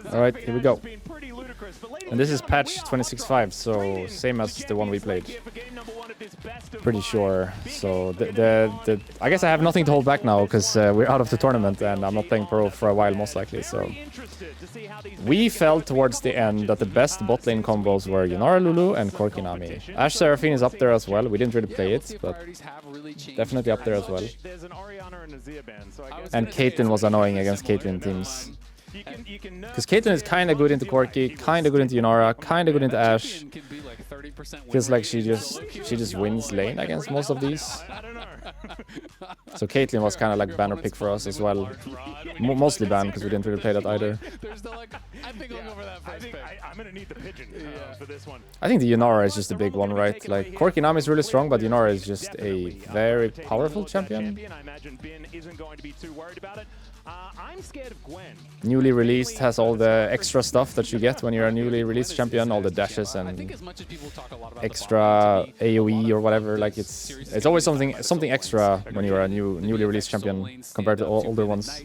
Alright, here we go. And this is patch 26.5, so same as the one we played. Pretty sure. So I guess I have nothing to hold back now because we're out of the tournament and I'm not playing pro for a while most likely. So we felt towards the end that the best bot lane combos were Yunara Lulu and Corki Nami. Ashe Seraphine is up there as well. We didn't really play it, but definitely up there as well. And Caitlyn was annoying against Caitlyn teams. Because Caitlyn is kind of good into Corki, kind of good into Yunara, kind of good into Ashe. Feels like she just wins lane against most of these. So Caitlyn was kind of like banner pick for us as well. Mostly ban because we didn't really play that either. I think the Yunara is just a big one, right? Like Corki Nami is really strong, but Yunara is just a very powerful champion. Newly released has all the extra stuff that you get when you're a newly released champion, all the dashes and extra AoE or whatever. Like it's always something extra when you're a newly released champion compared to older ones.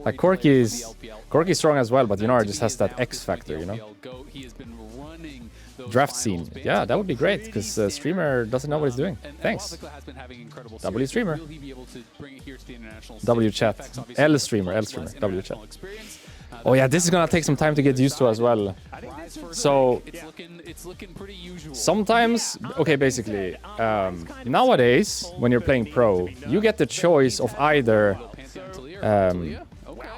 Like Corki is strong as well, but Yunara just has that X factor, you know. Draft scene. Yeah, that would be great because streamer doesn't know what he's doing. Thanks. W streamer. W chat. L streamer. W chat. Oh yeah, this is gonna take some time to get used to as well. So sometimes, okay, basically, nowadays when you're playing pro, you get the choice of either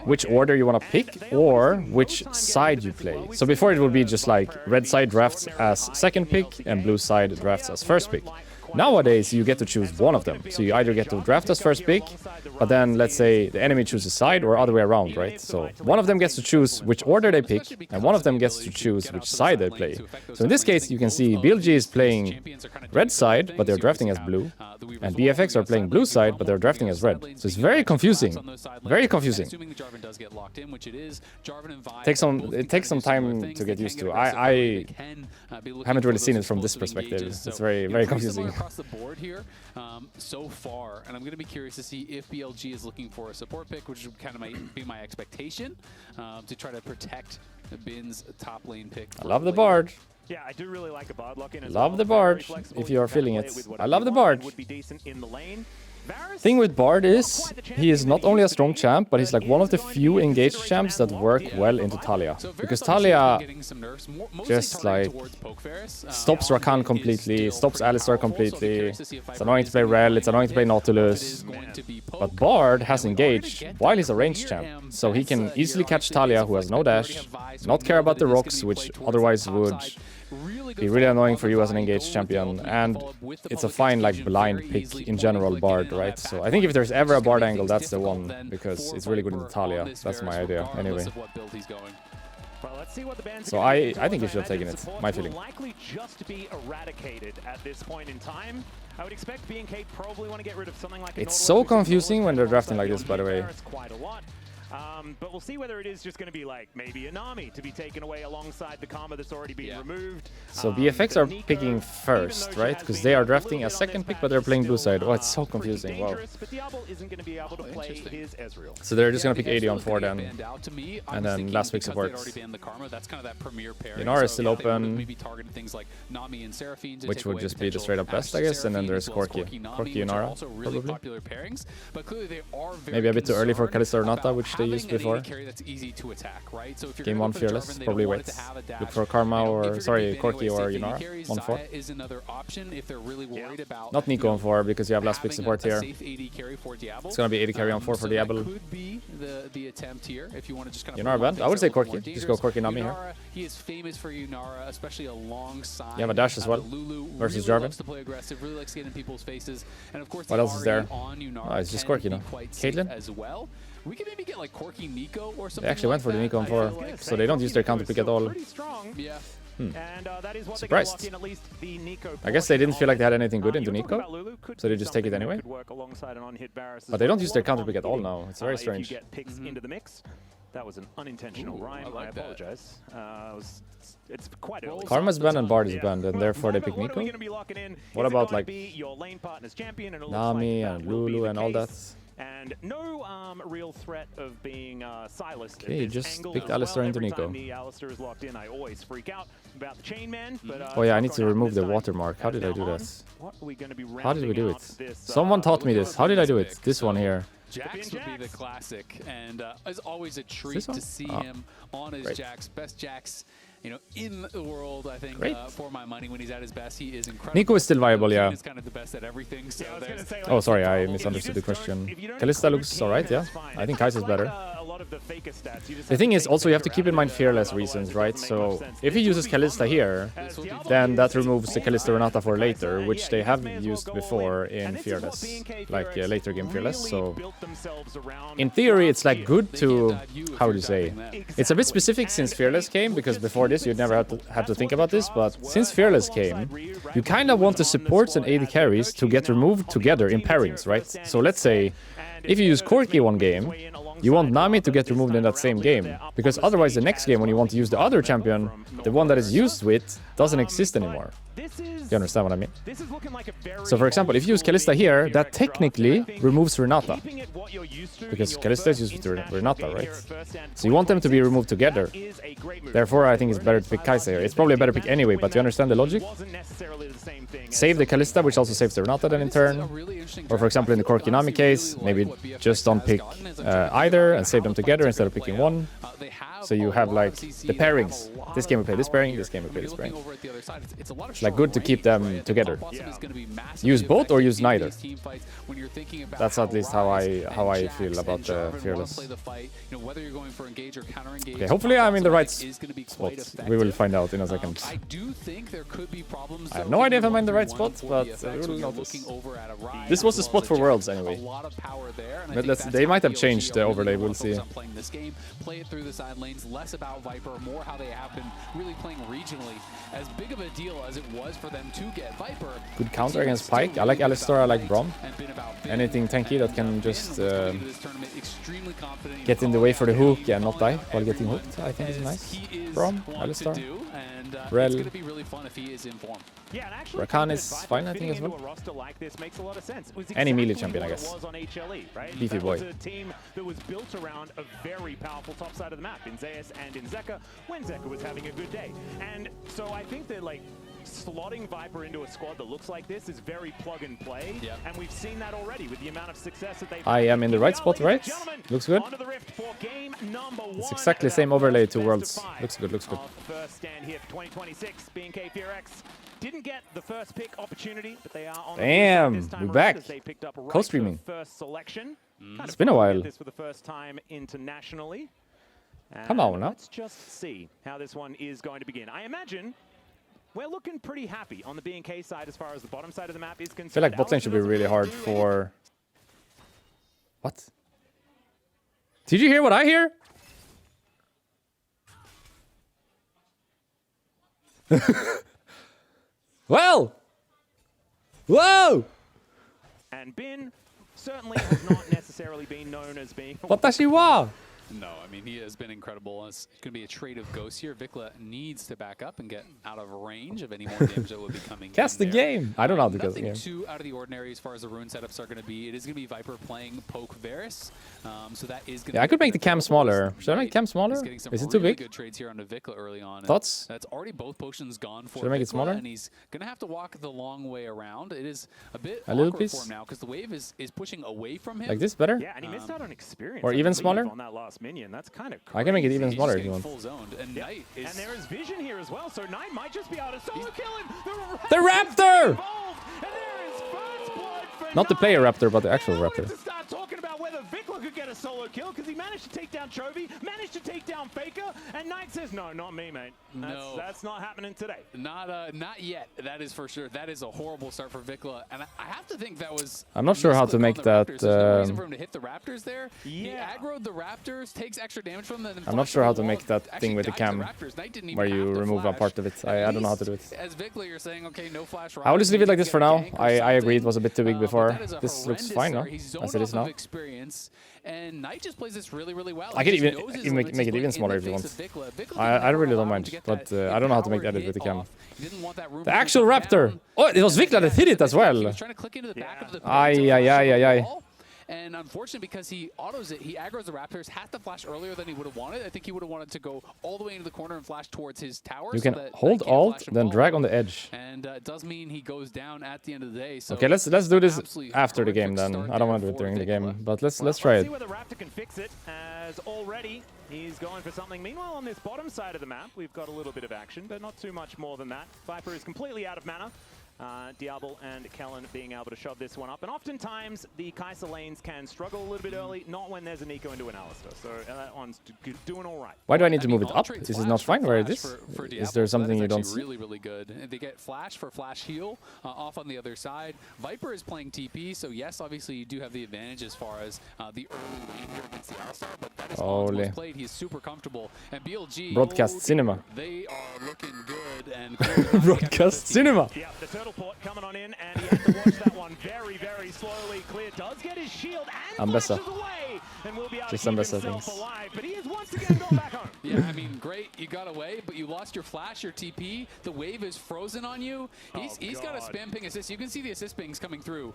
which order you want to pick or which side you play. So before it would be just like red side drafts as second pick and blue side drafts as first pick. Nowadays you get to choose one of them. So you either get to draft as first pick, but then let's say the enemy chooses side or other way around, right? So one of them gets to choose which order they pick and one of them gets to choose which side they play. So in this case you can see BLG is playing red side but they're drafting as blue, and BFX are playing blue side but they're drafting as red. So it's very confusing. Very confusing. It takes some time to get used to. I haven't really seen it from this perspective. It's very confusing. Across the board here so far, and I'm going to be curious to see if BLG is looking for a support pick, which kind of might be my expectation to try to protect Bin's top lane pick. I love the Bard. Yeah, I do really like the Bard lock-in. Love the Bard, if you are feeling it. I love the Bard. Thing with Bard is, he is not only a strong champ, but he's like one of the few engaged champs that work well into Talia. Because Talia just like stops Rakan completely, stops Alistar completely. It's annoying to play Rel, it's annoying to play Nautilus. But Bard has engaged while he's a ranged champ. So he can easily catch Talia, who has no dash, not care about the rocks, which otherwise would be really annoying for you as an engaged champion, and it's a fine like blind pick in general Bard, right? So I think if there's ever a Bard angle, that's the one, because it's really good in Talia. That's my idea, anyway. So I think you should have taken it, my feeling. Likely just be eradicated at this point in time. I would expect BNK probably want to get rid of something like it's so confusing when they're drafting like this, by the way. But we'll see whether it is just going to be like maybe a Nami to be taken away alongside the Karma that's already been removed. So BFX are picking first, right? Because they are drafting a second pick, but they're playing blue side. Oh, it's so confusing. Wow. So they're just going to pick 80 on 4 then. And then last pick support. Yunara is still open, which would just be the straight up best, I guess. And then there's Corki. Corki Yunara, probably. Maybe a bit too early for Kalista or Nata, which they used before. Game 1 Fearless, probably wait. Look for Karma or, sorry, Corki or Yunara on 4. Not Nico on 4 because you have last pick support here. It's gonna be 80 carry on 4 for Diablo. Yunara band? I would say Corki. Just go Corki Nami here. You have a dash as well versus Jarvan. What else is there? Oh, it's just Corki now. Caitlyn? We could maybe get like Corki Nico or something. They actually went for the Nico on 4, so they don't use their counter pick at all. Yeah. Surprised. I guess they didn't feel like they had anything good into Nico, so they just take it anyway. But they don't use their counter pick at all now. It's very strange. That was an unintentional rhyme. I apologize. It's quite early. Karma's banned and Bard is banned, and therefore they pick Nico. What about like Nami and Lulu and all that? And no real threat of being silenced. Okay, just picked Alistar into Nico. Every time the Alistar is locked in, I always freak out about the Chainman. But, Oh yeah, I need to remove the watermark. How did I do this? What are we going to be How did we do it? this, Someone taught me this. How did I do it? This one here. Jax would be the classic, and it's always a treat This one? to see Oh. him on his Great. Jax. Best Jax, you know, in the world, I think, Great. for my money. When he's at his best, he is incredible. Nico is still viable, yeah. He's kind of the best at everything, so Yeah, I was gonna there's... say, like, Oh, sorry, I if you misunderstood the just don't- question. if you don't Kalista include looks alright, yeah. Kane, that's fine. I think It's Kai'Sa's like, better. a lot of the faker stats. You just The have thing to is, take also you have to Faker keep in out mind of it, fearless otherwise reasons, it right? doesn't make much So sense. if he This uses would be fun, Kalista though, here, as Diablo then that is removes the Kalista Renata for Kai'Sa, later, which yeah, they you have may as well used go all before in. in And this is what Fearless, BNK like Fearless later game Fearless. really So built themselves around in theory, it's like last good They to, can't dive you if how you're would you say? diving them. It's a bit Exactly. specific since And Fearless came, because just before this keep you'd it never simple. have to That's think what about the this, but draws since were Fearless alongside came, Ryu, right? you With kind of Ryu want the was on the supports and squad AD as a carries coach. to He's get now removed on the together in team this year pairings, at right? first So let's say and if you use Fearless Corki one making his game, way in you want alongside Nami to Rob get this removed time in that around. same Leave game, it up because on the otherwise the stage next as game when you well. want to use the other champion, the one that is used with, doesn't exist But anymore. this is- You understand what I mean? This is looking like a very So for example, if you use old-school Kalista here, BNK that Fearless draft, and I technically think removes Renata. keeping it what you're used to in Because your Kalista is first used with international Renata, game right? here at First Stand So you want them to be removed together. That is a great move. Therefore, I think it's better to pick Kai'Sa here. It's probably a better pick anyway, but you understand the logic? Wasn't necessarily the same thing as Save the something Kalista, which also saves the Renata then in This is a turn. really interesting Or for draft. example, in the I Corki Nami honestly case, really maybe like what BFX just don't has pick gotten as a trophy either player and save them how the together fights instead are of gonna picking play out. one. They have So you a have lot like of CC, the they have a pairings. lot This game we of play this power pairing, here. this game we play When this you're looking pairing. over at the other side, it's a lot of It's like good to strong keep range, them right? I think together. Top Awesome Yeah. is gonna be massively Use both or effective use in neither. these team fights when you're thinking about That's at least how Ryze I and feel Jax about and the Jarvan wanna Fearless. play the fight, you know, whether you're going for engage or counter engage. Okay, hopefully I'm in the right is gonna be spot. quite We will effective. find out in a second. I do think there could be problems. I have though, no in idea if the I'm in the right 1-3-1 spot, for but BFX we will when you're notice. looking over at a Ryze This was the as spot well for as Worlds Jax. anyway. A lot of power there, and I But think they that's might how have PLG changed the are really overlay, gonna we'll focus see. on playing this game, play it through the side lanes, less about Viper, more how they have been really playing regionally. As big of a deal as it was for them to get Viper. Good counter it's against still Pyke. I like really Alistar, I about like Knight Braum. and been about Finn. Anything tanky that And, can Finn just was coming into this tournament extremely confident. get in the way for the hook and not die while getting hooked, I think is As nice. he is Braum, wont to Alistar, do, and Rel. it's going to be really fun if he is in form. Yeah, and actually Rakan think is that Viper fine, I think, fitting as well. into a roster like this makes a lot of sense. It was Any melee exactly champion, I what guess. it was on HLE, right? Beefy that boy. was a team that was built around a very powerful top side of the map in Zeus and in Zeka when Zeka was having a good day. And so I think that like slotting Viper into a squad that looks like this is very plug and play. Yeah. And we've seen that already with the amount of success that they've I had. am in the Here we right are, spot, ladies right? and gentlemen, Looks good. onto the Rift for game number It's one. exactly That same overlay to first Worlds. best of five Looks good, looks good. of First Stand here for 2026. BNK Fearx didn't get the first pick opportunity, but they are on the Damn, this time we're around back. as they picked up right Co-streaming. for first selection. Kind It's of been a fun to while. get this for the first time internationally. Come And on now. Let's just see how this one is going to begin. I imagine we're looking pretty happy on the BNK side as far as the bottom side of the map is concerned. I feel like bot lane should be Allison really doesn't hard do for... What? Did you hear what I hear? Well! Whoa! And Bin certainly has not necessarily been known as being... Watashi wa! No, I mean, he has been incredible. It's going to be a trade of ghosts here. Vikla needs to back up and get out of range of any more damage that will be coming. Cast the in there. game! I don't know how to cast the Nothing game. too out of the ordinary as far as the rune setups are going to be. It is going to be Viper playing Poke Varus, so that is going to Yeah, I could make the cam smaller. Should I make cam smaller? He's getting some Is it too really big? good trades here onto Vikla early on. and Thoughts? That's already both potions gone for Should I make it Vikla, smaller? And he's going to have to walk the long way around. It is a bit A little awkward piece? for him now because the wave is pushing away from him. Like this better? Yeah, and he missed out on experience. Or I even believe, smaller? on that last minion. That's kind of I can make it even He's smaller just if you getting want. full zoned, and Yep. Knight is... And there is vision here as well, so Knight might just be able to solo kill him. The Raptor! Involved, and there is first blood for Not the Knight. player Raptor, but the And actual I wanted Raptor. to start talking about whether Vikla could get a solo kill because he managed to take down Chovy, managed to take down Faker, and Knight says, no, not me, mate. No. That's not happening today. Not yet. That is for sure. That is a horrible start for Vikla, and I have to think that was. I'm not sure how to misclick make on the that, Raptors. There's no reason um, for him to hit the Raptors there. Yeah. He aggroed the Raptors, takes extra damage from them. I'm not sure how to make that thing with the cam where you remove a part of it. I don't know how to do it. As Vikla, you're saying, okay, no flash. I will just leave it like this for now. I agree it was a bit too big But before. that is a This looks horrendous fine now, start. He's zoned as it is off of now. experience, and Knight just plays this really, really well. I He could just even knows his make limits. it He's even playing smaller in if the you face want. of Vikla. Vikla I never really don't allowed him mind, to get but that I don't know how to make empowered edit with the hit cam. off. He didn't want that room The to actual go Raptor! down. Oh, it was Vikla that hit it as He well! was trying to click into the back of the Aye, aye, aye, aye, aye. And unfortunately, because he autos it, he aggroes the Raptors, has to flash earlier than he would have wanted. I think he would have wanted to go all the way into the corner and flash towards his tower. You so can that hold they can't alt, flash him then forward. drag on the edge. And it does mean he goes down at the end of the day. So Okay, let's do this absolutely after the game horrific then. start I don't want to there do it for during the Nicola. game, but let's try Let's it. see whether Raptor can fix it, as already he's going for something. Meanwhile, on this bottom side of the map, we've got a little bit of action, but not too much more than that. Viper is completely out of mana. Diablo and Kellen being able to shove this one up. And oftentimes, the Kai'Sa lanes can struggle a little bit early, not when there's a Nico into an Alistar. So that one's doing all right. Why do I need to move it All up? trades Is it flash not for fine where it flash is? for Is Diablo, there so something that you is don't actually see? really, really good. And they get flash for flash heal off on the other side. Viper is playing TP, so yes, obviously you do have the advantage as far as the early lane here against the Alistar, but that is all Holy. was played. He's super comfortable. And BLG, Broadcast cinema. they are looking good. And Broadcast cinema. Yeah, the turtle port coming on in, and he has to watch that one very, very slowly. Clear does get his shield and Ambessa. flashes away, and will be able Just to keep Ambessa himself things. alive. But he has once again gone back home. Yeah, I mean, great, you got away, but you lost your flash, your TP. The wave is frozen on you. He's got a God. spam ping assist. You can see the assist pings coming through.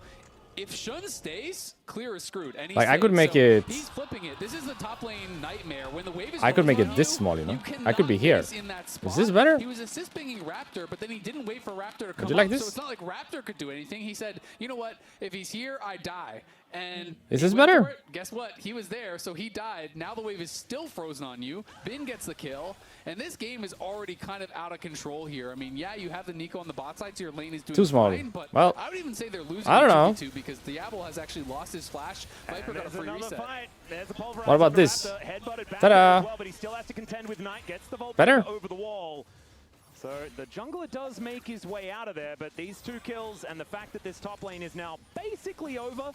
If Shun stays, Clear is screwed. And he's Like, I could safe, make so it- He's flipping it. This is the top lane nightmare. When the wave is I could make frozen it on this you, small, you know? cannot I could be here. miss in that spot. this better? He was assist pinging Raptor, but then he didn't wait for Raptor to come you like up. this? So it's not like Raptor could do anything. He said, you know what? If he's here, I die. And Is he this went better? for it. Guess what? He was there, so he died. Now the wave is still frozen on you. Bin gets the kill, and this game is already kind of out of control here. I mean, yeah, you have the Nico on the bot side, so your lane is doing Too small. fine, but Well, I would even say they're losing I don't know. 2v2 because Diablo has actually lost his flash. Viper And got a there's free another reset. fight. There's a pulverizer What about for this? Raptor, headbutted back Ta-da. as well, but he still has to contend with Knight. Gets the Volt Better? over the wall. So the jungler does make his way out of there, but these 2 kills and the fact that this top lane is now basically over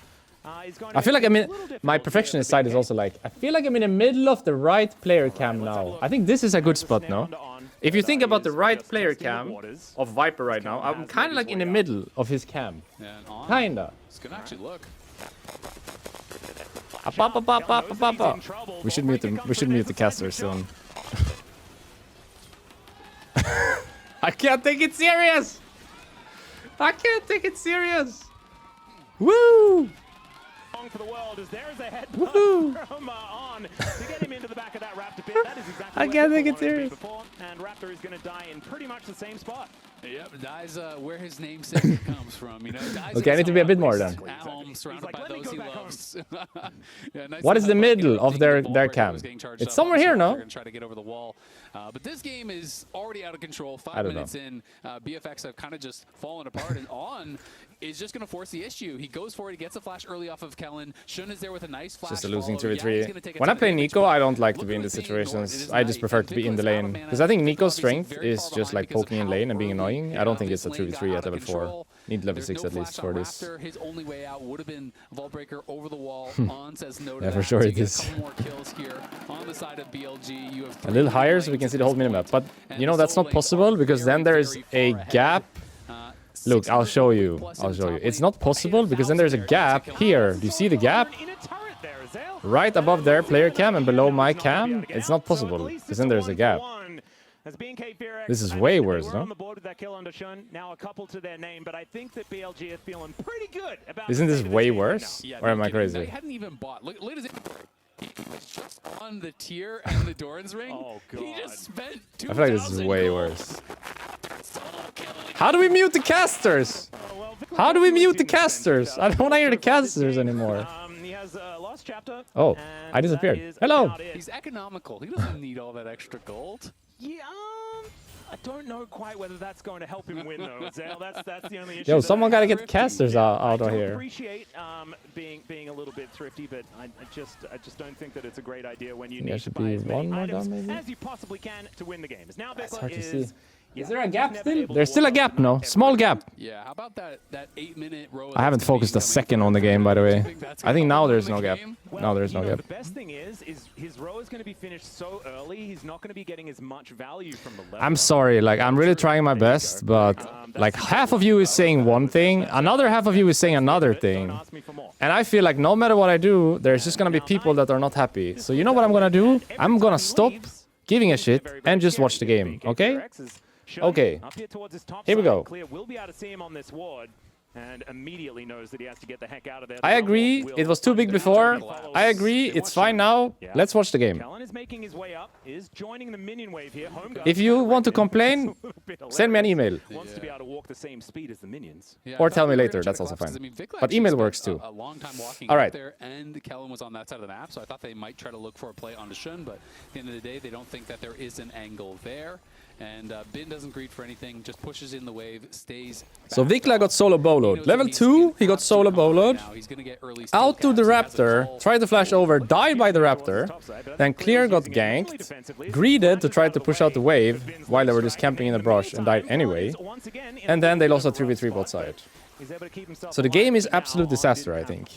is going to I feel make like I'm it a in. little difficult My here perfectionist for side is BK. also like, I feel like I'm in the middle of the right player cam Let's have a now. look. I think this is a good The spot, snare no? under on, If you but think he about the is right just player testing the cam waters. of Viper right now, I'm has kind of made like his in the way up. middle of his cam. And on. Kinda. It's gonna actually look. We should mute them. We should mute the caster soon. I can't take it serious. I can't take it serious. Woo! For the world, as there is a Woohoo! headbutt from on to get him into the back of that Raptor pit. That is exactly I where can't Pitbull take it wanted to be serious. before, and Raptor is going to die in pretty much the same spot. Yep, Dai's where his namesake comes from. You know, Dai's Okay, I need to be a bit more then. At home, surrounded like, by "Let me those go he back home." loves. Yeah, nice What little is the headbutt, middle you know, of digging their the ball their right where it cam? was getting charged It's up. somewhere Obviously, here, no? They're gonna try to get over the wall. But this game is already out of control. 5 I don't minutes in, BFX have kind of just fallen apart, and On is just going to force the issue. He goes for it. He gets a flash early off of Kellen. Shun is there with a nice flash. Just a losing follow. Yeah, he's 3v3. gonna take a When I ton of play damage, Nico, but I don't like to look be in who's these being ignored. It situations. is I just Knight. prefer And to be in the Pickle is out of lane. mana. Because I think Pickle Nico's obviously strength very is far just like behind because poking of in lane and being how early, annoying. I don't think it's a this lane got 2v3 out at of level 4. control. Need level There's 6 no at least flash for on this. Raptor. His only way out would have been Vault Breaker over the wall. On says no to Yeah, for that. sure So you it get is. a couple more kills here on the side of BLG. You have A little higher so we can see the whole minimap. But you know, that's not possible because then there is a gap. Look, I'll show you. I'll show you. It's not possible because then there's a gap here. Do you see the gap? In a turret there, Azale. Right above their player cam and below my cam? It's not possible because then there's a gap. This is way worse, no? On the board with that kill under Shun. Now a couple to their name, but I think that BLG is feeling pretty good about Isn't the this state of way game right worse? now. Yeah, Or am no I kidding. crazy? They hadn't even bought. Look at his. He was just on the tier and the Doran's ring. Oh, He God. just spent I feel like this is 2,000 way gold. worse. Solo killing. How do we mute the casters? Well, How do we Victor mute the Washington spent casters? I don't want to hear the 2,000 gold so far casters this game. anymore. He has a lost chapter. Oh, and I disappeared. that is Hello. about it. He's economical. He doesn't need all that extra gold. Yeah, I don't know quite whether that's going to help him win though. Zale, that's the only issue. Yo, that someone I gotta have. get the casters out I of do here. appreciate being a little bit thrifty, but I just don't think that it's a great idea when you There need should to buy be as many one more items down, maybe? as you possibly can to win the game. Now It's Bickler hard to is. see. Yeah, Is there a he's gap never still? able to There's still a walk gap, up no? every Small game. gap. Yeah, how about that 8-minute row? I haven't focused a second on the game, by the way. I think now there's no gap. Well, No, there's no you know, gap. The best thing is his row is going to be finished so early, he's not going to be getting as much value from the level. I'm sorry, like, I'm really trying my best, but, like, half of you is saying one thing, another half of you is saying another Don't thing. ask me for more. And I feel like no matter what I do, there's just gonna be people that are not happy. So you know what I'm gonna do? I'm gonna stop giving a shit and just watch the game, okay? Okay. Here we go. Clear will be able to see him on this ward. and immediately knows that he has to get the heck out of there. I agree. It was too big before. I agree. It's fine now. Let's watch the game. Kellen is making his way up, is joining the minion wave here. If you want to complain, send me an email. Wants to be able to walk the same speed as the minions. Yeah, Or I tell thought me we were later, gonna that's check also off, 'cause, fine. I mean, Vic But actually email spent works too. A long time walking All out right. there, and Kellen was on that side of the map, so I thought they might try to look for a play onto Shun, but at the end of the day, they don't think that there is an angle there. And Bin doesn't greed for anything, just pushes in the wave, stays. So Vikla got solo boloed. Level 2, he got solo boloed. Out to the Raptor, tried to flash over, died by the Raptor. Then Clear got ganked, greeded to try to push out the wave while they were just camping in the brush and died anyway. And then they lost a 3v3 bot side. So the game is absolute disaster, I think.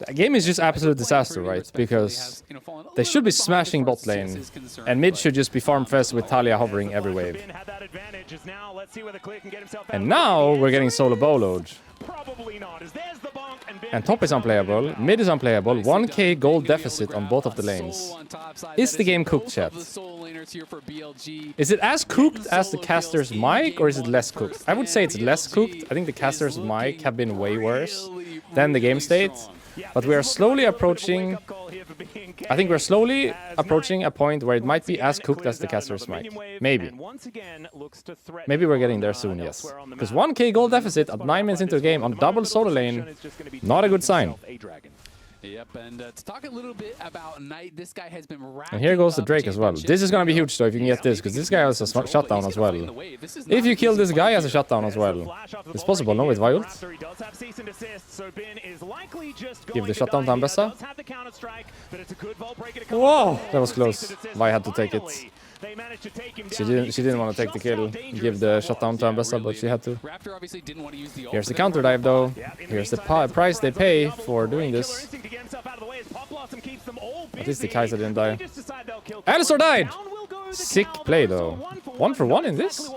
The game is just absolute disaster, right? Because they should be smashing bot lane, and mid should just be farm fest with Talia hovering every wave. And now we're getting solo boloed. And top is unplayable, mid is unplayable, 1k gold deficit on both of the lanes. Is the game cooked, chat? Is it as cooked as the caster's mic, or is it less cooked? I would say it's less cooked. I think the caster's mic have been way worse than the game state. But we are slowly approaching... I think we're slowly approaching a point where it might be as cooked as the caster's mic. Maybe. Maybe we're getting there soon, yes. Because 1k gold deficit at 9 minutes into the game on double solo lane, not a good sign. Yep, and to talk a little bit about Knight, this guy has been racking. And here goes the Drake as well. This is gonna be huge though if you can get this, because this guy has a shutdown as well. If you kill this guy, he has a shutdown as well. It's possible, no, with Viult? Give the shutdown to Ambessa. Whoa, that was close. Vi had to take it. She didn't want to take the kill, give the shutdown to Ambessa, but she had to. Here's the counter dive though. Here's the price they pay for doing this. At least the Kai'Sa didn't die. Alistar died! Sick play though. 1 for 1 in this?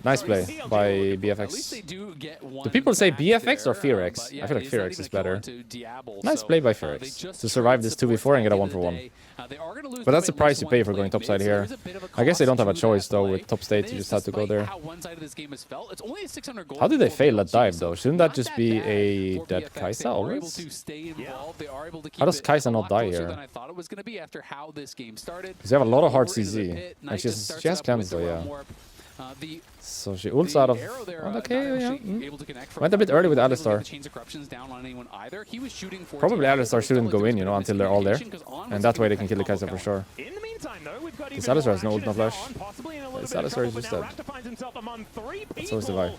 Nice play by BFX. Do people say BFX or FearX? I feel like FearX is better. Nice play by FearX to survive this 2v4 and get a 1 for 1. But that's the price you pay for going topside here. I guess they don't have a choice though with top state, you just have to go there. How did they fail that dive though? Shouldn't that just be a dead Kai'Sa always? How does Kai'Sa not die here? Because they have a lot of hard CZ. And she has cleanse though, yeah. So she ults out of... Okay, yeah. Went a bit early with Alistar. Probably Alistar shouldn't go in, you know, until they're all there. And that way they can kill the Kai'Sa for sure. This Alistar has no ult, no flash. This Alistar is just dead. So is the Vi.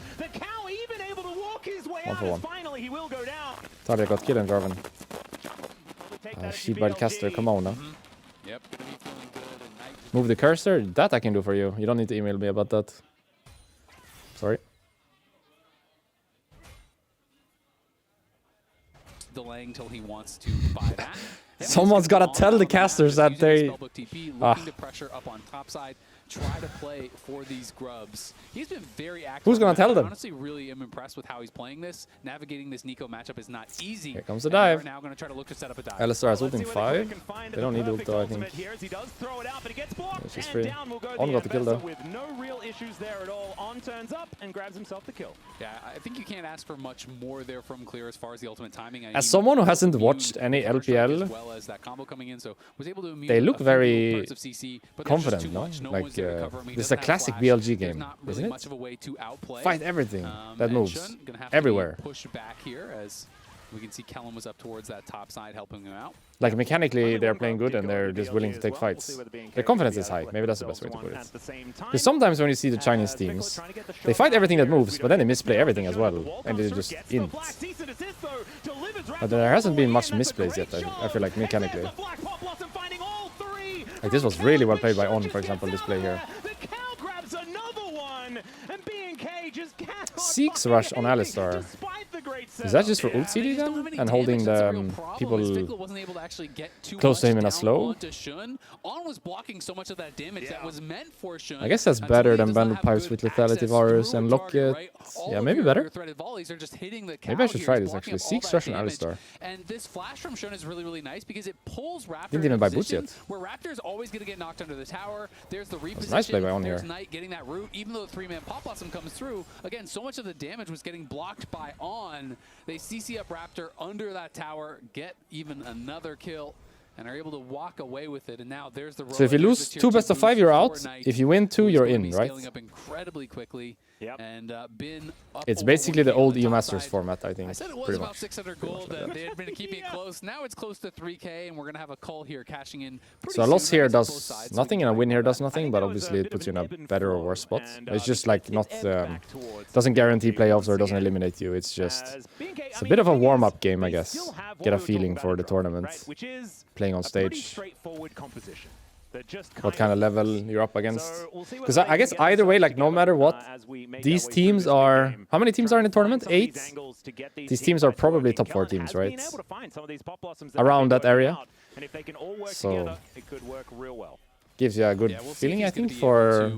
1 for 1. Talia got killed and Garvin. Sheep by the caster, come on now. Move the cursor? That I can do for you. You don't need to email me about that. Sorry. Delaying till he wants to buy that. Someone's gotta tell the casters that they... Looking to pressure up on top side, try to play for these grubs. He's been very active. Who's gonna tell them? I honestly really am impressed with how he's playing this. Navigating this Nico matchup is not easy. Here comes the dive. Now going to try to look to set up a dive. Alistar has ult in 5. They don't need ult though, I think. She's free. On got the kill though. With no real issues there at all. On turns up and grabs himself the kill. Yeah, I think you can't ask for much more there from Clear as far as the ultimate timing. As someone who hasn't watched any LPL, as well as that combo coming in, so was able to they look very CC, confident, no? Like, this is a classic BLG game, isn't it? Fight everything that moves, everywhere. Push back here as we can see Kellen was up towards that top side helping him out. Like, mechanically, they're playing good and they're just willing to take fights. Their confidence is high. Maybe that's the best way to put it. Because sometimes when you see the Chinese teams, they fight everything that moves, but then they misplay everything as well. And they just int. But there hasn't been much misplays yet, I feel like, mechanically. Like, this was really well played by On, for example, this play here. Seeks rush on Alistar. Is that just for ult CD then? And holding the people able to actually get too Close to him in a down slow. onto Shun. On was blocking so much of that damage that was meant for Shun. I guess that's better than Bundle Pipes with Lethality Virus and Locket. Yeah, maybe better. Maybe I should try this actually. Seek, Rush, and Alistar. And this flash from Shun is really, really nice because it pulls Raptor Didn't even buy boots position yet. where Raptor's always going to get knocked under the tower. There's the reposition. Nice play by On There's here. Knight getting that root. Even though the 3-man Pop Blossom comes through, again, so much of the damage was getting blocked by On. They CC up Raptor under that tower, get even another kill, and are able to walk away with it. And now there's the. So if you lose 2 best of 5, you're out. If you win 2, you're in, right? Scaling up incredibly quickly. Yep. And Bin up It's over basically 1K the on old the EU top Masters side. format, I think. I said it was Pretty about much. 600 gold. They had been keeping it close. Now it's close to 3K, and we're going to have a call here cashing in. So a loss here does nothing, and a win here does nothing, but obviously it puts you in a better or worse spot. It's just like not doesn't guarantee playoffs or doesn't eliminate you. It's just it's a bit of a warm-up game, I guess. Get a feeling for the tournament, playing on stage, what kind of level you're up against. Because I guess either way, like no matter what, these teams are... How many teams are in the tournament? 8? These teams are probably top 4 teams, right? Around that area. So gives you a good feeling, I think, for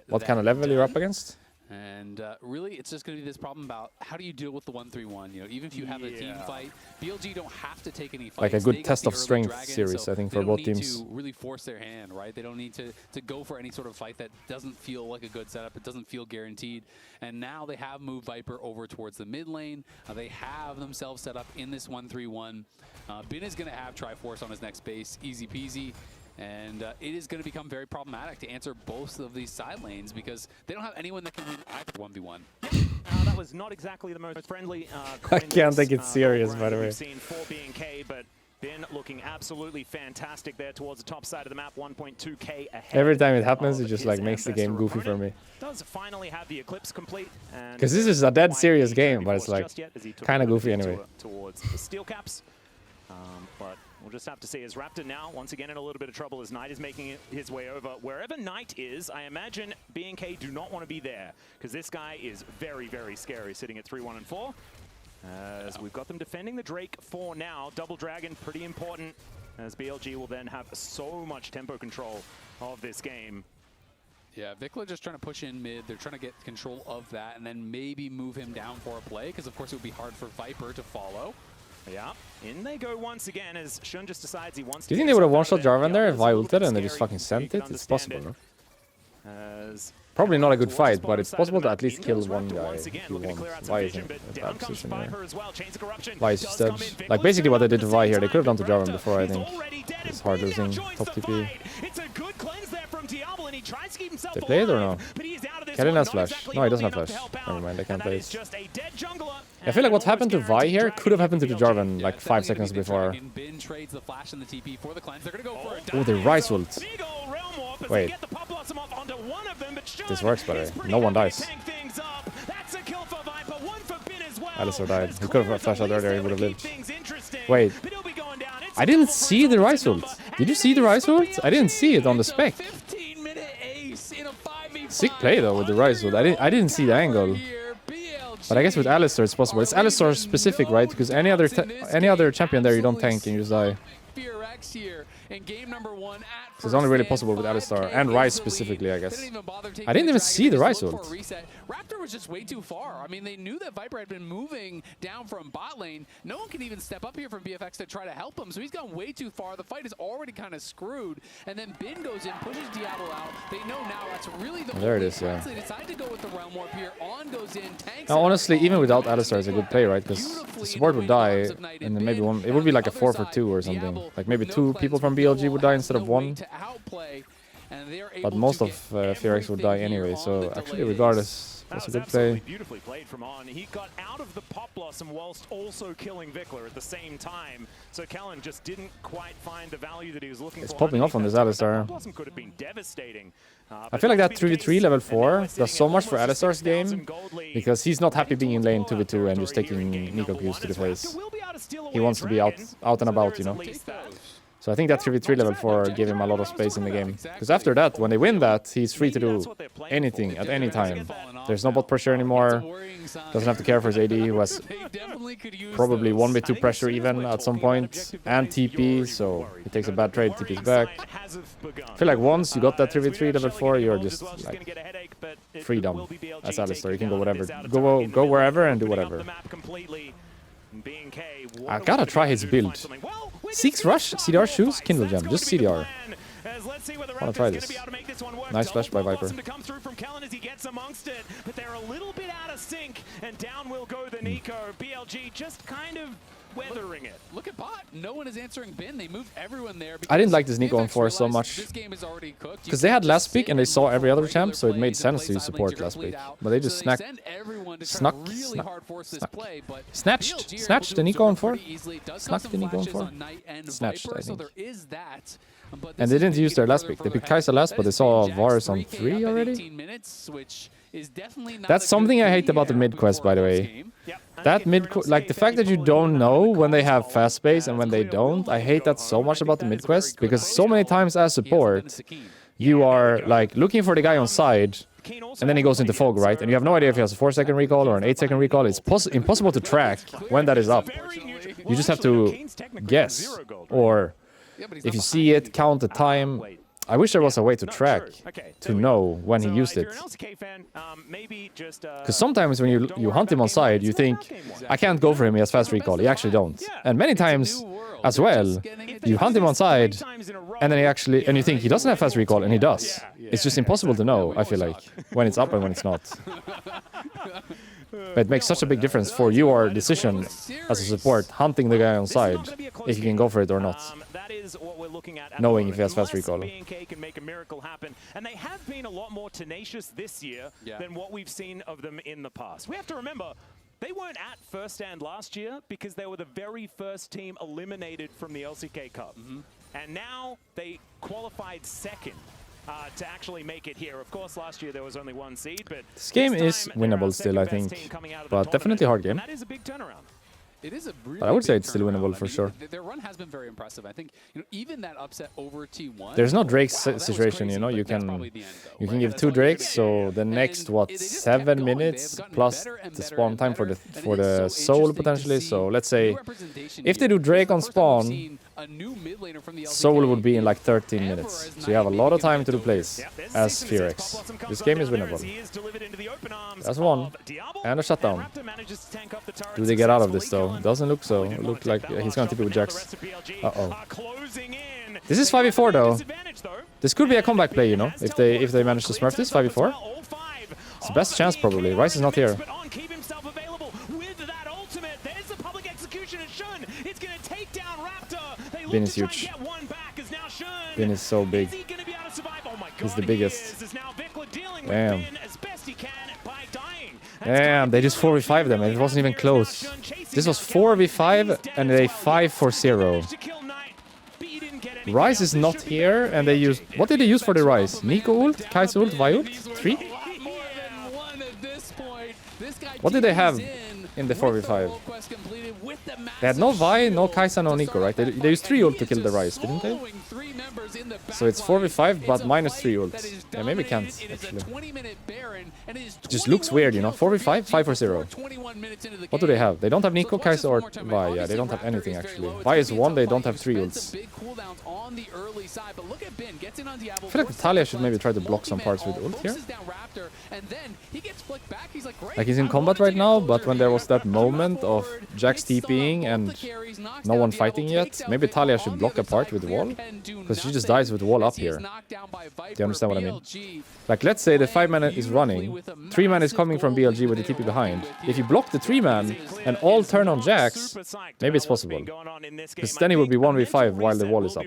what kind of level you're up against. And really, it's just going to be this problem about how do you deal with the 1-3-1? You know, even if you have a team fight, BLG don't have to take any fights. Like a good They got test the of early strength dragon, series, so I think, they for don't both need teams. to really force their hand, right? They don't need to go for any sort of fight that doesn't feel like a good setup. It doesn't feel guaranteed. And now they have moved Viper over towards the mid lane. They have themselves set up in this 1-3-1. Bin is going to have Triforce on his next base, easy peasy. And it is going to become very problematic to answer both of these side lanes because they don't have anyone that can win either 1v1. That was not exactly the most friendly. I can't take it serious, by the way. We've seen 4 B&K, but Bin looking absolutely fantastic there towards the top side of the map, 1.2K ahead. Every time it happens, it just like makes the game goofy for me. Does finally have the Eclipse complete. Because this is a dead serious game, but it's like kind of goofy anyway. Towards the steel caps. But we'll just have to see as Raptor now, once again, in a little bit of trouble as Knight is making his way over. Wherever Knight is, I imagine B&K do not want to be there because this guy is very, very scary, sitting at 3-1-4. As we've got them defending the Drake for now. Double Dragon, pretty important, as BLG will then have so much tempo control of this game. Yeah, Vikla just trying to push in mid. They're trying to get control of that and then maybe move him down for a play because, of course, it would be hard for Viper to follow. Yeah, in they go once again as Shun just decides he wants to. Do you think they would have one-shot Jarvan there if I ulted and they just fucking sent it? It's possible, no? Probably not a good fight, but it's possible to at least kill one guy if you want. Vi is in a bad position here. Vi is steps. Like basically what they did to Vi here, they could have done to Jarvan before, I think. It's hard losing top TP. They play it or no? Kennen has flash. No, he doesn't have flash. Never mind, I can't play it. I feel like what happened to Vi here could have happened to the Jarvan like 5 seconds before. Oh, the Ryze ult. Wait. This works, by the way. No one dies. Alistar died. He could have flashed out earlier, he would have lived. Wait. I didn't see the Ryze ult. Did you see the Ryze ult? I didn't see it on the spec. Sick play though with the Ryze ult. I didn't see the angle. But I guess with Alistar it's possible. It's Alistar specific, right? Because any other champion there you don't tank and you just die. So it's only really possible with Alistar and Ryze specifically, I guess. I didn't even see the Ryze ult. Raptor was just way too far. I mean, they knew that Viper had been moving down from bot lane. No one can even step up here from BFX to try to help him, so he's gone way too far. The fight is already kind of screwed. And then Bin goes in, pushes Diablo out. They know now that's really the there it is, yeah. They decide to go with the Realm Warp here. On goes in, tanks. Now, honestly, even without Alistar, it's a good play, right? Because the support would die, and then maybe one. It would be like a 4-for-2 or something. Like maybe 2 people from BLG would die instead of 1. But most of Fearx would die anyway, so actually, regardless, that's a good play. Beautifully played from On. He got out of the Pop Blossom whilst also killing Vikla at the same time. So Kellen just didn't quite find the value that he was looking for. It's popping off on this Alistar. Pop Blossom could have been devastating. I feel like that 3v3 level 4 does so much for Alistar's game because he's not happy being in lane 2v2 and just taking Nico Q's to the face. He wants to be out and about, you know. So I think that 3v3 level 4 gave him a lot of space in the game. Because after that, when they win that, he's free to do anything at any time. There's no bot pressure anymore. Doesn't have to care for his AD, who has probably 1v2 pressure even at some point. And TP, so he takes a bad trade, TP's back. I feel like once you got that 3v3 level 4, you're just like freedom as Alistar. You can go whatever. Go wherever and do whatever. I gotta try his build. 6 rush, CDR shoes, Kindle Gem, just CDR. Wanna try this. Nice flash by Viper. But they're a little bit out of sync, and down will go the Nico. BLG just kind of weathering it. Look at bot. No one is answering bin. They moved everyone there. I didn't like this Nico on 4 so much. Because they had last pick and they saw every other champ, so it made sense to support last pick. But they just snatched the Nico on 4. Snuck the Nico on 4. Snatched, I think. And they didn't use their last pick. They picked Kai'Sa last, but they saw Varus on 3 already. That's something I hate about the mid quest, by the way. That like the fact that you don't know when they have fast space and when they don't, I hate that so much about the mid quest, because so many times as support, you are like looking for the guy on side, and then he goes into fog, right? And you have no idea if he has a 4-second recall or an 8-second recall. It's impossible to track when that is up. You just have to guess, or if you see it, count the time. I wish there was a way to track, to know when he used it. Because sometimes when you hunt him on side, you think, I can't go for him, he has fast recall. You actually don't. And many times as well, you hunt him on side, and then and you think he doesn't have fast recall, and he does. It's just impossible to know, I feel like, when it's up and when it's not. But it makes such a big difference for your decision as a support, hunting the guy on side, if you can go for it or not. Knowing if he has fast recall. BNK can make a miracle happen, and they have been a lot more tenacious this year than what we've seen of them in the past. We have to remember, they weren't at first stand last year because they were the very first team eliminated from the LCK Cup. And now they qualified second to actually make it here. Of course, last year there was only 1 seed, but this game is winnable still, I think. But definitely a hard game. That is a big turnaround. It is a really but I would say it's still winnable for sure. Their run has been very impressive. I think even that upset over T1. There's no Drake's situation, you know. You can give 2 Drakes, so the next 7 minutes plus the spawn time for the soul potentially. So let's say if they do Drake on spawn, soul would be in like 13 minutes. So you have a lot of time to do plays as Fearx. This game is winnable. That's 1 and a shutdown. Do they get out of this though? Doesn't look so. It looked like he's gonna TP with Jax. Uh-oh. This is 5v4 though. This could be a comeback play, you know, if they manage to smurf this 5v4. It's the best chance probably. Ryze is not here. Bin is huge. Bin is so big. He's the biggest. Damn. Damn, they just 4v5 them and it wasn't even close. This was 4v5 and they 5-4-0. Ryze is not here and they used... What did they use for the Ryze? Nico ult? Kai'Sa ult? Vi ult? 3? What did they have in the 4v5? They had no Vi, no Kai'Sa, no Nico, right? They used 3 ult to kill the Ryze, didn't they? So it's 4v5 but minus 3 ult. Yeah, maybe can't actually. Just looks weird, you know. 4v5, 5-4-0. What do they have? They don't have Nico, Kai'Sa, or Vi. Yeah, they don't have anything actually. Vi is 1, they don't have 3 ults. I feel like Talia should maybe try to block some parts with ult here. Like he's in combat right now, but when there was that moment of Jax TPing and no one fighting yet, maybe Talia should block a part with the wall. Because she just dies with the wall up here. Do you understand what I mean? Like let's say the 5-man is running, 3-man is coming from BLG with the TP behind. If you block the 3-man and all turn on Jax, maybe it's possible. Because then it would be 1v5 while the wall is up.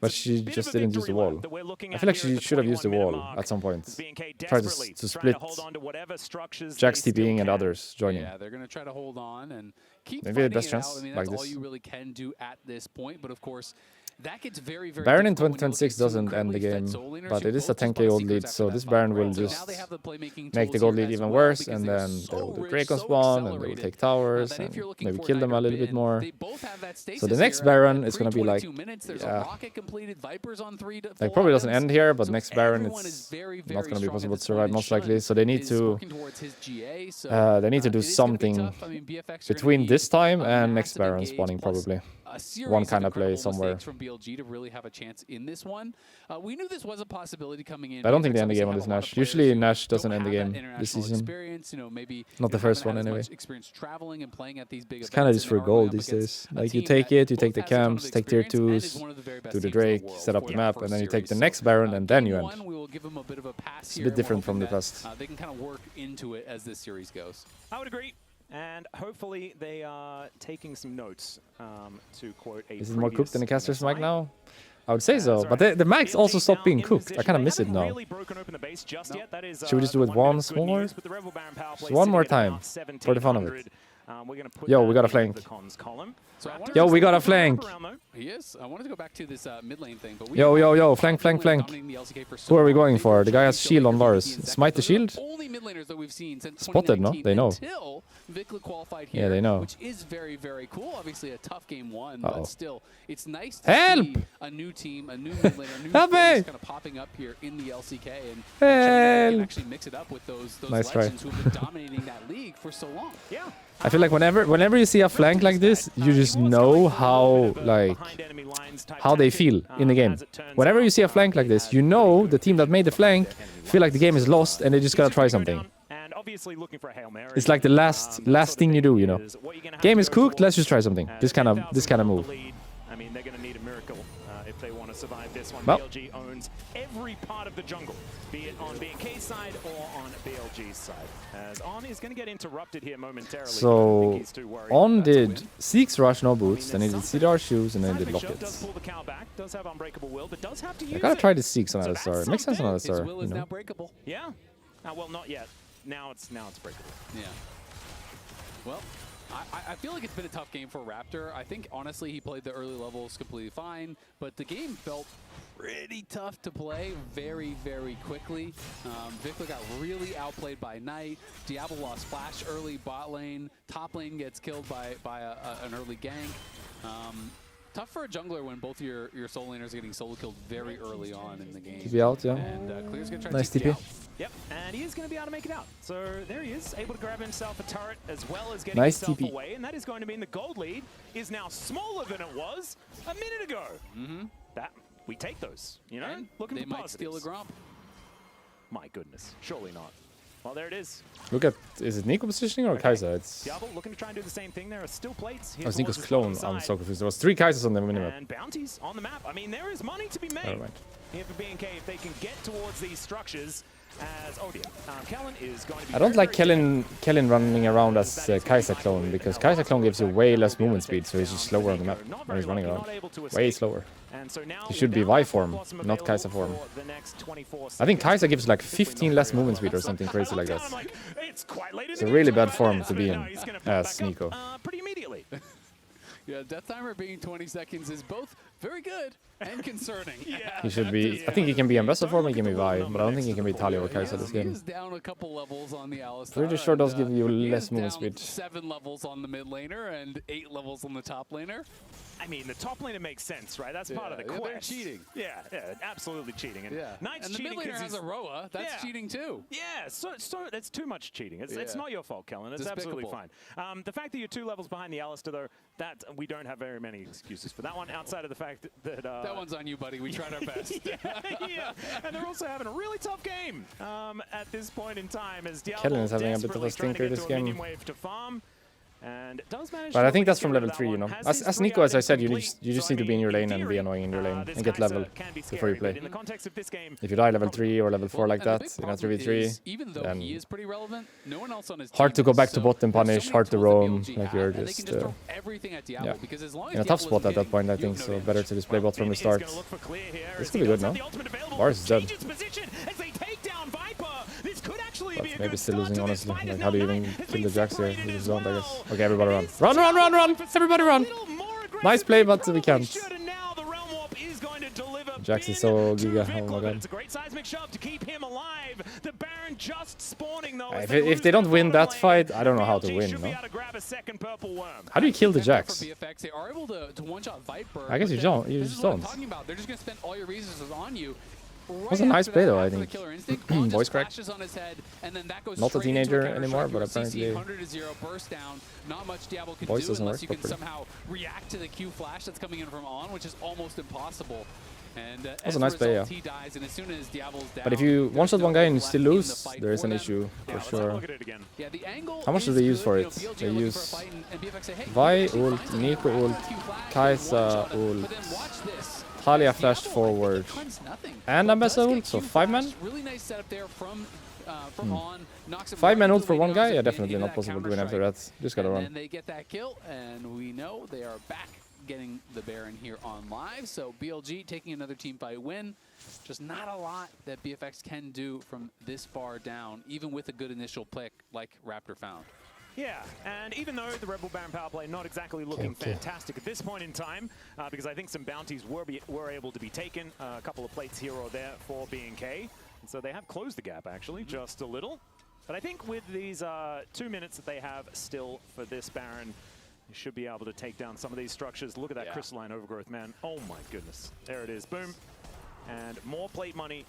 But she just didn't use the wall. I feel like she should have used the wall at some point. Try to split Jax TPing and others joining. Yeah, they're going to try to hold on and keep Maybe the fighting best it out. chance I mean, like that's all this. you really can do at this point. But of course, that gets very, very Baron in difficult when you look 2026 at two doesn't end the incredibly game, fit soul laners but who it is a both just 10k bought gold secrets lead, after so that this fight. Baron will So just now they have the playmaking make the tools gold here lead as even well worse, because and they're then they so will do rich, Dragon so spawn, and they will accelerated, take towers, that if and you're looking maybe for kill them a dagger little bit bin, more. they both have that So the stasis next here. Baron At is going to be like, 22 minutes, there's a yeah, rocket completed, Vipers on 3 to 4 like probably doesn't items. end here, but So next Baron everyone is it's very, not very going to be strong possible at to this survive point, and most likely. Shun So they need is to working towards his GA, so, they need to do it is gonna be something tough. I mean, BFX are gonna between need this time a and next massive Baron engage spawning plus probably. a series One of kind of play incredible somewhere. mistakes from BLG to really have a chance in this one. We knew this was a possibility coming in. I don't think BFX they end the game obviously on have this a lot of Nash. players Usually who Nash doesn't don't end the have that game this international season. experience, you know, maybe Not the haven't first had one as anyway. much experience traveling and playing at these big It's kind of events, just and for they are going gold up these against days. a Like you team take that it, you both take the has a ton of camps, take tier experience and is 2s, one of the very best do the teams in the Drake, world set up for the that map, first and then you take series. the So, next Baron, and then game you end. one, we will give them a bit of a pass It's a here, bit and we're different from hoping the that, past. they can kind of work into it as this series goes. I would agree. And hopefully they are taking some notes, to quote a Is it more cooked than the caster's mic MSI. now? I would say so, That's but right. the mics also BLG stopped now being in cooked. I position. kind of They miss it haven't now. really broken open the base just No. yet. That is, Should we just do it the one bit once of good more? news, but the Rebel Baron power play Just one more sitting at time, about for the fun of it. 1700. We're gonna put Yo, that we got a in flank. the cons column. So I wanted Yo, to we go got a back flank. Around, though. He is. I wanted to go back to this mid lane thing, but we Yo, have yo, yo, been flank, flank, flank. dominating the LCK for so Who are we long. going They've for? been The guy has showcasing shield on Showcase Varus. and Zeka. Smite the Those are shield? only mid laners that we've seen since Spotted, no? 2019 They know. Until Vikla qualified here, Yeah, they know. which is very, very cool. Obviously a tough game one, Uh-oh. but still, it's nice to Help! see a new team, a new mid laner, a new Help face me! kind of popping up here in the LCK, and Help! can actually mix it up with those Nice try. legends who have been dominating that league for so long. Yeah. I feel like whenever you see a flank like this, you just know how how they feel in the game. Whenever you see a flank like this, you know the team that made the flank feel like the game is lost and they just gotta try something. It's like the last thing you do, you know. Game is cooked, let's just try something. This kind of move. I mean, they're going to need a miracle if they want to survive this one. Well. BLG owns every part of the jungle, be it on B&K's side or on BLG's side. As On is going to get interrupted here momentarily. but I don't think So he's too worried. On That's a did win. 6 rush no boots, then he did CDR shoes, and then he did Savage does lockets. pull the cow back, does have unbreakable will, but does have to I use gotta it. try the Seeks on So Alistar. that's It makes sense on something. His Alistar, will you is now know. breakable. Yeah. Well, not yet. Now it's breakable. Yeah. Well, I feel like it's been a tough game for Raptor. I think, honestly, he played the early levels completely fine, but the game felt pretty tough to play very, very quickly. Vikla got really outplayed by Knight. Diablo lost Flash early bot lane. Top lane gets killed by an early gank. Tough for a jungler when both your soul laners are getting solo killed very early on in the game. TP out, yeah. And Clear's going to try Nice to take the TP. out. Yep, and he is going to be able to make it out. So there he is, able to grab himself a turret as well as getting Nice himself TP. away. And that is going to mean the gold lead is now smaller than it was a minute ago. That we take those, you know? And Looking they for might steal a positives. Gromp. My goodness, surely not. Well, there it is. Look at, is it Nico positioning or Kai'Sa? It's Diablo looking to try and do the same thing. There are still plates here. oh, it's Nico's towards his clone. bottom I'm side. so confused. There was 3 Kaisers on the minimap. And bounties on the map. I mean, there is money to be made Never mind. here for B&K if they can get towards these structures. As oh dear, Kellen is going to be. I don't very, like very Kellen running around as Kai'Sa clone, because Kai'Sa clone gives you way less movement speed, so he's just slower on the map when he's running around. Way slower. And so now He should be Vi form, not Kai'Sa form. I think Kai'Sa gives like 15 less movement speed or something crazy like that. It's a really bad form to be in as Nico. Pretty immediately. Yeah, death timer being 20 seconds is both very good and concerning. He should be, I think he can be Ambassador form, he can be Vi, but I don't think he can be Talia or Kai'Sa this He game. is down a couple levels on the Alistar. Pretty sure those and, give you he less is movement down speed. 7 levels on the mid laner and 8 levels on the top laner. I mean, the top laner makes sense, right? That's part of the Yeah, they're quest. cheating. Yeah, absolutely cheating. And Knight's and the cheating mid laner 'cause has he's- a Roa. That's Yeah. cheating too. Yeah, so that's too much cheating. It's Yeah. not your fault, Kellen. It's absolutely Despicable. fine. The fact that you're 2 levels behind the Alistar, though, that we don't have very many excuses for that one. Outside of the fact that That one's on you, buddy. We tried our best. yeah, and they're also having a really tough game at this point in time as Diablo Kellen is having a bit of a desperately trying to stinker get this to a minion game. wave to farm. And does manage But to I think at that's least from get rid level of 3, that you know. one. Has As his Nico, 3 as I said, you items just complete. need to be in your So, I lane mean, and be in annoying in your theory, lane this and get level Kai'Sa can be before you scary, play. but in the context of this game, If you die level 3 or level 4 Well, like and the that big in a problem 3v3, is, even though then he is pretty relevant, no one else on his hard team to go is. back to So bot and there's so punish, many hard to tools that roam, BLG like have, you're and they just can throw everything at Diablo, yeah. because as long as in a Diablo tough spot isn't at that hitting, point, I you think, have so no better damage. to just play bot from the Is start. gonna look for clear here This as could he be good, does have no? the ultimate available. Varus is dead. Changes position as they take down Viper. This could actually But maybe still losing, honestly. Like, how do you even kill the Jax here? You just don't, I guess. Okay, everybody run. Run, run, run, run! Everybody run! Nice play, but we can't. Jax is so giga. Oh my god. It's a great seismic shove to keep him alive. The Baron just spawning though. If they don't win that fight, I don't know how to win, no? How do you kill the Jax? They are able to one-shot Viper. I guess you don't. You just don't. They're just going to spend all your resources on you. That's a nice play though, I think. Voice crack. Not a teenager anymore, but apparently voice doesn't work you can properly. somehow react to the Q flash that's coming in from On, which is almost impossible. And That's a nice play, yeah. he dies, and as soon as Diablo's down, But if you one-shot one guy and you still left in the lose, fight there is an them. issue, for sure. Yeah, the angle How much do is they use good. for You know, it? BLG They are looking for a use fight, and BFX say, hey, Vi you can ult, try Nico and ult, Q flash, Kai'Sa one-shot him, ult, but then watch this. Talia As flashed Diablo forward, becomes nothing. and But Ambessa does ult, get so Q 5 man? flash. Really nice setup there from On. Knocks him 5 man right ult into for the one late guy? rounds Yeah, and definitely into not possible to counter win after strike. that. Just gotta And run. then they get that kill, and we know they are back getting the Baron here on live. So BLG taking another team fight win. Just not a lot that BFX can do from this far down, even with a good initial pick like Raptor found. Yeah, and even though the Rebel Baron power play not exactly looking fantastic at this point in time, because I think some bounties were able to be taken, a couple of plates here or there for B&K, and so they have closed the gap actually just a little. But I think with these 2 minutes that they have still for this Baron, they should be able to take down some of these structures. Look at that crystalline overgrowth, man. Oh my goodness. There it is. Boom. And more plate money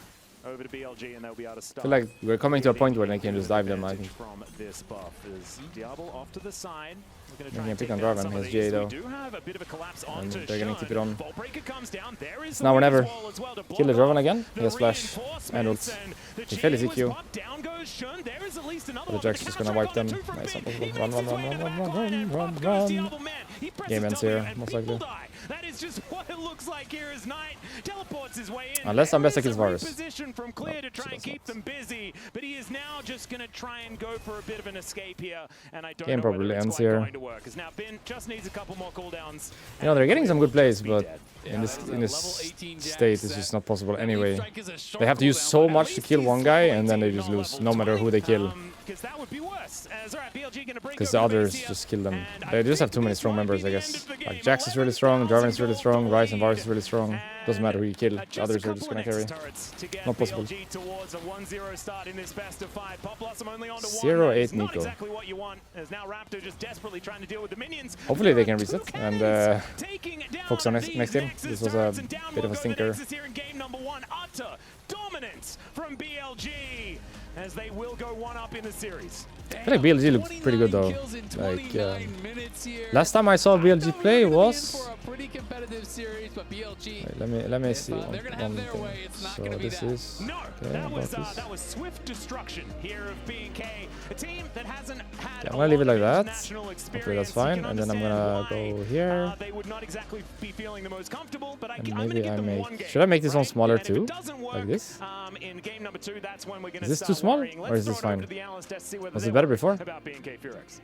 over to BLG, and they'll be able to start. I feel like we're coming to a point where they can just dive them, I think. From this buff is Diablo off to the side. We're going to They try can and pick take on down Draven. some He of has these. GA though. We do have a bit of a collapse And onto they're gonna keep it on. Vaultbreaker comes down. There is It's now or the never. wall as well to Kill the block Draven off again. He the has flash and ult. reinforcements, and the He failed his GA was EQ. popped. Down goes Shun. There is at least another The one. Jax The is gonna counter wipe them. strike on Nice, two from impossible. He Run, makes run, his run, way to the run, back run, line, and run, pop run, goes run. Diablo, man. He presses Game ends W here, and most people likely. die. That is just what it looks like here as Knight teleports his way in. Unless There Ambessa is kills a Varus. reposition from Clear to try so and that's keep not. them busy, but he is now just going to try and go for a bit of an escape here, and I don't Game know whether probably it's ends quite here. going to work. Because now Bin just needs a couple more cooldowns. You know, they're getting some good plays, Be but dead. in this that is a in this level 18 Jax state, it's that- just not possible That anyway. lead strike is a short They have to use cooldown, so but at much to least kill he's one guy, level and then they 18, just not lose, level no matter who they 20, kill. Because that would be worse. As all right, BLG going to break Because the over others Vizia, just kill them. and They I just have think too many this strong might members, be I the guess. end of the Like game. Jax is really strong, Draven is really 11,000 strong, Ryze and Varus is lead. really strong. Doesn't matter who you kill, the Just others a are just couple gonna of carry. Nexus turrets to get Not possible. BLG towards a 1-0 start in this best of 5. Pop Blossom only on to 0-8 1. It's not Nico. exactly what you want, as now Raptor just desperately trying to deal with the minions. Hopefully they There can are two reset and cannons taking down focus on next these game. Nexus This was a turrets, and down bit will of a go the stinker. Nexus here in game number 1. Utter dominance from BLG, as they will go one up in the series. I feel like BLG looked pretty good though. 29 kills in Like 29 minutes here. last time I saw BLG play They're gonna be in was. for a pretty competitive series, but BLG, Wait, let me if, see they're gonna have one their thing. way, it's not So gonna be this that. is No, okay. that was swift destruction here of B&K, a team that hasn't had Yeah, I'm a gonna leave it lot like of that. international Hopefully experience. that's fine, You can and then I'm gonna understand go why, here. they would not exactly be feeling the most comfortable, but And I'm gonna maybe give I them make. one game. Should I make this one right? smaller And if it too? doesn't Like work, this? in game number 2, that's when we're gonna Is this start too small, worrying. or Let's is this throw it over fine? to the analyst to see whether Was they it better worry before? about B&K Furex.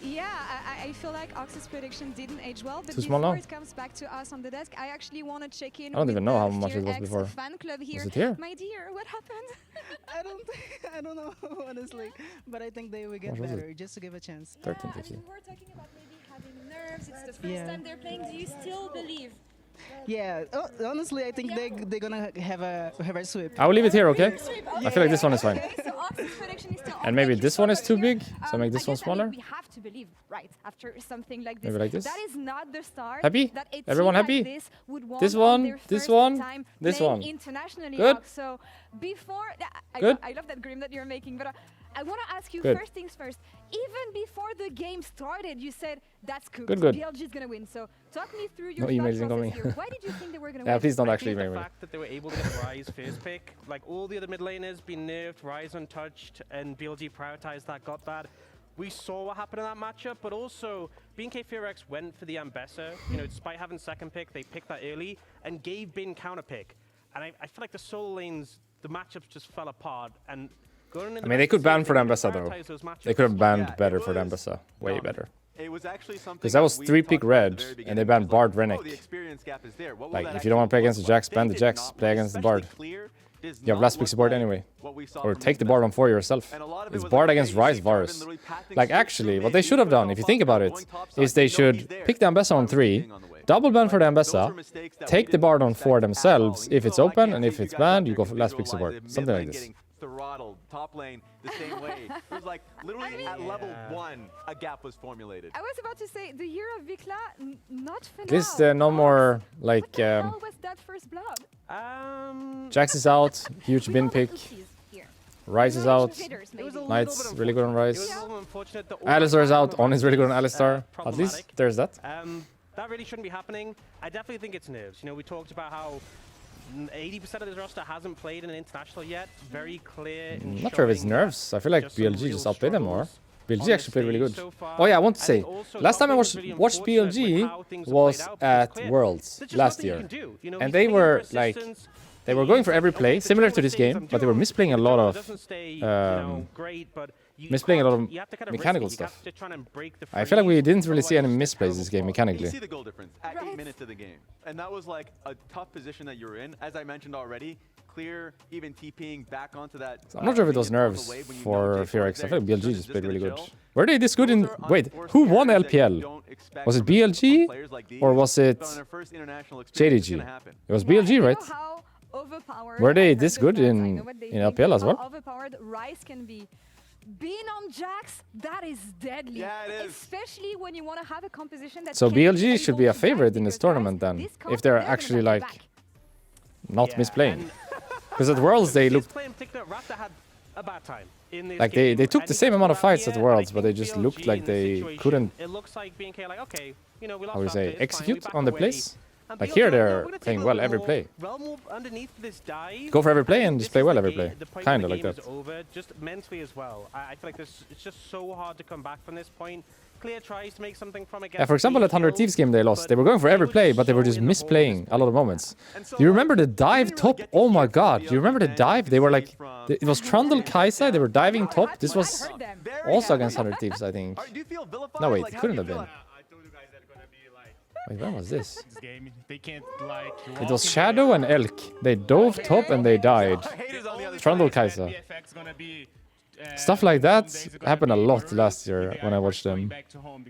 Yeah, I feel like Ox's prediction didn't age well, but Too small before now? it comes back to us on the desk, I actually want to check in. I don't with even know the how much it was Fear X before. fan club here. Was it here? My dear, what happened? I don't know honestly, but I think they will get What was it? better just to give a chance. 1350. we were talking about maybe having nerves. It's the first Yeah. time they're playing. Do you still believe? Yeah, honestly, I think they're gonna have a sweep. I will leave it here, okay? Sweep, I feel like this one is fine. Okay, so Ox's prediction is still on. And maybe Thank you this so one is much too here. big, so make this I one guess, I mean, smaller. we have to believe, right, after something like this. Maybe like this? That is not the start. Happy? That a Everyone team happy? Like this would want This on one, their this first one, time this playing one. internationally. Good? Ox. So before, Good? I love that grim that you're making, but I want to ask you Good. first things first. Even before the game started, you said that's cooked. Good, good. BLG is gonna win. So talk me through your No emails thought incoming. process here. Why did you think they were gonna Yeah, win? please don't I actually think make the me. fact that they were able to get Ryze first pick, like all the other mid laners been nerfed, Ryze untouched, and BLG prioritized that, got that. We saw what happened in that matchup, but also B&K Furex went for the Ambessa. You know, despite having second pick, they picked that early and gave Bin counter pick. And I feel like the solo lanes, the matchups just fell apart. And going in I mean, they could ban for the Ambessa though. They could have banned Yeah, better it for the was Ambessa. Way better. It was actually something Because that was we 3 pick talked about at red, the very and beginning. they It banned was Bard like, Rennek. oh, the experience gap is there. What will Like, that if you don't want to play actually against the look Jax, like? ban the They did Jax, not play play, against the especially Bard. Clear You have last pick support anyway. Or take the Bard on 4 yourself. It's Bard against Ryze Varus. Like, actually, what they should have done, if you think about it, is they should pick the Ambessa on 3, double ban for the Ambessa, take the Bard on 4 themselves if it's open, and if it's banned, you go for last pick support. Something like this. Throttled top lane the same way. It was like literally at level 1 a gap was formulated. I was about to say the year of Vikla, not for At least now. no more like What the hell was that first blood? Jax is out, huge bin pick. Ryze is out. Knight's really good on It was Ryze. a little unfortunate that Alistar is out. On is really good on Alistar. At least there's that. That really shouldn't be happening. I definitely think it's nerves. You know, we talked about how 80% of this roster hasn't played in an international yet. Very clear. I'm not sure if it's nerves. I feel like BLG just outplayed them more. BLG actually played really good. Oh yeah, I want to say, last time I watched BLG was at Worlds last year. And they were like, they were going for every play, similar to this game, but they were misplaying a lot of mechanical stuff. I feel like we didn't really see any misplays this game mechanically. You see the goal difference at 8 minutes of the game. And that was like a tough position that you were in. As I mentioned already, clear, even TPing back onto that. I'm not sure if it was nerves for Fearx. I feel like BLG just played really good. Were they this good in... Wait, who won LPL? Was it BLG or was it JDG? It was BLG, right? Were they this good in LPL as well? How overpowered Ryze can be. Being on Jax, that is deadly. Yeah, it is. Especially when you want to have a composition that So can be BLG should be a able to favorite back in this because tournament Ryze, then, this comp, if they're gonna actually back. like not misplaying. Because at Worlds they looked like they took the same amount of fights at Worlds, but they just looked like they couldn't, It looks like BNK like, okay, you know, we how would you lost say, after this, fine, execute we back on the away. plays. And Like BLG, here we're they're gonna take playing a well little every more play. realm move underneath this dive. Go for every play and This just play is well the every game- play. the point Kinda where like the that. game is over, just mentally as well. I feel like it's just so hard to come back from this point. Clear tries to make something from it. Yeah, for example, at 100 Thieves game they lost. They were going for every play, but they were just misplaying a lot of moments. Do you remember the dive top? Oh my god, do you remember the dive? They were like, it was Trundle Kaisa, they were diving top. This was also against 100 Thieves, I think. Do you feel vilified? No, wait, Like, it how couldn't do have you been. feel? Wait, when was this? Game, they can't like. It was Shadow and Elk. They dove top and they died. Haters on the other Trundle side. Kaisa. Stuff like that happened a lot last year when I watched them.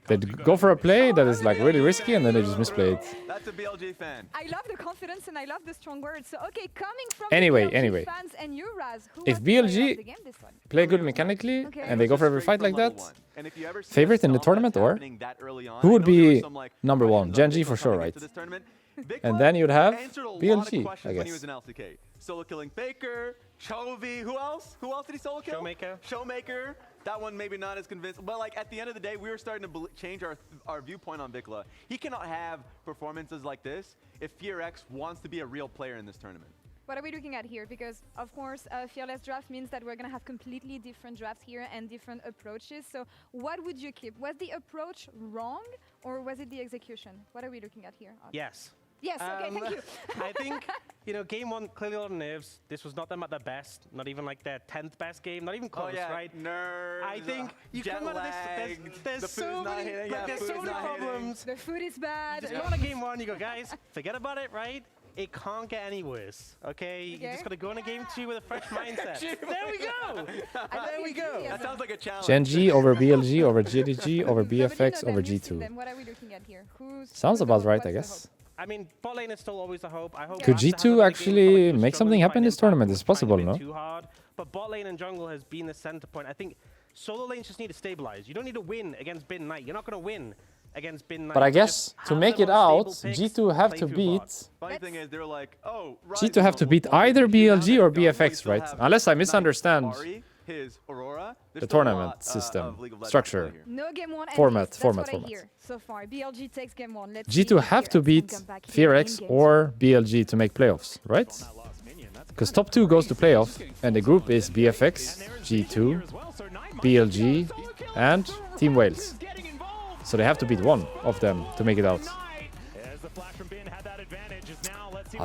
They'd go for a play that is like really risky and then they just misplay it. That's a BLG fan. I love the confidence and I love the strong words. So okay, coming from Anyway, the BLG anyway. fans and you, Raz, who If was the player of BLG the game this one? play good mechanically Okay. and they go for every fight like that, And if you ever see favorite a in the stomp tournament that's or happening that early on, who would I know there were be some, like, number one? questions on Gen G for Vikla sure, coming right? into this tournament. And Vikla then you'd have answered a lot of BLG, questions I when he guess. was in LCK. Solo killing Faker, Chovy, who else? Who else did he solo kill? Showmaker. Showmaker. That one maybe not as convinced. But like at the end of the day, we were starting to change our viewpoint on Vikla. He cannot have performances like this if FearX wants to be a real player in this tournament. What are we looking at here? Because, of course, Fearless draft means that we're going to have completely different drafts here and different approaches. So what would you keep? Was the approach wrong or was it the execution? What are we looking at here? Yes. Yes, okay, thank you. I think, you know, game one, clearly a lot of nerves. This was not them at their best, not even like their 10th best game, not even close, right? Nerves. I think you jet come out of this, lagged, there's the food's so not many, hitting, like, yeah, there's food's so many not hitting. problems. The food is bad. You go on a game one, you go, guys, forget about it, right? It can't get any worse, okay? You just got to go on a game two with a fresh mindset. There we go. There we go. That sounds like a challenge. Gen G over BLG over JDG over BFX over G2. Then what are we looking at here? Sounds who's the about hope? right, What's I the guess. I mean, bot lane is still always a hope. I hope Could Rasta has G2 a big game, actually probably just make struggling something to happen find this impact, tournament? It's trying a possible, bit no? Too hard. But bot lane and jungle has been the center point. I think solo lanes just need to stabilize. You don't need to win against Bin Knight. You're not going to win against Bin Knight. But I Just guess to have make them it on out, stable picks, G2 have play to through beat bot. Funny thing is, they're like, oh, G2 have to beat either BLG or BFX, right? Unless I misunderstand the tournament system structure. No game one. Format, That's format, what I format. hear so far. BLG takes game one. Let's see G2 if have to Fearx beat can come back here FearX in game or BLG to make playoffs, right? Because top 2 goes to playoff, and the group is BFX, G2, BLG, and Team Wales. So they have to beat one of them to make it out.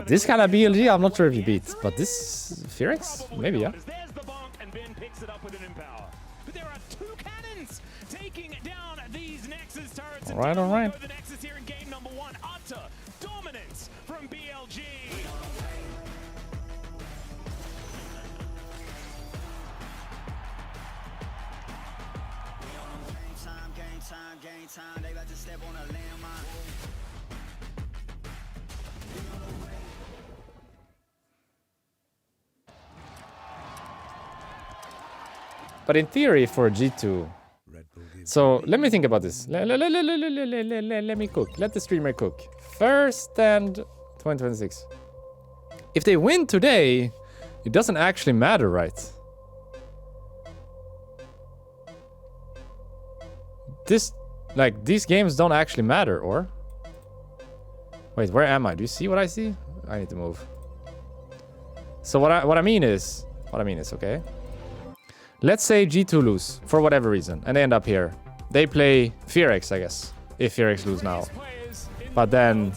This kind of BLG, I'm not sure if you beat, but this FearX, maybe, yeah. There's the bonk, and Ben picks it up with an empower. But there are two cannons taking down these Nexus turrets. All right, all right. The Nexus here in game number one. Utter dominance from BLG. But in theory, for G2, so let me think about this. Let me cook. Let the streamer cook. First stand 2026. If they win today, it doesn't actually matter, right? These games don't actually matter, or? Wait, where am I? Do you see what I see? I need to move. So what I mean is, okay? Let's say G2 lose for whatever reason, and they end up here. They play FearX, I guess, if FearX lose now. But then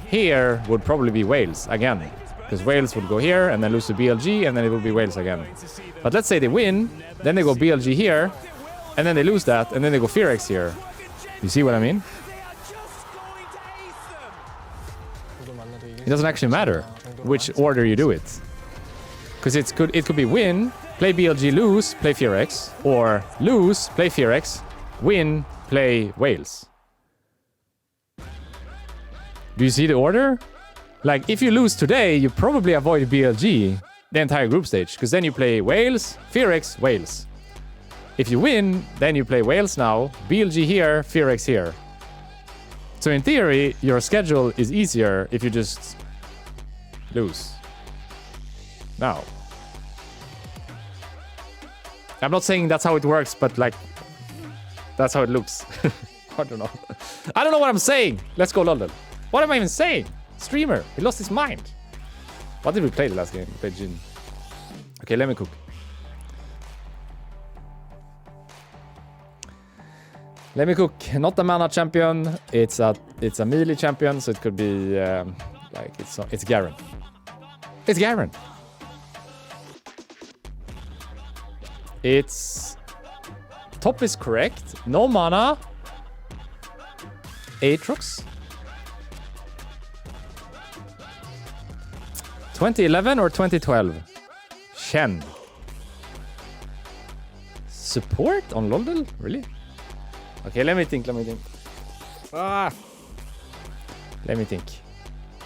here would probably be Wales again, because Wales would go here and then lose to BLG, and then it will be Wales again. But let's say they win, then they go BLG here, and then they lose that, and then they go FearX here. You see what I mean? It doesn't actually matter which order you do it, because it could be win, play BLG, lose, play FearX, or lose, play FearX, win, play Wales. Do you see the order? Like, if you lose today, you probably avoid BLG the entire group stage, because then you play Wales, FearX, Wales. If you win, then you play Wales now, BLG here, FearX here. So in theory, your schedule is easier if you just lose. Now. I'm not saying that's how it works, but like, that's how it looks. I don't know. I don't know what I'm saying. Let's go London. What am I even saying? Streamer, he lost his mind. What did we play the last game? We played Jin. Okay, let me cook. Let me cook. Not a mana champion. It's a melee champion, so it could be like it's Garen. It's Garen. It's top is correct. No mana. Aatrox. 2011 or 2012? Shen. Support on London? Really? Okay, let me think. Let me think.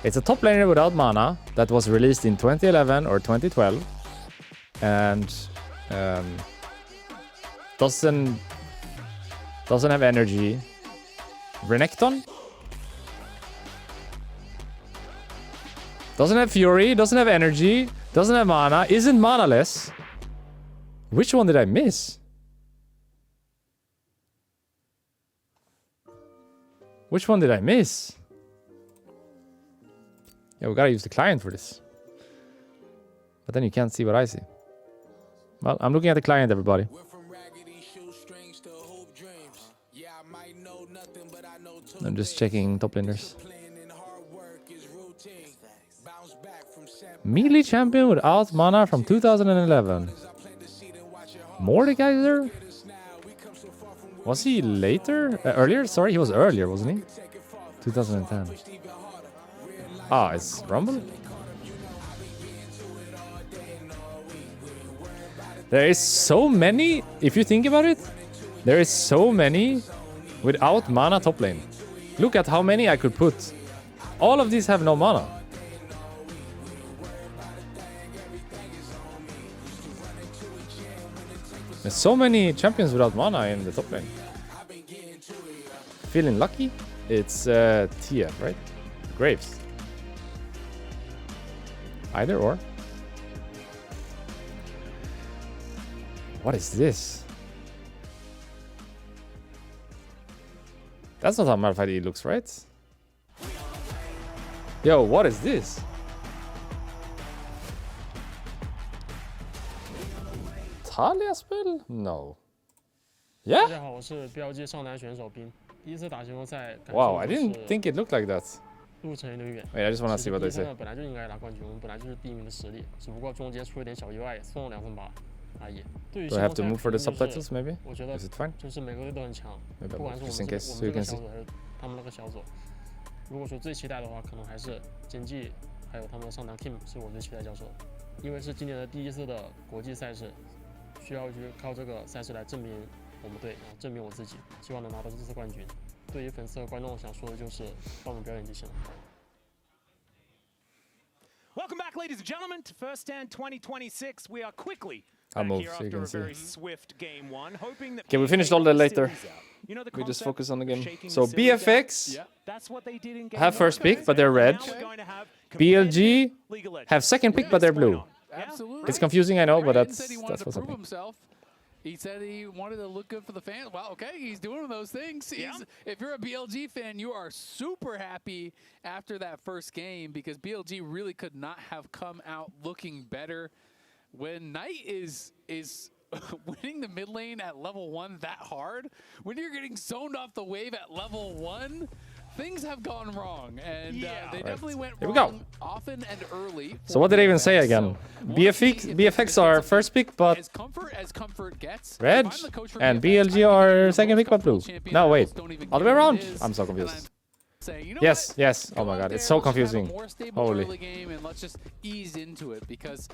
It's a top laner without mana that was released in 2011 or 2012. And doesn't have energy. Renekton? Doesn't have fury, doesn't have energy, doesn't have mana, isn't manaless. Which one did I miss? Which one did I miss? Yeah, we gotta use the client for this. But then you can't see what I see. Well, I'm looking at the client, everybody. I'm just checking top laners. Melee champion without mana from 2011. Mordekaiser? Was he later? Earlier? Sorry, he was earlier, wasn't he? 2010. Ah, it's Rumble? There is so many, if you think about it, there is so many without mana top lane. Look at how many I could put. All of these have no mana. There's so many champions without mana in the top lane. Feeling lucky? It's Tia, right? Graves. Either or. What is this? That's not how Malphite looks, right? Yo, what is this? Talia spell? No. Yeah? Wow, I didn't think it looked like that. Wait, I just want to see what they say. Do I have to move for the subtitles, maybe? Is it fine? Maybe I'll move just in case, so you can see. 如果说最期待的话，可能还是剑姬，还有他们的上单 Kim 是我最期待交手，因为是今年的第一次的国际赛事，需要去靠这个赛事来证明我们队，然后证明我自己，希望能拿到这次冠军。对于粉丝和观众想说的就是帮我们表演就行了。 Welcome back, ladies and gentlemen, to First Stand 2026. We are quickly I'll back move here so you after can a see. very swift game one, hoping that Okay, we PFX finished all that later. still is out. You know the We just concept? focus on the game. Shaking So the series down? BFX That's what they did in game have one, first pick, guys. but they're red. Now we're going to have BLG competitive League of Legends. have second pick, but they're blue. Absolutely. It's confusing, I know, but Brandon said he wanted that's to what's prove happening. himself. He said he wanted to look good for the fans. Well, okay, he's doing one of those things. If you're a BLG fan, you are super happy after that first game because BLG really could not have come out looking better. When Knight is winning the mid lane at level 1 that hard, when you're getting zoned off the wave at level 1, things have gone wrong, and they definitely went Here we go. wrong often and early. So what did I even say BFX. again? So BFX are first pick, but as comfort gets. red, if I'm the coach for and BFX, BLG I are think second most pick, but blue. champion No, wait. battles don't even All the way care what around? it is, I'm so and confused. saying, you know Yes, what? yes. Oh Go my out god, there, it's so let's just have a confusing. more stable Holy. early game, and let's just ease into it because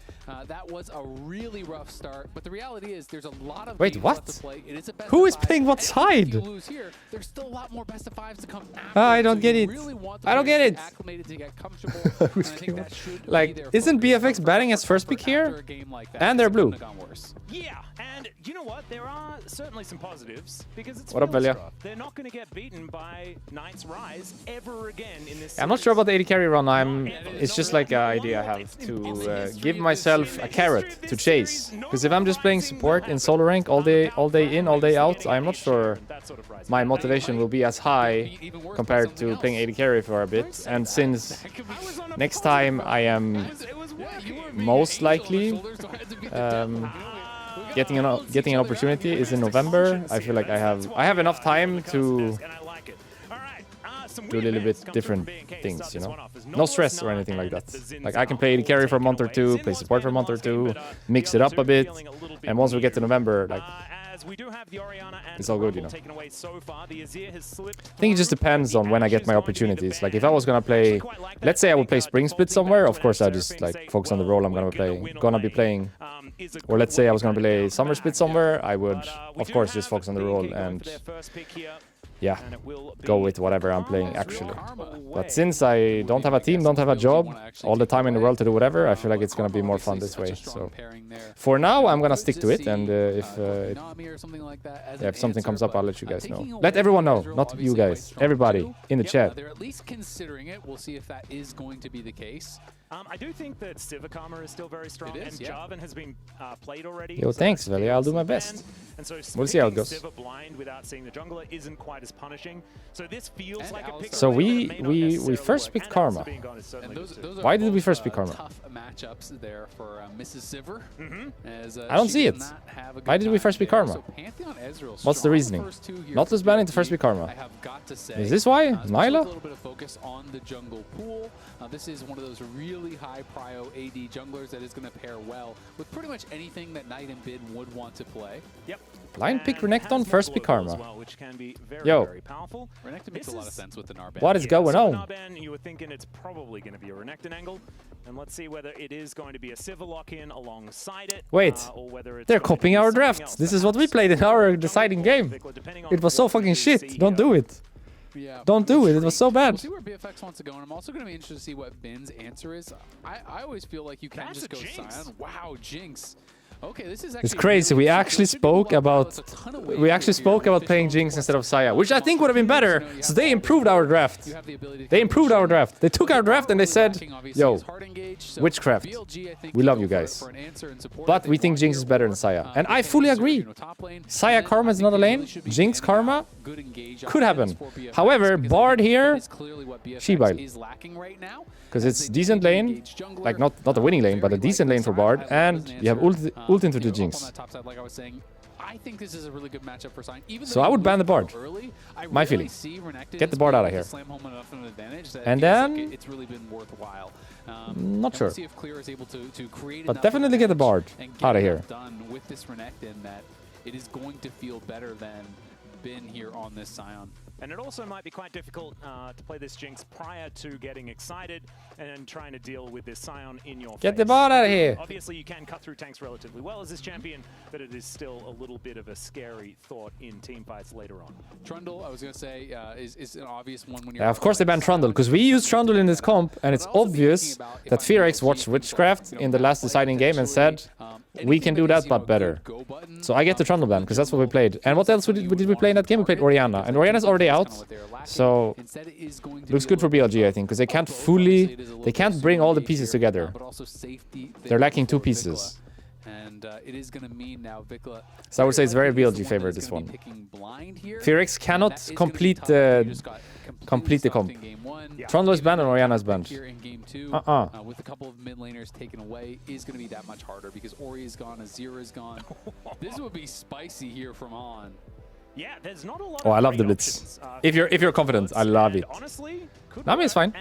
that was a really rough start. But the reality is, there's a lot of Wait, games what? left to play, and it's a best Who of is five, playing what and side? If you lose here, there's still a lot more best of fives to come after. I don't so get you it. Really want the I don't players get to it. acclimated to get comfortable, and I Who's think playing that what? should be Like, their isn't focus. BFX batting as first pick After here? a game like that, And they're it couldn't blue. have gone worse. Yeah, and you know what? There are certainly some positives because it's What up, Fearless Velia? Draft. They're not going to get beaten by Knight's Rise ever again in this. I'm not sure series. about the AD carry run. It's just like an idea I have to give myself a carrot to chase. Because if I'm just playing support in solo rank all day in, all day out, I'm not sure my motivation will be as high compared to playing AD carry for a bit. And since next time I am most likely getting an opportunity is in November, I feel like I have enough time to do a little bit different things, you know. No stress or anything like that. Like I can play AD carry for a month or two, play support for a month or two, mix it up a bit, and once we get to November, like it's all good, you know. I think it just depends on when I get my opportunities. Like if I was gonna play, let's say I would play Spring Split somewhere, of course I just like focus on the role I'm gonna be playing. Or let's say I was gonna play Summer Split somewhere, I would of course just focus on the role and yeah, go with whatever I'm playing actually. But since I don't have a team, don't have a job, all the time in the world to do whatever, I feel like it's gonna be more fun this way. So for now, I'm gonna stick to it, and if something comes up, I'll let you guys know. Let everyone know, not you guys, everybody in the chat. They're at least considering it. We'll see if that is going to be the case. I do think that Sivakama is still very strong, and Jarvan has been played already. Yo, thanks, Velia. I'll do my best. And so We'll see how it goes. Siva blind without seeing the jungler isn't quite as punishing. So this feels like a pick. So we first picked Karma. Why did we first pick Karma? Tough matchups there for Mrs. Siver. I don't see it. Why did we first pick Karma? What's the reasoning? Nautilus ban into first pick Karma. Is this why? Nyla? A little bit of focus on the jungle pool. This is one of those really high prio AD junglers that is going to pair well with pretty much anything that Knight and Bid would want to play. Yep. Blind pick Renekton, first pick Karma. Which can be very, Yo. very powerful. Renekton makes a lot of sense with the Narban. What is going so on? Narban, you were thinking it's probably going to be a Renekton angle. And let's see whether it is going to be a Siva lock-in alongside it. Wait, or whether it's they're going to copying be our something draft. else This that is what we happens. played in our deciding game. It was so fucking shit. Don't do it. Yeah, Don't do it. It was so bad. We'll see where BFX wants to go, and I'm also going to be interested to see what Bin's answer is. I always feel like you can That's just a go Jinx. Sion. Wow, Jinx. Okay, this is It's actually crazy. really We interesting. actually So it should be spoke well about balanced. A ton of waves we actually here. spoke about Fish playing on Jinx the instead of court. Saya, which I think would have been better. So they improved our draft. You have the ability to They cover improved our Shen. draft. They took our draft and they said, Lacking, obviously, "Yo, is hard engage, so witchcraft. BLG, I think, We can love go you for it guys." for an answer and support But if we they think want Jinx here is better or, than Saya. And they I can fully serve, agree. you know, top lane. Saya And then Karma I is think not a they lane. really should be Jinx banding Karma out good engage could happen. offense for BFX, However, because I Bard think here, that is clearly what BFX She-Bile. is lacking right now. because As it's they decent need to lane, engage jungler, like not a winning lane, but a very decent likely lane for Saya Bard, has love as and an you have answer. ult into You the know, up Jinx. on that top side, like I was saying, I think this is a really good matchup for Sion. Even So though I you would ban lose the Bard. early, I My really feeling. see Renekton Get the as Bard being out of able here. to slam home enough of an advantage that And it feels like then- it's really been worthwhile. Not and sure. We'll see if Clear is able to create But enough definitely get the Bard advantage and out of get here. enough done with this Renekton that it is going to feel better than Bin here on this Sion. And it also might be quite difficult to play this Jinx prior to getting excited and trying to deal with this Sion in your face. Get the ball out of here. Obviously, you can cut through tanks relatively well as this champion, but it is still a little bit of a scary thought in team fights later on. Trundle, I was going to say, is an obvious one when you're... Yeah, of course they banned Trundle, because we used Trundle in this comp, and it's obvious that FearX watched Witchcraft in the last deciding game and said, we can do that, but better. So I get the Trundle ban, because that's what we played. And what else did we play in that game? We played Orianna, and Orianna's already out, so looks good for BLG, I think, because they can't bring all the pieces together. They're lacking 2 pieces. And it is going to mean now Vikla... So I would say it's very BLG favored, this one. FearX cannot complete the comp. Trundle is banned and Orianna is banned. With a couple of mid laners taken away is going to be that much harder because Ori is gone, Azir is gone. This would be spicy here from On. Yeah, there's not a lot I love the Blitz. If you're confident, I love it. Honestly, Nami is fine.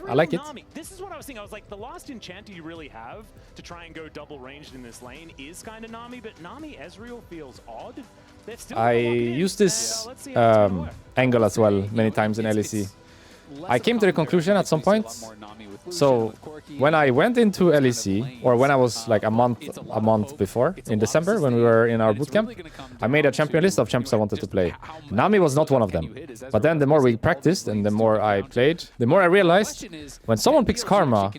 I like it. This is what I was thinking. I was like, the last enchanter you really have to try and go double ranged in this lane is kind of Nami, but Nami Ezreal feels odd. I used this angle as well many times in LEC. I came to the conclusion at some point. So when I went into LEC, or when I was like a month before, in December, when we were in our bootcamp, I made a champion list of champs I wanted to play. Nami was not one of them. But then the more we practiced and the more I played, the more I realized when someone picks Karma,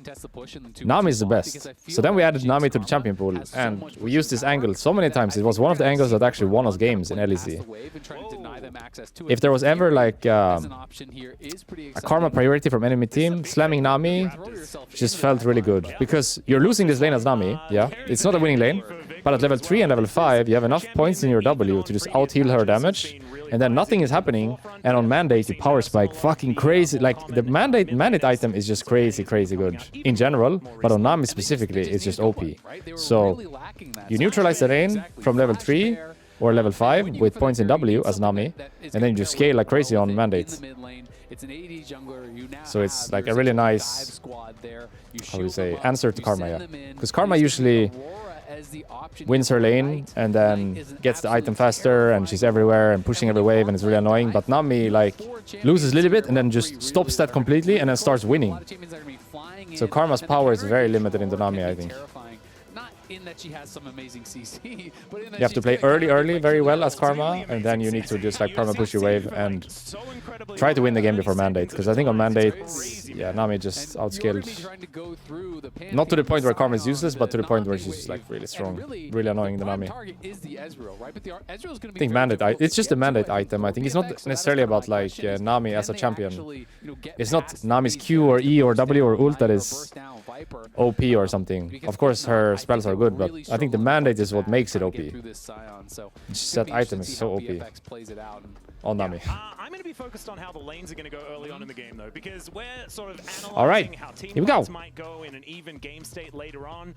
Nami is the best. So then we added Nami to the champion pool, and we used this angle so many times. It was one of the angles that actually won us games in LEC. If there was ever like a Karma priority from enemy team, slamming Nami just felt really good. Because you're losing this lane as Nami, yeah? It's not a winning lane, but at level 3 and level 5, you have enough points in your W to just out-heal her damage, and then nothing is happening, and on Mandate, you power spike fucking crazy. Like, the Mandate item is just crazy good in general, but on Nami specifically, it's just OP. So, you neutralize the lane from level 3 or level 5 with points in W as Nami, and then you just scale like crazy on Mandate. So it's like a really nice, how do you say, answer to Karma, yeah. Because Karma usually wins her lane and then gets the item faster and she's everywhere and pushing every wave and it's really annoying. But Nami like loses a little bit and then just stops that completely and then starts winning. So Karma's power is very limited in the Nami, I think. In that she has some amazing CC, but in that you have to play early very well as Karma, and then you need to just like Karma push your wave and try to win the game before Mandate, because I think on Mandate, yeah, Nami just outscaled. Not to the point where Karma is useless, but to the point where she's like really strong, really annoying the Nami. I think Mandate, it's just a Mandate item. I think it's not necessarily about like Nami as a champion. It's not Nami's Q or E or W or ult that is OP or something. Of course her spells are good, but I think the Mandate is what makes it OP. Just that item is so OP on Nami. I'm going to be focused on how the lanes are going to go early on in the game, though, because we're sort of analyzing how team fights might go in an even game state later on.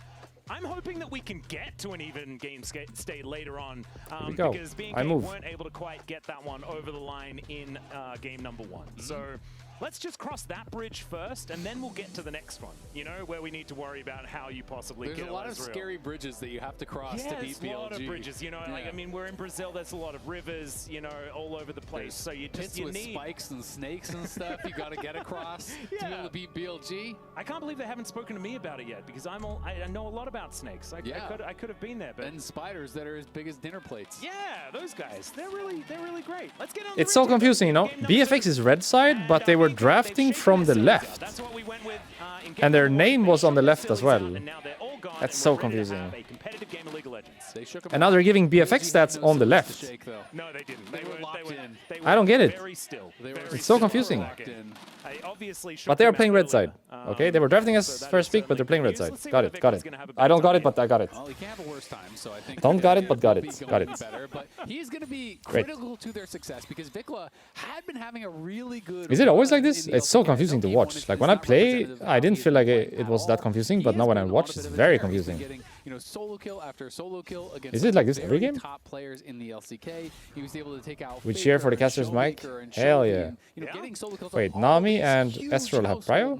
I'm hoping that we can get to an even game state later on, because BNK weren't able to quite get that one over the line in game number 1. So let's just cross that bridge first, and then we'll get to the next one, you know, where we need to worry about how you possibly There's a lot of scary bridges that you have to cross to beat BLG. Yeah, a lot of bridges, you know, like, I mean, we're in Brazil, there's a lot of rivers, you know, all over the place, so you just, with spikes and snakes and stuff you got to get across to be able to beat BLG. I can't believe they haven't spoken to me about it yet, because I know a lot about snakes. I could have been there, but... And spiders that are as big as dinner plates. Yeah, those guys, they're really great. Let's get on. It's so confusing, you know. BFX is red side, but they were drafting from the left. That's what we went with, and their name was on the left as well. That's so confusing. And now they're giving BFX stats on the left. No, they didn't. They were locked in. I don't get it. It's so confusing. But they are playing red side. Okay, they were drafting as first pick, but they're playing red side. Got it. I don't got it, but I got it. Well, he can't have a worse time, so I think don't got it, but got it. Got it. Better, but he's going to be critical to their success because Vikla had been having a really good. Is it always like this? It's so confusing to watch. Like when I play, I didn't feel like it was that confusing, but now when I watch, it's very confusing. You know, solo kill after solo kill against. Is it like this every game? Top players in the LCK. He was able to take out. We cheer for the caster's mic. Hell yeah. You know, getting solo kills. Wait, Nami and Ezreal have prio?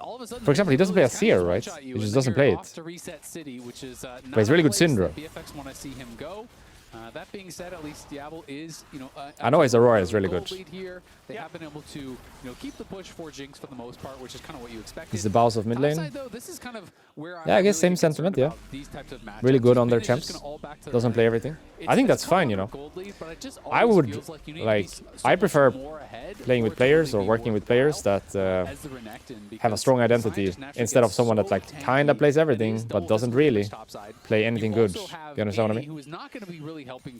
all of a sudden, For example, he doesn't play a Lulu's Seer, kinda right? one-shot you, He just and then doesn't you're play off it. to Reset City, which is But he's really good not a place Syndra. that BFX want to see him go. That being said, at least Diablo is, I know his Aurora is really good. Here. They have been able to, keep the push for Jinx for the most part, which is kind of what you expected. He's the boss of mid lane. Outside, though, this is kind of where Yeah, I guess same sentiment, yeah. Really good on their champs. Doesn't play everything. I think that's fine, I would, I prefer playing with players or working with players that have a strong identity instead of someone that kind of plays everything but doesn't really play anything good. You understand what I mean?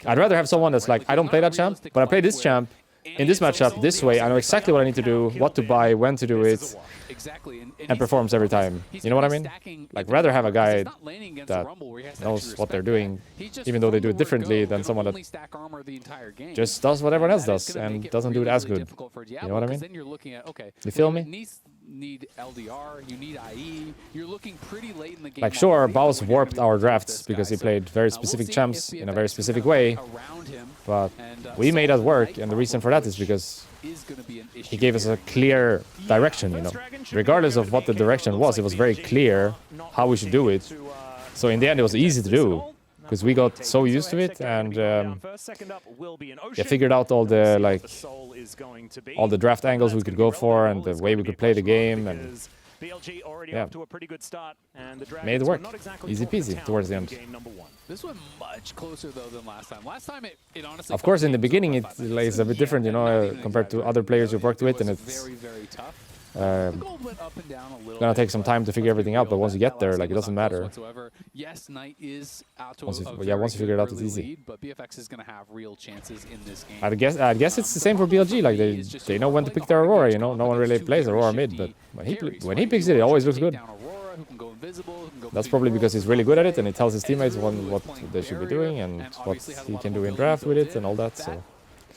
I'd rather have someone that's I don't play that champ, but I play this champ in this matchup this way. I know exactly what I need to do, what to buy, when to do it, and performs every time. You know what I mean? Rather have a guy that knows what they're doing, even though they do it differently than someone that just does what everyone else does and doesn't do it as good. You know what I mean? You feel me? Need LDR, you need IE. You're looking pretty late in the game. Sure, Baus warped our drafts because he played very specific champs in a very specific way, but we made that work, and the reason for that is because he gave us a clear direction, Regardless of what the direction was, it was very clear how we should do it. So in the end, it was easy to do, because we got so used to it, and figured out all the all the draft angles we could go for and the way we could play the game, and made it work. Easy peasy towards the end. This went much closer though than last time. Last time it honestly. Of course, in the beginning it's a bit different, compared to other players you've worked with, and it's very tough. Gonna take some time to figure everything out, but once you get there, it doesn't matter. Yes, Knight is out to once you figure it out, it's easy. Lead, but BFX is gonna have real chances in this game. I guess it's the same for BLG. They know when to pick their Aurora. No one really plays Aurora mid, but when he picks it, it always looks good. That's probably because he's really good at it, and he tells his teammates what they should be doing and what he can do in draft with it and all that. So.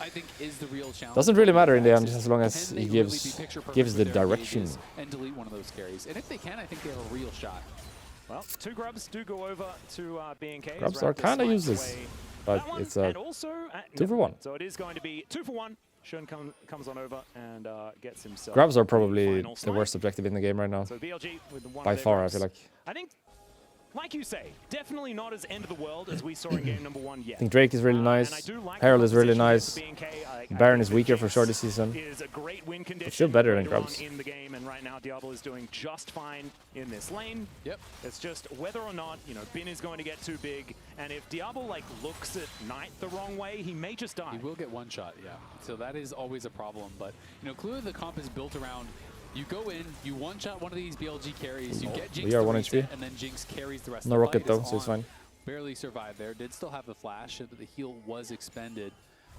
I think is the real challenge. Doesn't really matter in the end, as long as he gives the direction. And delete one of those carries. And if they can, I think they have a real shot. Well, 2 grubs do go over to BNK. Grubs are kind of useless, but it's a 2 for 1. So it is going to be 2 for 1. Shun comes on over and gets himself. Grubs are probably the worst objective in the game right now. So BLG with the by far, I feel like. I think, like you say, definitely not as end of the world as we saw in game number 1 yet. I think Drake is really nice. Herald is really nice. Baron is weaker for sure this season. But still better than Grubs. In the game, and right now Diablo is doing just fine in this lane. Yep. It's just whether or not, Bin is going to get too big, and if Diablo looks at Knight the wrong way, he may just die. He will get one shot, yeah. So that is always a problem, but clearly the comp is built around. You go in, you one-shot one of these BLG carries, you get Jinx we are 1 HP. and then Jinx carries the rest no of the rocket fight. though, so it's fine. Barely survived there. Did still have the flash, but the heal was expended.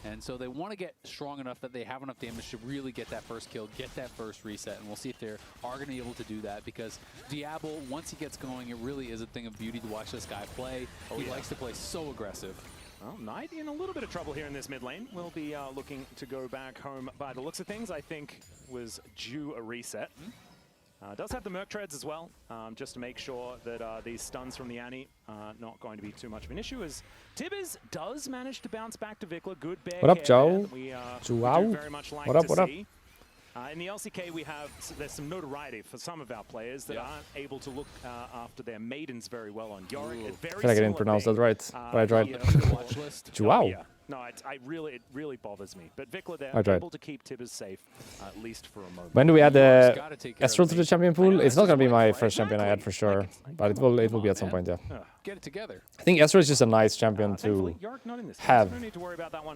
And so they want to get strong enough that they have enough damage to really get that first kill, get that first reset, and we'll see if they are going to be able to do that, because Diablo, once he gets going, it really is a thing of beauty to watch this guy play. He likes to play so aggressive. Well, Knight in a little bit of trouble here in this mid lane. Will be looking to go back home by the looks of things. I think was due a reset. Does have the Merc Treads as well, just to make sure that these stuns from the Annie are not going to be too much of an issue, as Tibbers does manage to bounce back to Vikla. Good bear. What up, Joe? What up, what up? In the LCK, there's some notoriety for some of our players that aren't able to look after their maidens very well on Yorick. I feel like I didn't pronounce that right, but I tried. Joao. No, it really bothers me. But Vikla, they're able to keep Tibbers safe, at least for a moment. When do we add Ezreal to the champion pool? It's not going to be my first champion I add for sure, but it will be at some point, yeah. Get it together. I think Ezreal is just a nice champion to have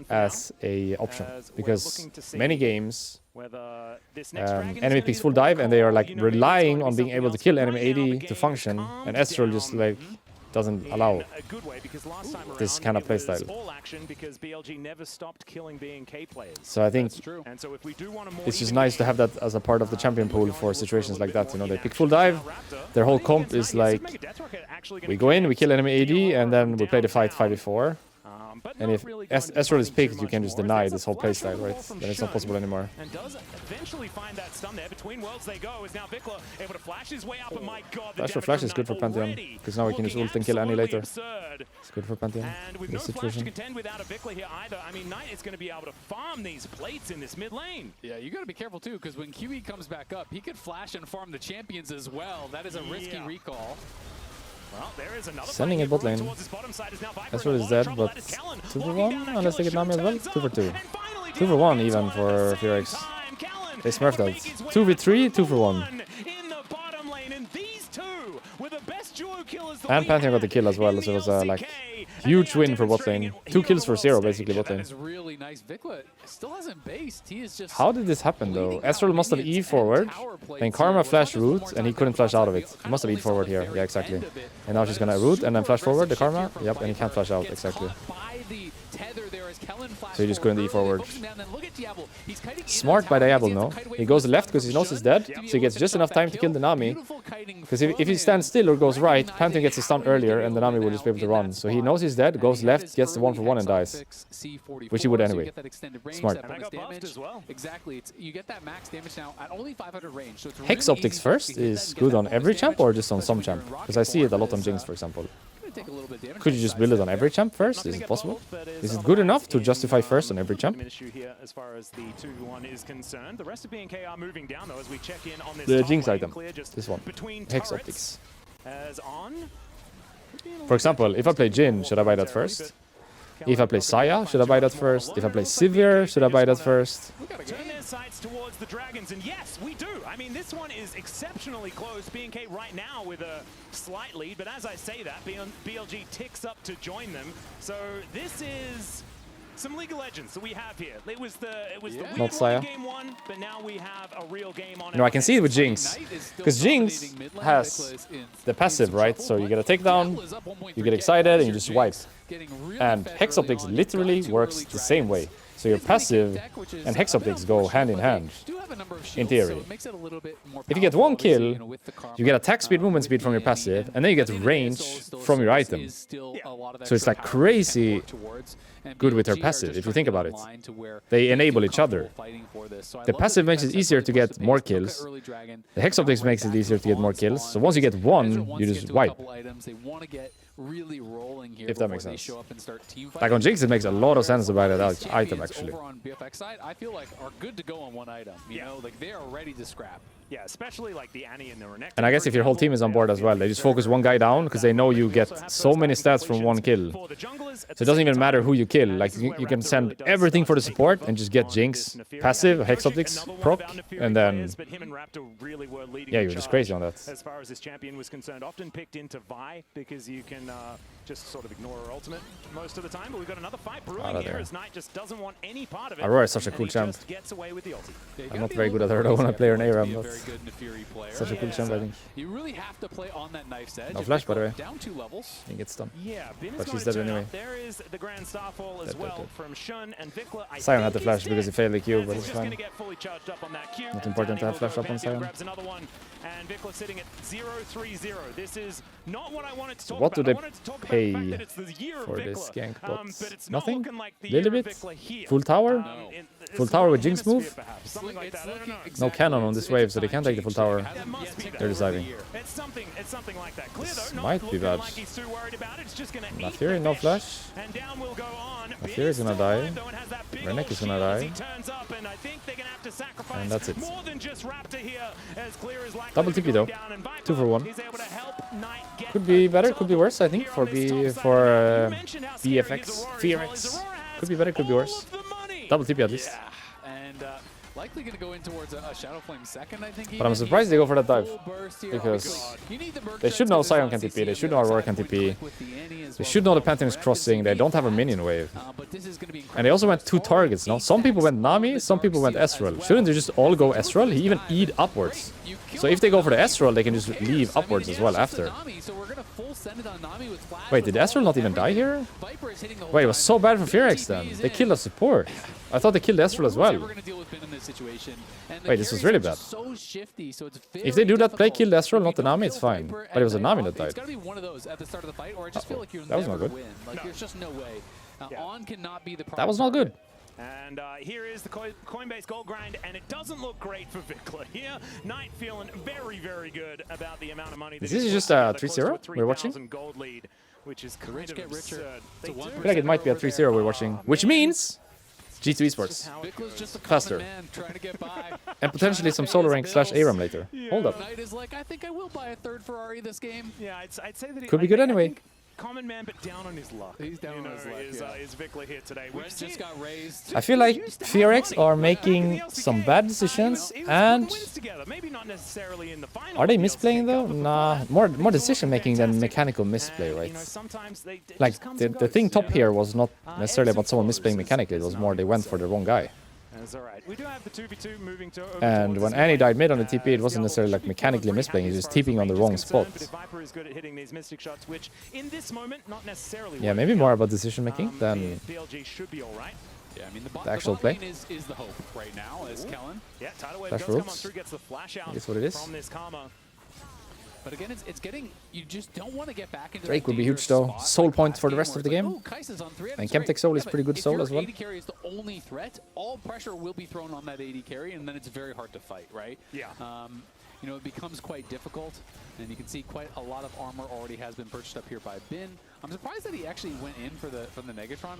as a option, because many games enemy picks full dive and they are relying on being able to kill enemy AD to function, and Ezreal just doesn't allow this kind of playstyle. So I think it's just nice to have that as a part of the champion pool for situations like that. They pick full dive, their whole comp is we go in, we kill enemy AD, and then we play the fight 5v4. And if Ezreal is picked, you can just deny this whole playstyle, right? Then it's not possible anymore. And does eventually find that stun there. Between worlds they go. Is now Vikla able to flash his way up, and my god, flash for flash is good for Pantheon, because now we can just ult and kill Annie later. It's good for Pantheon. And with no flash to contend without a Vikla here either, I mean, Knight is going to be able to farm these plates in this mid lane. Yeah, you got to be careful too, because when QE comes back up, he could flash and farm the champions as well. That is a risky recall. Well, there is another Sending fight it bot here. lane. Towards his bottom side is now Viper Ezreal in a is lot of dead, trouble. but That is Kellen 2 for locking 1, down that unless they kill. get Nami as well. Turns 2 for up. 2. And finally 2 for 1 even Kellen for is Fearx. time. Kellen They smurfed will out. make his way 2v3, up 2 for 1. in the bottom lane, and these two were the best duo killers that And we Pantheon got the had kill as well, in so it was the like LCK, and huge they are win for bot demonstrating lane. it 2 here kills on for the 0 world basically stage. bot lane. That is really nice. Vikla still hasn't based. He is just. How did this happen though? bleeding out Ezreal must have E minions and forward, tower plates then here. Karma Well, flashed it's not just root, one and he more couldn't time flash out of we it. He kinda must have E only saw forward the here. very Yeah, exactly. end of it. And now she's gonna Super root and then flash forward the aggressive shift Karma. here from Yep, and he can't Viper. flash out. Gets Exactly. caught by the tether there as Kellen flashed So he just couldn't E forward. forward. Focusing down, then look at Diablo. He's kiting into Smart the by tower Diablo, because no? he has to kite away He from goes the left stun because he knows from he's dead, Shun. so he gets just enough time to kill the Nami. Beautiful kiting Because from if he him. stands still or goes right, Recognizing Pantheon gets a stun how are you earlier gonna and the go Nami will now just be able to in run. that So he spot. knows he's dead, And goes he had left, his gets the 1 for early 1 and Hex dies. Optics C44, Which he would so anyway. you get that extended range, Smart. that And I bonus got buffed damage. as well. Exactly. You get that max damage now at only 500 range. So it's Hex really Optics easy to first hit that is and get good that on bonus every champ damage, or just on some especially when champ? you're in Because I see it a lot on Rocket Jinx, form. for example. Gonna take a little bit of damage Could you just build it on every champ first? Is it possible? Is it good enough to justify first on every champ? Issue here as far as the 2v1 is concerned. The rest of BNK are moving down though as we check in on this The top Jinx lane. item. Clear just This one. between Hex turrets Optics. as on. For example, if I play Jhin, should I buy that first? If I play Saya, should I buy that first? If I play Sivir, should I buy that first? Turn their sights towards the Dragons, and yes, we do. I mean, this one is exceptionally close. BNK right now with a slight lead, but as I say that, BLG ticks up to join them. So this is some League of Legends that we have here. It was the weird Not one Saya. in game one, but now we have a real game on. You know, I can see it with Jinx. Knight is still Because Jinx dominating mid lane. has Vikla is in the passive, some right? trouble, So you but get a takedown, Diablo is up 1.3K. you get excited, and you Here's just your wipe. Jinx getting really And fed Hex early Optics on. You've literally got two works early the same way. dragons. So your It's gonna be a passive deck which is and Hex a bit Optics go hand in unfortunate, hand. but they do have a number of in shields, theory. so it makes it a little bit more If you get powerful, one obviously, kill, you know, with the Karma, you get attack speed, movement with speed from your the Annie, passive, and then you get at the end of the day, range Soul from your Source item. is still a lot of So it's extra like power you can crazy work towards, and good with her BLG are passive, just if you trying think to get about it. online to where They feel enable each other. comfortable fighting for this. So I The love passive makes it defense easier that to plays get both more ways. Look at kills. early Dragon. The Hex They Optics got right makes it back easier to get more spawn. kills. So once you get Ezreal one, wants you to just get to a wipe. couple items. They want to get really rolling here If that before makes they sense. show up and start team Like on fighting. Jinx, it makes a lot of sense to buy that These item, champions actually. Over on BFX side, I feel like are good to go on one item. You know, like they are ready to scrap. Yeah, especially like the Annie and the Renekton. And I guess if your whole team is on board as well, they just focus one guy down because they know you get so many stats from one kill. So it doesn't even matter who you kill. Like you can send everything for the support and just get Jinx, passive, Hex Optics, proc, and then yeah, you're just crazy on that. As far as this champion was concerned, often picked into Vi because you can just sort of ignore her ultimate most of the time. But we've got another fight brewing Out of here there. as Knight just doesn't want any part of it. Aurora is such a and cool he champ. just gets away with the ulti. I'm not very good at her though when I play her in ARAM, but such a cool Yeah. champ, I think. You really have to play on that knife's edge. No If flash, they by the go way. Down 2 levels. He gets stunned. Yeah, Bin But is she's going to dead turn anyway. up. There is the Grand Starfall as Dead, well dead. from Shun and Vikla. I Sion had think the flash he's because he dead, failed the Q, as but he's it's just fine. gonna get fully charged up on that Q, Not and important to Danny have will flash go up on Pantheon, Sion. grabs another one, and Vikla sitting at 0-3-0. This is not what I wanted to talk What do about. they I wanted to talk about pay the fact that it's the year of for this Vikla, gank bot? but it's not Nothing? looking like the Little year of bit? Vikla here. Full tower? Full it's tower not with a Jinx hemisphere, move? perhaps, something like that. I don't know. No cannon on this wave, so they can't take the full tower. That must be They're just diving. It's something like that. Clear This though, not might be looking bad. like he's too worried about it. It's just gonna eat Nathiri, the no fish. flash. And down we'll go on. Nathiri is gonna die. Renekton is gonna die. And that's it. Double TP though. 2 for 1. Could be better, could be worse, I think, for BFX, Fearx. Could be better, could be worse. Double TP at least. And likely going to go in towards a Shadow Flame second, I think. But I'm surprised they go for that dive. Full burst here. Because You need the Merc they should Treads know 'cause Sion there's can lots TP, of they CC should on know the Aurora other can side. TP. With the Annie as They well. should know the Pantheon is Red crossing, they don't have a minion wave. but this is gonna be And they also went 2 targets, no? Some people went Nami, some people went Ezreal. Shouldn't they just all go Ezreal? He even E'd upwards. So if they go for the Ezreal, they can just leave upwards as well after. Wait, did Ezreal not even die here? Wait, it was so bad for Fearx then. They killed a support. I thought they killed Ezreal as well. Wait, this was really bad. If they do that play, kill Ezreal, not the Nami, it's fine. But it was a Nami that died. It's gotta be one of those at the start of the fight, or I just feel like you're That was never not good. win. Like there's just no way. On cannot be the That was not good. And here is the Coinbase gold grind, and it doesn't look great for Vikla here. Knight feeling very, very good about the amount of money. Is this just a 3-0 we're watching? Gold lead, which is The rich get richer. I feel like it might be a 3-0 we're watching. Which means G2 Esports. Vicla's just a Faster. common man trying to get by. And potentially some solo rank / ARAM later. Hold up. Knight is like, I think I will buy a third Ferrari this game. Yeah, I'd say that Could be good anyway. Common man, but down on his luck. He's down on his luck, Is Vikla here today? Red just got raised. I feel like FearX are making some bad decisions, and are they misplaying though? Nah, more decision making than mechanical misplay, right? Like the thing top here was not necessarily about someone misplaying mechanically. It was more they went for the wrong guy. That's all right. We do have the 2v2 moving to And when Annie died mid on the TP, it wasn't necessarily like mechanically misplaying, he was TPing on the wrong spot. Viper is good at hitting these mystic shots, which in this moment not necessarily. Yeah, maybe more about decision making than BLG should be all right. Yeah, I mean the actual play. Is the hope right now as Kellen. Yeah, tidal wave Flash does come on rules. through, gets the flash out That's what it is. from this Karma. But again, it's getting, you just don't want to get back into Drake that would be huge dangerous though. spot Soul like point last for the game rest where of the it's game. like, "Oh, Kai'Sa's on 3, And that's great." Chemtech Soul is Yeah, pretty good but soul if as your well. AD carry is the only threat, all pressure will be thrown on that AD carry, and then it's very hard to fight, right? Yeah. You know, it becomes quite difficult, and you can see quite a lot of armor already has been purchased up here by Bin. I'm surprised that he actually went in for the Negatron,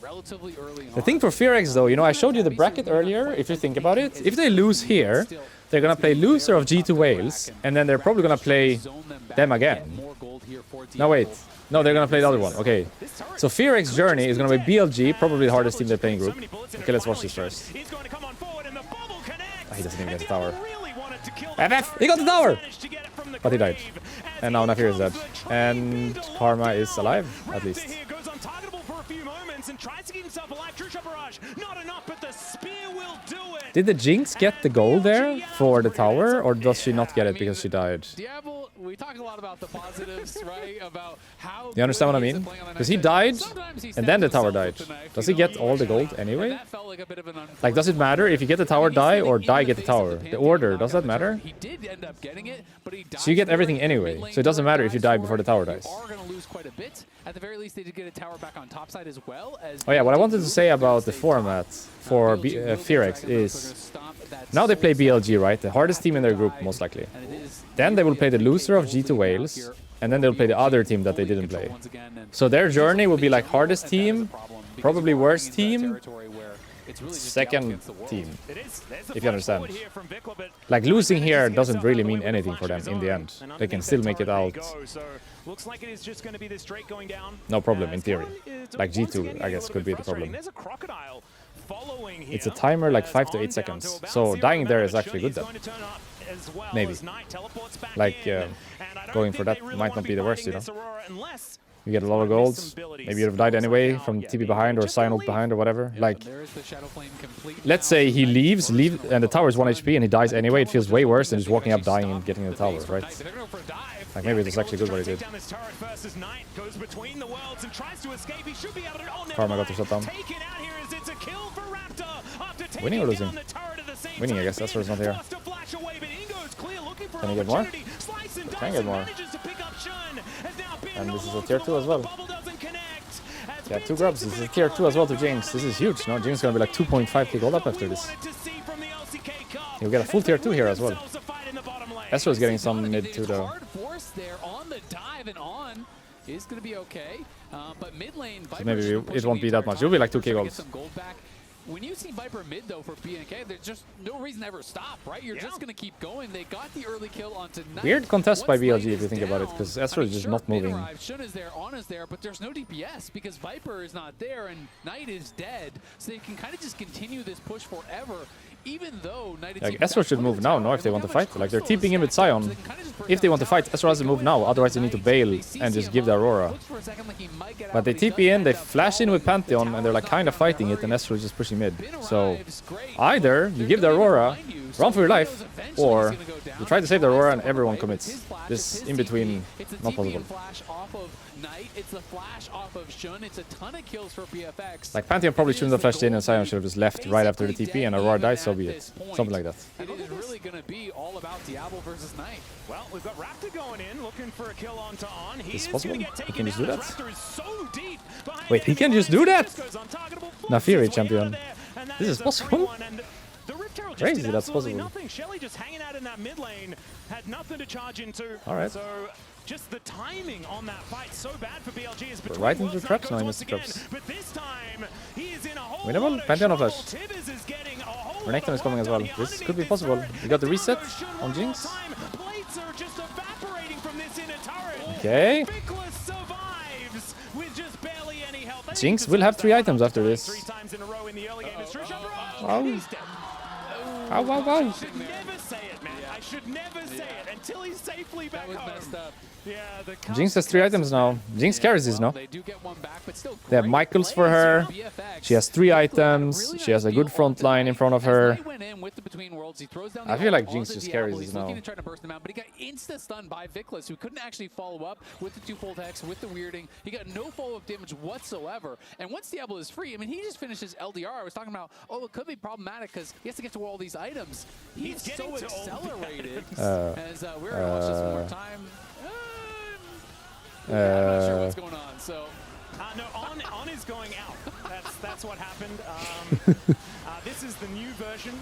relatively early on. The thing for FearX though, you know, I showed you the bracket earlier, if you think about it. If they lose here, they're gonna play loser of G2 Wales, and then they're probably gonna play them again. No, wait. No, they're gonna play the other one. Okay. So FearX Journey is gonna be BLG, probably the hardest team they're playing group. Okay, let's watch this first. He doesn't even get the tower. FF! He got the tower! But he died. And now Nafir is dead. And Karma is alive, at least. Goes untargetable for a few moments and tries to keep himself alive. True shot barrage, not enough, but the spear will do it. Did the Jinx get the gold there for the tower, or does she not get it because she died? Diablo, we talked a lot about the positives, right? About how You understand what I mean? Because he died, and then the tower died. Does he get all the gold anyway? Like, does it matter if you get the tower, die, or die, get the tower? The order, does that matter? He did end up getting it, but he died. So you get everything anyway, so it doesn't matter if you die before the tower dies. You are going to lose quite a bit. At the very least, they did get a tower back on top side as well. Oh yeah, what I wanted to say about the format for FearX is now they play BLG, right? The hardest team in their group, most likely. Then they will play the loser of G2 Wales, and then they'll play the other team that they didn't play. So their journey will be like hardest team, probably worst team, second team, if you understand. Like losing here doesn't really mean anything for them in the end. They can still make it out. Looks like it is just going to be this Drake going down. No problem in theory. Like G2, I guess, could be the problem. There's a crocodile following here. It's a timer like 5 to 8 seconds. So dying there is actually good then. Maybe. Like going for that might not be the worst, you know. You get a lot of golds. Maybe you'd have died anyway from TP behind or Sion ult behind or whatever. Like, let's say he leaves, and the tower is 1 HP and he dies anyway. It feels way worse than just walking up, dying, and getting the tower, right? Like, maybe it was actually good what he did. Karma got the shutdown. Winning or losing? Winning, I guess. That's why it's not here. Can he get more? He can get more. And this is a tier 2 as well. Yeah, 2 grubs. This is a tier 2 as well to Jinx. This is huge, no? Jinx is gonna be like 2.5k gold up after this. You'll get a full tier 2 here as well. Estro is getting some mid too though. Is going to be okay, but mid lane, So maybe it won't be that much. It'll be like 2k gold. When you see Viper mid though for BNK, there's just no reason to ever stop, right? You're just going to keep going. They got the early kill onto Knight. Weird contest by BLG if you think about it, because Estro is just not moving. Shun is there, On is there, but there's no DPS because Viper is not there and Knight is dead. So they can kind of just continue this push forever. Even though like Estro should move now, no, if they want to fight. Like they're TPing in with Sion. If they want to fight, Estro has to move now, otherwise they need to bail and just give the Aurora. But they TP in, they flash in with Pantheon, and they're like kind of fighting it, and Estro is just pushing mid. So either you give the Aurora, run for your life, or you try to save the Aurora and everyone commits. This in between, not possible. It's the flash off of Shun. It's a ton of kills for BFX. Like Pantheon probably shouldn't have flashed in, and Sion should have just left right after the TP, and Aurora dies, so be it. Something like that. It is really going to be all about Diablo versus Knight. Well, we've got Raptor going in, looking for a kill onto On. This is possible? He can just do that? Wait, he can just do that? Nafiri champion. This is possible? Crazy, that's possible. Shelly just hanging out in that mid lane, had nothing to charge into. Alright. So just the timing on that fight so bad for BLG is right into the traps now, he missed the traps. But this time he is in a hole. Winnable? Pantheon of flash. Tibbers is getting a whole Renekton is coming as well. This could be possible. We got the reset on Jinx. Plates are just evaporating from this inner turret. Okay. Viklas survives with just barely any help. Jinx will have 3 items after this. 3 times in a row in the early game. It's Trisha Wow. He's dead. Ow, wow, wow. I should never say it, man. I should never say it until he's safely back That was home. messed up. Yeah, the Jinx has 3 items now. Jinx carries this now. They do get one back, but still They have great Michaels for plays her. from BFX. She has 3 items. Really She has a nice good deal front line in front of her. As they went in with the between worlds, he throws down I the feel like ult Jinx onto just Diablo. carries He's this looking now. to try to burst him out, but he got insta-stunned by Viklas, who couldn't actually follow up with the 2-fold hex, with the weirding. He got no follow-up damage whatsoever. And once Diablo is free, I mean, he just finishes LDR. I was talking about, oh, it could be problematic because he has to get to all these items. He's so getting to all the accelerated. items. As we're going to watch this one more time. I'm not sure what's going on, so... No, on is going out. That's what happened. This is the new version.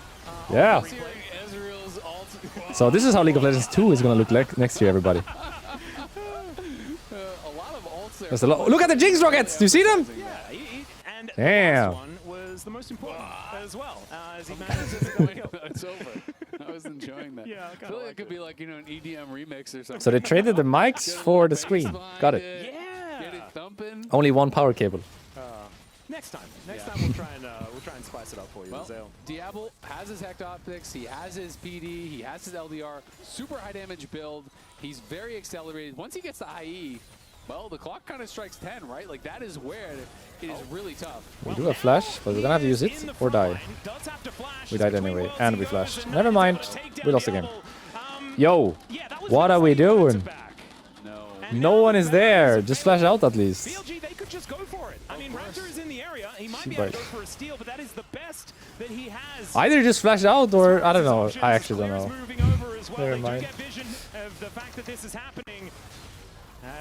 Yeah. Of the replay. Ezreal's ult. So this is how League of Legends 2 is gonna look like next year, everybody. A lot of ults there. There's a lot. Look at the Jinx rockets! Do you see them? And Damn. the last one was the most important as well. As he manages to go. It's over. I was enjoying that. Yeah, I I kinda feel like like it could be like, you know, an EDM remix or something. So they traded the mics for the screen. Got it. Get it thumping. Only 1 power cable. Next time we'll try and spice it up for you, Well, Zale. Diablo has his Hect Optics, he has his PD, he has his LDR, super high damage build. He's very accelerated. Once he gets the IE, well, the clock kind of strikes 10, right? Like that is where it is really tough. We do have flash, but we're gonna have to use it or die. We died anyway, and we flashed. Never mind. We lost the game. Yo, what are we doing? No one is there. Just flash out at least. BLG, they could just go for it. I mean, Raptor is in the area. He might be Right. able to go for a steal, but that is the best that he has. Either just flash out or I don't know. I actually don't know. Moving over as well. Never They mind. do get vision of the fact that this is happening.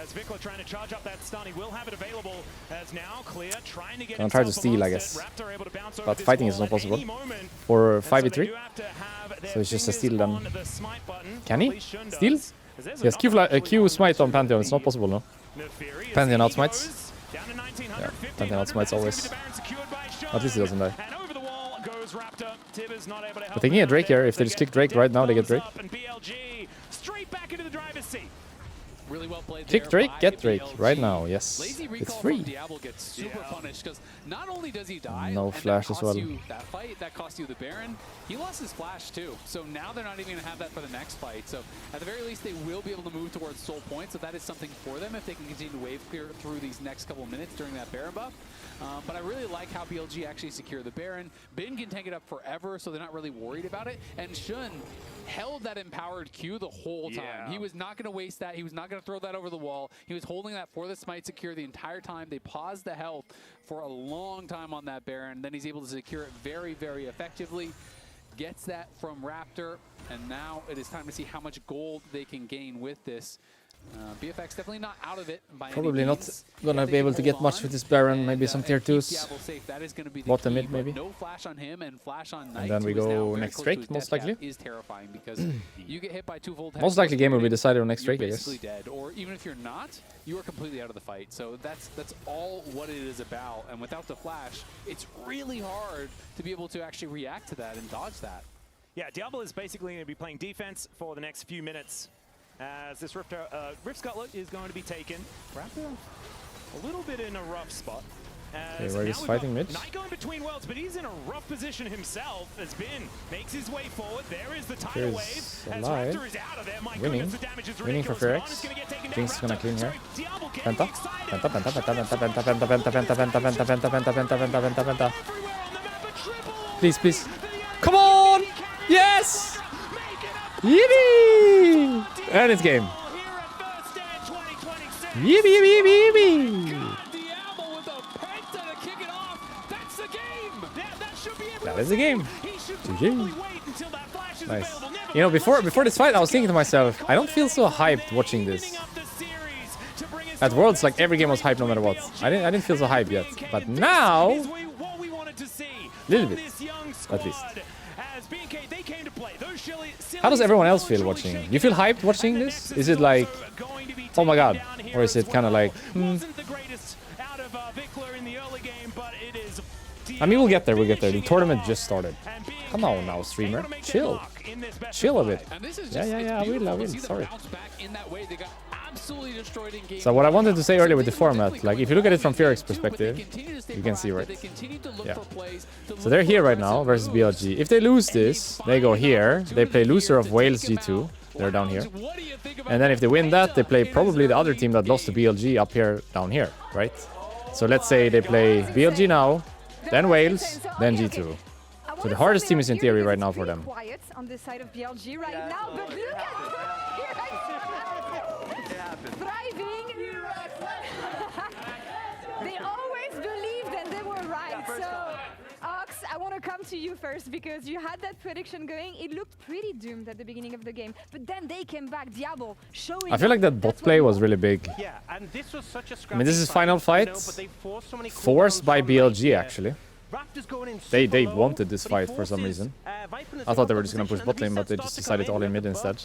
As Vikla trying to charge up that stun, he will have it available as now Clear trying to get Gonna try to himself steal, I amongst guess. it. Raptor able to bounce over But this fighting is wall not at any possible. moment. For And so they 5v3. do have to have their So it's just a fingers steal then. on the smite button. Can he? At least Shun Steal? does. As there's Yes, another Q smite on Pantheon. It's not possible, no? Neferi as Pantheon he outsmites. goes down to 1900, Yeah, 1500, Pantheon outsmites that's gonna always. be the Baron secured by Shun. At least he doesn't die. And over the wall goes Raptor. Tibbers not able to help But taking him a out Drake there here, as if they just click get Drake right now, they get thumbs Drake. up, and BLG straight back into the driver's seat. Really well played Click there Drake, by get Drake BLG. right now. Yes, Lazy it's recall free. from Diablo gets super punished because not only does he die, No and flash that as costs well. you that fight, that cost you the Baron, he lost his flash too. So now they're not even going to have that for the next fight. So at the very least, they will be able to move towards soul points. So that is something for them if they can continue to wave clear through these next couple of minutes during that Baron buff. But I really like how BLG actually secure the Baron. Bin can tank it up forever, so they're not really worried about it. And Shun held that empowered Q the whole time. Yeah. He was not going to waste that. He was not going to throw that over the wall. He was holding that for the smite secure the entire time. They paused the health for a long time on that Baron. Then he's able to secure it very, very effectively. Gets that from Raptor. And now it is time to see how much gold they can gain with this. BFX definitely not out of it by Probably any not means. gonna If be they able can to get hold much on with this Baron. Maybe and, some tier and keep 2s. Diablo safe, that is gonna be the Bottom key, mid, but maybe. No flash on him and flash on Knight. And then we who is now go very next close Drake, to his most death cap, likely. is terrifying because you get hit by 2-fold hex Most likely plus game will be weirding, decided on next you're Drake, I guess. basically dead. Or even if you're not, you are completely out of the fight. So that's all what it is about. And without the flash, it's really hard to be able to actually react to that and dodge that. Yeah, Diablo is basically going to be playing defense for the next few minutes as this Rift Scuttler is going to be taken. Raptor a little bit in a rough spot. Okay, where he's fighting mid. Knight going between worlds, but he's in a rough position himself as Bin makes his way forward. There is the tidal wave. Here's As alive. Raptor is out of there. My Winning. goodness, the damage is Winning for ridiculous. Ferex. Mon is gonna get taken down. Jinx is gonna Raptor, clean here. sorry, Diablo getting Penta. excited. Penta, penta, penta, penta, penta, penta, penta, penta, penta, penta, penta, penta, penta, penta, penta, penta. Everywhere on the map, a triple. Please, please. Come on! Yes! Yippee! And it's game. Yippee, yippee, yippee, yippee! Diablo with a penta to kick it off. That's the game. That should be it. That is the game. He should GG. probably wait until that flash is Nice. available. Never You know, mind. before this fight, I was thinking to myself, I don't feel so hyped watching this. At Worlds, like every game was hyped no matter what. I didn't feel so hyped yet, but now, little bit, at least. How does everyone else feel watching? You feel hyped watching this? Is it like, oh my god, or is it kind of like, Wasn't the greatest out of Vikla in the early game, but it is I mean, we'll get there, we'll get there. The tournament just started. Come on now, streamer. Chill. Chill a bit. Yeah, I will, sorry. So what I wanted to say earlier with the format, like if you look at it from Fearx's perspective, you can see, right? Yeah. So they're here right now versus BLG. If they lose this, they go here. They play loser of Wales G2. They're down here. And then if they win that, they play probably the other team that lost to BLG up here, down here, right? So let's say they play BLG now, then Wales, then G2. So the hardest team is in theory right now for them. Quiet on the side of BLG right now, but look at thriving. They always believed and they were right. So, Ox, I want to come to you first because you had that prediction going. It looked pretty doomed at the beginning of the game, but then they came back. Diablo showing. I feel like that bot play was really big. Yeah, and this was such a I mean, this is final fight, forced by BLG actually. They wanted this fight for some reason. I thought they were just gonna push bot lane, but they just decided to all in mid instead.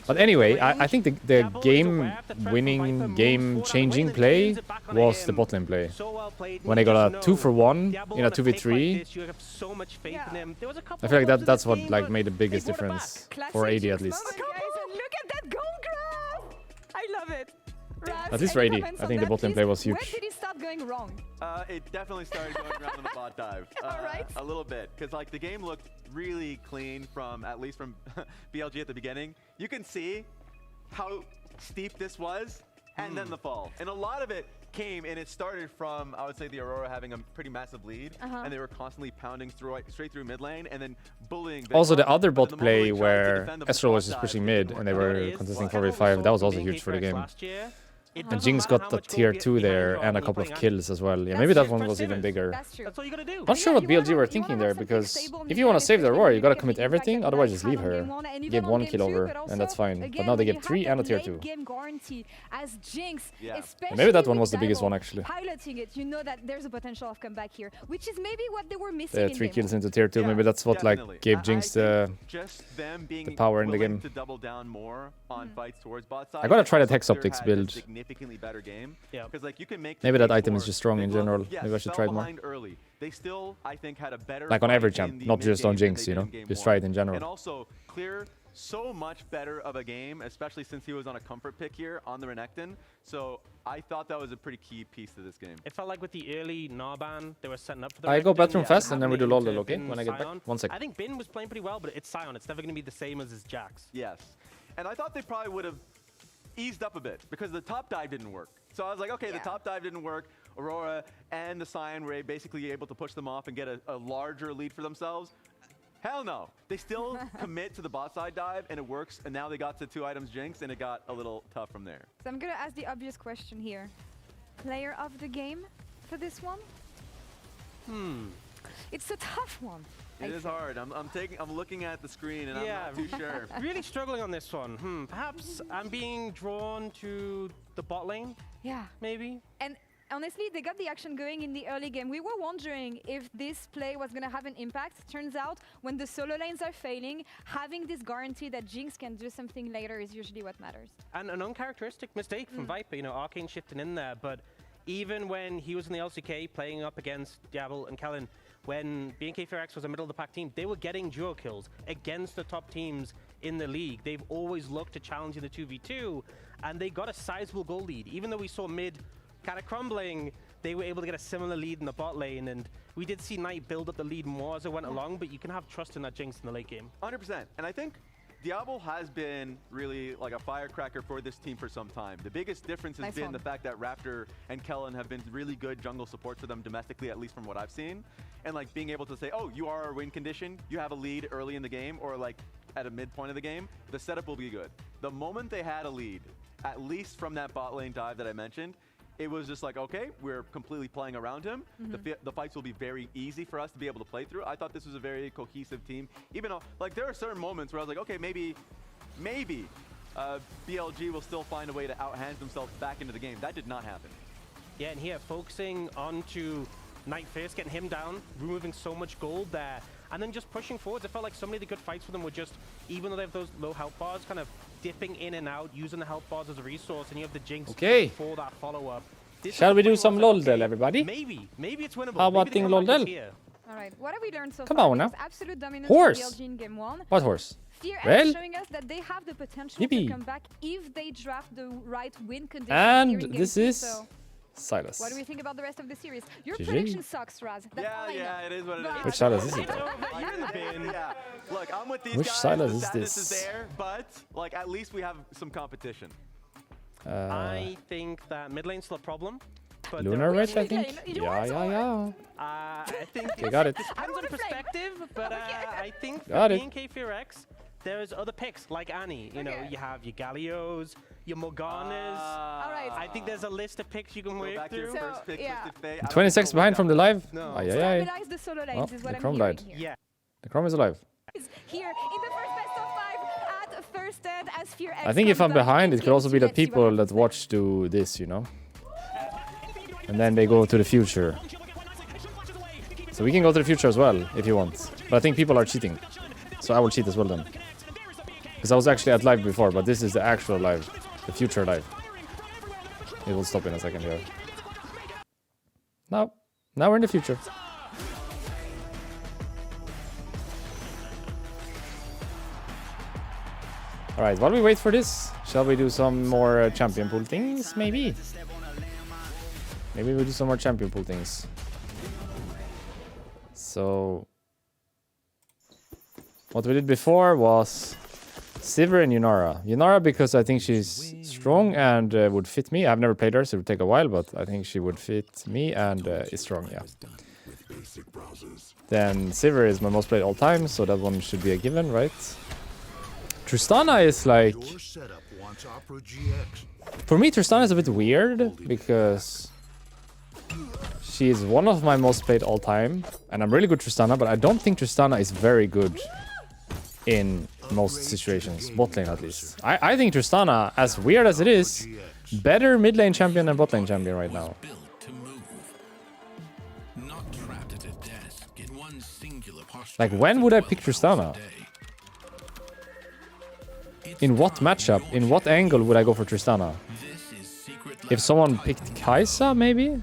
But anyway, I think the game-winning, game-changing play was the bot lane play. When they got a 2-for-1 in a 2v3, I feel like that's what like made the biggest difference for AD at least. Look at that gold graph! I love it. Raz, At least for AD, I think the bot lane play was huge. When did it start going wrong? It definitely started going around on the bot dive. A little bit, because like the game looked really clean from, at least from BLG at the beginning. You can see how steep this was, and then the fall. And a lot of it came, and it started from, I would say, the Aurora having a pretty massive lead, and they were constantly pounding through straight through mid lane, and then bullying. Also, the other bot play where Estral was just pushing mid, and they were contesting 4v5, that was also huge for the game. And Jinx got the tier 2 there and a couple of kills as well. Yeah, maybe that one was even bigger. That's all you gotta do. Not sure what BLG were thinking there, because if you want to save the Aurora, you gotta commit everything, otherwise just leave her. Give 1 kill over, and that's fine. But now they get 3 and a tier 2. And maybe that one was the biggest one, actually. Piloting it, you know that there's a potential of comeback here, which is maybe what they were missing. 3 kills into tier 2, maybe that's what like gave Jinx the power in the game. I gotta try that Hex Optics build. Significantly better game. Because like you can make maybe that item is just strong in general. Maybe I should try it more. Early. They still, I think, had a better like on every champ, not just on Jinx, you know. Just try it in general. And also clear so much better of a game, especially since he was on a comfort pick here on the Renekton. So I thought that was a pretty key piece to this game. It felt like with the early Narban, they were setting up for the I go Renekton, bathroom fast and then we do LOL, okay? When I get back. 1 second. I think Bin was playing pretty well, but it's Sion. It's never going to be the same as his Jax. Yes. And I thought they probably would have eased up a bit because the top dive didn't work. So I was like, okay, the top dive didn't work. Aurora and the Sion were basically able to push them off and get a larger lead for themselves. Hell no. They still commit to the bot side dive and it works. And now they got to 2 items Jinx and it got a little tough from there. So I'm going to ask the obvious question here. Player of the game for this one? It's a tough one. It is hard. I'm looking at the screen and I'm not too sure. Really struggling on this one. Perhaps I'm being drawn to the bot lane. Yeah. Maybe. And honestly, they got the action going in the early game. We were wondering if this play was going to have an impact. Turns out, when the solo lanes are failing, having this guarantee that Jinx can do something later is usually what matters. And an uncharacteristic mistake from Viper, you know, Arcane shifting in there. But even when he was in the LCK playing up against Diablo and Kellen, when BNK Fearx was a middle of the pack team, they were getting duo kills against the top teams in the league. They've always looked to challenge in the 2v2, and they got a sizable goal lead. Even though we saw mid kind of crumbling, they were able to get a similar lead in the bot lane, and we did see Knight build up the lead more as it went along, but you can have trust in that Jinx in the late game. 100%. And I think Diablo has been really like a firecracker for this team for some time. The biggest difference has been the fact that Raptor and Kellen have been really good jungle support for them domestically, at least from what I've seen. And like being able to say, oh, you are our win condition, you have a lead early in the game, or like at a midpoint of the game, the setup will be good. The moment they had a lead, at least from that bot lane dive that I mentioned, it was just like, okay, we're completely playing around him. The fights will be very easy for us to be able to play through. I thought this was a very cohesive team. Even though, like, there are certain moments where I was like, okay, maybe BLG will still find a way to outhand themselves back into the game. That did not happen. Yeah, and here, focusing onto Knight first, getting him down, removing so much gold there, and then just pushing forwards. It felt like so many of the good fights for them were just, even though they have those low health bars, kind of dipping in and out, using the health bars as a resource, and you have the Jinx for that follow-up. Shall we do some LOLDEL, everybody? Maybe it's winnable. How about Maybe the Ting comeback is LOLDEL? here. All right, what have we learned so Come far? on now. Because absolute dominance Horse. from BLG in game 1. What horse? Fear Well? is showing us that they have the potential Yippee. to come back if they draft the right win conditions. And here in game this 2, is so Silas. what do we think about the rest of the series? Your GG. prediction sucks, Raz. That's all I know. Yeah, it is what it But- is. Which Silas is it? Like, you're in the bin. Yeah. Look, I'm with these Which guys. Silas The is sadness this? is there, but like at least we have some competition. I think that mid lane's still a problem. But Lunar there are Red, I ways- think. You Yeah, want yeah. I think They got it. depends on want a flame. perspective, but I think for Got it. BNK FearX, there's other picks like Annie. You know, Okay. you have your Gallios, your Morganas. All right. I think there's a list of picks you can Go wave back to your through. So, first pick, yeah. Twisted Fate. I don't 20 think seconds we'll behind work from the out. live. No. Ay, ay, ay. Stabilize the solo lanes Oh, is what the I'm Chrome hearing died. here. Yeah. The Chrome is alive. Here in the first best of 5 at first dead as Fear X I think if comes I'm back behind, in it could also be game the 2. Let's see what people that happens there. watch do this, you know? And then they go to the future. So we can go to the future as well, if you want. But I think people are cheating. So I will cheat as well then. Because I was actually at live before, but this is the actual live. The future live. It will stop in a second here. Now we're in the future. Alright, while we wait for this, shall we do some more champion pool things, maybe? Maybe we'll do some more champion pool things. So... what we did before was Sivir and Yunara. Yunara because I think she's strong and would fit me. I've never played her, so it would take a while, but I think she would fit me and is strong, yeah. Then Sivir is my most played all time, so that one should be a given, right? Tristana is like... for me, Tristana is a bit weird because she is one of my most played all time, and I'm really good Tristana, but I don't think Tristana is very good in most situations, bot lane at least. I think Tristana, as weird as it is, better mid lane champion than bot lane champion right now. Like, when would I pick Tristana? In what matchup, in what angle would I go for Tristana? If someone picked Kai'Sa, maybe?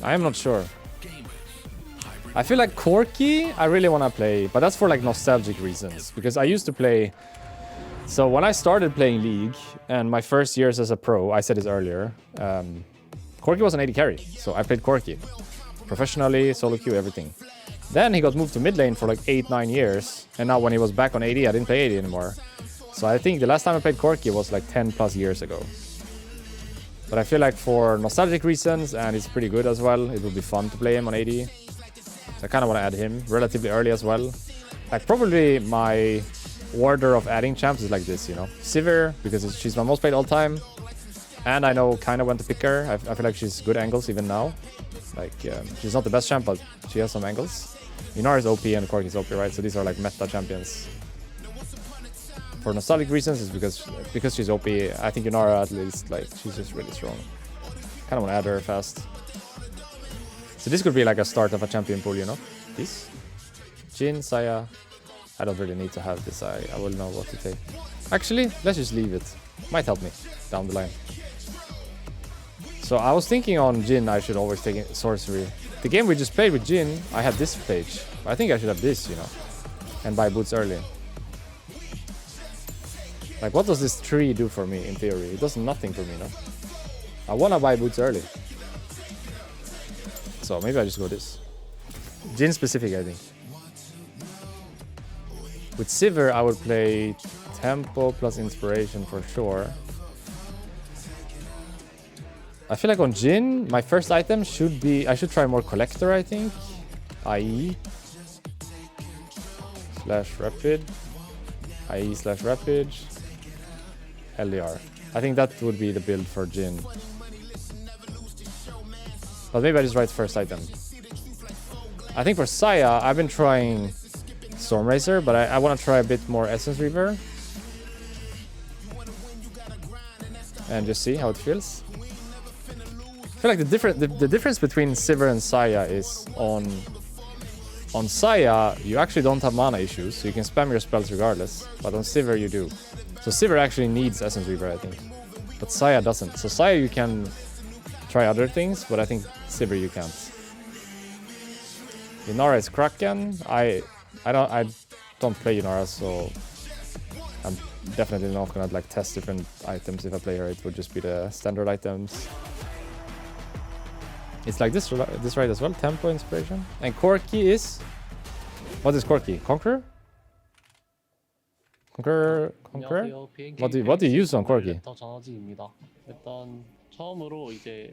I am not sure. I feel like Corki, I really want to play, but that's for like nostalgic reasons. Because I used to play... so when I started playing League, and my first years as a pro, I said this earlier, Corki was an AD carry, so I played Corki. Professionally, solo queue, everything. Then he got moved to mid lane for like 8-9 years, and now when he was back on AD, I didn't play AD anymore. So I think the last time I played Corki was like 10 plus years ago. But I feel like for nostalgic reasons, and it's pretty good as well, it would be fun to play him on AD. So I kind of want to add him relatively early as well. Like, probably my order of adding champs is like this, you know. Sivir, because she's my most played all time. And I know kind of when to pick her. I feel like she's good angles even now. Like, she's not the best champ, but she has some angles. Yunara is OP and Corki is OP, right? So these are like meta champions. For nostalgic reasons, it's because she's OP. I think Yunara, at least, like, she's just really strong. Kind of want to add her fast. So this could be like a start of a champion pool, you know? This. Jhin, Saya. I don't really need to have this. I will know what to take. Actually, let's just leave it. Might help me down the line. So I was thinking on Jhin, I should always take sorcery. The game we just played with Jhin, I had this page. I think I should have this, you know, and buy boots early. Like, what does this tree do for me in theory? It does nothing for me, no? I wanna buy boots early. So maybe I just go this. Jhin specific, I think. With Sivir, I would play Tempo plus Inspiration for sure. I feel like on Jhin, my first item should be... I should try more Collector, I think. IE. / Rapid. IE / Rapid. LDR. I think that would be the build for Jhin. But maybe I just write first item. I think for Saya, I've been trying Stormracer, but I want to try a bit more Essence Reaver. And just see how it feels. I feel like the difference between Sivir and Saya is on Saya, you actually don't have mana issues, so you can spam your spells regardless. But on Sivir, you do. So Sivir actually needs Essence Reaver, I think. but Saya doesn't. So Saya you can try other things, but I think Sivir you can't. Yunara is Kraken. I don't play Yunara, so I'm definitely not gonna like test different items if I play her. It would just be the standard items. It's like this right as well. Tempo inspiration. And Corki is what is Corki? Conqueror? Conqueror? What do you use on Corki?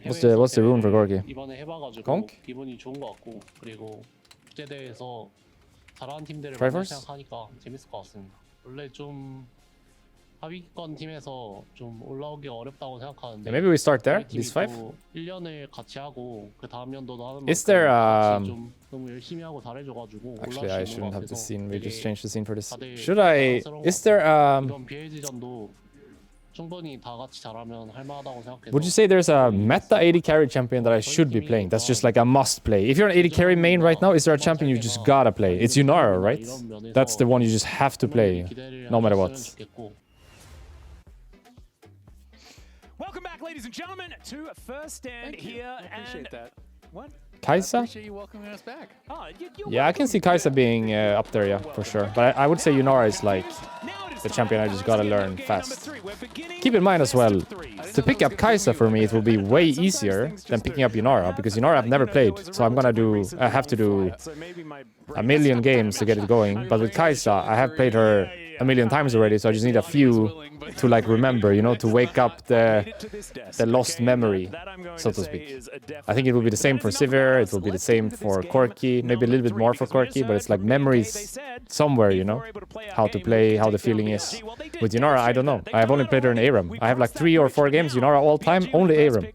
What's the rune for Corki? Conk? Triforce? Yeah, maybe we start there, these 5. Is there actually I shouldn't have the scene, we just changed the scene for this. Should I... Is there would you say there's a meta AD carry champion that I should be playing? That's just like a must play. If you're an AD carry main right now, is there a champion you just gotta play? It's Yunara, right? That's the one you just have to play, no matter what. Welcome back, ladies and gentlemen, to First Stand here. I appreciate that. What? Kaisa? I appreciate you welcoming us back. Oh, Yeah, I can see Kaisa being up there, yeah, for sure. But I would say Yunara is like the champion I just gotta learn fast. Keep in mind as well, to pick up Kaisa for me, it will be way easier than picking up Yunara, because Yunara I've never played, so I have to do a million games to get it going. But with Kaisa, I have played her a million times already, so I just need a few to like remember, you know, to wake up the lost memory, so to speak. I think it will be the same for Sivir, it will be the same for Corki, maybe a little bit more for Corki, but it's like memories somewhere, you know, how to play, how the feeling is. With Yunara, I don't know. I have only played her in ARAM. I have like 3 or 4 games, Yunara all time, only ARAM.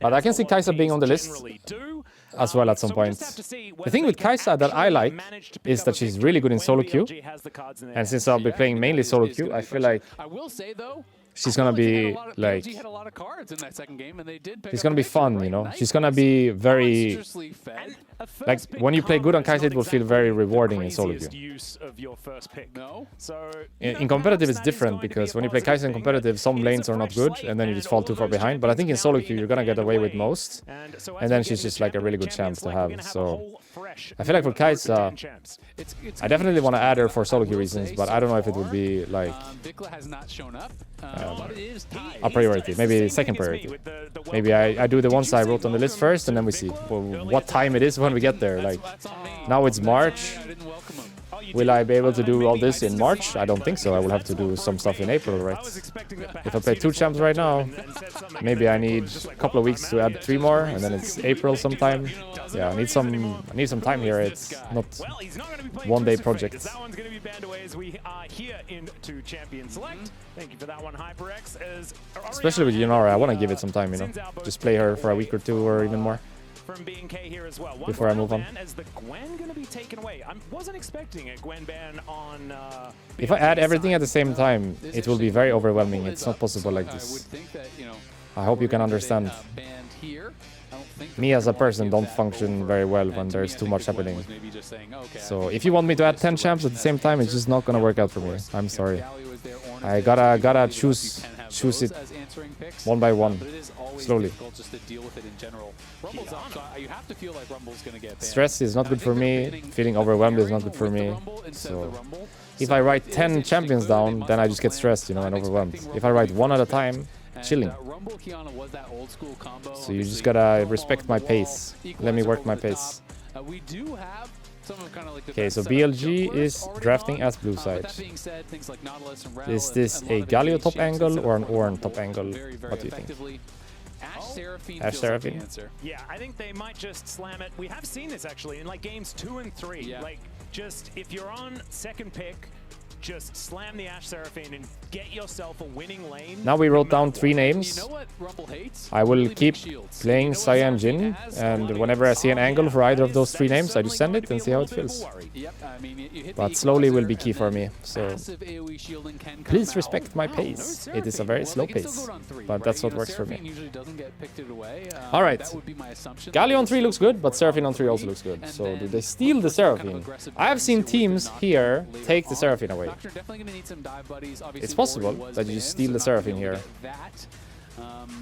But I can see Kaisa being on the list as well at some point. The thing with Kaisa that I like is that she's really good in solo queue. And since I'll be playing mainly solo queue, I feel like she's gonna be like, she's gonna be fun, you know. She's gonna be very, like when you play good on Kaisa, it will feel very rewarding in solo queue. In competitive, it's different because when you play Kaisa in competitive, some lanes are not good, and then you just fall too far behind. But I think in solo queue, you're gonna get away with most, and then she's just like a really good champ to have. So I feel like for Kaisa, I definitely want to add her for solo queue reasons, but I don't know if it would be like a priority, maybe second priority. Maybe I do the ones I wrote on the list first, and then we see what time it is when we get there. Like now it's March. Will I be able to do all this in March? I don't think so. I will have to do some stuff in April, right? If I play 2 champs right now, maybe I need a couple of weeks to add 3 more, and then it's April sometime. Yeah, I need some time here. It's not one-day project. That one's going to be banned away as we are here into Champion Select. Thank you for that one, HyperX. Especially with Yunara, I want to give it some time, you know. Just play her for a week or 2 or even more. From BNK here as well. Before I move on. As the Gwen going to be taken away. I wasn't expecting a Gwen ban on if I add everything at the same time, it will be very overwhelming. It's not possible like this. I hope you can understand. Me as a person don't function very well when there's too much happening. So if you want me to add 10 champs at the same time, it's just not gonna work out for me. I'm sorry. I gotta choose it one by one, slowly. Stress is not good for me, feeling overwhelmed is not good for me. So if I write 10 champions down, then I just get stressed, you know, and overwhelmed. If I write 1 at a time, chilling. So you just gotta respect my pace. Let me work my pace. Okay, so BLG is drafting as blue side. Is this a Galio top angle or an Ornn top angle? What do you think? Ashe Seraphine? Yeah, I think they might just slam it. We have seen this actually in like games 2 and 3. Yeah. Like, just if you're on second pick, just slam the Ashe Seraphine and get yourself a winning lane. Now we wrote down 3 names. I will keep playing Saya and Jhin, and whenever I see an angle for either of those 3 names, I just send it and see how it feels. But slowly will be key for me, so please respect my pace. It is a very slow pace, but that's what works for me. Alright, Galio on 3 looks good, but Seraphine on 3 also looks good. So do they steal the Seraphine? I have seen teams here take the Seraphine away. way. Nocturne definitely going to need some dive buddies. Obviously, It's possible Ori was that you banned, just steal so the not gonna Seraphine be able here. to get that.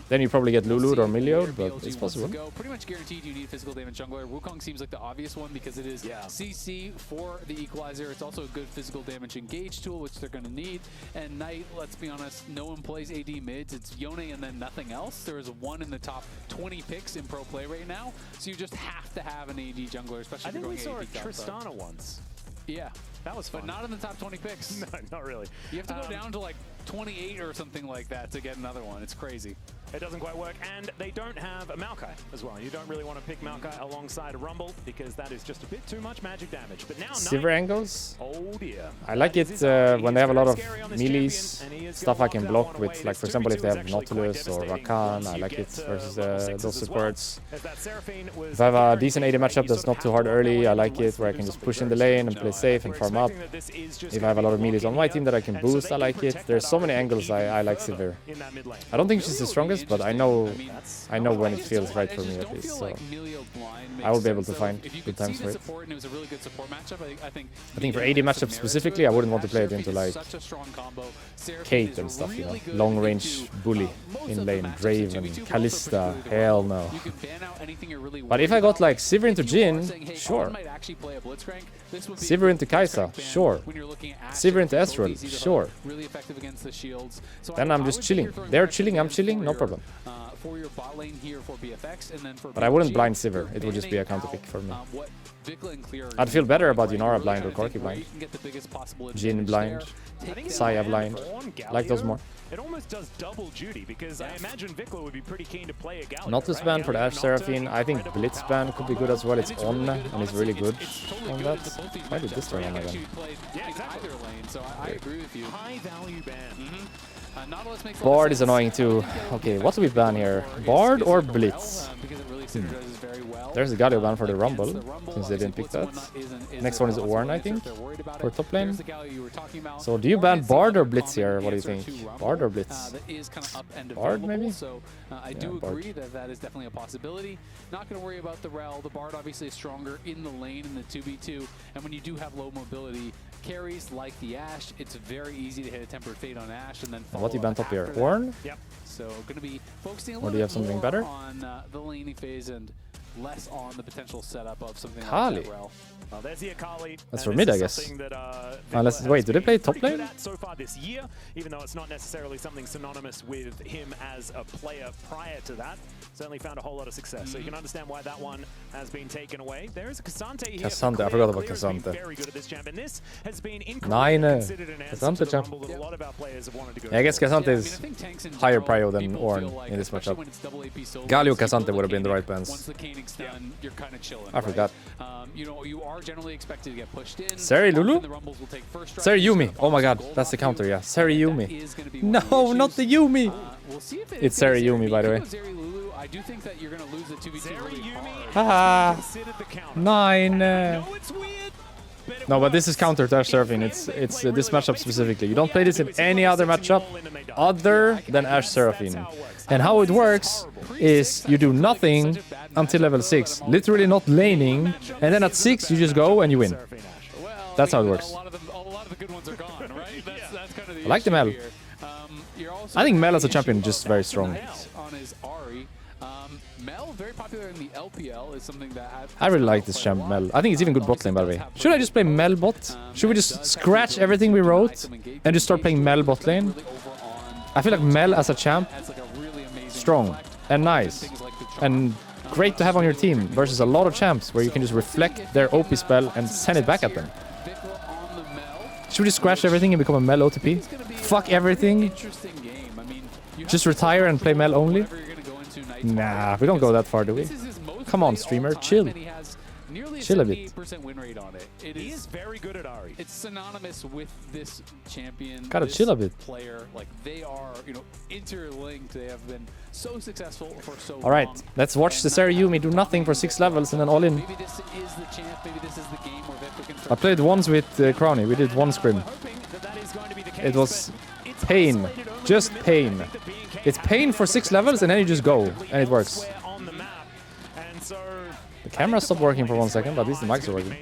Then you probably get We'll Lulu'd see or where Milio'd, but BLG it's wants to possible. go. Pretty much guaranteed you need physical damage jungler. Wukong seems like the obvious one because it is CC for the equalizer. It's also a good physical damage engage tool, which they're going to need. And Knight, let's be honest, no one plays AD mids. It's Yone and then nothing else. There is one in the top 20 picks in pro play right now. So you just have to have an AD jungler, especially I if you're think we going saw AD a Tristana once. Yeah. That was fun. But not in the top 20 picks. No, not really. You have to go down to like 28 or something like that to get another one. It's crazy. It doesn't quite work, and they don't have a Maokai as well. You don't really want to pick Maokai alongside a Rumble because that is just a bit too much magic damage. But now Sivir angles. Oh dear. I like it when they have a lot of melees, stuff I can block with, like for example if they have Nautilus or Rakan, I like it versus those supports. If I have a decent AD matchup that's not too hard early, I like it where I can just push in the lane and play safe and farm up. If I have a lot of melees on my team that I can boost, I like it. There's so many angles I like Sivir. I don't think she's the strongest, but I know when it feels right for me at least. So I will be able to find good times for it. I think for AD matchup specifically, I wouldn't want to play it into like Kate and stuff, you know, long range bully in lane, Draven, Kalista, hell no. But if I got like Sivir into Jhin, sure. Sivir into Kai'Sa, sure. Sivir into Ezreal, sure. Then I'm just chilling. They're chilling, I'm chilling, no problem. But I wouldn't blind Sivir, it would just be a counter pick for me. I'd feel better about Yunara blind or Corki blind. Jhin blind, Saya blind, like those more. It almost does double duty because I imagine Vikla would be pretty keen to play a Galio. Nautilus ban for the Ashe Seraphine. I think Blitz ban could be good as well. It's on and it's really good on that. Why did this turn on again? Yeah, exactly. So I agree with you. High value ban. Bard is annoying too. Okay, what do we ban here? Bard or Blitz? There's a Galio ban for the Rumble, since they didn't pick that. Next one is Ornn, I think, for top lane. So do you ban Bard or Blitz here? What do you think? Bard or Blitz? Bard, maybe? So I do agree that is definitely a possibility. Not going to worry about the Rel. The Bard obviously is stronger in the lane in the 2v2. And when you do have low mobility carries like the Ashe, it's very easy to hit a Tempered Fate on Ashe and then follow what do you ban top here? that. Ornn? Yep. So going to be focusing a Or little do you have bit something more better? on the laning phase and less on the potential setup of something Akali. like that Rel. Well, there's the Akali. That's for mid, I guess. Unless, wait, do they play top lane? So far this year, even though it's not necessarily something synonymous with him as a player prior to that, certainly found a whole lot of success. So you can understand why that one has been taken away. There is a K'Sante here. K'Sante, I forgot about K'Sante. Very good at this champ, and this has been Nine, considered an answer K'Sante to the champ. Rumble that a lot of our players have wanted to go Yeah, I guess for. K'Sante is higher prio than Ornn in this matchup. Galio K'Sante would have been the right bans. Once the Caning's done, you're kind of chilling. I forgot. You know, you are generally expected to get pushed in. Seri Lulu? The Rumbles will take first strike. Seri Yumi. Oh my god, that's the counter, yeah. Seri Yumi. No, not the Yumi! We'll see if It's Seri Yumi, by the way. I do think that you're going to lose the 2v2 really hard. Haha. 9. No, it's weird. No, but this is counter to Ashe Seraphine. It's this matchup specifically. You don't play this in any other matchup other than Ashe Seraphine. And how it works is you do nothing until level 6. Literally not laning. And then at 6 you just go and you win. That's how it works. A lot of the good ones are gone, right? That's kind of the I like the Mel. I think Mel as a champion is just very strong. On his Ahri. Mel, very popular in the LPL, is something that I really like this champ, Mel. I think it's even good bot lane, by the way. Should I just play Mel bot? Should we just scratch everything we wrote and just start playing Mel bot lane? I feel like Mel as a champ, strong and nice and great to have on your team versus a lot of champs where you can just reflect their OP spell and send it back at them. Should we just scratch everything and become a Mel OTP? Fuck everything? Just retire and play Mel only? Nah, we don't go that far, do we? Come on, streamer, chill. Chill a bit. Win rate on it. He is very good at Ahri. It's synonymous with this champion. Gotta chill a bit. Player, like they are, you know, interlinked. They have been so successful for so long. All right, let's watch the Seri Yumi do nothing for 6 levels and then all in. Maybe this is the champ. Maybe this is the game where Vikla can. I played once with Crowny. We did one scrim. It was pain, just pain. It's pain for 6 levels and then you just go and it works. The camera stopped working for 1 second, but at least the mics are working.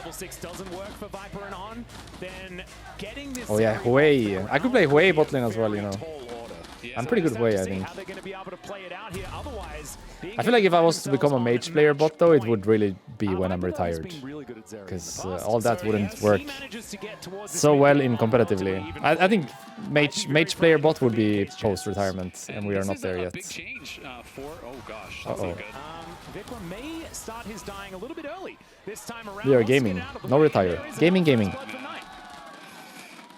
level 6 doesn't work for Viper and On, then getting this... Oh yeah, Hui. I could play Hui bot lane as well, you know. I'm pretty good Hui, I think. I feel like if I was to become a mage player bot though, it would really be when I'm retired. Because all that wouldn't work so well in competitively. I think mage player bot would be post-retirement, and we are not there yet. Big change for... Oh gosh, that's not good. Vikram may start his dying a little bit early this time around. We are gaming, no retire. Gaming.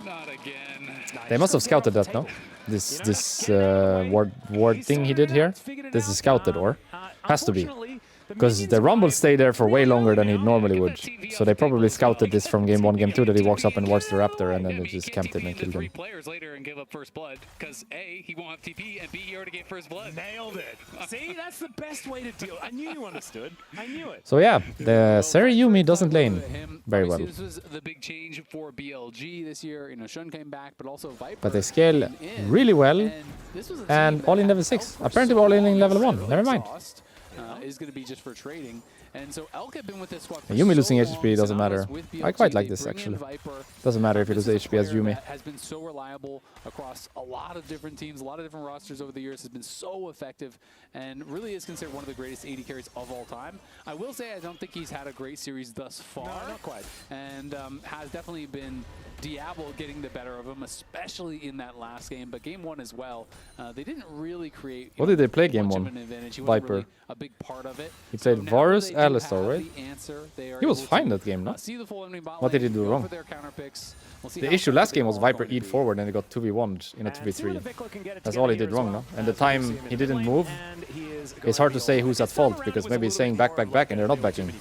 Not again. They must have scouted that, no? This ward thing he did here. This is scouted, or has to be, because the Rumble stayed there for way longer than he normally would. So they probably scouted this from game 1, game 2 that he walks up and wards the Raptor, and then they just camped him and killed him. Players later and give up first blood because A, he won't have TP, and B, he already gave first blood. Nailed it. See, that's the best way to deal. I knew you understood. I knew it. So yeah, the Seri Yuumi doesn't lane very well. This was the big change for BLG this year. You know, Shun came back, but also Viper. But they scale really well, and all in level 6. Apparently all in level 1. Never mind. Is going to be just for trading. And so Elk had been with this squad for Yuumi losing so HP doesn't long, matter. with I quite like this bring in actually. Viper, Doesn't matter if you lose HP as Yuumi. that has been so reliable across a lot of different teams, a lot of different rosters over the years, has been so effective, and really is considered one of the greatest AD carries of all time. I will say I don't think he's had a great series thus far. No, not quite. And has definitely been Diablo getting the better of him, especially in that last game, but game 1 as well. They didn't really create. What did they play game much of 1? an advantage. He wasn't Viper. really a big part of it. He played So now Varus, they do Alistar, have right? the answer. They are He was able fine to, that game, no? see the full enemy bot What did he lane, do go wrong? for their counter picks. We'll see The how issue last effective game was they're all Viper gonna eat be. forward and he got 2v1'd in a 2v3. That's all he did wrong, no? And the time he didn't move, it's hard to say who's at fault, because maybe he's saying back, and they're not backing.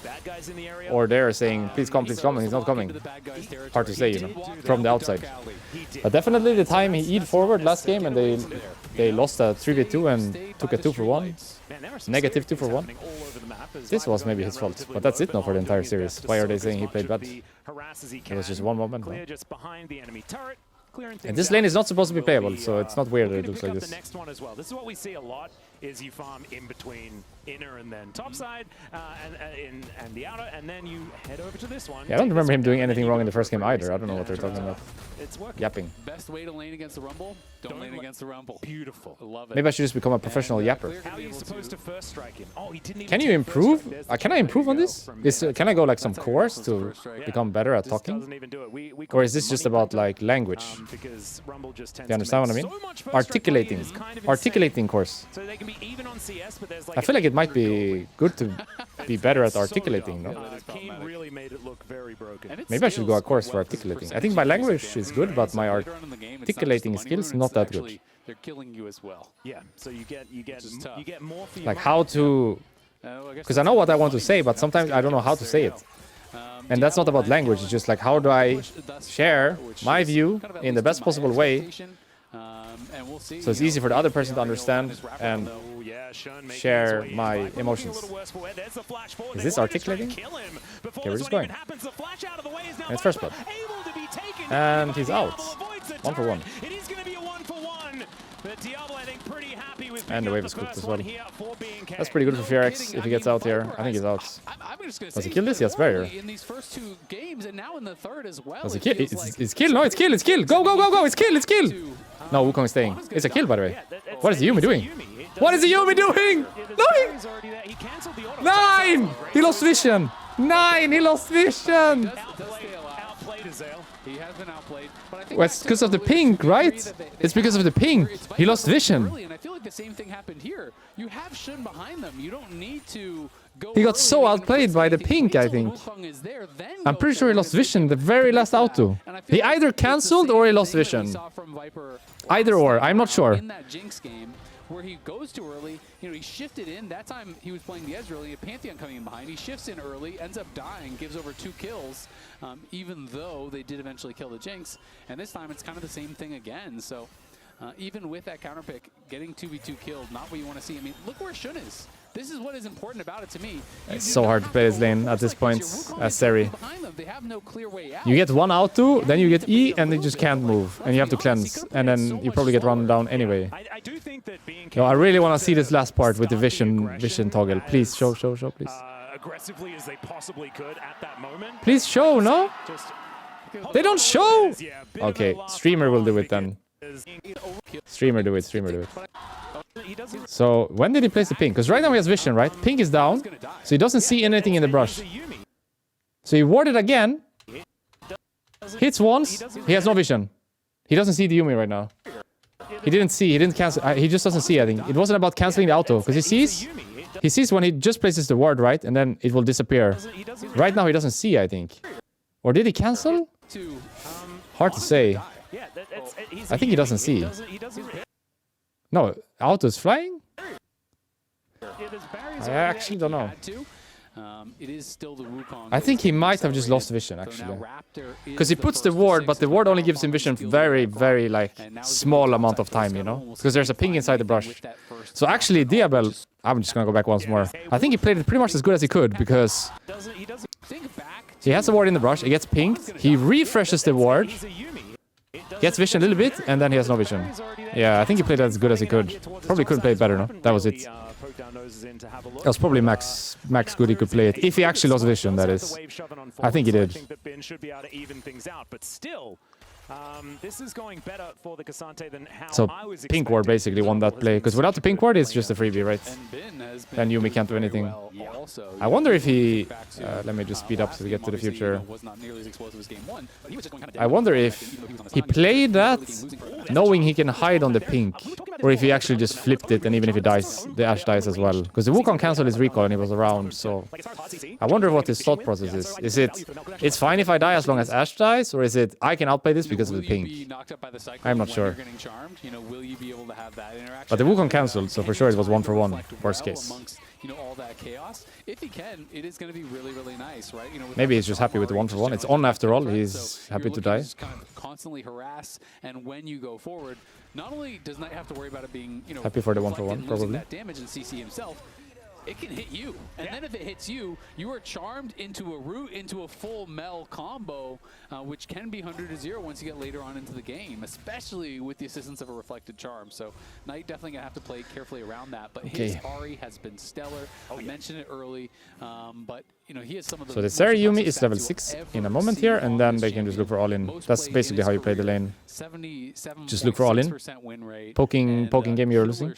Or they're saying, please come, and he's not coming. Hard to say, you know, from the outside. But definitely the time he eat forward last game and they lost a 3v2 and took a 2-for-1. Negative 2-for-1. This was maybe his fault, but that's it now for the entire series. Why are they saying he played bad? It was just one moment. No? And this lane is not supposed to be playable, so it's not weird that it looks like this. The next one as well. This is what we see a lot: is you farm in between inner and then top side, and the outer, and then you head over to this one. Yeah, I don't remember him doing anything wrong in the first game either. I don't know what they're talking about. It's working. Yapping. Best way to lane against the Rumble? Don't lane against the Rumble. Beautiful. I love it. Maybe I should just become a professional yapper. How are you supposed to first strike him? Oh, he didn't even Can you improve? Can I improve on this? Can I go like some course to become better at talking? Or is this just about like language? Do you understand what I mean? Articulating. Articulating course. I feel like it might be good to be better at articulating, no? really made it look very broken. Maybe I should go a course for articulating. I think my language is good, but my articulating skills not that good. They're killing you as well. Yeah, so you get more for your like how to, because I know what I want to say, but sometimes I don't know how to say it. And that's not about language, it's just like how do I share my view in the best possible way so it's easy for the other person to understand and share my emotions. Is this articulating? Okay, we're just going. And it's first blood. And he's out. 1-for-1. And the wave is cooked as well. That's pretty good for FearX if he gets out here. I think he's out. Does he kill this? Yes, very. In these first 2 games and now in the third as well. Does he kill? It's kill. No, it's kill. It's kill. Go, go, go, go. It's kill. It's kill. No, Wukong is staying. It's a kill, by the way. What is the Yuumi doing? What is the Yuumi doing? 9! 9! He lost vision. 9! He lost vision. He has been outplayed, but I think well, it's because of the pink, right? It's because of the pink. He lost vision. And I feel like the same thing happened here. You have Shun behind them. You don't need to go. He got so outplayed by the pink, I think. I'm pretty sure he lost vision the very last auto. He either cancelled or he lost vision. Either or, I'm not sure. In that Jinx game, where he goes too early, you know, he shifted in. That time he was playing the Ezreal early, a Pantheon coming in behind. He shifts in early, ends up dying, gives over 2 kills, even though they did eventually kill the Jinx. And this time it's kind of the same thing again. So even with that counter pick, getting 2v2 killed, not what you want to see. I mean, look where Shun is. This is what is important about it to me. It's so hard to play this lane at this point as Seri. They have no clear way out. You get 1 auto, then you get E, and they just can't move. And you have to cleanse. And then you probably get run down anyway. No, I really want to see this last part with the vision toggle. Please, show, please. aggressively as they possibly could at that moment. Please show, no? Just They don't show! yeah, bit of Okay, a laugh streamer will do off it then. because Streamer do it, streamer do it. he doesn't So, when did he place the pink? Because right now he has vision, right? Pink is down, so he doesn't see anything in the brush. So he warded again. Hits once, he has no vision. He doesn't see the Yuumi right now. He didn't see, he didn't cancel, he just doesn't see, I think. It wasn't about cancelling the auto, because he sees when he just places the ward, right? And then it will disappear. Right now he doesn't see, I think. Or did he cancel? Hard to say. I think he doesn't see. No, auto is flying? I actually don't know. It is still the Wukong. I think he might have just lost vision, actually. Because he puts the ward, but the ward only gives him vision very, very, like, small amount of time, you know? Because there's a ping inside the brush. So actually, Diabel, I'm just gonna go back once more. I think he played it pretty much as good as he could, because he has the ward in the brush, he gets pinged, he refreshes the ward, gets vision a little bit, and then he has no vision. Yeah, I think he played it as good as he could. Probably couldn't play it better, no? That was it. That was probably max good he could play it. If he actually lost vision, that is. I think he did. This is going better for the K'Sante than how So I was pink ward basically won that play, because without the pink ward it's just a freebie, right? Then Yuumi can't do anything. I wonder if he... let me just speed up so we get to the future. I wonder if he played that knowing he can hide on the pink, or if he actually just flipped it and even if he dies, the Ashe dies as well. Because the Wukong cancelled his recall and he was around, so... I wonder what his thought process is. Is it, it's fine if I die as long as Ashe dies, or is it, I can outplay this because of the pink? I'm not sure. But the Wukong cancelled, so for sure it was 1-for-1, worst case. All that chaos. If he can, it is going to be really, really nice, right? Maybe he's just happy with the 1-for-1. It's on after all. He's happy to die. Kind of constantly harass, and when you go forward, not only does Knight have to worry about it being, happy for the 1-for-1, probably. That damage in CC himself, it can hit you. And then if it hits you, you are charmed into a root, into a full Mel combo, which can be 100-0 once you get later on into the game, especially with the assistance of a reflected charm. So Knight definitely going to have to play carefully around that. But his Ahri has been stellar. I mentioned it early, but he has some of the... So the Seri Yuumi is level 6 in a moment here, and then they can just look for all-in. That's basically how you play the lane. Just look for all-in. Poking game you're losing.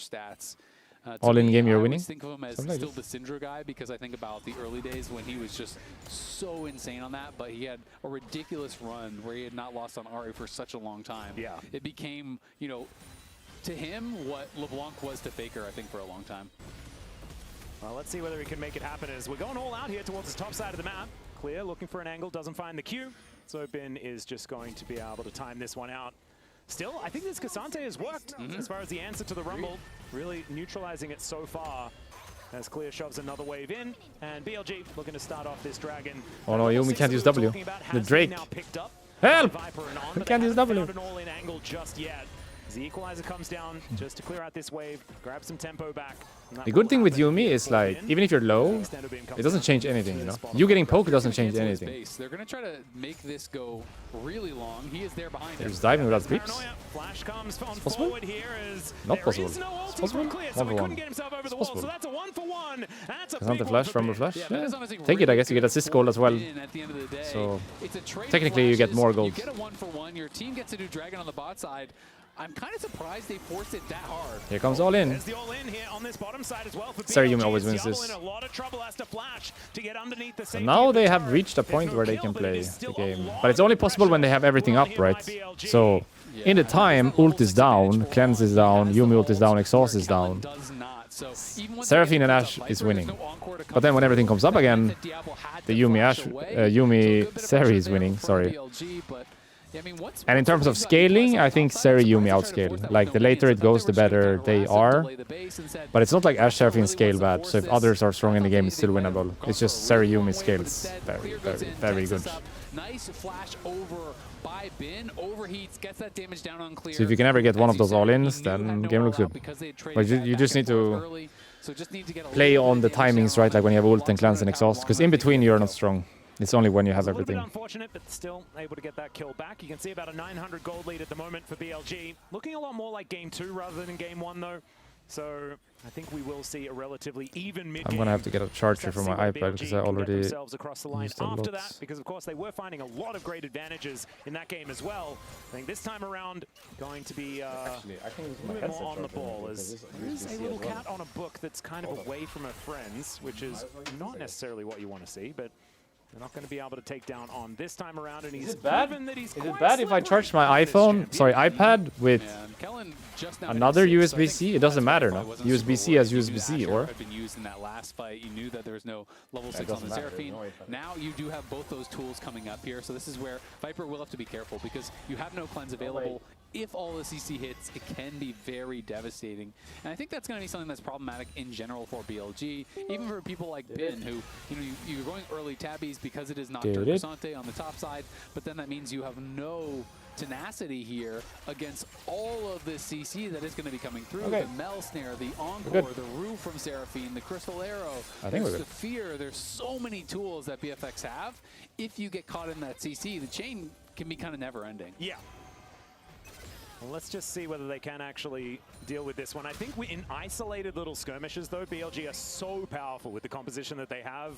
All in game you're winning. I think of him as still the Syndra guy, because I think about the early days when he was just so insane on that, but he had a ridiculous run where he had not lost on Ahri for such a long time. Yeah. It became, to him what LeBlanc was to Faker, I think, for a long time. Well, let's see whether he can make it happen as we're going all out here towards the top side of the map. Clear, looking for an angle, doesn't find the Q. So Bin is just going to be able to time this one out. Still, I think this K'Sante has worked as far as the answer to the Rumble. Really neutralizing it so far as Clear shoves another wave in. And BLG looking to start off this Dragon. Oh no, Yuumi can't use W. The Drake. Help! We can't use W. The equalizer comes down just to clear out this wave, grab some tempo back. The good thing with Yuumi is, like, even if you're low, it doesn't change anything, you know? You getting poked doesn't change anything. They're going to try to make this go really long. He is there behind him. He's diving without creeps. Flash comes It's possible? Not possible. It's possible? 1-for-1. It's possible. So that's a 1-for-1. K'Sante flash, Rumble flash. Yeah. Take it, I guess. You get assist gold as well. So technically you get more gold. You get a 1-for-1. Your team gets to do Dragon on the bot side. I'm kind of surprised they forced it that hard. Here comes all in. Seri Yuumi always wins this. And now they have reached a point where they can play the game. But it's only possible when they have everything up, right? So in the time, ult is down, Cleanse is down, Yuumi ult is down, Exhaust is down. Seraphine and Ashe is winning. But then when everything comes up again, the Yuumi Seri is winning, sorry. And in terms of scaling, I think Seri Yuumi outscale. Like, the later it goes, the better they are. But it's not like Ashe Seraphine scale bad, so if others are strong in the game, it's still winnable. It's just Seri Yuumi scales very, very, very good. Nice flash over by Bin, overheats, gets that damage down on Clear. So if you can ever get one of those all-ins, then the game looks good. But you just need to play on the timings, right? Like when you have ult and cleanse and exhaust, because in between you're not strong. It's only when you have everything. Unfortunate, but still able to get that kill back. You can see about a 900 gold lead at the moment for BLG. Looking a lot more like game 2 rather than game 1 though. So I think we will see a relatively even mid. I'm gonna have to get a charger for my iPad because I already used across the line a after lot. that, because of course they were finding a lot of great advantages in that game as well. I think this time around going to be Actually, I can use a my little bit headset more on the charger ball. because As this there is USB-C a little as well. cat on a book that's kind of away from her friends, which is not necessarily what you want to see, but they're not going to be able to take down on this time around. And he's proven that he's Is quite it bad if I slippery charge my in this iPhone, champion. sorry, iPad with Yeah, and Kellen just now another hit 6, so I USB-C? think It doesn't that's matter, why no? it wasn't super USB-C worried. as You knew USB-C, Asher or? had been used in that last fight. You knew that there was no level 6 on doesn't the matter, Seraphine. no iPad. Now you do have both those tools coming up here, so this is where Viper will have to be careful because you have no cleanse available. If all the CC hits, it can be very devastating. And I think that's going to be something that's problematic in general for BLG, even for people like Bin, who, you're going early tabbies because it is not Persante on the top side, but then that means you have no tenacity here against all of this CC that is going to be coming through. Okay. The Mel Snare, the Encore, the Roof from Seraphine, the Crystal Arrow, I think there's we're the good. Fear. There's so many tools that BFX have. If you get caught in that CC, the chain can be kind of never ending. Yeah. Well, let's just see whether they can actually deal with this one. I think in isolated little skirmishes, though, BLG are so powerful with the composition that they have.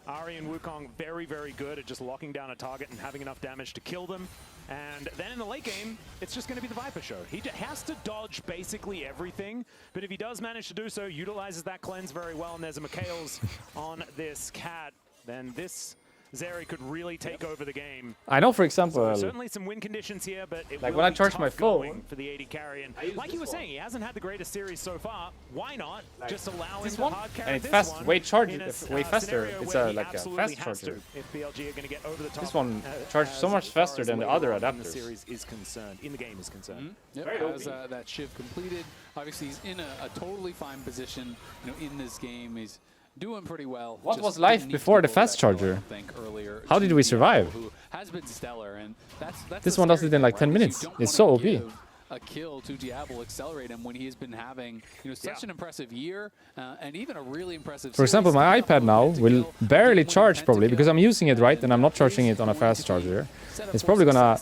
Ari and Wukong very, very good at just locking down a target and having enough damage to kill them. And then in the late game, it's just going to be the Viper show. He has to dodge basically everything, but if he does manage to do so, utilizes that cleanse very well, and there's a Mikhail's on this cat, then this Zeri could really take over the game. I know, for example, So certainly some win conditions here, but it like will when I be charge tough my going phone, for the AD carry. And like you were saying, he hasn't had the greatest series so far. Why not just allow him this to one, hard carry and it's this fast, one way in a way faster. scenario It's where he like a absolutely fast has to, charger. if BLG are going to get over the top. This one charged so as much far faster as than the later other on in the adapters. series is concerned, in the game is concerned. Yep, as that shift completed, obviously he's in a totally fine position. In this game, he's doing pretty well. What Just was life didn't need before to the go fast that kill, I charger? don't think, earlier How to did we Diablo, survive? Who has been stellar, and that's This the one does scary it in thing, like right? 10 Is you minutes. don't It's wanna so OP. give a kill to Diablo, accelerate him when he has been having such an impressive year and even a really impressive For example, series. my A couple iPad of now hit to will kill, barely game-winning charge pentakill, probably because I'm using it right and I'm not charging it on a fast charger. It's probably gonna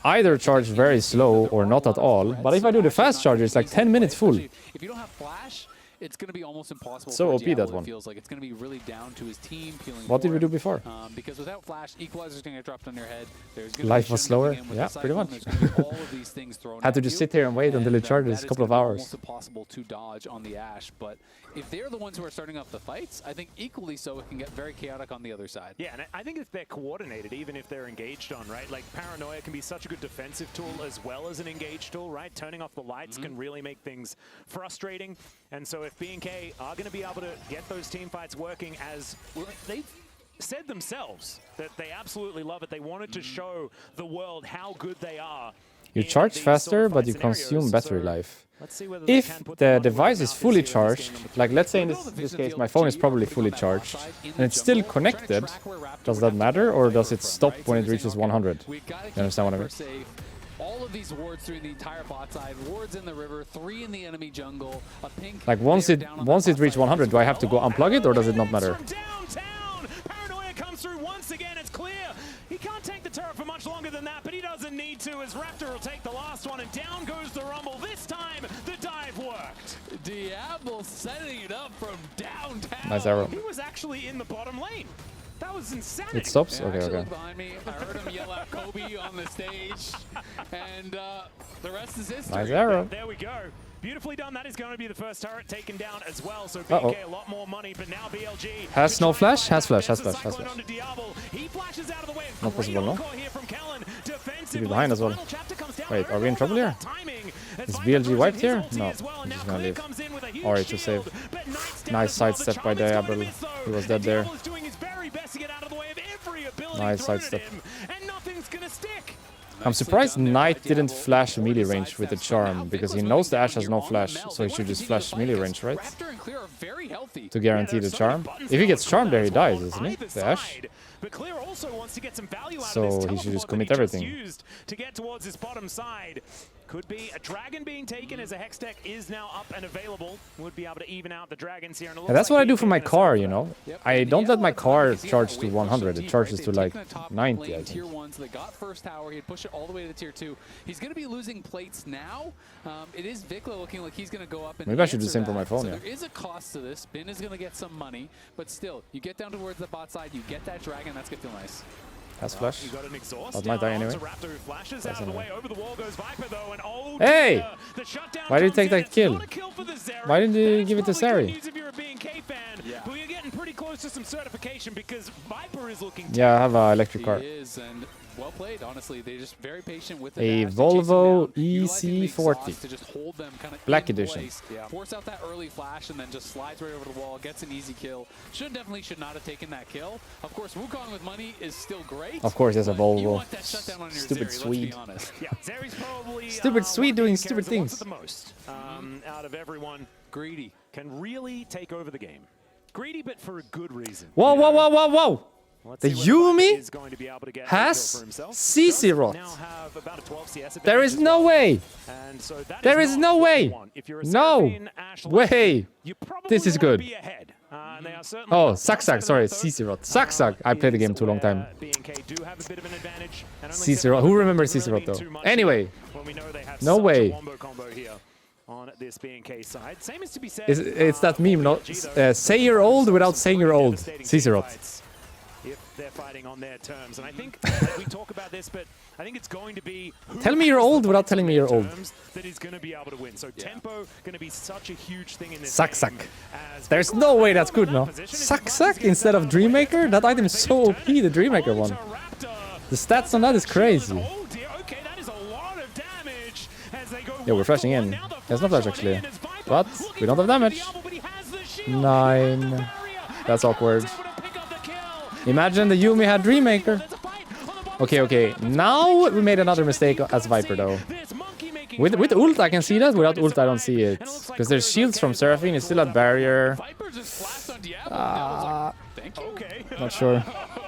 either charge very slow or not at all. But if I do the fast charger, it's like 10 minutes full. If you don't have flash, it's going to be almost impossible So for OP, that Diablo, one. It feels like it's going to be really down to his team peeling What did we for do him. before? Because without flash, equalizer's going to get dropped on your head. There's gonna Life be was Shun slower? coming in with Yeah, the pretty Cyclone. much. There's gonna be all of these things thrown Had to at just you, sit here and wait until it and, charges that a is couple of gonna be hours. almost impossible to dodge on the Ashe. But if they're the ones who are starting off the fights, I think equally so it can get very chaotic on the other side. Yeah, and I think if they're coordinated, even if they're engaged on, right? Like, Paranoia can be such a good defensive tool as well as an engaged tool, right? Turning off the lights can really make things frustrating. And so if B&K are going to be able to get those team fights working as they've said themselves that they absolutely love it. They wanted to show the world how good they are. You in charge these faster, sort of but fight you consume scenarios. battery So life. let's see whether they If can put the them on device win is now fully this year, this charged, game. like let's say in this case my phone is probably fully charged, and it's still connected, does that matter or does it stop when it reaches 100? You understand what I mean? All of these wards through the entire bot side, wards in the river, 3 in the enemy jungle, a pink. Like once it reaches 100, do I have to go unplug it or does it not matter? From downtown, Paranoia comes through once again. It's clear. He can't take the turret for much longer than that, but he doesn't need to as Raptor will take the last one, and down goes the Rumble. This time, the dive worked. Diablo setting it up from downtown. Nice arrow. He was actually in the bottom lane. That was insanity. It stops? Yeah, Okay, actually okay. look behind me. I heard him yell out Kobe on the stage, and the rest is history. Nice arrow. There we go. Beautifully done. That is going to be the first turret taken down as well. So Uh-oh. BK a lot more money, but now BLG Has no flash? Has flash, has There's a flash, has Cyclone flash. onto Diablo. He flashes out of the way. Not Great possible, no? encore here from Kellen. Defensively, behind as well. the final chapter comes down. Wait, I are we in don't trouble know here? about timing. As Is Viper BLG throws in wiped his here? ulti No, as well, and he's now gonna Clear leave. comes in with a huge Alright, to shield, save. but Knight's down Nice as well. The sidestep by Charm is going to Diablo. miss, though. He was And dead there. Diablo is doing his very best to get out of the way of every ability Nice thrown at sidestep. him, and nothing's going to stick. I'm surprised Knight didn't flash melee range with the charm, because he knows the Ashe has no flash, so he should just flash melee range, right? Raptor and Clear are very healthy. To guarantee the charm. If he gets charmed there, he dies, isn't he? The Ashe? But Clear also wants to get some value out So of this he should just teleport that commit he everything. used to get towards his bottom side. Could be a dragon being taken as a Hex Tech is now up and available. Would be able to even out the dragons here. And Yeah, that's what I do for my car, you know. I don't let my car charge to 100. It charges to like 90, I Tier think. 1, so they got first tower. He'd push it all the way to the tier 2. He's going to be losing plates now. It is Vikla looking like he's going to go up and Maybe I should do the answer same for that. my phone, So yeah. there is a cost to this. Bin is going to get some money, but still, you get down towards the bot side, you get that dragon, that's going to feel nice. Has flash. You got an exhaust. That might die anyway. Raptor who flashes out of the way. Over the wall goes Viper though, and oh Hey! dear, the shutdown Why did you comes take in. that It's kill? not a kill for the Zeri. Why didn't you give it to That's probably Sari? good news if you're a BNK fan. Yeah. But you're getting pretty close to some certification because Viper is looking Yeah, I have an electric He car. is, and well played, honestly. They're just very patient with the A dash to chase him Volvo down, utilizing the EC40. exhaust to just hold them kind of Black in edition. place, force out that early flash, and then just slides right over the wall, gets an easy kill. Should not have taken that kill. Of course, Wukong with money is still great. Of course, there's a but you Volvo. want that shutdown on your Stupid Zeri, Swede. let's be honest. Yeah, Zeri's probably Stupid Swede one of doing these stupid characters that things. wants it the most out of everyone. Greedy. Can really take over the game. Greedy, but for a good reason. Whoa, whoa, whoa, whoa, whoa! Let's The see whether Viper Yumi is going to be able to get a has kill for himself. CC Does rot. now have about a 12 CS There advantage is as no well. way! And so that There is not no what way! you want. If you're a No Seraphine, Ashe, way! you probably This is wanna good. be ahead. And they are certainly Oh, not. Suck Suck, Outside sorry, of that, though, CC rot. Suck Suck! I played the game too long time. BNK do have a bit of an advantage, and only CC rot. Who 7 remembers doesn't CC rot really mean though? too much Anyway, when we know they have no such way. a wombo combo here on this BNK side. Same is to be said. It's that meme, no? BLG, though, Say you're old without saying you're old. devastating CC rot. fights if they're fighting on their terms. And I think like, we talk about this, but I think it's going to be who Tell me you're has the old without fights telling on me you're their old. terms that is going to be able to win. So tempo going to be such a huge thing in this Suck game. Suck. As There's Vikla no way in that's good, that no? position, if Suck he Suck manages to instead get of out the way, Dreammaker? That item is they so just OP, turn the it Dreammaker onto one. Raptor. The stats on that is crazy. Oh dear, okay, that is a lot of damage as they go Yeah, we're flashing in. Now the There's no flash shot actually. in as Viper But looking we don't have for damage. Diablo, but he has the shield. 9. Barrier, That's and awkward. Kellen's able to pick up the kill. Imagine the Yumi had Dreammaker. There's a fight on the bottom Okay, side. okay. Now we made another mistake as Viper though. This monkey making With ground. ult I can see that, without ult I don't see it. And looks like Because there's Clear's shields okay, from but Seraphine, it's still at barrier. Viper just flashed on Diablo. Diablo's like, thank you. Okay. Not sure.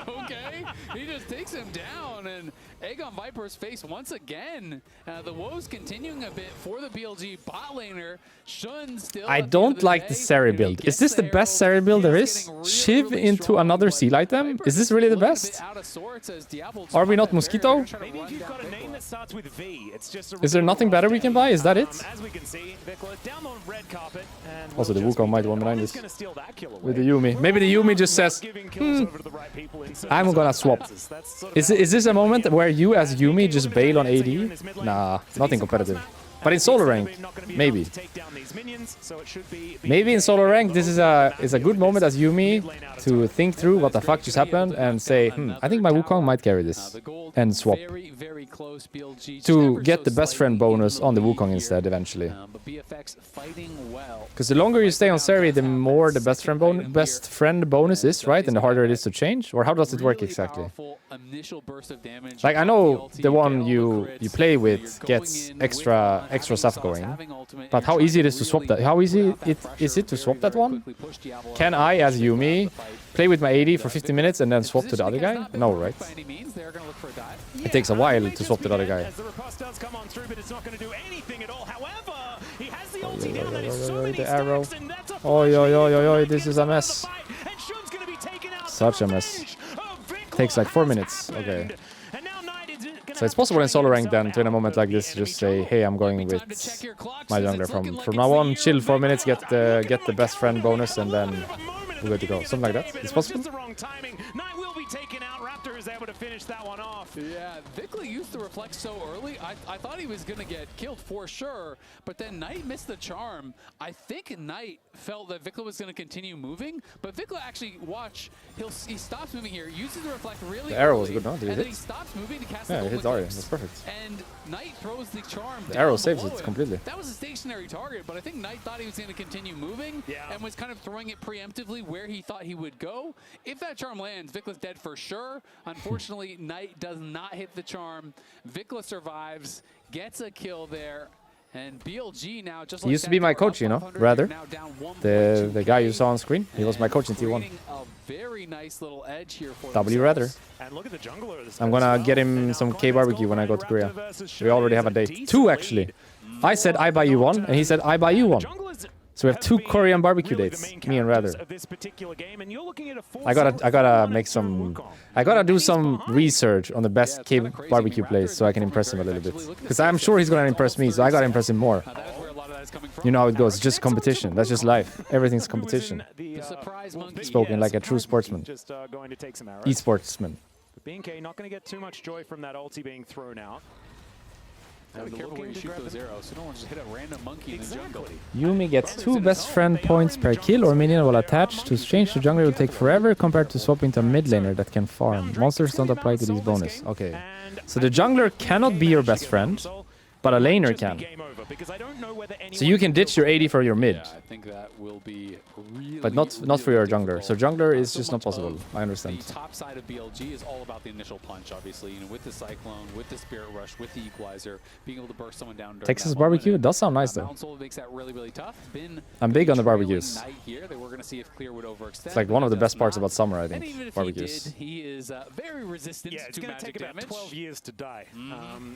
Okay. He just takes him down, and egg on Viper's face once again. The woes continuing a bit for the BLG bot laner. Shun still. I at the end of don't the like the day, Seri he build. Is gets this the best Seri build there is? Getting really, Shiv really into strong, another but seal item? Viper Is this really the looking a best? bit out of sorts as Diablo Are we spot not that Mosquito? barrier, trying to Maybe run if you've down got a Vikla. name that starts with V, it's just a Is there really nothing rough better we day. can buy? Is that it? As we can see, Vikla down on red carpet, and Also, the will just Wukong be might there. one behind Ollie's this. gonna steal that kill away. With the Yumi. Maybe the Yumi just says, Giving kills over to the right people in certain I'm gonna swap. circumstances. That's sort of Is this a moment where you as Yumi BNK just looking bail to on advance AD? here in his mid lane. Nah, It's a nothing decent competitive. cross map, But in and solo he's rank, not gonna be maybe. able to take down these minions, so it should be Maybe in BNK solo rank, this is a with good moment as Yumi mid lane out of to time. think through what the fuck just happened and say, I think my Wukong might carry this. And swap. Very, very close. BLG just To ever get so the best friend slightly in bonus on the lead Wukong here. instead eventually. But BFX fighting well. Because the longer you stay on Seri, the more the best friend bonus is, right? And the harder it is to change? Or how does it work Really exactly? powerful initial burst of damage. Like I Off know ulti, the one get all the you crits, play you're with going gets in with extra having stuff sauce, going. having ultimate, But and how you're easy it trying is to swap really that? How easy put out that is pressure it to very, swap that very one? quickly, push Diablo Can out I, of as the Yumi, fight. play with my AD for 50 minutes and then swap to the other Positioning has guy? not been No, perfect right? by any means. They're going to look for a dive. It takes a while to swap to the other guy. As the riposte does come on through, but it's not going to do anything at all. However, he has the ulti down. That is so many The arrow. stacks, and that's a Oi, oi, oi, oi, oi, this is a Vikla mess. fight, and Shun's gonna be taken out. Such a The mess. revenge of Vikla Takes like 4 has minutes. happened. Okay. And now Knight is gonna So it's have to possible in try solo and rank get then himself to in a out moment of like the this enemy just say, tunnel. hey, I'm going with Time to check your clocks, my as jungler it's looking like from it's now the on, year chill of 4 Vikla. minutes, get the best friend bonus and then we'll good to go. Something like that. It's It was possible. just the wrong timing. Knight will be taken out. Raptor is able to finish that one off. Yeah, Vikla used the reflect so early. I thought he was going to get killed for sure, but then Knight missed the charm. I think Knight felt that Vikla was going to continue moving, but Vikla actually, watch, he stops moving here, uses the reflect really The arrow was early, good, no? Did it and then hit? he stops moving to cast Yeah, the it hit Golden Zarya. Eclipse. That's perfect. And Knight throws the charm The down arrow saves below it him. completely. That was a stationary target, but I think Knight thought he was going to continue moving and was kind of throwing it preemptively where he thought he would go. If that charm lands, Vikla's dead for sure. Unfortunately, Knight does not hit the charm. Vikla survives, gets a kill there, and BLG now just He like used to that, be my they're up coach, you know, 500, rather. now down The 1.2K, guy you saw on screen. He was my and coach in T1. creating a very nice little edge here for W rather. And look at the jungler. I'm gonna get him some K barbecue when I go to Korea. We already have a date. 2 actually. I said I buy you 1, and he said I buy you 1. So we have 2 Korean barbecue dates, me and Rather. I gotta make some. I gotta do some research on the best K barbecue place so I can impress him a little bit. Because I'm sure he's gonna impress me, so I gotta impress him more. You know how it goes. It's just competition. That's just life. Everything's competition. Spoken like a true sportsman. E-sportsman. BNK not going to get too much joy from that ulti being thrown out. Be careful where you shoot those arrows, so no one just hit a random monkey in the jungle. Yumi gets 2 best friend points per kill or minion while attached. To change to jungler will take forever compared to swapping to a mid laner that can farm. Monsters don't apply to these bonus. Okay. So the jungler cannot be your best friend, but a laner can. So you can ditch your AD for your mid. Yeah, I think that will be really, but not for your jungler. So jungler is just not possible. I understand. The top side of BLG is all about the initial punch, obviously. You know, with the Cyclone, with the Spirit Rush, with the Equalizer, being able to burst someone down. Texas barbecue does sound nice though. Makes that really, really tough. I'm big on the barbecues. Here. They were going to see if Clear would overextend. It's like one of the best parts about summer, I think. And even if barbecues. He is very resistant it's to going magic to take damage. about 12 years to die.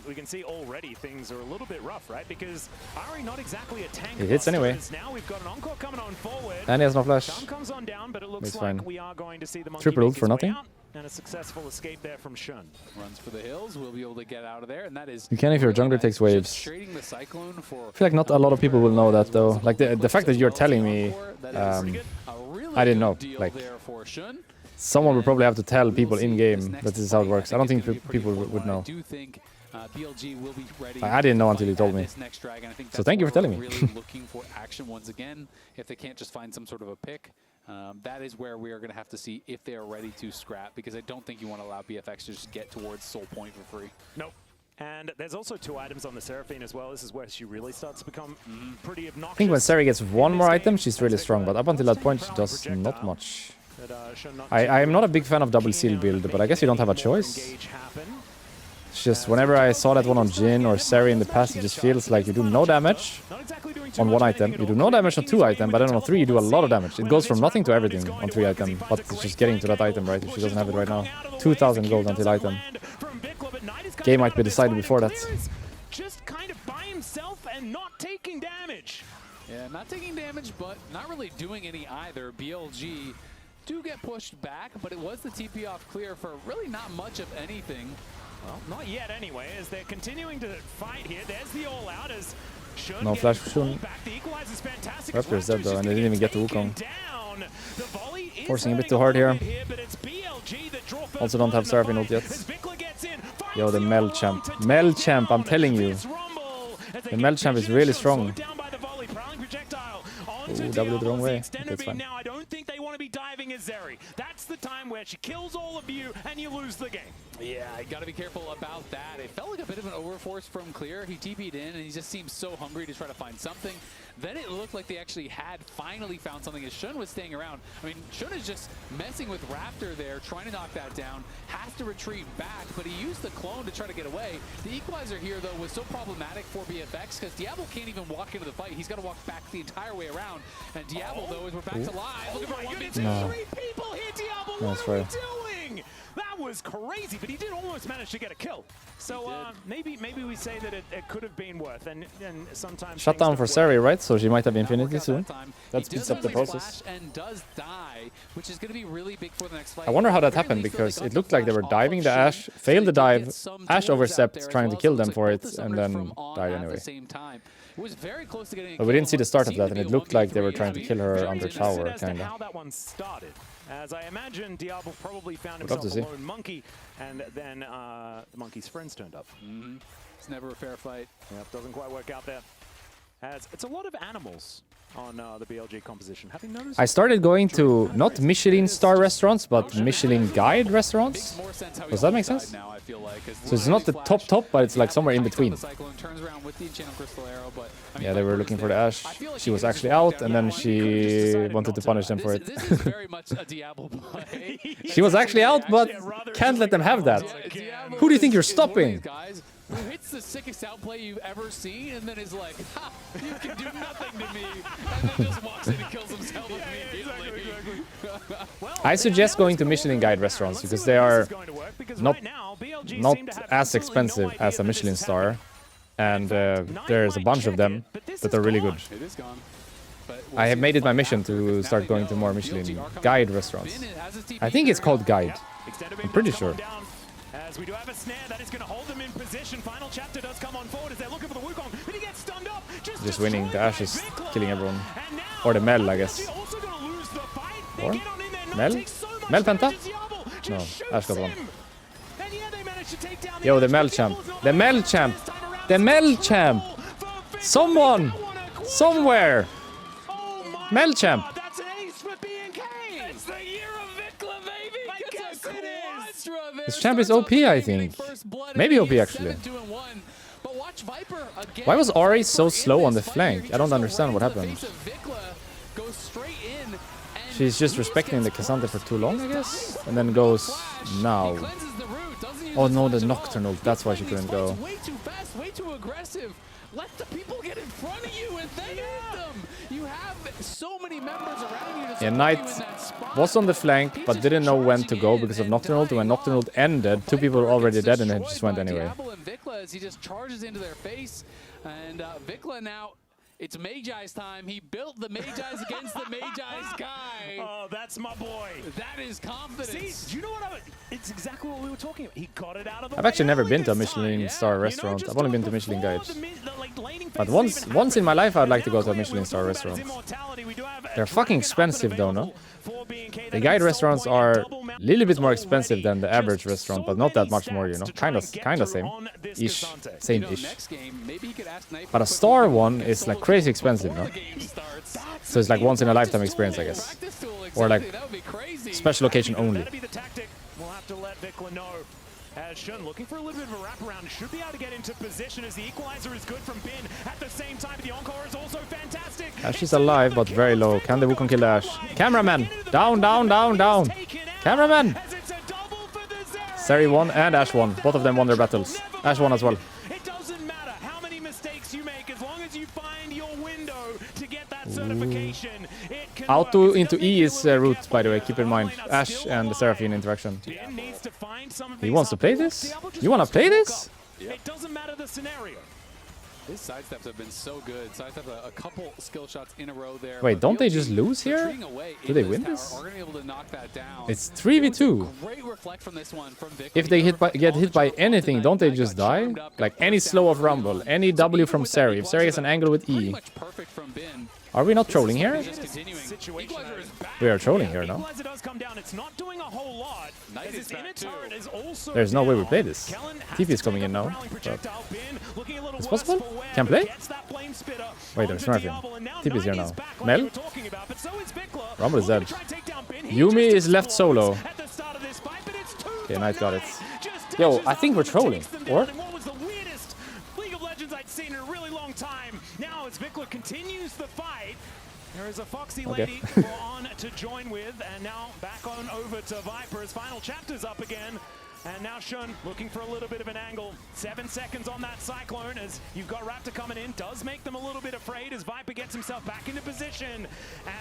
We can see already things are a little bit rough, right? Because Ari not exactly a tank. It hits anyway. Now we've got an Encore coming on forward. And he has no flash. Comes on down, but it looks it's like fine. we are going to see the Triple ult for nothing. And a successful escape there from Shun. Runs for the hills. We'll be able to get out of there, and that is. You can if your jungler takes waves. Trading the Cyclone for I feel like not a lot of people will know that though. Like the fact that you're telling me, I didn't know. Like someone would probably have to tell people in game that this is how it works. I don't think people would know. BLG will be ready. I didn't know until you told me. So thank you for telling me. Really looking for action once again. If they can't just find some sort of a pick, that is where we are going to have to see if they are ready to scrap. Because I don't think you want to allow BFX to just get towards Soul Point for free. Nope. And there's also 2 items on the Seraphine as well. This is where she really starts to become pretty obnoxious. I think when Seri gets 1 more item, she's really strong. But up until that point, she does not much. I am not a big fan of double seal build, but I guess you don't have a choice. It's just whenever I saw that one on Jhin or Seri in the past, it just feels like you do no damage on 1 item. You do no damage on 2 items, but then on 3 you do a lot of damage. It goes from nothing to everything on 3 items, but it's just getting to that item, right? If she doesn't have it right now. 2,000 gold until item. Game might be decided before that. Just kind of by himself and not taking damage. Yeah, not taking damage, but not really doing any either. BLG do get pushed back, but it was the TP off Clear for really not much of anything. Well, not yet anyway, as they're continuing to fight here. There's the all-out as Shun no flash for Shun. Raptor's dead though, and they didn't even get the Wukong. Forcing a bit too hard here. Also don't have Seraphine ult yet. Yo, the Mel champ. Mel champ, I'm telling you. The Mel champ is really strong. Ooh, W the wrong way. That's fine. Now I don't think they want to be diving as Zeri. That's the time where she kills all of you and you lose the game. Yeah, you got to be careful about that. It felt like a bit of an overforce from Clear. He TP'd in and he just seemed so hungry to try to find something. Then it looked like they actually had finally found something as Shun was staying around. I mean, Shun is just messing with Raptor there, trying to knock that down. Has to retreat back, but he used the clone to try to get away. The Equalizer here, though, was so problematic for BFX because Diablo can't even walk into the fight. He's got to walk back the entire way around. And Diablo, though, as we're back to live, looking for 1v2. No. 3 people here, Diablo, what are you doing? That was crazy, but he did almost manage to get a kill. So maybe we say that it could have been worth, and sometimes shut down for Seri, right? So she might have Infinity soon. That speeds up the process. And does die, which is going to be really big for the next fight. I wonder how that happened, because it looked like they were diving the Ashe, failed the dive, Ashe overstepped, trying to kill them for it, and then died anyway. But we didn't see the start of that, and it looked like they were trying to kill her under tower, kind of. How that one started. As I imagine, Diablo probably found himself a lone monkey, and then the monkey's friends turned up. It's never a fair fight. Yep, doesn't quite work out there. As it's a lot of animals on the BLG composition. Have you noticed? I started going to not Michelin star restaurants, but Michelin guide restaurants. Does that make sense? So it's not the top, but it's like somewhere in between. Yeah, they were looking for the Ashe. She was actually out, and then she wanted to punish them for it. She was actually out, but can't let them have that. Who do you think you're stopping? Who hits the sickest outplay you've ever seen and then is like, ha, you can do nothing to me, and then just walks in and kills himself immediately. I suggest going to Michelin Guide restaurants because they are not as expensive as a Michelin star, and there's a bunch of them that are really good. I have made it my mission to start going to more Michelin Guide restaurants. I think it's called Guide. I'm pretty sure. As we do have a snare that is going to hold them in position. Final chapter does come on forward as they're looking for the Wukong, but he gets stunned up. Just winning. The Ashe is killing everyone. Or the Mel, I guess. Or? Mel? Mel Penta? No, Ashe got one. Yo, the Mel champ. The Mel champ. The Mel champ. Someone. Somewhere. Mel champ. That's an ace for BNK. It's the year of Vikla, baby. I guess it is. This champ is OP, I think. Maybe OP, actually. Why was Ahri so slow on the flank? I don't understand what happened. She's just respecting the K'Sante for too long, I guess? And then goes now. Oh no, the Nocturne ult. That's why she couldn't go. Way too fast, way too aggressive. Let the people get in front of you and then hit them. You have so many members around you. Yeah, Knight was on the flank, but didn't know when to go because of Nocturne ult. When Nocturne ult ended, two people were already dead and it just went anyway. He just charges into their face, and Vikla now, it's Magi's time. He built the Magi's against the Magi's guy. Oh, that's my boy. That is confidence. See, you know what? It's exactly what we were talking about. He got it out of the I've actually never been to a Michelin star restaurant. I've only been to Michelin Guides. But once in my life, I'd like to go to a Michelin star restaurant. They're fucking expensive though, no? The guide restaurants are a little bit more expensive than the average restaurant, but not that much more, you know? Kinda same-ish. Same-ish. But a star one is like crazy expensive, no? So it's like once in a lifetime experience, I guess. Or like special occasion only. We'll have to let Vikla know. As Xun looking for a little bit of a wraparound, should be able to get into position as the equalizer is good from Bin. At the same time, the Encore is also fantastic. Ashe is alive, but very low. Can the Wukong kill the Ashe? Cameraman! Down, down, down, down! Cameraman! Seri won and Ashe won. Both of them won their battles. Ashe won as well. It doesn't matter how many mistakes you make, as long as you find your window to get that certification. Auto into E is root, by the way, keep in mind. Ashe and the Seraphine interaction. He wants to play this? You want to play this? It doesn't matter the scenario. His sidesteps have been so good. Sidestep a couple skill shots in a row there. Wait, don't they just lose here? Do they win this? It's 3v2. If they get hit by anything, don't they just die? Like any slow of Rumble, any W from Seri. If Seri has an angle with E. Are we not trolling here? We are trolling here now. There's no way we play this. TP is coming in now. It's possible? Can play? Wait, there's nothing. TP is here now. Mel? Rumble is dead. Yuumi is left solo. Okay, Knight got it. Yo, I think we're trolling. Or? Now as Vikla continues the fight, there is a Foxy lady on to join with, and now back on over to Viper as final chapter's up again. And now Xun looking for a little bit of an angle. 7 seconds on that Cyclone as you've got Raptor coming in. Does make them a little bit afraid as Viper gets himself back into position.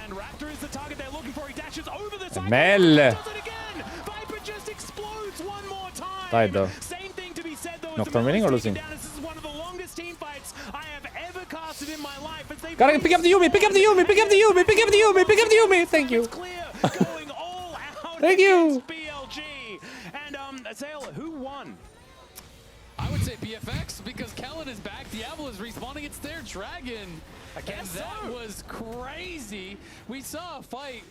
And Raptor is the target they're looking for. He dashes over the Cyclone. Mel! Does it again. Viper just explodes one more time. Died though. Same thing to be said though. Nocturne winning or losing? This is one of the longest team fights I have ever casted in my life. Gotta pick up the Yuumi! Pick up the Yuumi! Pick up the Yuumi! Pick up the Yuumi! Pick up the Yuumi! Thank you! Going all out. Thank you! BLG. And Azale, who won? I would say BFX because Kellen is back. Diablo is respawning. It's their dragon. I guess that was crazy. We saw a fight.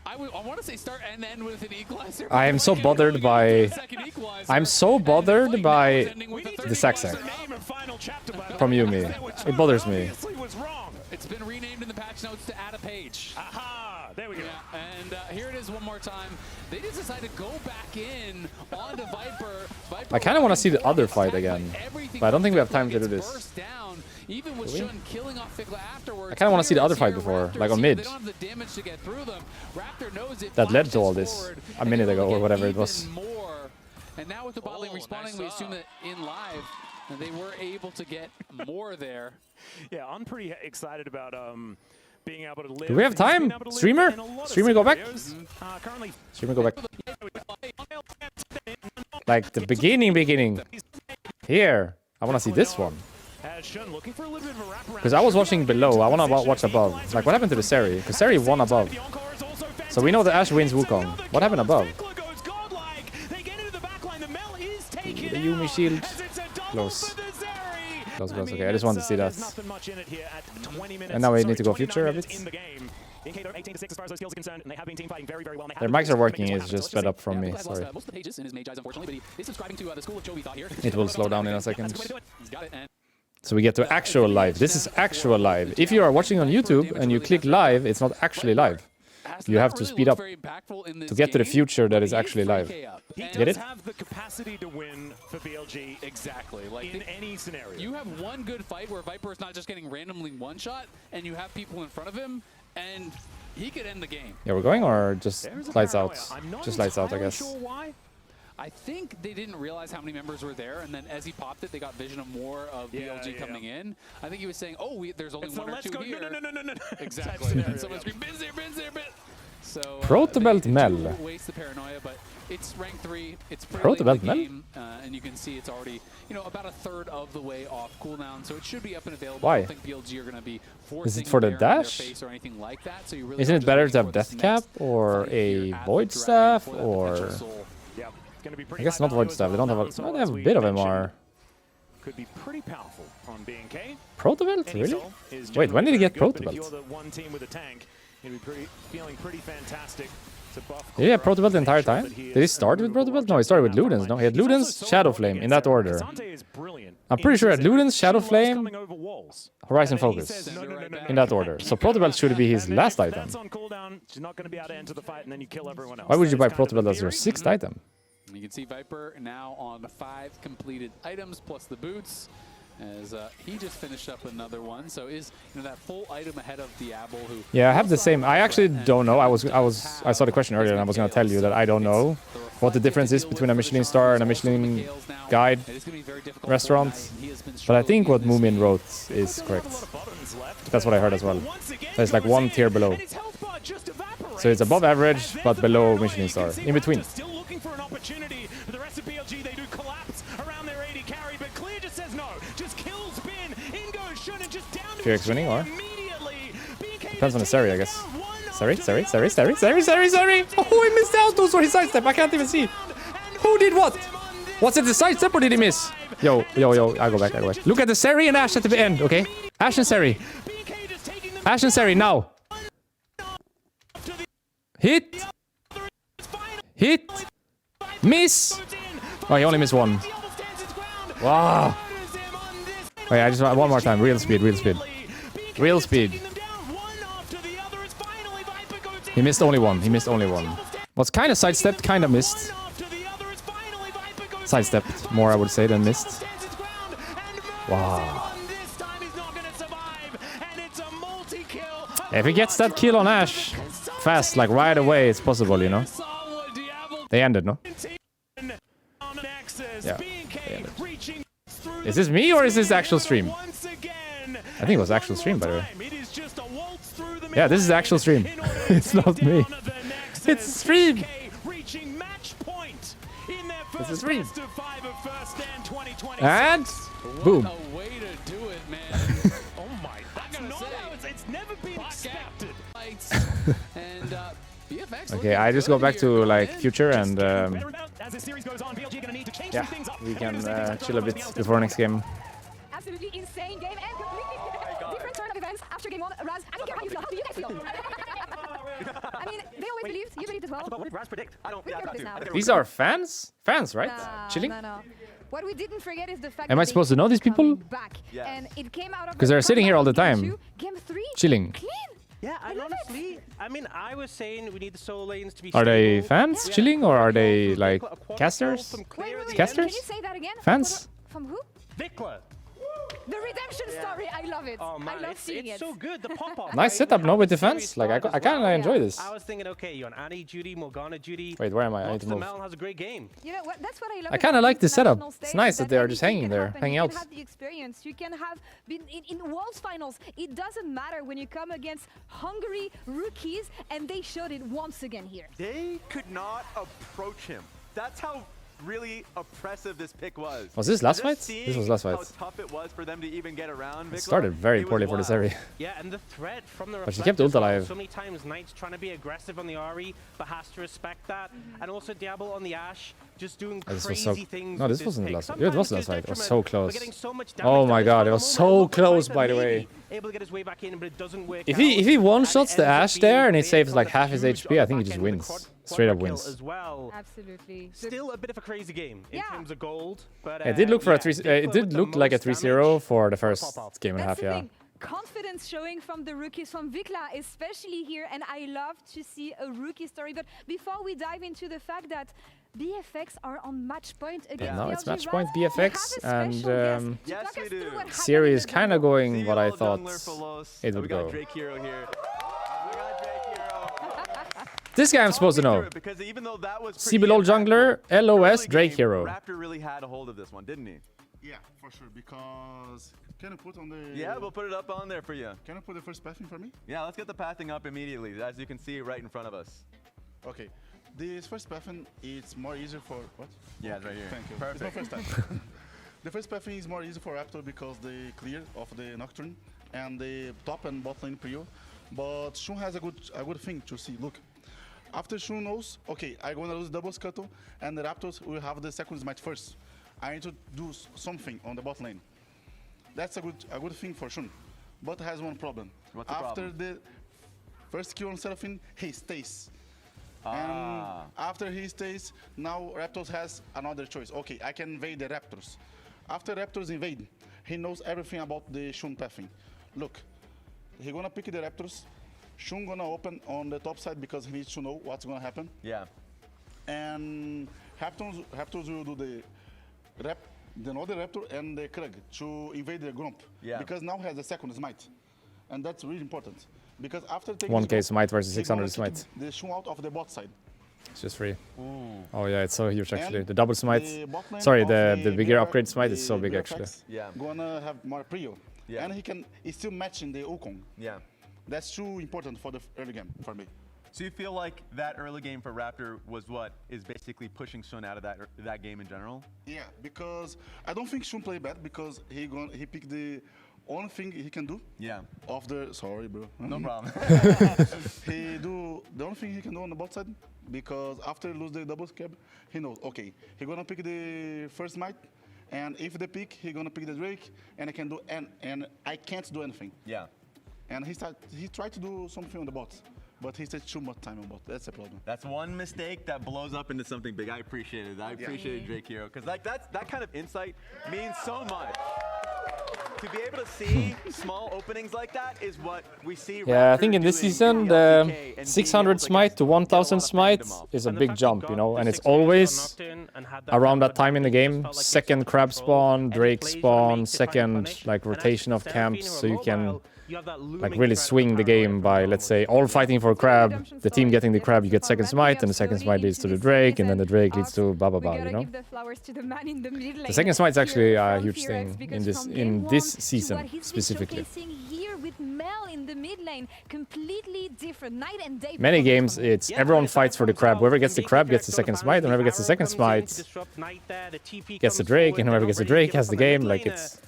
I want to say start and end with an equalizer. I am so bothered by... I'm so bothered by the Sac from Yuumi. It bothers me. It's been renamed in the patch notes to add a page. Aha! There we go. Yeah, and here it is one more time. They just decided to go back in onto Viper. I kind of want to see the other fight again, but I don't think we have time to do this. Even with Xun killing off Vikla afterwards, I kind of want to see the other fight before, like on mid. That led to all this a minute ago or whatever it was. And now with the bot lane respawning, we assume that in live, they were able to get more there. Yeah, I'm pretty excited about being able to live. Do we have time? Streamer? Streamer, go back. Currently, Streamer, go back. Like the beginning. Here. I want to see this one. Because I was watching below. I want to watch above. Like, what happened to the Seri? Because Seri won above. So we know the Ashe wins Wukong. What happened above? The Yuumi shield. Close. Close. Okay, I just wanted to see that. And now we need to go future a bit. Their mics are working, it's just sped up from me, sorry. It will slow down in a second. So we get to actual live. This is actual live. If you are watching on YouTube and you click live, it's not actually live. You have to speed up to get to the future that is actually live. Get it? have the capacity to win for BLG exactly. Like in any scenario. You have one good fight where Viper is not just getting randomly one shot, and you have people in front of him, and he could end the game. Yeah, we're going or just lights out? Just lights out, I guess. Sure why. I think they didn't realize how many members were there, and then as he popped it, they got vision of more of BLG coming in. I think he was saying, "Oh, there's only one or two here." No. Exactly. And someone screamed, "Ben's there, Ben's there, Ben!" So Protobelt Mel. Waste the paranoia, but it's rank 3. It's Protobelt pretty late Mel? game, and you can see it's already, about a third of the way off cooldown, so it should be up and available. Why? I don't think BLG are going to be forcing Is it for the Baron in their dash? face or anything like that. So you really Isn't have it better to wait have for Death this Cap next or fight a here at the Void Dragon Staff for that or... potential soul. I guess not Void Staff, they don't have a... Oh, they have a bit of MR. Could be pretty powerful on BNK. Protobelt? Really? Wait, when did he get Protobelt? If you're the one team with a tank, you'd be feeling pretty fantastic. Did he have Protobelt the entire time? Did he start with Protobelt? No, he started with Ludens. No, he had Ludens, Shadow Flame, in that order. I'm pretty sure he had Ludens, Shadow Flame, Horizon Focus, in that order. So Protobelt should be his last item. Why would you buy Protobelt as your 6th item? You can see Viper now on 5 completed items plus the boots, as he just finished up another one. So is that full item ahead of Diablo, who... Yeah, I have the same. I actually don't know. I saw the question earlier and I was going to tell you that I don't know what the difference is between a Michelin star and a Michelin guide restaurant. But I think what Moomin wrote is correct. That's what I heard as well. There's like one tier below. So it's above average, but below Michelin star. In between. Opportunity for the rest of BLG. They do collapse around their AD carry, but Clear just says no. Just kills Bin. In goes Shun and just down to Fearx winning or? Depends on the Seri, I guess. Seri. Oh, he missed out. Those were his sidestep. I can't even see. Who did what? Was it the sidestep or did he miss? Yo. I go back. Look at the Seri and Ashe at the end, okay? Ashe and Seri. Ashe and Seri, now. Hit. Miss! Oh, he only missed one. Wow. Wait, I just want one more time. Real speed. He missed only one. Was kind of sidestepped, kind of missed. Sidestepped more, I would say, than missed. Wow. If he gets that kill on Ashe fast, like right away, it's possible, They ended, no? Yeah, they ended. Is this me or is this actual stream? I think it was actual stream, by the way. Yeah, this is actual stream. It's not me. It's stream! It's a stream. And boom. Okay, I just go back to like future and yeah, we can chill a bit before next game. Absolutely insane game and completely different turn of events after game 1. Raz, I don't care how you feel. How do you guys feel? I mean, they always believed. You believed as well. What did Raz predict? I don't. These are fans? Fans, right? Chilling? No. What we didn't forget is the fact Am I supposed to know these people? Because they're sitting here all the time. Game 3, chilling. Clean. Yeah, and honestly, I mean, I was saying we need the soul lanes to be Are they stable. fans chilling or are they like casters? Wait, Casters? can you say that again? Fans? From who? Vikla. The redemption story, I love it. Oh man, I love seeing it's it. so good. The pop-up. Nice setup, no, with defense. Like, I kind of enjoy this. I was thinking, okay, you're on Annie duty, Morgana duty. Wait, where am I? I need to Monster move. Melon has a great game. You know what? That's what I love. I kinda about like this setup. international It's stage, nice that they are just anything hanging can there, happen. hanging you out. can have the experience. You can have been in Worlds Finals. It doesn't matter when you come against Hungary rookies, and they showed it once again here. They could not approach him. That's how really oppressive this pick was. Was this last fight? Just This was last seeing fight. How tough it was for them to even get around. It Vikla, started very it was poorly for this wild. area. Yeah, and the threat from the But she kept ult Reflect as well. alive. So many times Knight's trying to be aggressive on the Ahri, but has to respect that. And also Diablo on the Ashe, just doing Oh, this was crazy so... things. No, with this wasn't the pick. last fight. Yeah, it was the last Sometimes fight. It was to so detriment, close. but getting so much damage Oh my at this god, it final was moment. so Look at close, Viper by the way. maybe able to get his way back in, but it doesn't work If out. he one-shots And the it ends up Ashe being there and he Faye saves from like the half his huge HP, I on think he the just back end with wins. the Straight up quadra kill wins. As well. Absolutely. Still a bit of a crazy game in Yeah. terms of gold, but It did look for a yeah, 3. Vikla It did with the look like a most 3-0 damage. for the first Pop-up. game and a That's half. the Yeah. thing. Confidence showing from the rookies, from Vikla especially here, and I love to see a rookie story. But before we dive into the fact that BFX are on match point against Now it's BLG match Raz, point we have a BFX, special and guest to Yes, talk we us do. through what happened Series in is the kind of jungle. going what I CBL thought jungler for Los. it We would got go. Drake Hero here. We got Drake Hero. This guy I'm Talk supposed to me through know. it, because even though that was pretty CBLOL impactful, jungler, LOS, early Drake game, Hero. Raptor really had a hold of this one, didn't he? Yeah, for sure. Because can you put on the? Yeah, we'll put it up on there for you. Can you put the first pathing for me? Yeah, let's get the pathing up immediately, as you can see right in front of us. Okay. This first pathing is more easier for what? Yeah, it's right here. Thank you. Perfect. It's my first time. The first pathing is more easy for Raptor because they clear of the Nocturne and the top and bot lane prio. But Xun has a good thing to see. Look, after Xun knows, okay, I'm gonna lose double scuttle, and the Raptors will have the second smite first. I need to do something on the bot lane. That's a good thing for Xun, but has one problem. What's the after problem? the first kill on Seraphine, he stays. Ah. And after he stays, now Raptors has another choice. Okay, I can invade the Raptors. After Raptors invade, he knows everything about the Xun pathing. Look, he gonna pick the Raptors. Xun gonna open on the top side because he needs to know what's gonna happen. Yeah. And Raptors will do the another Raptor and the Krug to invade the Gromp. Yeah. Because now he has the second smite. And that's really important. Because after taking 1k this smite versus he gonna 600 kick smite. the Xun out of the bot side. It's just free. Oh yeah, it's so huge actually. And The double smite. the bot lane Sorry, of the bigger Mirac- upgrade smite is so the big Mirac actually. X Yeah. Gonna have more prio. Yeah. And he's still matching the Wukong. Yeah. That's too important for the early game for me. So you feel like that early game for Raptor was what is basically pushing Xun out of that game in general? Yeah, because I don't think Xun play bad because he picked the only thing he can do. Yeah. Of the sorry, bro. No problem. He do the only thing he can do on the bot side because after lose the double scab, he knows okay, he gonna pick the first smite, and if they pick, he gonna pick the Drake, and I can do and I can't do anything. Yeah. And he tried to do something on the bot, but he takes too much time on bot. That's the problem. That's one mistake that blows up into something big. I appreciate it. I appreciate Drake Hero because like that kind of insight means so much. To be able to see small openings like that is what we see. Yeah, I Raptor think in this doing season, in the LCK and being 600 able to smite to get a lot 1000 of smite fandom off. is a And the big fact he jump, got you know, the and it's 6 minutes on always Nocturne and had around that backup time in the advantage, game. felt like he Second had crab control. spawn, Any Drake plays you spawn, wanna make to find second punish, like and rotation of as camps, Seraphine so or you can Mobile, you have that like looming really threat of swing the paranoia game from by, Marvel. let's say, all fighting for crab. The team getting the crab, you get second smite, and the second smite leads to the Drake, and then the Drake leads to blah blah blah. You know. Give the flowers to the man in the mid lane. The second smite is actually here a from huge Fear thing X, in because this from in game this one to season what he's been specifically. showcasing here with Mel in the mid lane, completely different, night and day. Many performance games, from him. it's everyone fights for the crab. Whoever gets the crab gets the second smite, and whoever gets the second smite gets the Drake, and whoever gets the Drake has the game. Like it's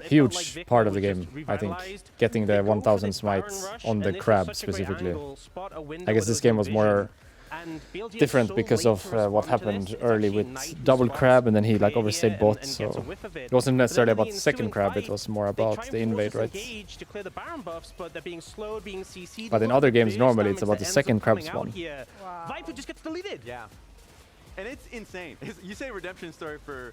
huge part of the game, I think, getting the 1000 smites on the crab specifically. I guess this game was more different because of what happened early with double crab, and then he like overstayed bot, so it wasn't necessarily about the second crab, it was more about the invade, right? But in other games normally it's about the second crab spawn. Wow. Viper just gets deleted. Yeah. And it's insane. You say redemption story for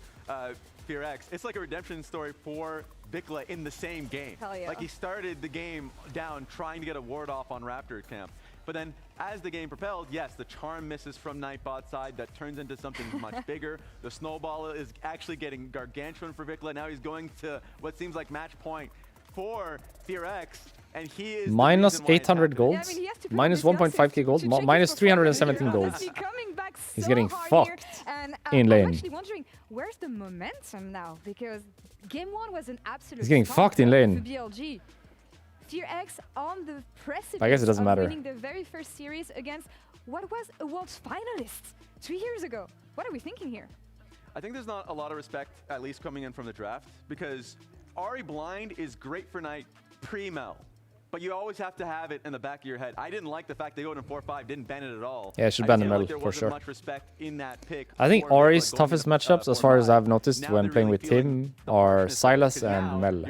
Fear X. It's like a redemption story for Vikla in the same game. Hell yeah. Like he started the game down trying to get a ward off on Raptor camp. But then as the game propelled, yes, the charm misses from Nightbot's side. That turns into something much bigger. The snowball is actually getting gargantuan for Vikla. Now he's going to what seems like match point for FearX. And he is minus 800 gold, yeah, I mean, minus 1.5k gold, minus 317 gold. He's getting fucked and, in lane. I'm actually wondering, where's the momentum now? Because game 1 was an absolute. He's getting fucked in lane. BLG. FearX on the precipice I guess it doesn't matter. Winning the very first series against what was a Worlds finalist 2 years ago. What are we thinking here? I think there's not a lot of respect, at least coming in from the draft, because Ahri blind is great for Knight pre-Mel. But you always have to have it in the back of your head. I didn't like the fact they go to 4-5, didn't ban it at all. Yeah, I should ban the Mel there for sure. Much respect in that pick. I think Ahri's toughest matchups, as far as I've noticed when playing with him, are Sylas and Mel.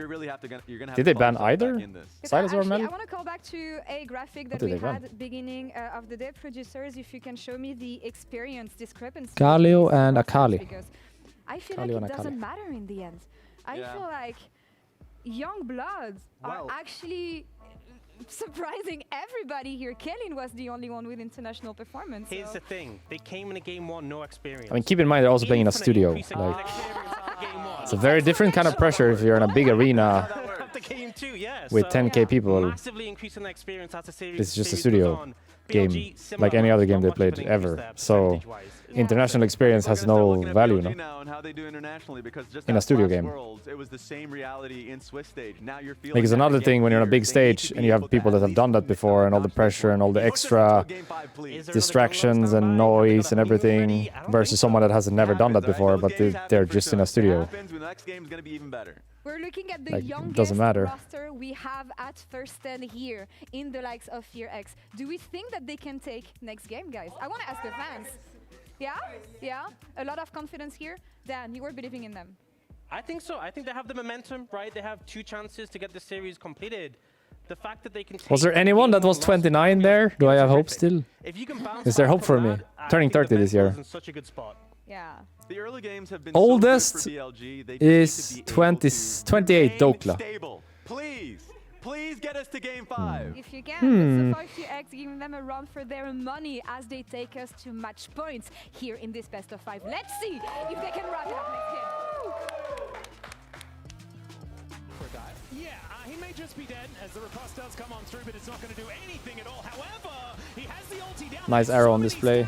Did they ban either? Sylas or Mel? I want to call back to a graphic that we had at the beginning of the day. Producers, if you can show me the experience discrepancy. Galio and Akali. Because I feel like it doesn't matter in the end. I feel like young bloods are actually surprising everybody here. Kellyn was the only one with international performance. Here's the thing. They came in a game 1, no experience. I mean, keep in mind they're also playing in a studio. Like, it's a very different kind of pressure if you're in a big arena with 10k people. Massively increasing the experience as the series. It's just a studio game, like any other game they played ever. So international experience has no value, no? In a studio game. It was the same reality in Swiss stage. Now you're feeling like it's another thing when you're on a big stage and you have people that have done that before, and all the pressure and all the extra distractions and noise and everything, versus someone that has never done that before, but they're just in a studio. We're looking at the like, youngest roster we have at first 10 here in the likes of FearX. Do we think that they can take next game, guys? I want to ask the fans. Yeah? Yeah? A lot of confidence here. Dan, you were believing in them. I think so. I think they have the momentum, right? They have 2 chances to get the series completed. The fact that they can was there anyone that was 29 there? Do I have hope still? Is there hope for me? Turning 30 this year. Such a good spot. Yeah. The early games have been oldest so BLG, is 28 Dokla. Please get us to game 5. If you can, so far FearX giving them a run for their money as they take us to match points here in this best of 5. Let's see if they can wrap it up next game. Yeah, he may just be dead as the riposte does come on through, but it's not going to do anything at all. However, he has the ulti down. Nice arrow on display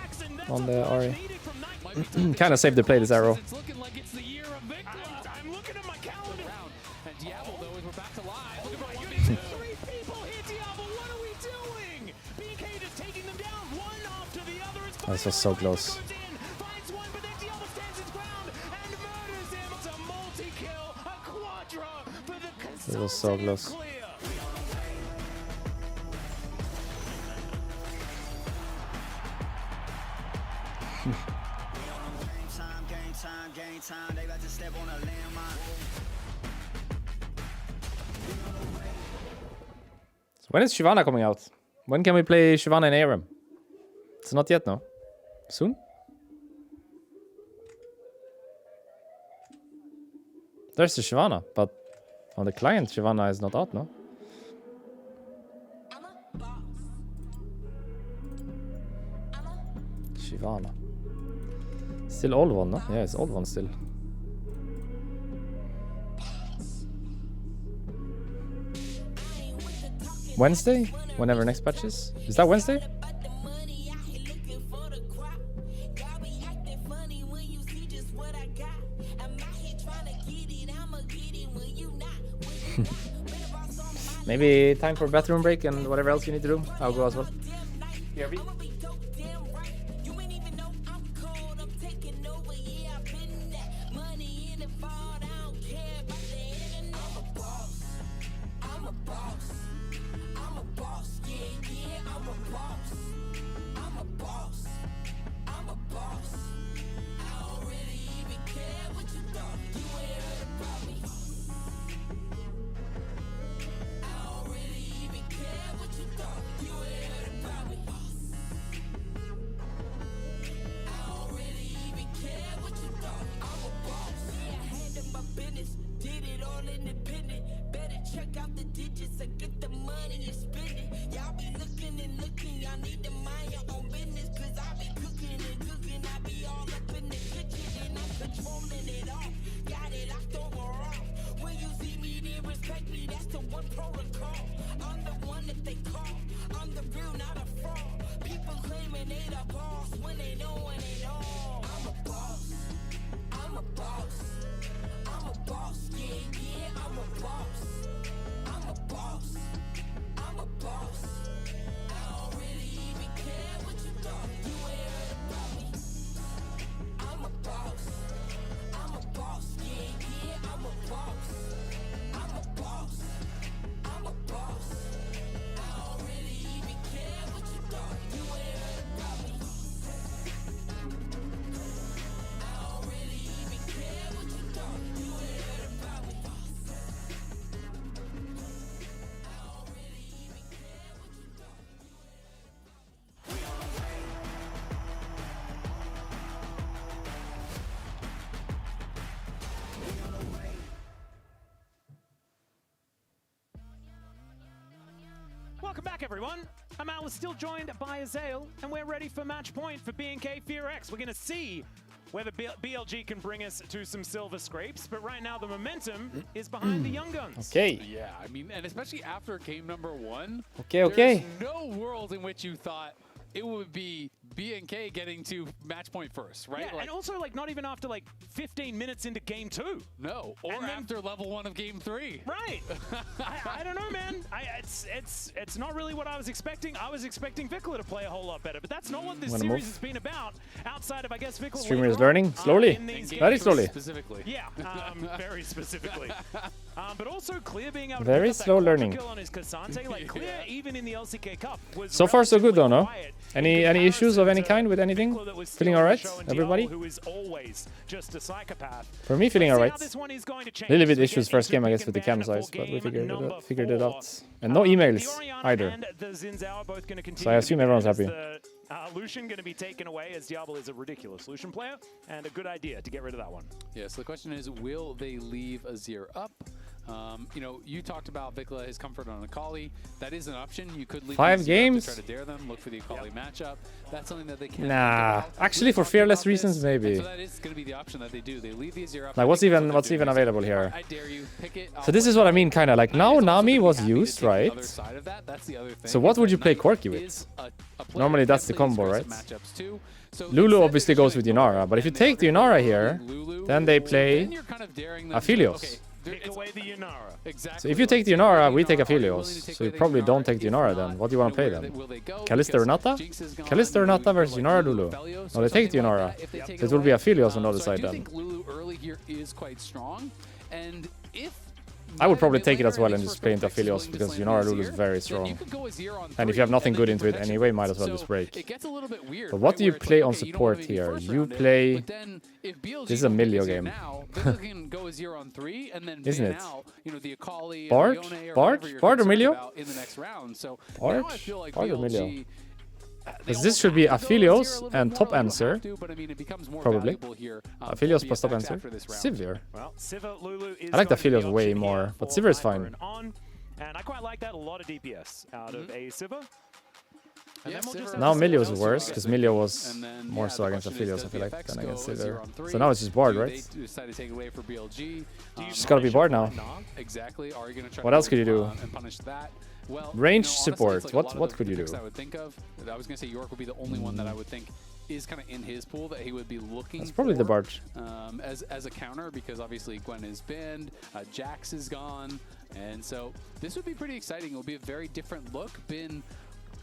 on the Ahri. Kind of saved the play, this arrow. It's looking like it's the year of Vikla. I'm looking at my calendar. And Diablo, though, as we're back to live. Look at 3 people here, Diablo. What are we doing? BK just taking them down one after the other. This was so close. Finds one, but then Diablo stands his ground and murders him. It's a multi-kill, a quadra for the It was so close. When is Shyvana coming out? When can we play Shyvana in ARAM? It's not yet, no? Soon? There's the Shyvana, but on the client Shyvana is not out, no? Shyvana. Still old one, no? Yeah, it's old one still. Wednesday? Whenever next patch is? Is that Wednesday? Maybe time for a bathroom break and whatever else you need to do. I'll go as well. BRB. welcome back, everyone. Amal is still joined by Azael, and we're ready for match point for BNK FearX. We're going to see whether BLG can bring us to some silver scrapes, but right now the momentum is behind the Young Guns. Okay. Yeah, I mean, and especially after game number 1. Okay, okay. There's no world in which you thought it would be BNK getting to match point first, right? Yeah, and also like not even after like 15 minutes into game 2. No, or after level 1 of game 3. Right. I don't know, man. It's not really what I was expecting. I was expecting Vikla to play a whole lot better, but that's not what this series has been about. Outside of, I guess, Vikla. Streamer is learning slowly, very slowly. Specifically. Yeah, very specifically. But also Clear being able to very pick up slow that learning. kill on his K'Sante. Like Clear, even in the LCK Cup, was So far, so good though, no? quiet. Any issues of any kind with anything? Feeling alright, everybody? Who is always just a psychopath. For me, feeling alright. This one is going to change. Little bit issues first game, I guess, with the cam size, but we figured it out. And no emails either. So I assume everyone's happy. Lucian going to be taken away as Diablo is a ridiculous Lucian player, and a good idea to get rid of that one. Yeah, so the question is, will they leave Azir up? You know, you talked about Vikla, his comfort on Akali. That is an option. You could leave 5 games? to try to dare them, look for the Akali matchup. That's something that they can. Nah, actually for fearless reasons, maybe. So that is going to be the option that they do. They leave the Azir up. Like what's even available here? I dare you, pick it. So this is what I mean, kind of like now Nami was used, right? So what would you play Corki with? Normally that's the combo, right? Lulu obviously goes with Yunara, but if you take the Yunara here, then they play Aphelios. Pick away the Yunara. Exactly. So if you take the Yunara, we take Aphelios. So you probably don't take the Yunara then. What do you want to play then? Kalista Renata? Kalista Renata versus Yunara Lulu. No, they take the Yunara. So it will be Aphelios on the other side then. I think Lulu early here is quite strong, and if I would probably take it as well and just play into Aphelios because Yunara Lulu is very strong. And if you have nothing good into it anyway, might as well just break. But what do you play on support here? You play... This is a Milio game. Isn't it? Bard? Bard? Bard or Milio? Bard? Bard or Milio? Because this should be Aphelios and top answer. Probably. Aphelios plus top answer. Sivir. I like the Aphelios way more, but Sivir is fine. And I quite like that. A lot of DPS out of a Sivir. Now Milio is worse, because Milio was more so against Aphelios, I feel like, than against Sivir. So now it's just Bard, right? Just gotta be Bard now. What else could you do? Range support. What could you do? I would think of. I was gonna say York would be the only one that I would think is kind of in his pool that he would be looking. That's probably the Bard. As a counter, because obviously Gwen is banned, Jax is gone, and so this would be pretty exciting. It will be a very different look. Been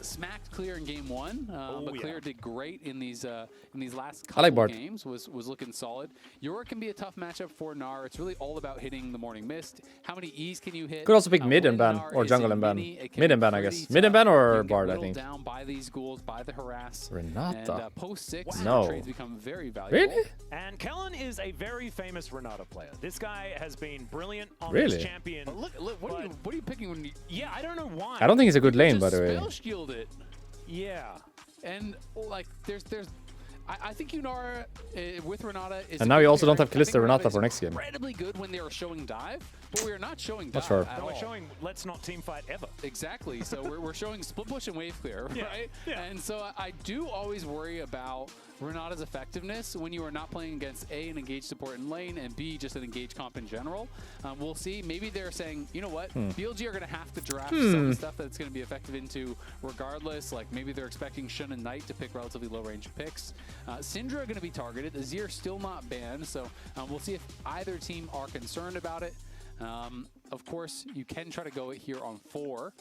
smacked Clear in game 1, but Clear did great in these last couple games. Was looking solid. York can be a tough matchup for Gnar. It's really all about hitting the Morning Mist. How many E's can you hit? Could also pick mid and ban or jungle and ban. Mid and ban, I guess. Mid and ban or Bard, I think. Down by these ghouls, by the harass. Renata. And post 6, no. trades become very valuable. Really? And Kellen is a very famous Renata player. This guy has been brilliant on really? this champion. But look, what are you picking when you? Yeah, I don't know why. I don't think he's a good lane, by the way. Spell shield it. Yeah, and like I think Yunara with Renata is. And now you also don't have Kalista Renata for next game. Incredibly good when they are showing dive, but we are not showing dive. Not sure. At all. We're showing let's not team fight ever. Exactly. So we're showing split push and wave clear, right? Yeah. And so I do always worry about Renata's effectiveness when you are not playing against A, an engaged support in lane, and B, just an engaged comp in general. We'll see. Maybe they're saying, you know what, BLG are going to have to draft some of the stuff that's going to be effective into regardless. Like maybe they're expecting Shun and Knight to pick relatively low range picks. Syndra are going to be targeted. Azir still not banned, so we'll see if either team are concerned about it. Of course, you can try to go it here on 4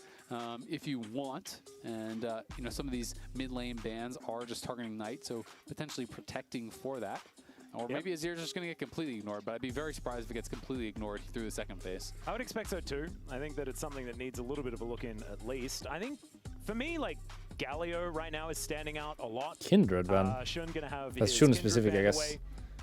if you want, and you know, some of these mid lane bans are just targeting Knight, so potentially protecting for that. Or maybe Azir's just going to get completely ignored, but I'd be very surprised if it gets completely ignored through the second phase. I would expect so too. I think that it's something that needs a little bit of a look in at least. I think, for me, like, Galio right now is standing out a lot. Kindred ban. Shun gonna have That's Shun specific, I guess.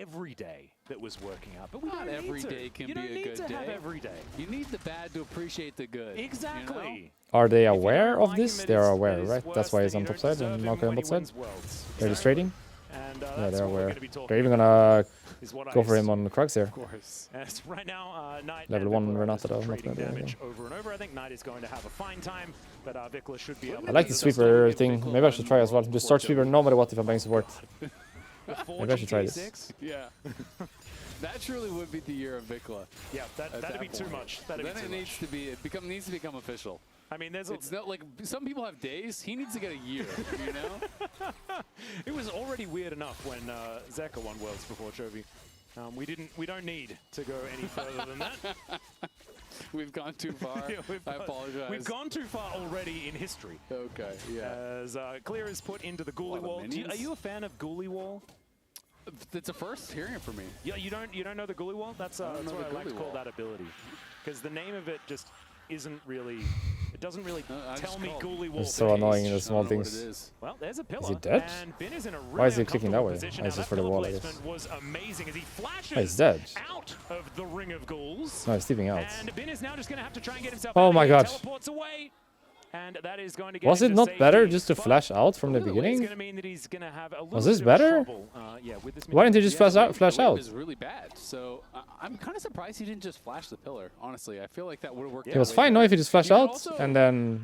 every day that was working out. But we Not don't every need to. day can you be don't a need good to day. have every day. You need the bad to appreciate the good. Exactly. You know? Are they If you aware don't of like this? him they at are his- aware, at his right? That's worst, why then he's you on don't top side deserve and him Malcolm on when he bot side. wins worlds. They're just trading. And Yeah, that's they're what we're aware. going to be talking They're even about, gonna is what go I for him see. on the Krugs here. Of course. As right now, Knight Level and 1 Vikla are Renata just though, not trading gonna do damage anything. over and over. I think Knight is going to have a fine time, but Vikla should be able I like the sweeper thing. Maybe I should try as well. Just start sweeper no matter what if I'm playing support. Maybe I should try this. Yeah. That truly would be the year of Vikla. Yeah, that'd be too much. That'd then be too it needs much. to be. It needs to become official. I mean, there's it's not like some people have days. He needs to get a year. You know. It was already weird enough when Zeka won Worlds before Chovy. We don't need to go any further than that. We've gone too far. I apologize. We've gone too far already in history. Okay, yeah. As Clear is put into the Ghoulie Wall. Are you a fan of Ghoulie Wall? It's a first hearing it for me. Yeah, you don't know the Ghoulie Wall? That's what I like to call that ability, because the name of it just isn't really. It doesn't really tell me Ghoulie Wall. It's so annoying in the small things. Well, there's a pillar. Is he dead? And Ben is in a really Why is he clicking that way? position. Oh, it's Now, just for the that wall, I pillar guess. placement was amazing as he flashes Oh, he's dead. out of the ring of ghouls. No, he's stepping out. And Ben is now just going to have to try and get himself Oh out my of here. god. Teleports away. And that is going to get Was him it to not safety. better just to But flash out from the it's beginning? going to mean that he's going to have a little Was this bit of better? trouble, yeah, with this Why didn't he just flash out? The wave Out? is really bad. So I'm kind of surprised he didn't just flash the pillar. Honestly, I feel like that would have worked. It was fine, no, if he just flashed out and then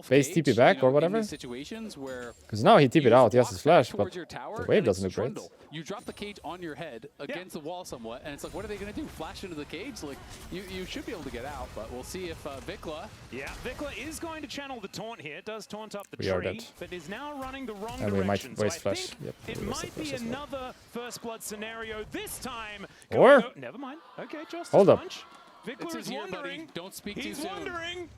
base TP back or whatever. Situations where Because now he TP'd out, he has his flash, but towards your tower the wave and doesn't it's look great. Trundle. You drop the cage on your head against the wall somewhat, and it's like, what are they going to do? Flash into the cage? Like, you should be able to get out, but we'll see if Vikla. Yeah, Vikla is going to channel the taunt here. It does taunt up the We are tree, dead. but is now running the wrong And we might direction. waste so I flash. think Yep, it we wasted might be flash as well. another first blood scenario this time. Or- Never mind. Okay, Justice Hold up. Punch. It's Vikla his is year, buddy. wandering. Don't speak He's too soon. wandering.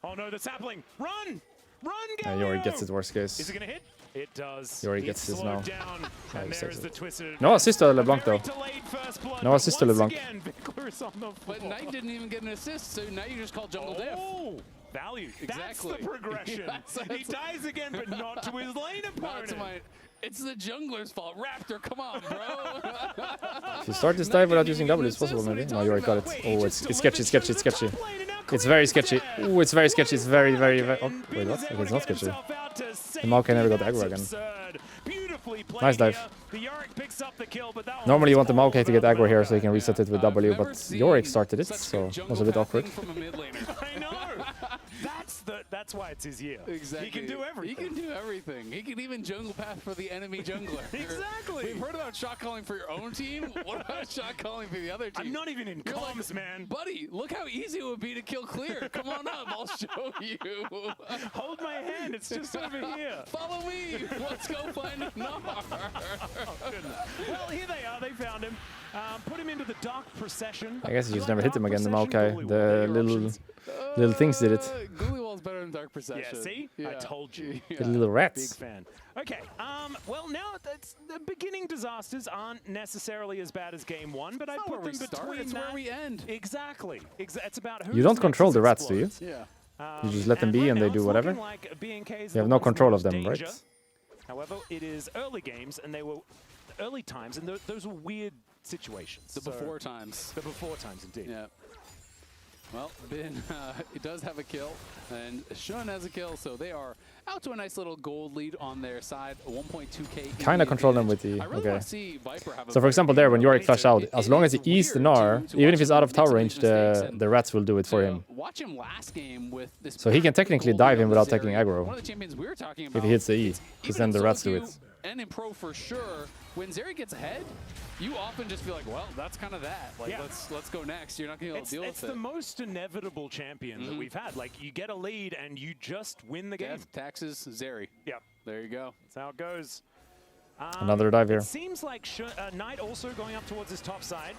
Oh no, that's happening. Run! Run, Yeah, Galio! Yori gets it worst Is case. it going to hit? It does. Yori He's gets this slowed now. down, Yeah, and he there's saves the it. twisted. No assist to LeBlanc Very though. delayed first blood, No but assist to once LeBlanc. again, Vikla is on the But floor. Knight didn't even get an assist, so now you just call jungle diff. Oh, value. Exactly. That's the progression. He dies again, but not to his lane Not opponent. to my. It's the jungler's fault. Raptor, come on, bro. If you start this dive without using W, it's possible maybe. No, Yori got it. Oh, it's sketchy, sketchy, sketchy. It's very sketchy. Ooh, it's very sketchy. It's very, very, very... Oh, wait, what? Okay, it's not sketchy. The Maokai never got aggro again. Nice dive. Normally you want the Maokai to get aggro here so you can reset it with W, but Yorick started it, so it was a bit awkward. I know. That's why it's his year. Exactly. He can do everything. He can do everything. He can even jungle path for the enemy jungler. Exactly. We've heard about shot calling for your own team. What about shot calling for the other team? I'm not even in You're comms, like, man. Buddy, look how easy it would be to kill Clear. Come on up. I'll show you. Hold my hand. It's just over here. Follow me. Let's go find Gnar. Oh, goodness. Well, here they are. They found him. Put him into the Dark Procession. I guess you just like never hit him Dark again, the Procession, Maokai. Ghoulie The Wall? little things did it. Ghoulie Wall's better than Dark Procession. Yeah, see? I told you. The little Big rats. fan. Okay, well, now that's, the beginning disasters aren't necessarily as bad as game one, but I not put where them we start, between it's that. where we end. Exactly. It's about who's You don't next control as the rats, do you? explodes. Yeah. You just let them And be right and now they do it's whatever? looking like B&K's You have the no ones control most of them, right? danger. However, it is early games, and they were early times, and those were weird situations. The So- before times. The before times, indeed. Yeah. Well, Ben it does have a kill, and Shun has a kill, so they are out to a nice little gold lead on their side. 1.2k. Kinda control them with the... I really Okay. want to see Viper have a So for example there, when Yorick flashed out, as long as he is eats the weird Gnar, to even watch if he's him out of make tower some of range, these mistakes, and the rats will do it for to him. Watch him last game with this. So he can technically gold dive lead him on without this taking area. aggro. One of the champions we were talking about. If he hits the E, because Even then in the rats do solo it. queue And in pro for sure, when Zeri gets ahead, you often just feel like, well, that's kind of that. Like, Yeah. let's go next. You're not going to be able to deal It's with the it. most inevitable champion that we've had. Like, you get a lead and you just win the game. Death, taxes, Zeri. Yeah. There you go. That's how it goes. Another dive here. It seems like Knight also going up towards his top side.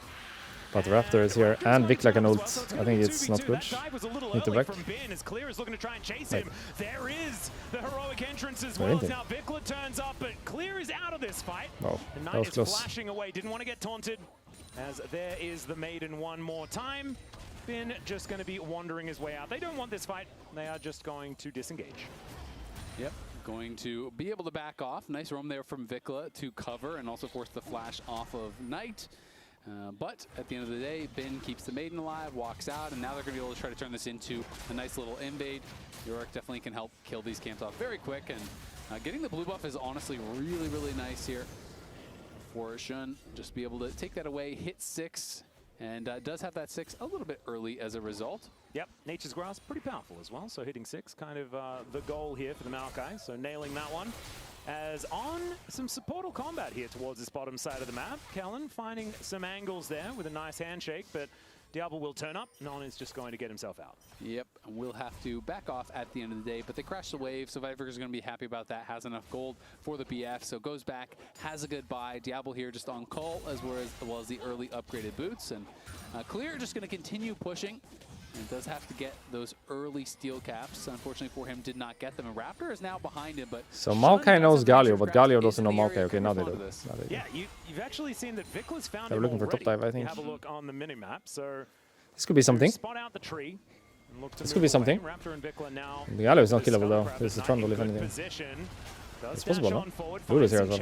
But Raptor is here, and Vikla can ult. I think it's not good. That dive was a little Need to early back. from Ben as Clear is looking to try and chase Wait. him. There is the heroic entrance as Where well. is it? Now Vikla turns up, but Clear is out of this fight. Wow, And that Knight was is close. flashing away. Didn't want to get taunted. As there is the Maiden one more time. Ben just going to be wandering his way out. They don't want this fight. They are just going to disengage. Yep. Going to be able to back off. Nice roam there from Vikla to cover and also force the flash off of Knight. But at the end of the day, Ben keeps the Maiden alive, walks out, and now they're going to be able to try to turn this into a nice little invade. Yorick definitely can help kill these camps off very quick, and getting the blue buff is honestly really, really nice here. for Shun. Just be able to take that away, hit 6, and does have that 6 a little bit early as a result. Yep, Nature's Grasp, pretty powerful as well. So hitting 6, kind of the goal here for the Maokai. So nailing that one. As on some supportal combat here towards this bottom side of the map. Kellen finding some angles there with a nice handshake, but Diablo will turn up. Non is just going to get himself out. Yep, and we'll have to back off at the end of the day, but they crashed the wave, so Viper is going to be happy about that. Has enough gold for the BF, so goes back, has a good buy. Diablo here just on call, as well as the early upgraded boots, and Clear just going to continue pushing. And does have to get those early steel caps. Unfortunately for him, did not get them. And Raptor is now behind him, but... So Maokai knows Galio, but Galio doesn't know Maokai. Okay, now they do. Yeah, you've actually seen that Vikla's found They're looking for top dive, I think. Have a look on the minimap, so... This could be something. Spot out the tree. This could be something. Raptor and Vikla now. The Galio is not killable though. This is Trundle if anything. It's possible, no? Blue is here as well.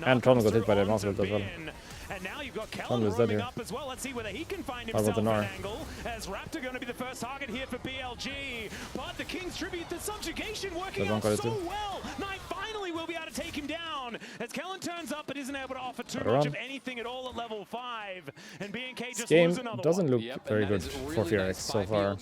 And Trundle got hit by the Master as well. And now you've got Trundle is dead here. up as well. Let's see whether he can find How about himself the an Gnar? angle. As Raptor going to be the first target here for BLG. But the King's Tribute, the subjugation working out so well. Knight finally will be able to take him down. As Kellen turns up but isn't able to offer too much of anything at all at level 5. And BNK just game lose another doesn't one. look very good for FearX so far.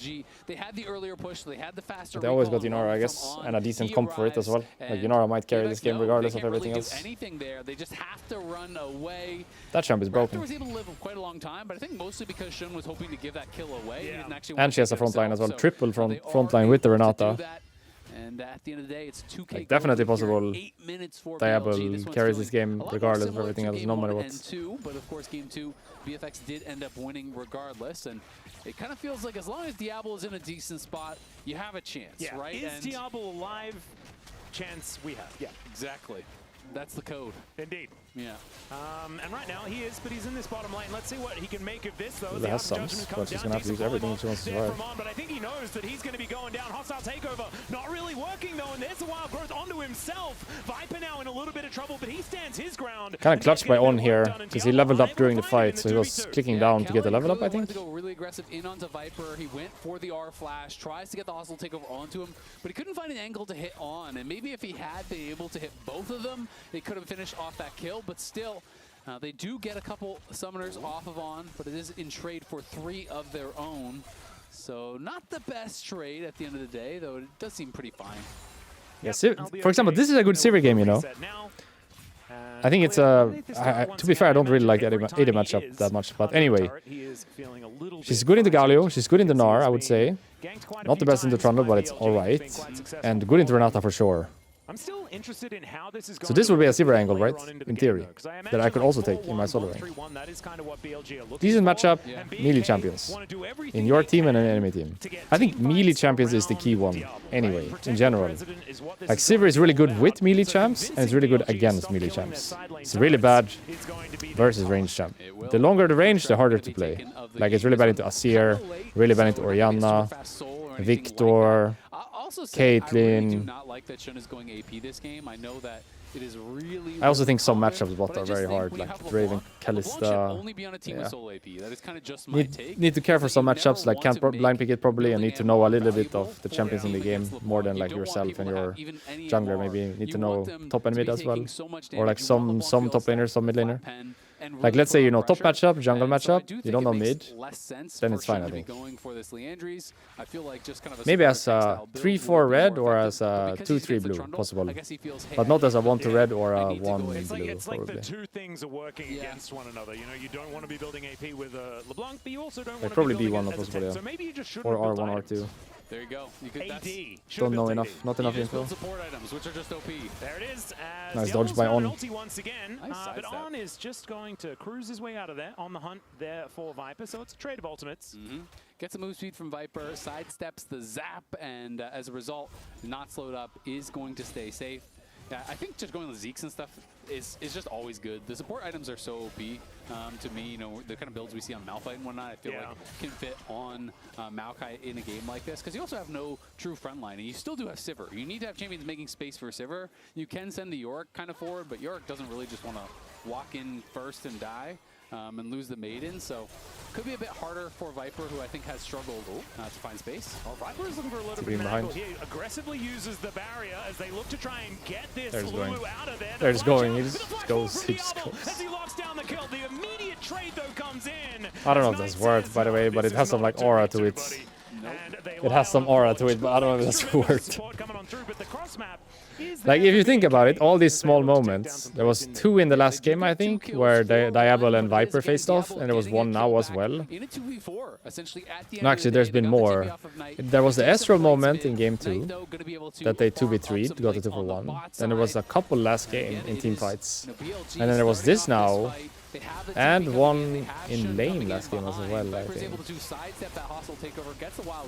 They had the earlier push, they had the faster They always got Yunara, I guess, and a decent comp for it as well. Like Yunara might carry this game regardless of everything else. Anything there, they just have to run away. That champ is broken. Raptor was able to live quite a long time, but I think mostly because Shun was hoping to give that kill away. He didn't actually And she has a front line as well. so Triple front line with the Renata. And at the end of the day, it's 2K. Like, definitely possible. 8 minutes for Diablo BLG. carries this game regardless of everything else, no matter what. But of course, game 2, BFX did end up winning regardless. And it kind of feels like as long as Diablo is in a decent spot, you have a chance, right? Is Diablo alive? Chance we have. Yeah, exactly. That's the code. Indeed. Yeah. And right now he is, but he's in this bottom lane. Let's see what he can make of this, though. He has some, but he's going to have to use everything if he wants to survive. But I think he knows that he's going to be going down. Hostile takeover, not really working, though, and there's a wild growth onto himself. Viper now in a little bit of trouble, but he stands his ground. Kind of clutched by On here, because he leveled up during the fight, so he was clicking down to get the level up, I think. To go really aggressive in onto Viper. He went for the R flash, tries to get the hostile takeover onto him, but he couldn't find an angle to hit On. And maybe if he had been able to hit both of them, they could have finished off that kill, but still, they do get a couple summoners off of On, but it is in trade for 3 of their own. So not the best trade at the end of the day, though it does seem pretty fine. Yeah, for example, this is a good Sivir game, you know. I think it's to be fair, I don't really like AD matchup that much, but anyway. She's good in the Galio, she's good in the Gnar, I would say. Not the best in the Trundle, but it's alright. And good into Renata for sure. I'm still interested in how this is going. So this would be a Sivir angle, right? In theory. That I could also take in my solo rank. Decent matchup, melee champions. In your team and an enemy team. I think melee champions is the key one, anyway, in general. Like, Sivir is really good with melee champs, and it's really good against melee champs. It's really bad versus range champ. The longer the range, the harder to play. Like, it's really bad into Azir, really bad into Orianna, Victor, Caitlyn. I do not like that Shun is going AP this game. I know that it is really. I also think some matchups bot are very hard, like Draven, Kalista. Only be on a team with solo AP. That is kind of just my take. Need to care for some matchups, like can't blind pick it probably, and need to know a little bit of the champions in the game more than like yourself and your jungler. Maybe need to know top and mid as well, or like some top laner, some mid laner. Like, let's say you know top matchup, jungle matchup, you don't know mid, then it's fine, I think. Maybe as a 3-4 red or as a 2-3 blue, possible. But not as a 1-2 red or a 1 blue, It's like probably. the two things are working against one another. You know, you don't want to be building AP with LeBlanc, but you also don't want to probably be be building one it of as a those, tank. yeah. So maybe you just should Or have built R1, items. R2. There you go. You could, Don't know enough, not enough you just info. build support items, which are just OP. There it is. Nice the dodge by found an On. ulti once again, but On is just going to cruise his way out of there on the hunt there for Viper. So it's a trade of ultimates. Gets a move speed from Viper, sidesteps the zap, and as a result, not slowed up, is going to stay safe. I think just going with Zeke's and stuff is just always good. The support items are so OP to me. You know, the kind of builds we see on Malphite and whatnot, I feel like can fit on Maokai in a game like this, because you also have no true frontline, and you still do have Sivir. You need to have champions making space for Sivir. You can send the Yorick kind of forward, but Yorick doesn't really just want to walk in first and die. and lose the Maiden. So could be a bit harder for Viper, who I think has struggled to find space. Well, Viper is looking for a little bit of an angle. He aggressively uses the barrier as they look to try and get this Lulu out of there. There's going. He just goes. He just goes. As he locks down the kill, the immediate trade though comes in. I don't know if that's worth, by the way, but it has some like aura to it. It has some aura to it, but I don't know if that's worth. Like, if you think about it, all these small moments, there was 2 in the last game, I think, where Diablo and Viper faced off, and there was 1 now as well. No, actually, there's been more. There was the Ezreal moment in game 2, that they 2v3'd, got it 2-for-1. Then there was a couple last game in team fights. And then there was this now, and 1 in lane last game as well, I think.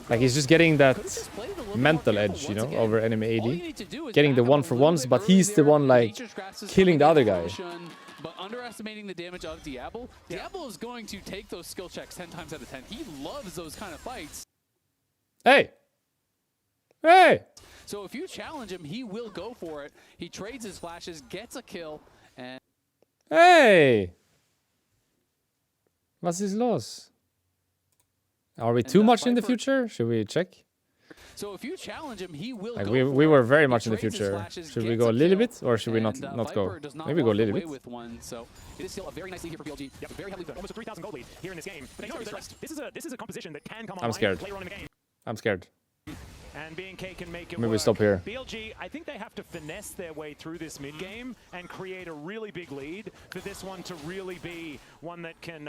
Like, he's just getting that mental edge, you know, over enemy AD. Getting the 1-for-1s, but he's the one, like, killing the other guy. But underestimating the damage of Diablo, Diablo is going to take those skill checks 10 times out of 10. He loves those kind of fights. Hey! Hey! So if you challenge him, he will go for it. He trades his flashes, gets a kill, and... Hey! What's his loss? Are we too much in the future? Should we check? So if you challenge him, he will like go we were very much in the future. Should we go a little bit, or should we not go? Maybe go a little bit. So it is still a very nice lead here for BLG. Yep, very heavily, almost a 3,000 gold lead here in this game. But this is a composition that can come I'm scared. later on in the game. I'm scared. And BNK can make it Maybe work. we stop here. BLG, I think they have to finesse their way through this mid game and create a really big lead for this one to really be one that can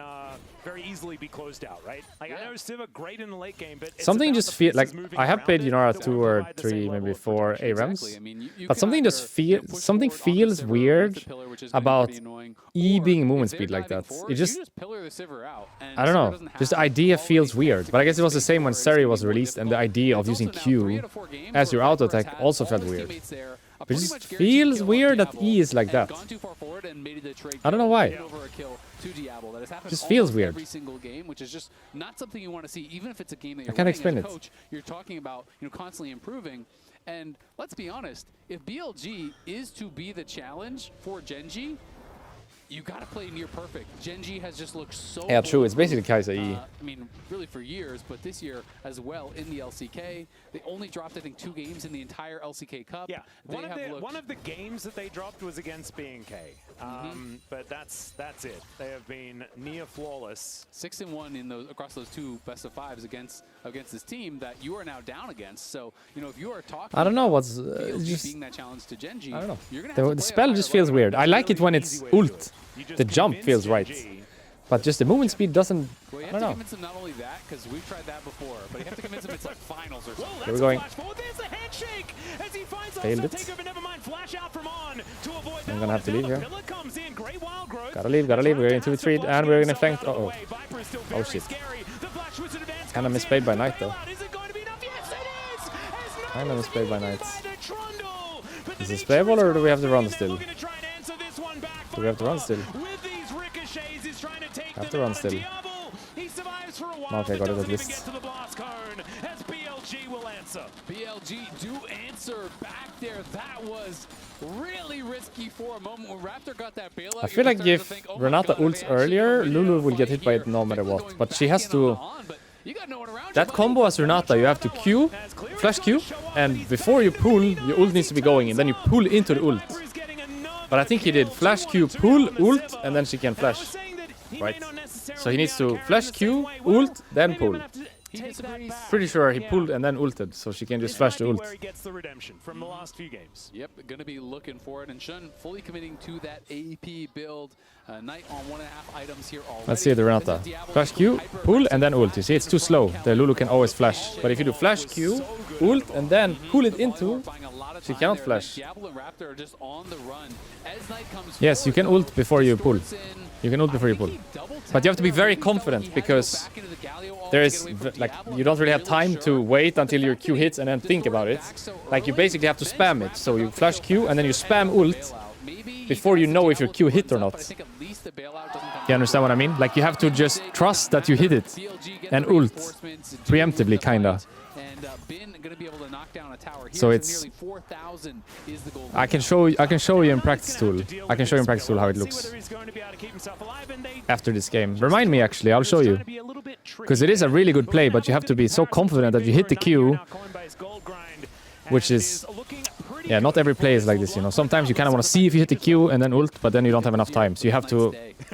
very easily be closed out, right? Like, I know Sivir great in the late game, but something just feels like I have played Yunara 2 or 3, maybe 4 ARAMs, but something just feels weird about E being movement speed like that. It just, I don't know, just the idea feels weird. But I guess it was the same when Seri was released, and the idea of using Q as your auto attack also felt weird. But it just feels weird that E is like that. I don't know why. It just feels weird. Every single game, which is just not something you want to see, even if it's a game that I you're can't explain as a it. coach, you're talking about, you know, constantly improving. And let's be honest, if BLG is to be the challenge for Gen.G, you gotta play near perfect. Gen.G has just looked so true. It's basically Kai'Sa E. I mean, really for years, but this year as well in the LCK. They only dropped, I think, 2 games in the entire LCK Cup. Yeah, one of the games that they dropped was against BNK. But that's it. They have been near flawless. 6-1 in those across those 2 best-of-5s against this team that you are now down against. So, you know, if you are talking, I don't know what's just being that challenge to Gen.G, I don't know. You're gonna The spell just feels weird. I like it when it's ult. The jump feels right. But just the movement speed doesn't, well, you I have don't to know. convince him not only that, because we've tried that before, but you have to convince him it's like finals or something. Here we're going. There's the handshake as he finds Failed it. takeover, never mind, flash out from on to avoid I'm gonna have to leave here. comes in, great wild growth. Gotta leave. We're going to retreat, and we're gonna flank. Oh shit. Kinda misplayed by Knight though. Kinda misplayed by Knight. Is this playable, or do we have to run still? Do we have to run still? Have to run still. Okay, got it at least. BLG do answer back there. That was really risky for a moment when Raptor got that bailout. I feel like if Renata ults earlier, Lulu will get hit by it no matter what. But she has to... That combo as Renata, you have to Q, flash Q, and before you pull, your ult needs to be going, and then you pull into the ult. But I think he did flash Q, pull, ult, and then she can flash. Right. So he needs to flash Q, ult, then pull. Pretty sure he pulled and then ulted, so she can just flash the ult. Where he gets the redemption from the last few games. Yep, gonna be looking for it, and Shun fully committing to that AP build. Knight on 1.5 items here already. Let's see the Renata. Flash Q, pull, and then ult. You see, it's too slow. The Lulu can always flash. But if you do flash Q, ult, and then pull it into, she cannot flash. Yes, you can ult before you pull. You can ult before you pull. But you have to be very confident, because there is, like, you don't really have time to wait until your Q hits and then think about it. Like, you basically have to spam it. So you flash Q and then you spam ult before you know if your Q hit or not. You understand what I mean? Like, you have to just trust that you hit it and ult preemptively, kinda. And Bin going to be able to knock down a tower here. So it's nearly 4,000 is the goal. I can show you in practice tool. I can show you in practice tool how it looks after this game. Remind me actually, I'll show you. Because it is a really good play, but you have to be so confident that you hit the Q, which is, yeah, not every play is like this, you know. Sometimes you kind of want to see if you hit the Q and then ult, but then you don't have enough time. So you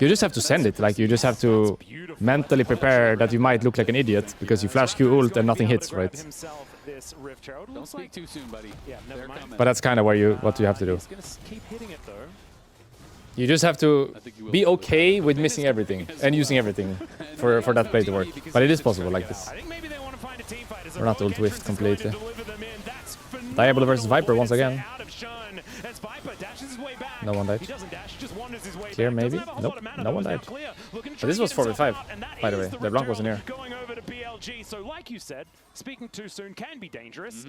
just have to send it. Like, you just have to mentally prepare that you might look like an idiot because you flash Q ult and nothing hits, right? Don't speak too soon, buddy. But that's kind of what you have to do. You just have to be okay with missing everything and using everything for that play to work. But it is possible like this. We're not ult whiffed completely. Diablo versus Viper once again. No one died. Clear maybe? Nope, no one died. But this was 4v5, by the way. LeBlanc wasn't here. So like you said, speaking too soon can be dangerous.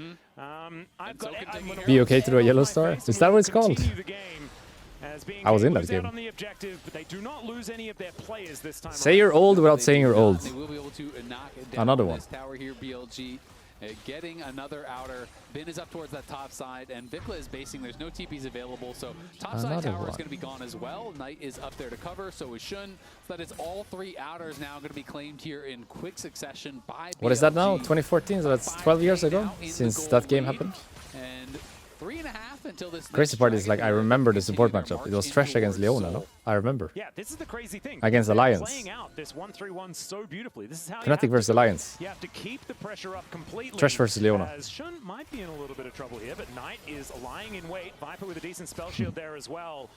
Be okay to do a yellow star? Is that what it's called? I was in that game. Say you're old without saying you're old. Another one. Getting another outer. Bin is up towards that top side, and Vikla is basing. There's no TPs available, so top side tower is going to be gone as well. Knight is up there to cover, so is Shun. So that is all three outers now going to be claimed here in quick succession by BLG. What is that now? 2014, so that's 12 years ago since that game happened. And 3.5 until this. Crazy part is, like, I remember the support matchup. It was Thresh against Leona, no? I remember. Yeah, this is the crazy thing. Against Alliance. Playing out this 1-3-1 so beautifully. This is how Fnatic versus Alliance. You have to keep the pressure up completely. Thresh versus Leona. As Shun might be in a little bit of trouble here, but Knight is lying in wait. Viper with a decent spell shield there as well.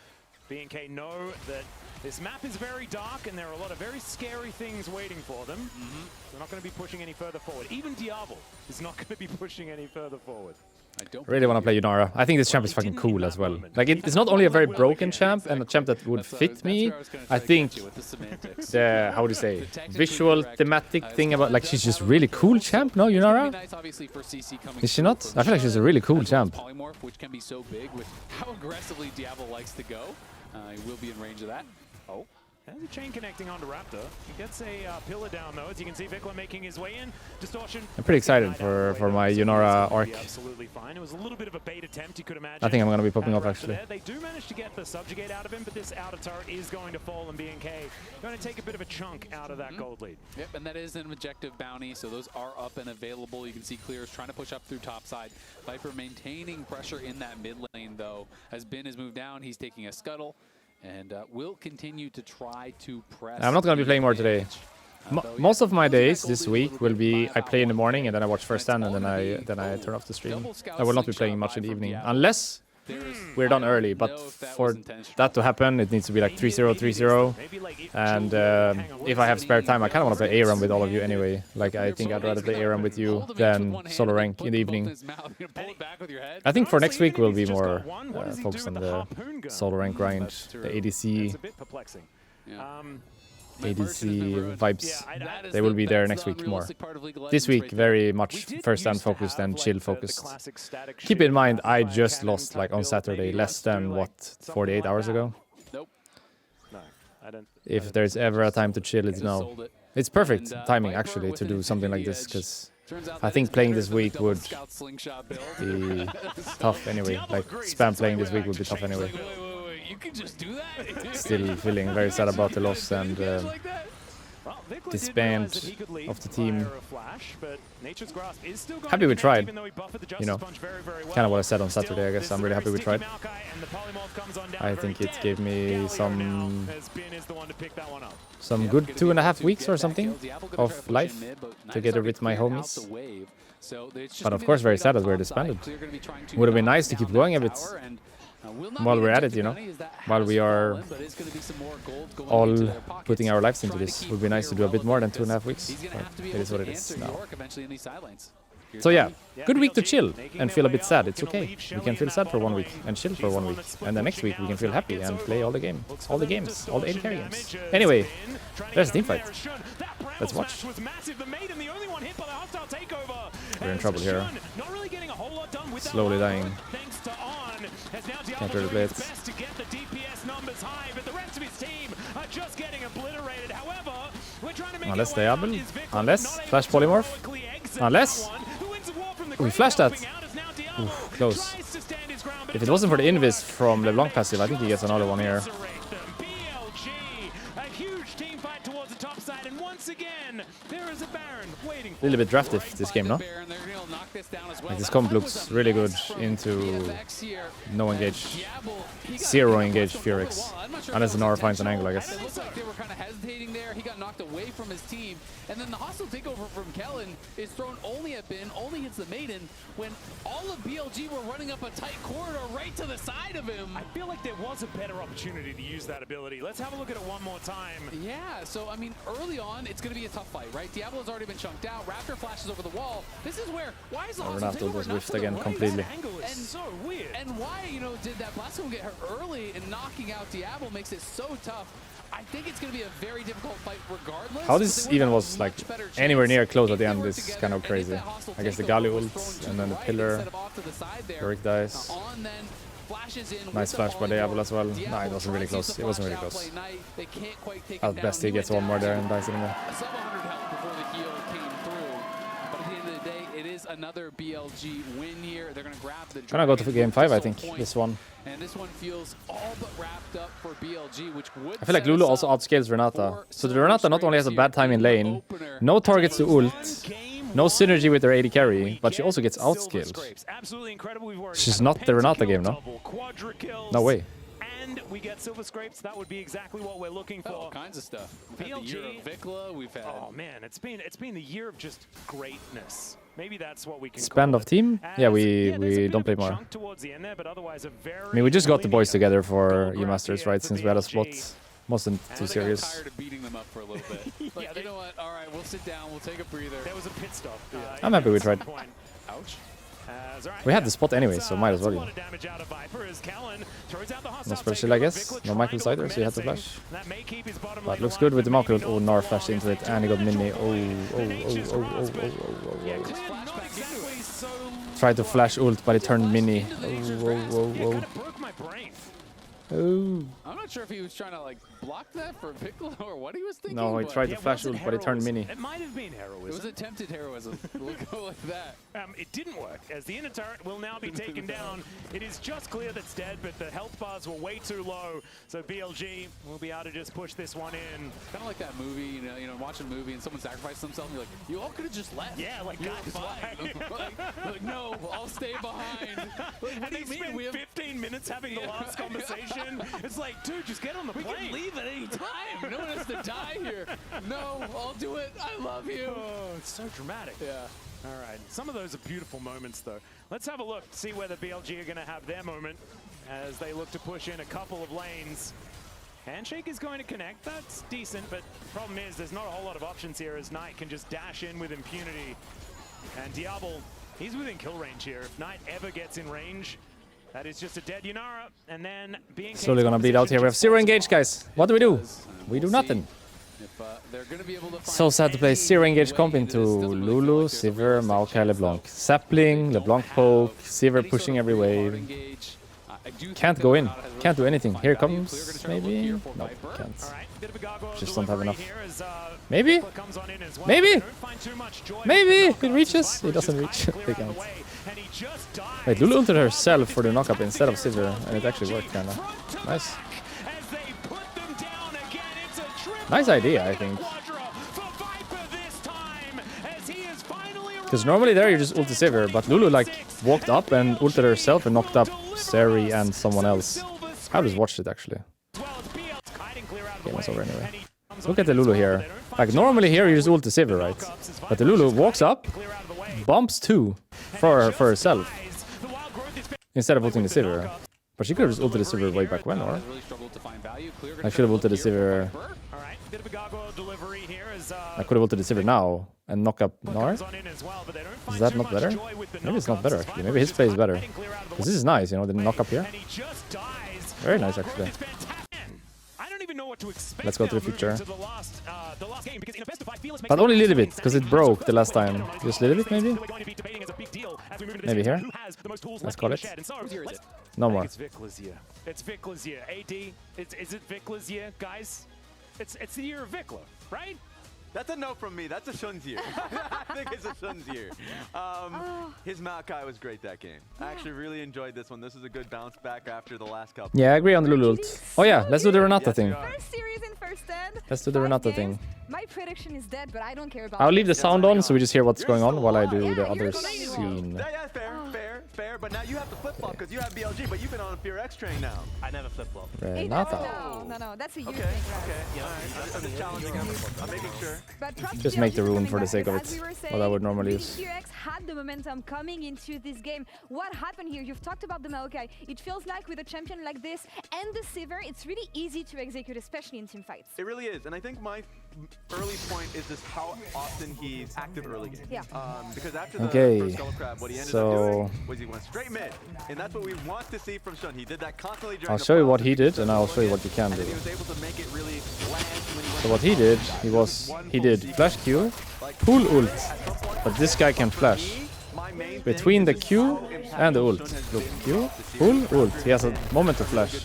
BNK know that this map is very dark and there are a lot of very scary things waiting for them. They're not going to be pushing any further forward. Even Diablo is not going to be pushing any further forward. I really want to play Yunara. I think this champ is fucking cool as well. Like, it's not only a very broken champ and a champ that would fit me. I think the, how do you say, visual thematic thing about, like, she's just really cool champ, no, Yunara? Is she not? I feel like she's a really cool champ. Polymorph, which can be so big with how aggressively Diablo likes to go. He will be in range of that. Oh. And the chain connecting onto Raptor. He gets a pillar down though, as you can see Vikla making his way in. Distortion. I'm pretty excited for my Yunara arc. Absolutely fine. It was a little bit of a bait attempt, you could imagine. I think I'm going to be popping off actually. They do manage to get the subjugate out of him, but this outer turret is going to fall, and BNK going to take a bit of a chunk out of that gold lead. Yep, and that is an objective bounty, so those are up and available. You can see Clear is trying to push up through top side. Viper maintaining pressure in that mid lane though. As Bin has moved down, he's taking a scuttle. And will continue to try to press. I'm not going to be playing more today. Most of my days this week will be I play in the morning and then I watch First Stand and then I turn off the stream. I will not be playing much in the evening unless we're done early. But for that to happen, it needs to be like 3-0, 3-0. And if I have spare time, I kind of want to play ARAM with all of you anyway. Like, I think I'd rather play ARAM with you than solo rank in the evening. I think for next week we'll be more focused on the solo rank grind, the ADC. ADC vibes, they will be there next week more. This week, very much First Stand focused and chill focused. Keep in mind, I just lost, like, on Saturday, less than, what, 48 hours ago? Nope. No, I don't. If there's ever a time to chill, it's now. It's perfect timing, actually, to do something like this, because I think playing this week would be tough anyway. Like, spam playing this week would be tough anyway. You can just do that? Still feeling very sad about the loss and disband of the team. Happy we tried, you know, kind of what I said on Saturday, I guess. I'm really happy we tried. I think it gave me some good 2.5 weeks or something of life together with my homies. But of course very sad that we're disbanded. Would have been nice to keep going a bit while we're at it, you know, while we are all putting our lives into this. It would be nice to do a bit more than 2.5 weeks, but it is what it is now. So yeah, good week to chill and feel a bit sad. It's okay. We can feel sad for 1 week and chill for 1 week, and the next week we can feel happy and play all the games, all the AD carry games. Anyway, there's a team fight. Let's watch. We're in trouble here. Slowly dying. Can't really play it. Unless Diablo. Unless Flash Polymorph. Unless We flashed that. Oof, close. If it wasn't for the invis from LeBlanc passive, I think he gets another one here. A little bit drafted this game, no? Like this comp looks really good into no engage, zero engage Furix. Unless Nara finds an angle, I guess. It looks like they were kind of hesitating there. He got knocked away from his team. And then the hostile takeover from Kellen is thrown only at Bin, only hits the Maiden, when all of BLG were running up a tight corridor right to the side of him. I feel like there was a better opportunity to use that ability. Let's have a look at it one more time. Yeah, so I mean, early on, it's going to be a tough fight, right? Diablo's already been chunked out. Raptor flashes over the wall. This is where, why is the hostile Renato takeover was not whiffed to the again right? completely. That angle is so weird. And why, you know, did that Blasphemy get hurt early and knocking out Diablo makes it so tough. I think it's going to be a very difficult fight regardless. How this even was like anywhere near close at the end is kind of crazy. I guess the Gali ult and then the pillar. Yorick dies. Nice flash by Diablo as well. Nah, it wasn't really close. It wasn't really close. At best he gets one more there and dies anyway. Another BLG win here. They're gonna grab the. Gonna go to game 5, I think. This one. And this one feels all but wrapped up for BLG, which would. I feel like Lulu also outscales Renata. So the Renata not only has a bad time in lane, no targets to ult, no synergy with her AD carry, but she also gets outscaled. She's not the Renata game, no? No way. And we get Silver Scrapes. That would be exactly what we're looking for. All kinds of stuff. We've had the year of Vikla. We've had. Oh man, it's been the year of just greatness. Maybe that's what we can Spend of team? Yeah, we don't play more. I mean, we just got the boys together for E-Masters, right? Since we had a spot. Wasn't too serious. I'm tired of beating them up for a little bit. Like, you know what? All right, we'll sit down. We'll take a breather. There was a pit stop. I'm happy we tried. Ouch. We had the spot anyway, so might as well. No special, I guess. No Michael Sider, so you had to flash. But looks good with the Michael. Oh, Nar flashed into it, and he got mini. Oh. Tried to flash ult, but it turned mini. Whoa. Oh. I'm not sure if he was trying to like block that for Vikla or what he was thinking. No, he tried to flash ult, but it turned mini. It might have been heroism. It was attempted heroism. We'll go like that. It didn't work, as the inner turret will now be taken down. It is just clear that's dead, but the health bars were way too low, so BLG will be able to just push this one in. Kind of like that movie, you know, watching a movie and someone sacrificed themselves, and you're like, you all could have just left. Yeah, like you're fine. like, no, I'll stay behind. Like, and he spent 15 minutes having the last conversation. It's like, dude, just get on the plane. We can leave at any time. No one has to die here. No, I'll do it. I love you. Oh, it's so dramatic. Yeah. All right. Some of those are beautiful moments, though. Let's have a look, see where the BLG are going to have their moment as they look to push in a couple of lanes. Handshake is going to connect. That's decent, but the problem is there's not a whole lot of options here as Knight can just dash in with impunity. And Diablo, he's within kill range here. If Knight ever gets in range, that is just a dead Yunara, and then being slowly gonna bleed out here. We have 0 engage, guys. What do? We do nothing. So sad to play 0 engage comp into Lulu, Sivir, Maokai, LeBlanc. Sapling, LeBlanc poke, Sivir pushing every wave. Can't go in. Can't do anything. Here comes, maybe? No, can't. Just don't have enough. Maybe? Maybe? Maybe? It reaches? It doesn't reach. They can't. Wait, Lulu ulted herself for the knockup instead of Sivir, and it actually worked, kinda. Nice. Nice idea, I think. Because normally there you just ult the Sivir, but Lulu like walked up and ulted herself and knocked up Seri and someone else. I just watched it actually. Game was over anyway. Look at the Lulu here. Like normally here you just ult the Sivir, right? But the Lulu walks up, bumps 2 for herself instead of ulting the Sivir. But she could have just ulted the Sivir way back when, or? I should have ulted the Sivir. I could have ulted the Sivir now and knock up Nar. Is that not better? Maybe it's not better actually. Maybe his play is better. Because this is nice, you know, the knock up here. Very nice actually. Let's go to the future. But only a little bit, because it broke the last time. Just a little bit, maybe? Maybe here? Let's call it. No more. It's Vikla's year. It's Vikla's year. AD, is it Vikla's year, guys? It's the year of Vikla, right? That's a no from me. That's a Shun's I think it's a Shun's His Maokai was great that game. I actually really enjoyed this one. This is a good bounce back after the last couple. Yeah, I agree on the Lulu ult. Oh yeah, let's do the Renata thing. First series in first stand. Let's do the Renata thing. My prediction is dead, but I don't care about I'll leave the this. sound on so we just hear what's going on while I do the other scene. Yeah, fair. But now you have to flip-flop because you have BLG, but you've been on a FearX train now. I never flip-flop. Renata. No, that's a you Okay, thing, right? okay. Yeah, I'm just challenging him. I'm making sure. But trust Just BLG make the rune coming for the back, sake of because it. as we were What I would saying, normally really use. FearX had the momentum coming into this game. What happened here? You've talked about the Maokai. It feels like with a champion like this and the Sivir, it's really easy to execute, especially in team fights. It really is, and I think my early point is just how often he's active early game. Yeah. Because after the Okay, first Skull Crab, what he ended so up doing was he went straight mid, and that's what we want to see from Shun. He did that constantly during I'll the show you pop, what he did, and I'll show you what you can and do. then he was able to make it really land when he went So what he did, he did flash Q, pull ult, but this guy can flash between the Q and the ult. Look, Q, pull, ult. He has a moment to flash.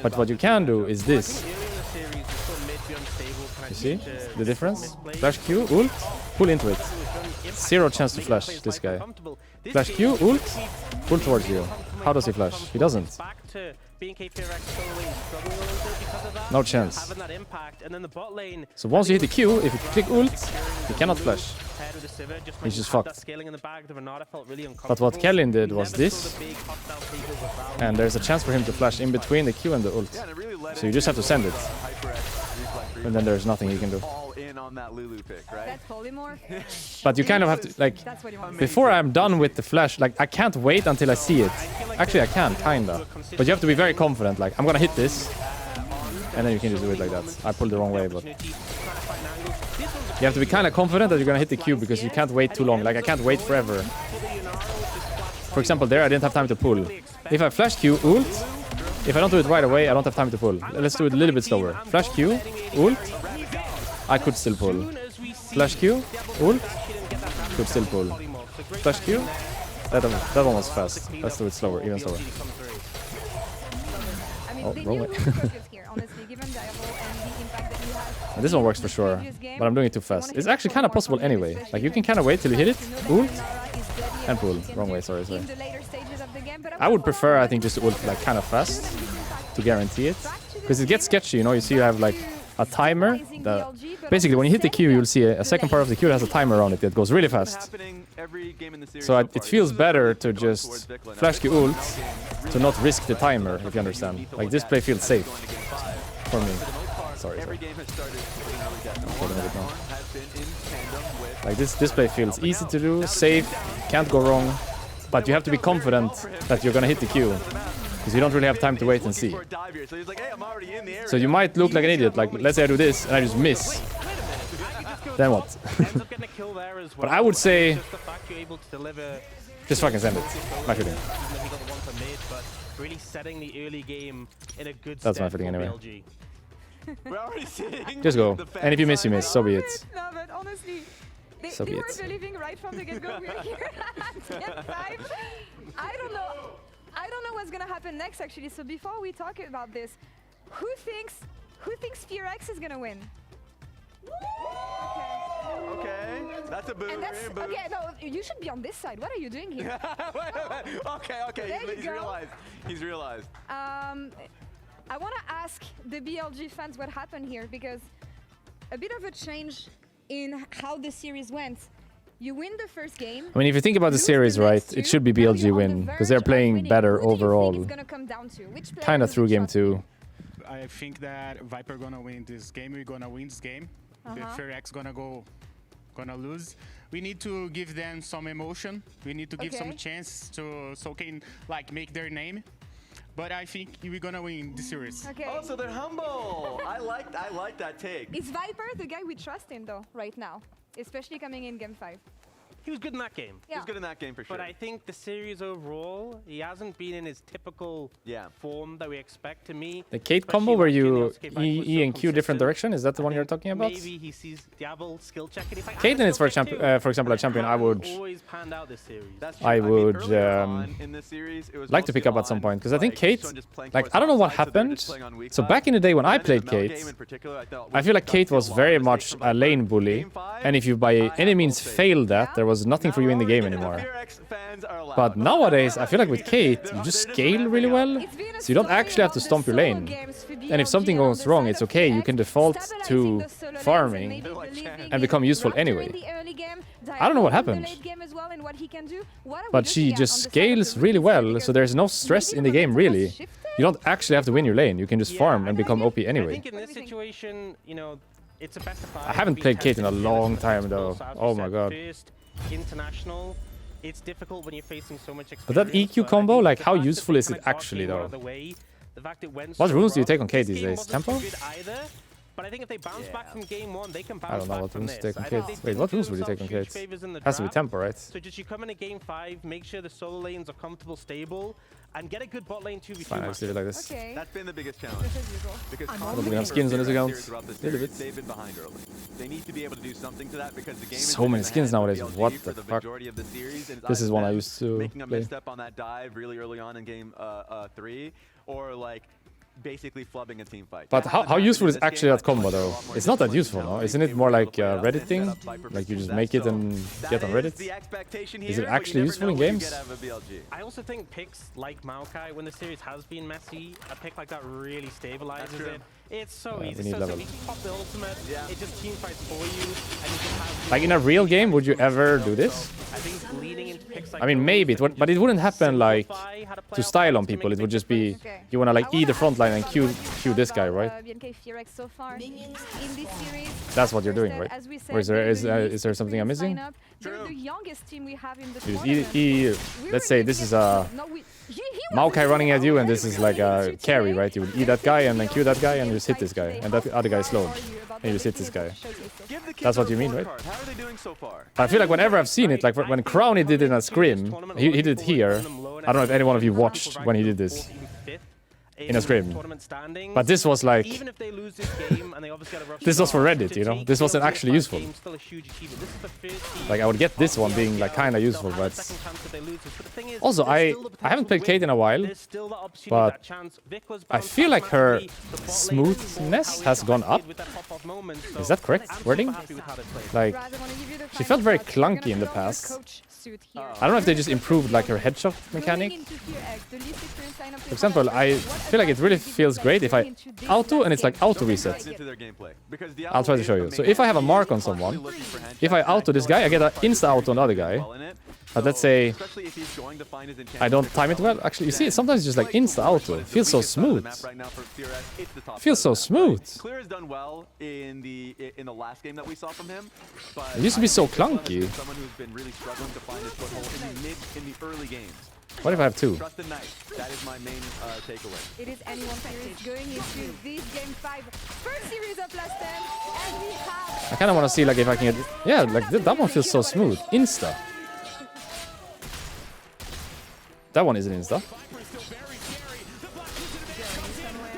But what you can do is this. You see the difference? Flash Q, ult, pull into it. Zero chance to flash this guy. Flash Q, ult, pull towards you. How does he flash? He doesn't. No chance. So once you hit the Q, if you click ult, he cannot flash. He's just fucked. But what Kellin did was this, and there's a chance for him to flash in between the Q and the ult. So you just have to send it, and then there's nothing he can do. That's polymorph. But you kind of have to, like, That's what you want. before I'm done with the flash, like, I can't wait until I see it. Actually, I can, kinda. But you have to be very confident, like, I'm gonna hit this, and then you can just do it like that. I pulled the wrong way, but... You have to be kind of confident that you're gonna hit the Q, because you can't wait too long. Like, I can't wait forever. For example, there I didn't have time to pull. If I flash Q, ult, if I don't do it right away, I don't have time to pull. Let's do it a little bit slower. Flash Q, ult, I could still pull. Flash Q, ult, could still pull. Flash Q, that one was fast. Let's do it slower, even slower. I mean, Oh, they wrong knew way. who to focus here, honestly, given Diable and the impact that he had. This one works for sure, but I'm doing it too fast. It's actually kind of possible anyway. Like, you can kind of wait till you hit it, ult, and pull. Wrong way, sorry. In the later stages of the game, but I would prefer, I think, just to ult like kind of fast to guarantee it, because it gets sketchy. You know, you see you have like a timer that basically when you hit the Q, you'll see a second part of the Q that has a timer on it that goes really fast. So it feels better to just flash Q ult to not risk the timer, if you understand. Like, this play feels safe for me. Sorry. Like, this play feels easy to do, safe, can't go wrong, but you have to be confident that you're gonna hit the Q, because you don't really have time to wait and see. So you might look like an idiot. Like, let's say I do this and I just miss. Then what? But I would say just fucking send it. My feeling. That's my feeling anyway. Just go. And if you miss, you miss. So be it. No, but honestly, So they be were it. believing right from the get-go. We're here at Gen 5. I don't know what's gonna happen next, actually. So before we talk about this, who thinks FearX is gonna win? Okay, that's a boo. And that's, okay, no, you should be on this side. What are you doing here? Okay, he's realized. I want to ask the BLG fans what happened here, because a bit of a change in how the series went. You win the first game. I mean, if you think about the series, right, it should be BLG win, because they're playing better overall. Kind of through game 2. I think that Viper gonna win this game. We're gonna win this game. The FearX gonna lose. We need to give them some emotion. We need to give some chance so can like make their name. But I think we're gonna win the series. Okay. Oh, so they're humble. I like that take. Is Viper the guy we trust in though right now, especially coming in game 5? He was good in that game. He was good in that game for sure. But I think the series overall, he hasn't been in his typical form that we expect. To me, the Kate combo where you E and Q different direction, is that the one you're talking about? Maybe he sees Diablo skill check and he's like, Katen is for example a champion I would like to pick up at some point, because I think Kate, like, I don't know what happened. So back in the day when I played Kate, I feel like Kate was very much a lane bully, and if you by any means failed that, there was nothing for you in the game anymore. But nowadays, I feel like with Kate, you just scale really well, so you don't actually have to stomp your lane. And if something goes wrong, it's okay, you can default to farming and become useful anyway. I don't know what happened. But she just scales really well, so there's no stress in the game, really. You don't actually have to win your lane, you can just farm and become OP anyway. I think in this situation, you know, it's a best of 5. I haven't played Kate in a long time, though. Oh my god. International, it's difficult when you're facing so much experience. But that EQ combo, like, how useful is it actually, though? What runes do you take on Kate these days? Tempo? But I think if they bounce back from game 1, they can bounce I don't know back what from runes to this. take on Kate. Wait, what runes would you take on Kate? Has to be Tempo, right? So just you come into game 5, make sure the solo lanes are comfortable, stable, and get a good bot lane 2v2 Fine, I'll just leave it like this. That's been the biggest challenge. Because I don't have skins on this account. They've been behind early. They need to be able to do something to that because the game so many skins nowadays. What the fuck? This is one I used to making a play. misstep on that dive really early on in game 3, or like basically flubbing a team fight. But how useful is actually that combo, though? It's not that useful, no? Isn't it more like a Reddit thing? Like you just make it and get on Reddit? Is it actually useful in games? I also think picks like Maokai, when the series has been messy, a pick like that really stabilizes it. It's so easy. We need So level. if you pop the ultimate, it just team fights for you, and you just have... Like in a real game, would you ever do this? I think leaning into picks like I mean, maybe, but it wouldn't happen like to style on people. It would just be you wanna like E the front line and Q this guy, right? That's what you're doing, right? Or is there something I'm missing? You just E, let's say this is a Maokai running at you, and this is like a carry, right? You would E that guy and then Q that guy and you just hit this guy, and that other guy is slowed, and you just hit this guy. That's what you mean, right? I feel like whenever I've seen it, like when Crowny did it in a scrim, he did it here. I don't know if any one of you watched when he did this in a scrim. But this was like, this was for Reddit, you know? This wasn't actually useful. Like I would get this one being like kinda useful, but also I haven't played Kate in a while, but I feel like her smoothness has gone up. Is that correct wording? Like she felt very clunky in the past. I don't know if they just improved like her headshot mechanic. For example, I feel like it really feels great if I auto and it's like auto reset. I'll try to show you. So if I have a mark on someone, if I auto this guy, I get an insta auto on the other guy. But let's say I don't time it well. Actually, you see, sometimes it's just like insta auto. It feels so smooth. It feels so smooth. Clear has done well in the last game that we saw from him, but It used to be so clunky. someone who's been really struggling to find his foothold in the early games. What if I have 2? Trust the knight. That is my main takeaway. It is anyone's series going into this game 5, first series of Last Stand, and we have... I kind of want to see like if I can get... Yeah, like that one feels so smooth. Insta. That one isn't insta.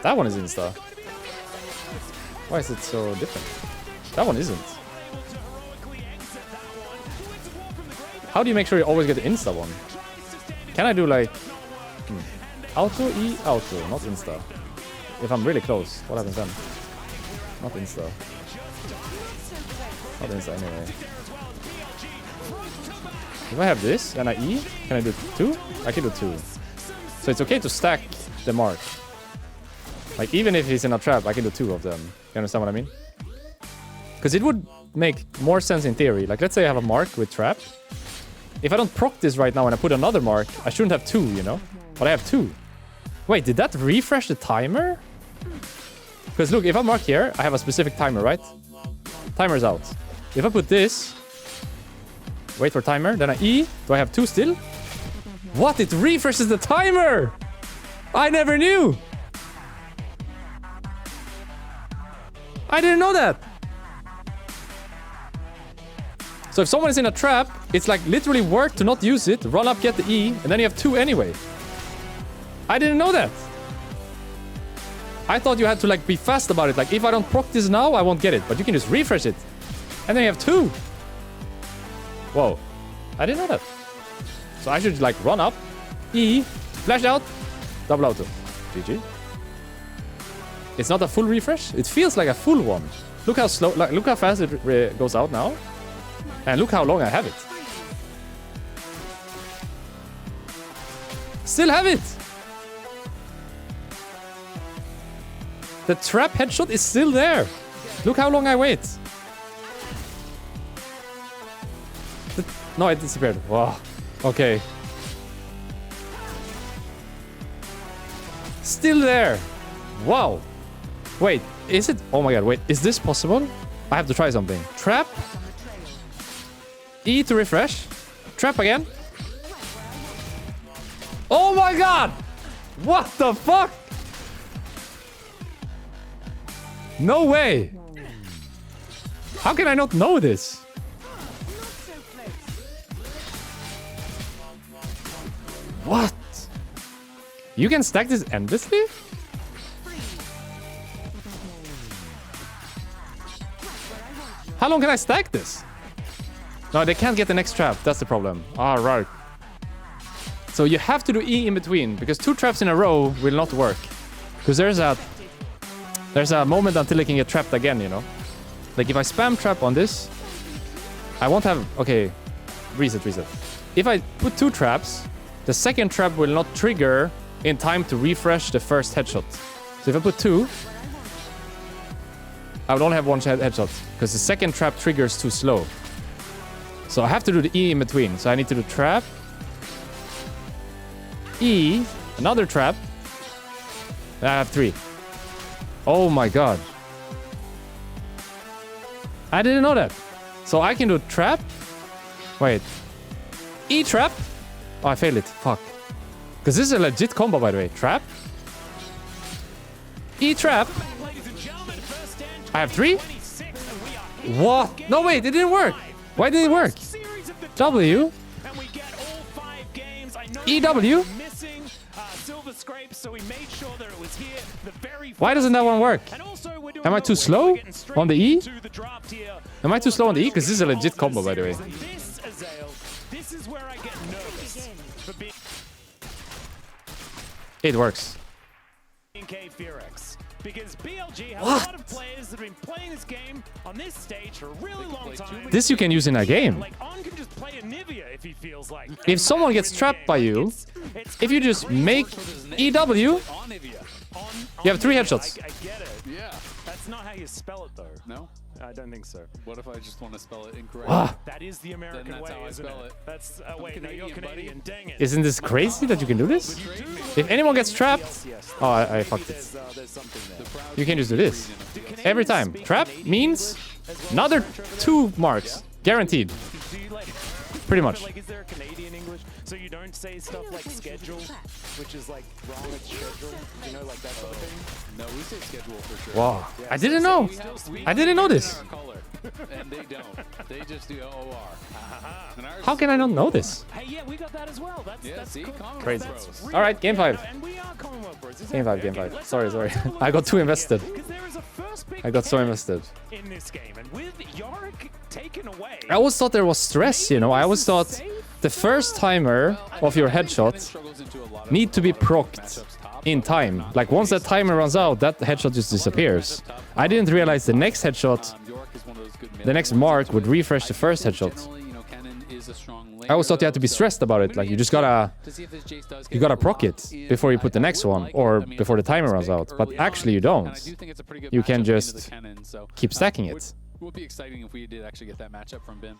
That one is insta. Why is it so different? That one isn't. How do you make sure you always get the insta one? Can I do like... Auto, E, auto, not insta. If I'm really close, what happens then? Not insta. Not insta anyway. If I have this and I E, can I do 2? I can do 2. So it's okay to stack the mark. Like even if he's in a trap, I can do 2 of them. You understand what I mean? Because it would make more sense in theory. Like let's say I have a mark with trap. If I don't proc this right now and I put another mark, I shouldn't have 2, you know? But I have 2. Wait, did that refresh the timer? Because look, if I mark here, I have a specific timer, right? Timer's out. If I put this, wait for timer, then I E, do I have 2 still? What? It refreshes the timer! I never knew! I didn't know that! So if someone is in a trap, It's like literally work to not use it, run up, get the E, and then you have 2 anyway. I didn't know that. I thought you had to like be fast about it. Like if I don't proc this now, I won't get it. But you can just refresh it. And then you have 2. Whoa. I didn't know that. So I should like run up, E, flash out, double auto. GG. It's not a full refresh. It feels like a full one. Look how slow, like, look how fast it goes out now. And look how long I have it. Still have it. The trap headshot is still there. Look how long I wait. No, it disappeared. Wow. Okay. Still there. Wow. Wait, is it? Oh my god, wait. Is this possible? I have to try something. Trap. E to refresh. Trap again. Oh my god! What the fuck? No way! How can I not know this? What? You can stack this endlessly? How long can I stack this? No, they can't get the next trap. That's the problem. All right. So you have to do E in between, because 2 traps in a row will not work. Because there's a moment until they can get trapped again, you know? Like if I spam trap on this, I won't have... Okay, reset. If I put 2 traps, the second trap will not trigger in time to refresh the first headshot. So if I put 2, I would only have 1 headshot, because the second trap triggers too slow. So I have to do the E in between. So I need to do trap, E, another trap. I have 3. Oh my god. I didn't know that. So I can do trap. Wait. E trap. Oh, I failed it. Fuck. Because this is a legit combo, by the way. Trap. E trap. I have 3. What? No, wait. It didn't work. Why did it work? W. EW. Why doesn't that one work? Am I too slow on the E? Am I too slow on the E? Because this is a legit combo, by the way. It works. Because BLG have a lot of players that have been playing this game on this stage for a really long time. This you can use in a game. Like On can just play a Nivea if he feels like. If someone gets trapped by you, if you just make EW, you have 3 headshots. I get it. Yeah. That's not how you spell it though. No? I don't think so. What if I just want to spell it incorrectly? That is the American way, isn't it? That's wait, no, you're Canadian. Dang it. Isn't this crazy that you can do this? If anyone gets trapped, oh, I fucked it. You can just do this every time. Trap means another 2 marks, guaranteed. Pretty much. Like, is there a Canadian English? So you don't say stuff like schedule, which is like wrong with schedule. You know, like that sort of thing. No, we say schedule for sure. Wow, I didn't know. I didn't know this. And they don't. They just do OOR. How can I not know this? Hey, yeah, we got that as well. That's see, cool. Crazy. All right, game 5. And we are Commonwealth Bros. Game 5. Sorry. I got too invested. I got so invested. In this game, and with Yorick taken away. I always thought there was stress, you know. I always thought the first timer of your headshot need to be procced in time. Like once that timer runs out, that headshot just disappears. I didn't realize the next headshot, the next mark would refresh the first headshot. I always thought you had to be stressed about it. Like you just gotta proc it before you put the next one or before the timer runs out. But actually you don't. You can just keep stacking it. It would be exciting if we did actually get that matchup from Bim.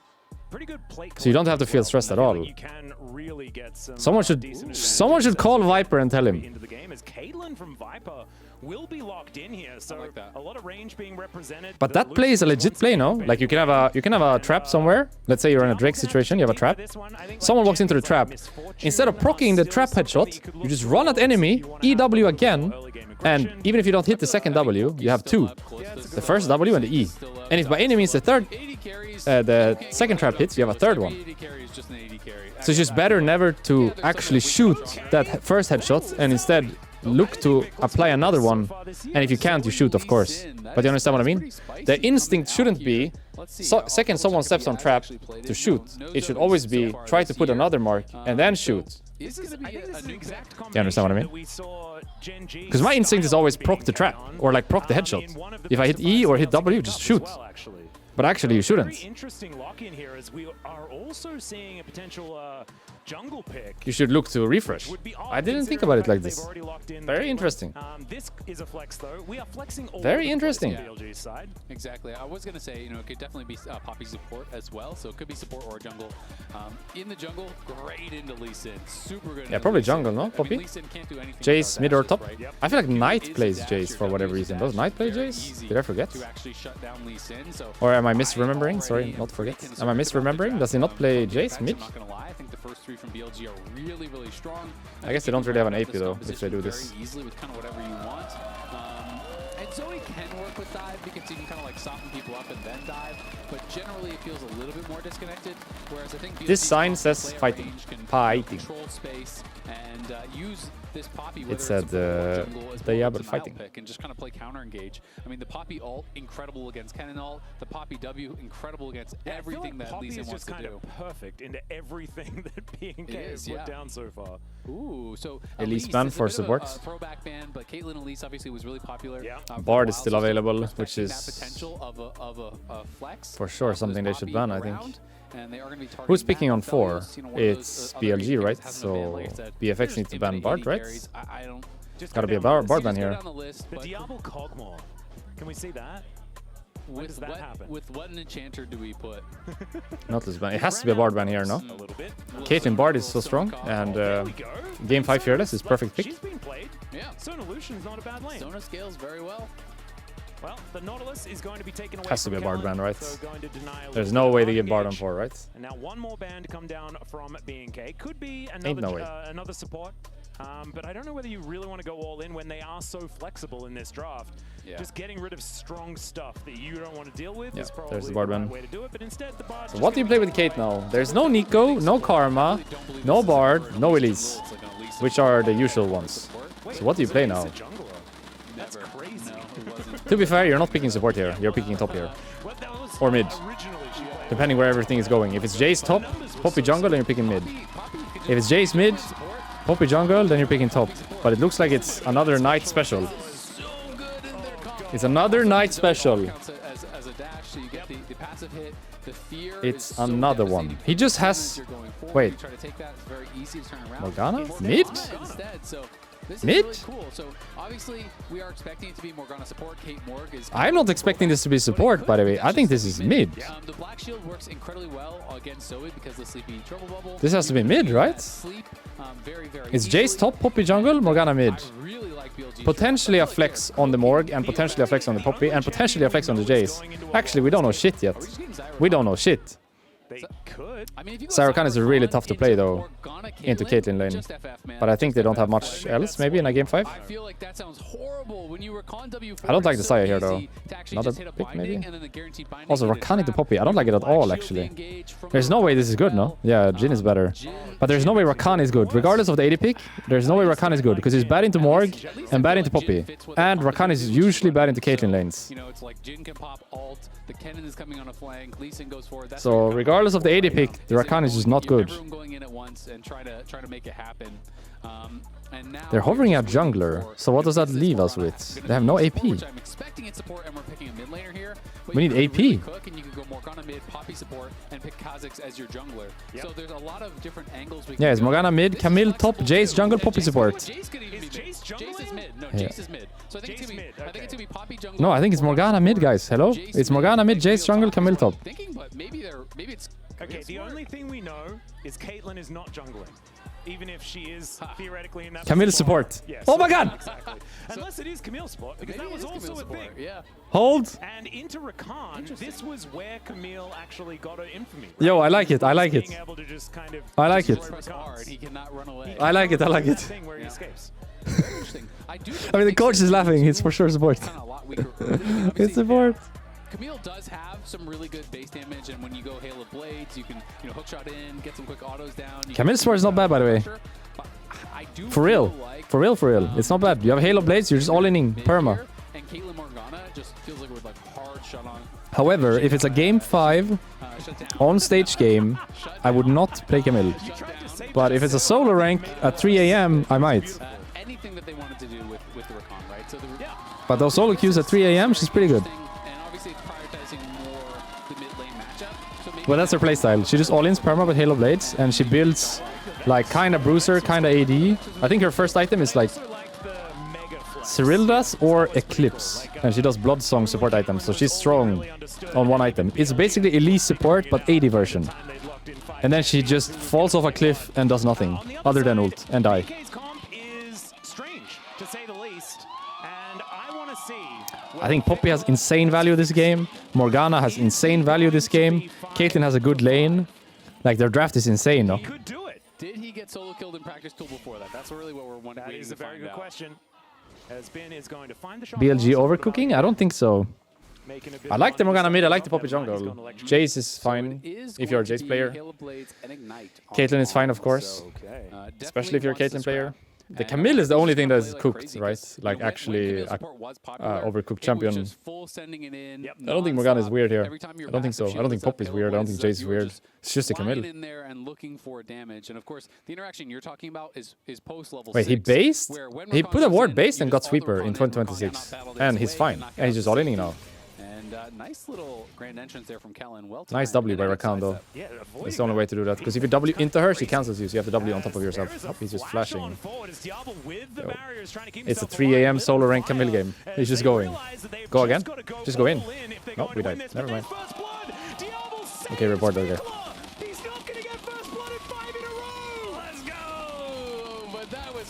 Pretty good play. So you don't have to feel stressed at all. You can really get some someone should call Viper and tell him. Into the game as Caitlyn from Viper will be locked in here. So a lot of range being represented. But that play is a legit play, no? Like you can have a trap somewhere. Let's say you're in a Drake situation, you have a trap. Someone walks into the trap. Instead of proccing the trap headshot, you just run at enemy, EW again, and even if you don't hit the second W, you have 2. The first W and the E. And if by any means the third the second trap hits, you have a third one. So it's just better never to actually shoot that first headshot and instead look to apply another one. And if you can't, you shoot, of course. But you understand what I mean? The instinct shouldn't be, second someone steps on trap, to shoot. It should always be, try to put another mark and then shoot. You understand what I mean? Because my instinct is always proc the trap, or like proc the headshot. If I hit E or hit W, just shoot. But actually, you shouldn't. Very interesting lock-in here as we are also seeing a potential jungle pick. You should look to refresh. I didn't think about it like this. Very interesting. This is a flex though. We are flexing all Very interesting. BLG's side. Exactly. I was gonna say, you know, it could definitely be Poppy support as well. So it could be support or jungle. In the jungle, great into Lee Sin. Super good. Yeah, probably jungle, no? Poppy? Jace mid or top? I feel like Knight plays Jace for whatever reason. Does Knight play Jace? Did I forget? Or am I misremembering? Sorry, not forget. Am I misremembering? Does he not play Jace mid? I think the first three from BLG are really, really strong. I guess they don't really have an AP though, if they do this. Very easily with kind of whatever you want. And Zoe can work with dive because you can kind of like soften people up and then dive. But generally it feels a little bit more disconnected. Whereas I think BLG This sign says fighting. Fighting. Control space and use this Poppy. It said Diablo fighting. And just kind of play counter engage. I mean, the Poppy ult incredible against Cannon ult. The Poppy W incredible against everything that Lee Sin wants to do. Poppy is just kind of perfect into everything that BNK has put down so far. Ooh, so Elise ban for support. Throwback ban, but Caitlyn Elise obviously was really popular. Yeah. Bard is still available, which is potential of a flex. For sure something they should ban, I think. And they are going to be who's picking on 4? It's BLG, right? So BFX needs to ban Bard, right? Gotta be a Bard ban here. The Diablo Cogmore. Can we see that? When does that happen? With what an enchanter do we put? Not this ban. It has to be a Bard ban here, no? Caitlyn Bard is so strong, and Game 5 Fearless is perfect pick. She's been played. Yeah. Sona Lucian's not a bad lane. Sona scales very well. Well, the Nautilus is going to be taken away. Has to be a Bard ban, right? So there's no way to give Bard on 4, right? And now one more ban to come down from BNK. Could be another, another support. But I don't know whether you really want to go all in when they are so flexible in this draft. Yeah. Just getting rid of strong stuff that you don't want to deal with is probably the right way to do it. But instead, the Bard. So what do you play with Kate now? There's no Nico, no Karma, no Bard, no Elise, which are the usual ones. So what do you play now? That's crazy. To be fair, you're not picking support here. You're picking top here. Or mid. Depending where everything is going. If it's Jace top, Poppy jungle, then you're picking mid. If it's Jace mid, Poppy jungle, then you're picking top. But it looks like it's another Knight special. It's another Knight special. It's another one. He just has... Wait. Morgana? Mid? This mid? is really cool. So obviously we are expecting it to be Morgana support. Kate Morg is. I'm not expecting this to be support, by the way. I think this is mid. The Black Shield works incredibly well against Zoe because the Sleepy Triple Bubble. This has to be mid, right? It's Jace top, Poppy jungle, Morgana mid. Potentially a flex on the Morg, and potentially a flex on the Poppy, and potentially a flex on the Jace. Actually, we don't know shit yet. We don't know shit. They could. I mean, Sarah Khan is really tough to play though into Caitlyn lane, but I think they don't have much else maybe in a game 5. I feel like that sounds horrible when you Rakan W4. I don't like the Saya here though. Another pick maybe. Also Rakan into Poppy. I don't like it at all actually. There's no way this is good, no? Yeah, Jhin is better. But there's no way Rakan is good. Regardless of the AD pick, there's no way Rakan is good because he's bad into Morg and bad into Poppy. And Rakan is usually bad into Caitlyn lanes. You know, it's like Jhin can pop ult, the Kennen is coming on a flank, Lee Sin goes forward. So regardless of the AD pick, the Rakan is just not good. Going in at once and try to make it happen. And now they're hovering at jungler, so what does that leave us with? They have no AP. I'm expecting it support, and we're picking a mid laner here. We need AP. And you can go Morgana mid, Poppy support, and pick Kha'Zix as your jungler. So there's a lot of different angles. Yeah, it's Morgana mid, Camille top, Jace jungle, Poppy support. Jace is mid. No, Jace is mid. So I think it's gonna be Poppy jungle. No, I think it's Morgana mid, guys. Hello, it's Morgana mid, Jace jungle, Camille top. But maybe it's. Okay, the only thing we know is Caitlyn is not jungling. Even if she is theoretically in that Camille support. Yes. Oh my god! Exactly. Unless it is Camille support, because that was also a thing. Yeah. Hold. And into Rakan, this was where Camille actually got her infamy. Right? Yo, I like it. I like it. Being able to just kind of I like it. He cannot run away. I like it. I like it. Thing where he escapes. I mean, the coach is laughing. It's for sure support. It's support. Camille does have some really good base damage, and when you go Hail of Blades, you can hookshot in, get some quick autos down. Camille's sword is not bad, by the way. For real. For real. It's not bad. You have Hail of Blades, you're just all-inning perma. And Caitlyn Morgana just feels like we're like hard shut on. However, if it's a game 5 on-stage game, I would not play Camille. But if it's a solo rank at 3 AM, I might. Anything that they wanted to do with the Rakan, right? So But those solo queues at 3 AM, she's pretty good. and obviously it's prioritizing more the mid lane matchup. So maybe Well, that's her playstyle. She just all-ins perma with Hail of Blades, and she builds like kinda Bruiser, kinda AD. I think her first item is like Cyrildas or Eclipse, and she does Bloodsong support items, so she's strong on one item. It's basically Elise support, but AD version. And then she just falls off a cliff and does nothing, other than ult, and die. I think Poppy has insane value this game, Morgana has insane value this game, Caitlyn has a good lane. Like, their draft is insane, no? did he get solo killed in practice tool before that? That's really what we're wondering. That is a very good question. As Ben is going to find the shot. BLG overcooking? I don't think so. I like the Morgana mid, I like the Poppy jungle. Jace is fine if you're a Jace player. Caitlyn is fine, of course. Especially if you're a Caitlyn player. The Camille is the only thing that is cooked, right? Like, actually, overcooked champion. I don't think Morgana is weird here. I don't think so. I don't think Poppy is weird. I don't think Jace is weird. It's just a Camille. in there and looking for damage, and of course, the interaction you're talking about is post level. Wait, he based? He put a ward based and got sweeper in 2026, and he's fine. And he's just all inning now. And nice little grand entrance there from Kellen. Well, nice W by Rakan though. It's the only way to do that, because if you W into her, she cancels you, so you have to W on top of yourself. Oh, he's just flashing. Yo. It's a 3 AM solo rank Camille game. He's just going. Go again? Just go in. No, we died. Never mind. Okay, report that guy.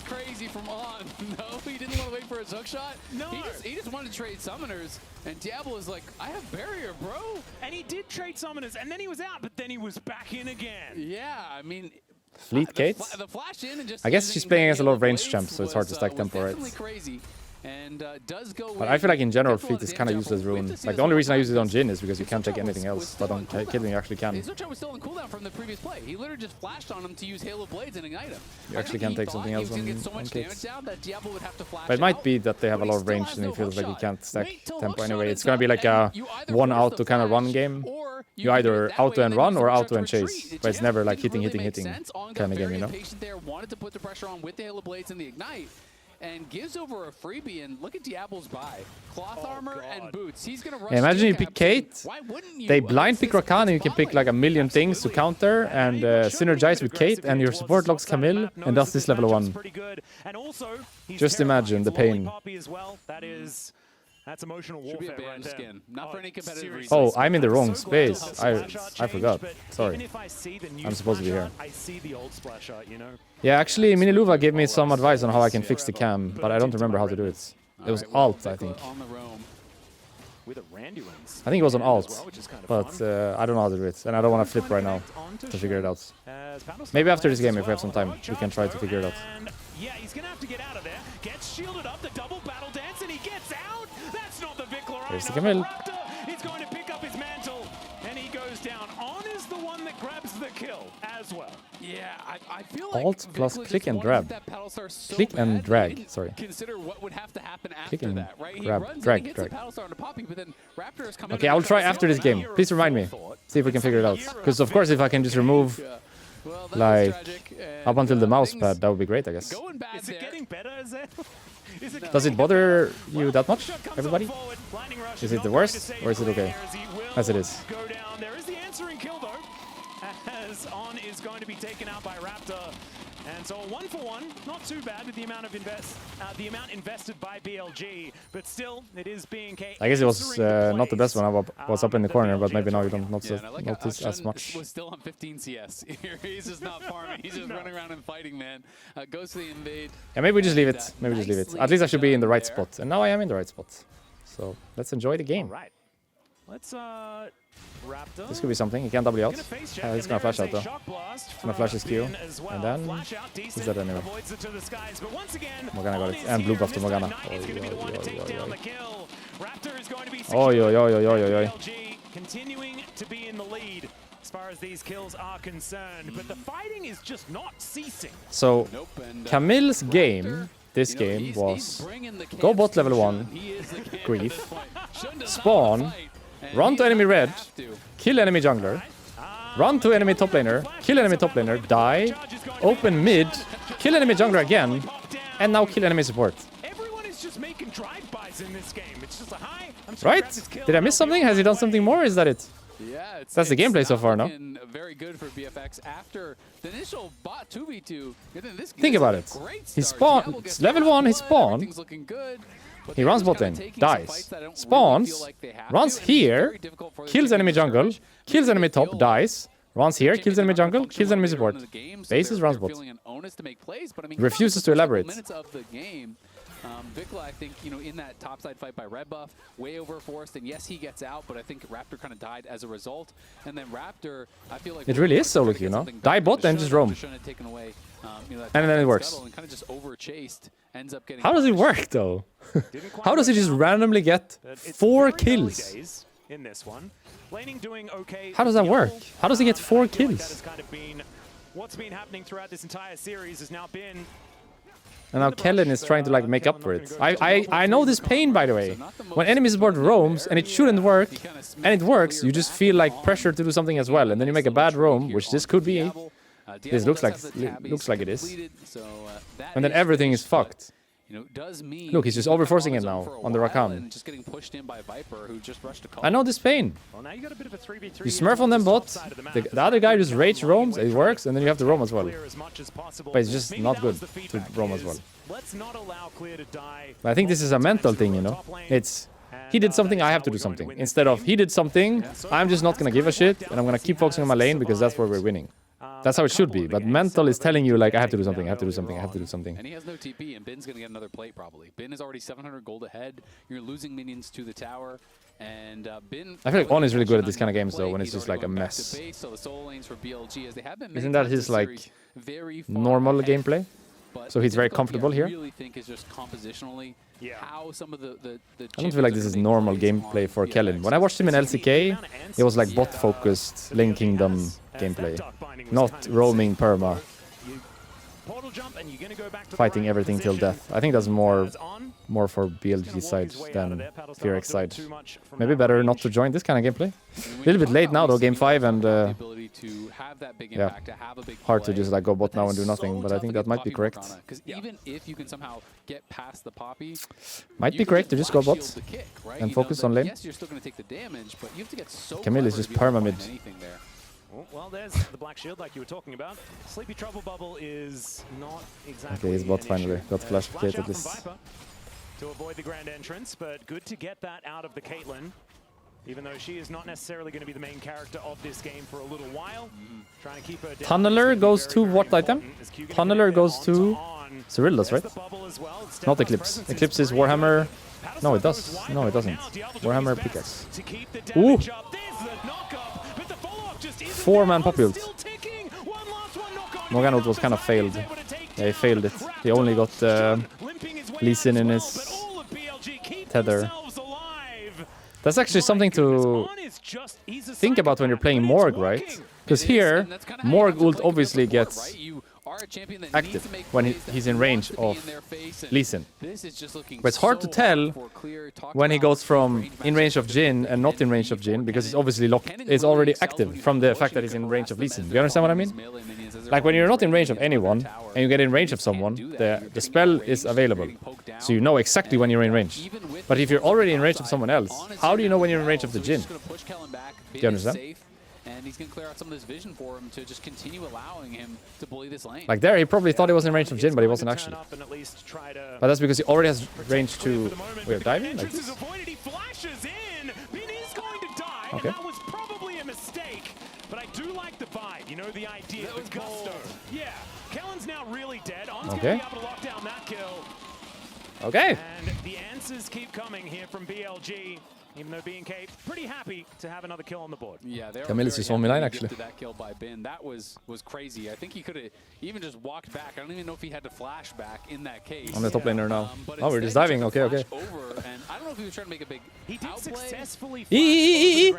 Crazy from On. No, he didn't want to wait for his hook shot. No. He just wanted to trade summoners, and Diablo is like, I have barrier, bro. And he did trade summoners, and then he was out, but then he was back in again. Yeah, I mean... Fleet Kate? I guess she's playing against a lot of ranged champs, so it's hard to stack tempo, right? Crazy. And does go but I feel like in general, Fleet is kind of useless rune. Like, the only reason I use it on Jhin is because you can't take anything else, but on Caitlyn you actually can. His was still in cooldown from the previous play. He literally just flashed on him to use Hail of Blades and ignite him. You actually can take something else on Kate. But But it might be that they have a lot of range and he feels like he can't stack tempo anyway. It's gonna be like a one auto kind of run game. You either auto and run or auto and chase, but it's never like hitting kind of game, you know? Wanted to put the pressure on with the Hail of Blades and the ignite. And gives over a freebie, and look at Diablo's buy. Cloth armor and boots. He's gonna rush. Yeah, imagine you pick Kate, they blind pick Rakan, and you can pick like a million things to counter and synergize with Kate, and your support locks Camille, and that's this level 1. Just imagine the pain. That's emotional warfare right there. Skin. Not for any competitive reason. Oh, I'm in the wrong space. I forgot. Sorry. I'm supposed to be here. I see the old splasher, you know. Yeah, actually, Miniluva gave me some advice on how I can fix the cam, but I don't remember how to do it. It was alt, I think. I think it was on alt, but I don't know how to do it, and I don't want to flip right now to figure it out. Maybe after this game, if we have some time, we can try to figure it out. Yeah, he's gonna have to get out of there. Gets shielded up, the double battle dance, and he gets out. That's not the Vikla. There's the Camille. He's going to pick up his mantle, and he goes down. On is the one that grabs the kill as well. Yeah, I feel like Alt plus click and grab. Click and drag, sorry. Consider what would have to happen click after and that, right? grab, He runs drag, and he drag. gets the Battlestar onto Poppy, but then Raptor is coming. Okay, I'll try after this game. Please remind me. See if we can figure it out. Because of course, if I can just remove like up until the mouse pad, that would be great, I guess. Is it getting better, Does it bother you that much, everybody? Is it the worst, or is it okay? As it is. Go down. There is the answering kill though, as On is going to be taken out by Raptor. And so a 1-for-1, not too bad with the amount invested by BLG, but still it is being I guess it was not the best when I was up in the corner, but maybe now you don't notice as much. Was still on 15 CS. He's just not farming. He's just running around and fighting, man. Goes to the invade. Yeah, maybe we just leave it. Maybe just leave it. At least I should be in the right spot, and now I am in the right spot. So let's enjoy the game. Let's Raptor. This could be something. He can't W out. He's gonna flash out though. He's gonna flash his Q. And then he's dead anyway. Morgana got it. And blue buff to Morgana. Oi, oi, oi, oi, oi, oi. Continuing to be in the lead as far as these kills are concerned, but the fighting is just not ceasing. So Camille's game, this game, was go bot level 1, Grief, spawn, run to enemy red, kill enemy jungler, run to enemy top laner, kill enemy top laner, die, open mid, kill enemy jungler again, and now kill enemy support. Everyone is just making drive-bys in this game. It's just a high. Right? Did I miss something? Has he done something more? Is that it? Yeah, that's the gameplay so far, no? Very good for BFX after the initial bot 2v2. Think about it. He spawned level 1. He spawned. He runs bot lane, dies, spawns, runs here, kills enemy jungle, kills enemy top, dies, runs here, kills enemy jungle, kills enemy support. Bases, runs bot. Refuses to elaborate. Vikla, I think, in that topside fight by Red Buff, way overforced, and yes, he gets out, but I think Raptor kind of died as a result. And then Raptor, I feel like... It really is solo queue, no? Die bot, then just roam. And then it works. How does it work, though? How does he just randomly get 4 kills? In this one. Laning doing okay. How does that work? How does he get 4 kills? What's been happening throughout this entire series has now been... And now Kellen is trying to like make up for it. I know this pain, by the way. When enemy support roams and it shouldn't work, and it works, you just feel like pressure to do something as well, and then you make a bad roam, which this could be. This looks like it is. And then everything is fucked. Look, he's just overforcing it now on the Rakan. I know this pain. You smurf on them bot, the other guy just rage roams, it works, and then you have to roam as well. But it's just not good to roam as well. But I think this is a mental thing, It's, he did something, I have to do something. Instead of, he did something, I'm just not gonna give a shit, and I'm gonna keep focusing on my lane because that's where we're winning. That's how it should be, but mental is telling you, like, I have to do something, I have to do something, I have to do something. And he has no TP, and Bin's going to get another plate, probably. Bin is already 700 gold ahead. You're losing minions to the tower, and Bin... I feel like On is really good at these kind of games, though, when it's just, like, a mess. Isn't that his, like, normal gameplay? So he's very comfortable here? I don't feel like this is normal gameplay for Kellen. When I watched him in LCK, it was like bot-focused Lane Kingdom gameplay. Not roaming perma. Fighting everything till death. I think that's more for BLG side than FearX side. Maybe better not to join this kind of gameplay. A little bit late now though, game 5, and yeah, hard to just like go bot now and do nothing, but I think that might be correct. Even if you can somehow get past the Poppy, might be correct to just go bot and focus on lane. Yes, you're still going to take the damage, but you have to get so Camille is just perma mid. Well, there's the black shield like you were talking about. Sleepy Trouble Bubble is not exactly. Okay, he's bot finally. Got flash gate at least. To avoid the grand entrance, but good to get that out of the Caitlyn. Even though she is not necessarily going to be the main character of this game for a little while. Trying to keep her down. Tunneler goes to what item? Tunneler goes to Cyrilus, right? Not Eclipse. Eclipse is Warhammer. No, it does. No, it doesn't. Warhammer pickaxe. Ooh! 4-man pop ult. Morgana ult was kind of failed. Yeah, he failed it. He only got Lee Sin in his tether. That's actually something to think about when you're playing Morg, right? Because here, Morg ult obviously gets active when he's in range of Lee Sin. But it's hard to tell when he goes from in range of Jhin and not in range of Jhin, because it's obviously locked, it's already active from the fact that he's in range of Lee Sin. Do you understand what I mean? Like when you're not in range of anyone and you get in range of someone, the spell is available. So you know exactly when you're in range. But if you're already in range of someone else, how do you know when you're in range of the Jhin? Do you understand? And he's going to clear out some of this vision for him to just continue allowing him to bully this lane. Like there, he probably thought he was in range of Jhin, but he wasn't actually. But that's because he already has range to... We're diving like this? Okay. That was probably a mistake, but I do like the vibe. You know, the idea, the gusto. Yeah, Kellen's now really dead. On's going to be able to lock down that kill. Okay. And the answers keep coming here from BLG. even though BNK pretty happy to have another kill on the board. Yeah, they Camille is just on me line actually. That kill by Bin, that was crazy. I think he could have even just walked back. I don't even know if he had to flash back in that case. On the top laner now. Oh, we're just diving. Okay, okay. Over, and I don't know if he was trying to make a big He did successfully No, he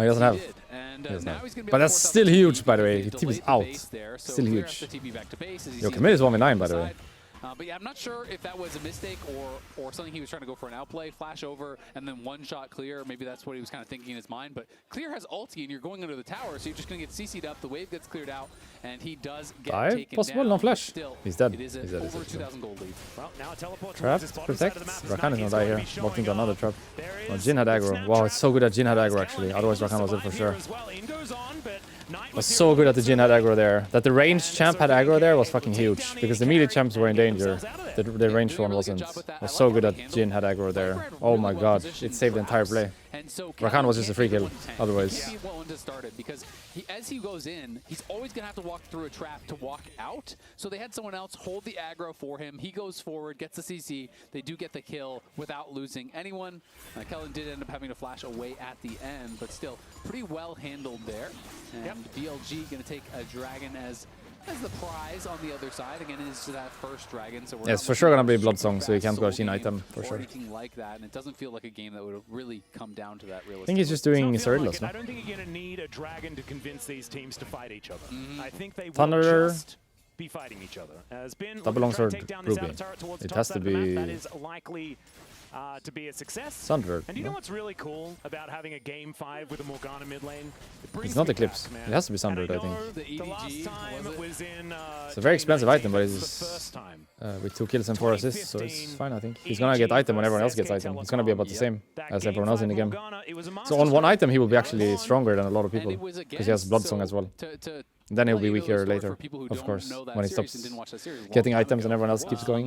doesn't have. And He doesn't now have. he's gonna be But able that's to force still out huge, the by the way. TP His to team is delete the out. base there, so Still Clear huge. has to TP back to base as he Yo, sees Camille is the 1v9, by the way. side. But yeah, I'm not sure if that was a mistake or something he was trying to go for an outplay, flash over, and then one shot Clear. Maybe that's what he was kind of thinking in his mind. But Clear has ulti, and you're going under the tower, so you're just going to get CC'd up. The wave gets cleared out, and he does get taken Possible, down. no flash. Still, He's dead. It is He's dead. over 2,000 gold lead. Well, now a teleport Trap, towards this bottom side protect. of the map. Rakan is gonna die here. Snap Walked into another trap. There Oh, is Jhin had the aggro. snap Wow, trap. it's so good that Jhin had aggro Kellen actually. able Otherwise to Rakan was in for survive sure. here as well. In goes on, but Knight It was with so the good that the Jhin had aggro there. That the And ranged champ so had aggro there was BNK fucking able to huge. take down Because the the melee carry champs were in and get danger. themselves out of there. The ranged Doing a one really good wasn't. job with that. It was I so like good how that they handled Jhin had aggro there. Viper had Oh really my well god, positioned it saved the entire traps. play. And so Rakan was just a free can't be kill, the one to tank. otherwise. He can't be one to start it because as he goes in, he's always going to have to walk through a trap to walk out. So they had someone else hold the aggro for him. He goes forward, gets the CC. They do get the kill without losing anyone. Kellen did end up having to flash away at the end, but still pretty well handled there. And BLG going to take a dragon as the prize on the other side. Again, it's that first dragon. So we're Yeah, it's not for sure looking gonna at be Blood super Song, so you fast can't go soul Shin game item, for or sure. anything like that. And it doesn't feel like a game that would really come down to that realistically. I think he's just doing It's not feeling Cerulous, like it. no? I don't think you're going to need a dragon to convince these teams to fight each other. I think they will Thunder. just be fighting each other. As Ben Double looking to try and longsword, take down this Ruby. outer turret towards It the top has side to of the map, be that is likely to be a success. Sundered, And you know no? what's really cool about having a game 5 with a Morgana mid lane? It brings It's not me Eclipse. back, man. It has to be And Sundered, I know think. The the last EDG, time was it? was in It's a very expensive 2019, item, but for the it's first time. with 2 kills and 4 assists, so it's 2015, fine, I think. He's gonna get item when everyone else gets item. It's gonna be about the same as everyone else in the game. So on one item, he will be actually stronger than a lot of people, because he has Blood Song as well. Then he'll be weaker later, of course, when he stops getting items and everyone else keeps going.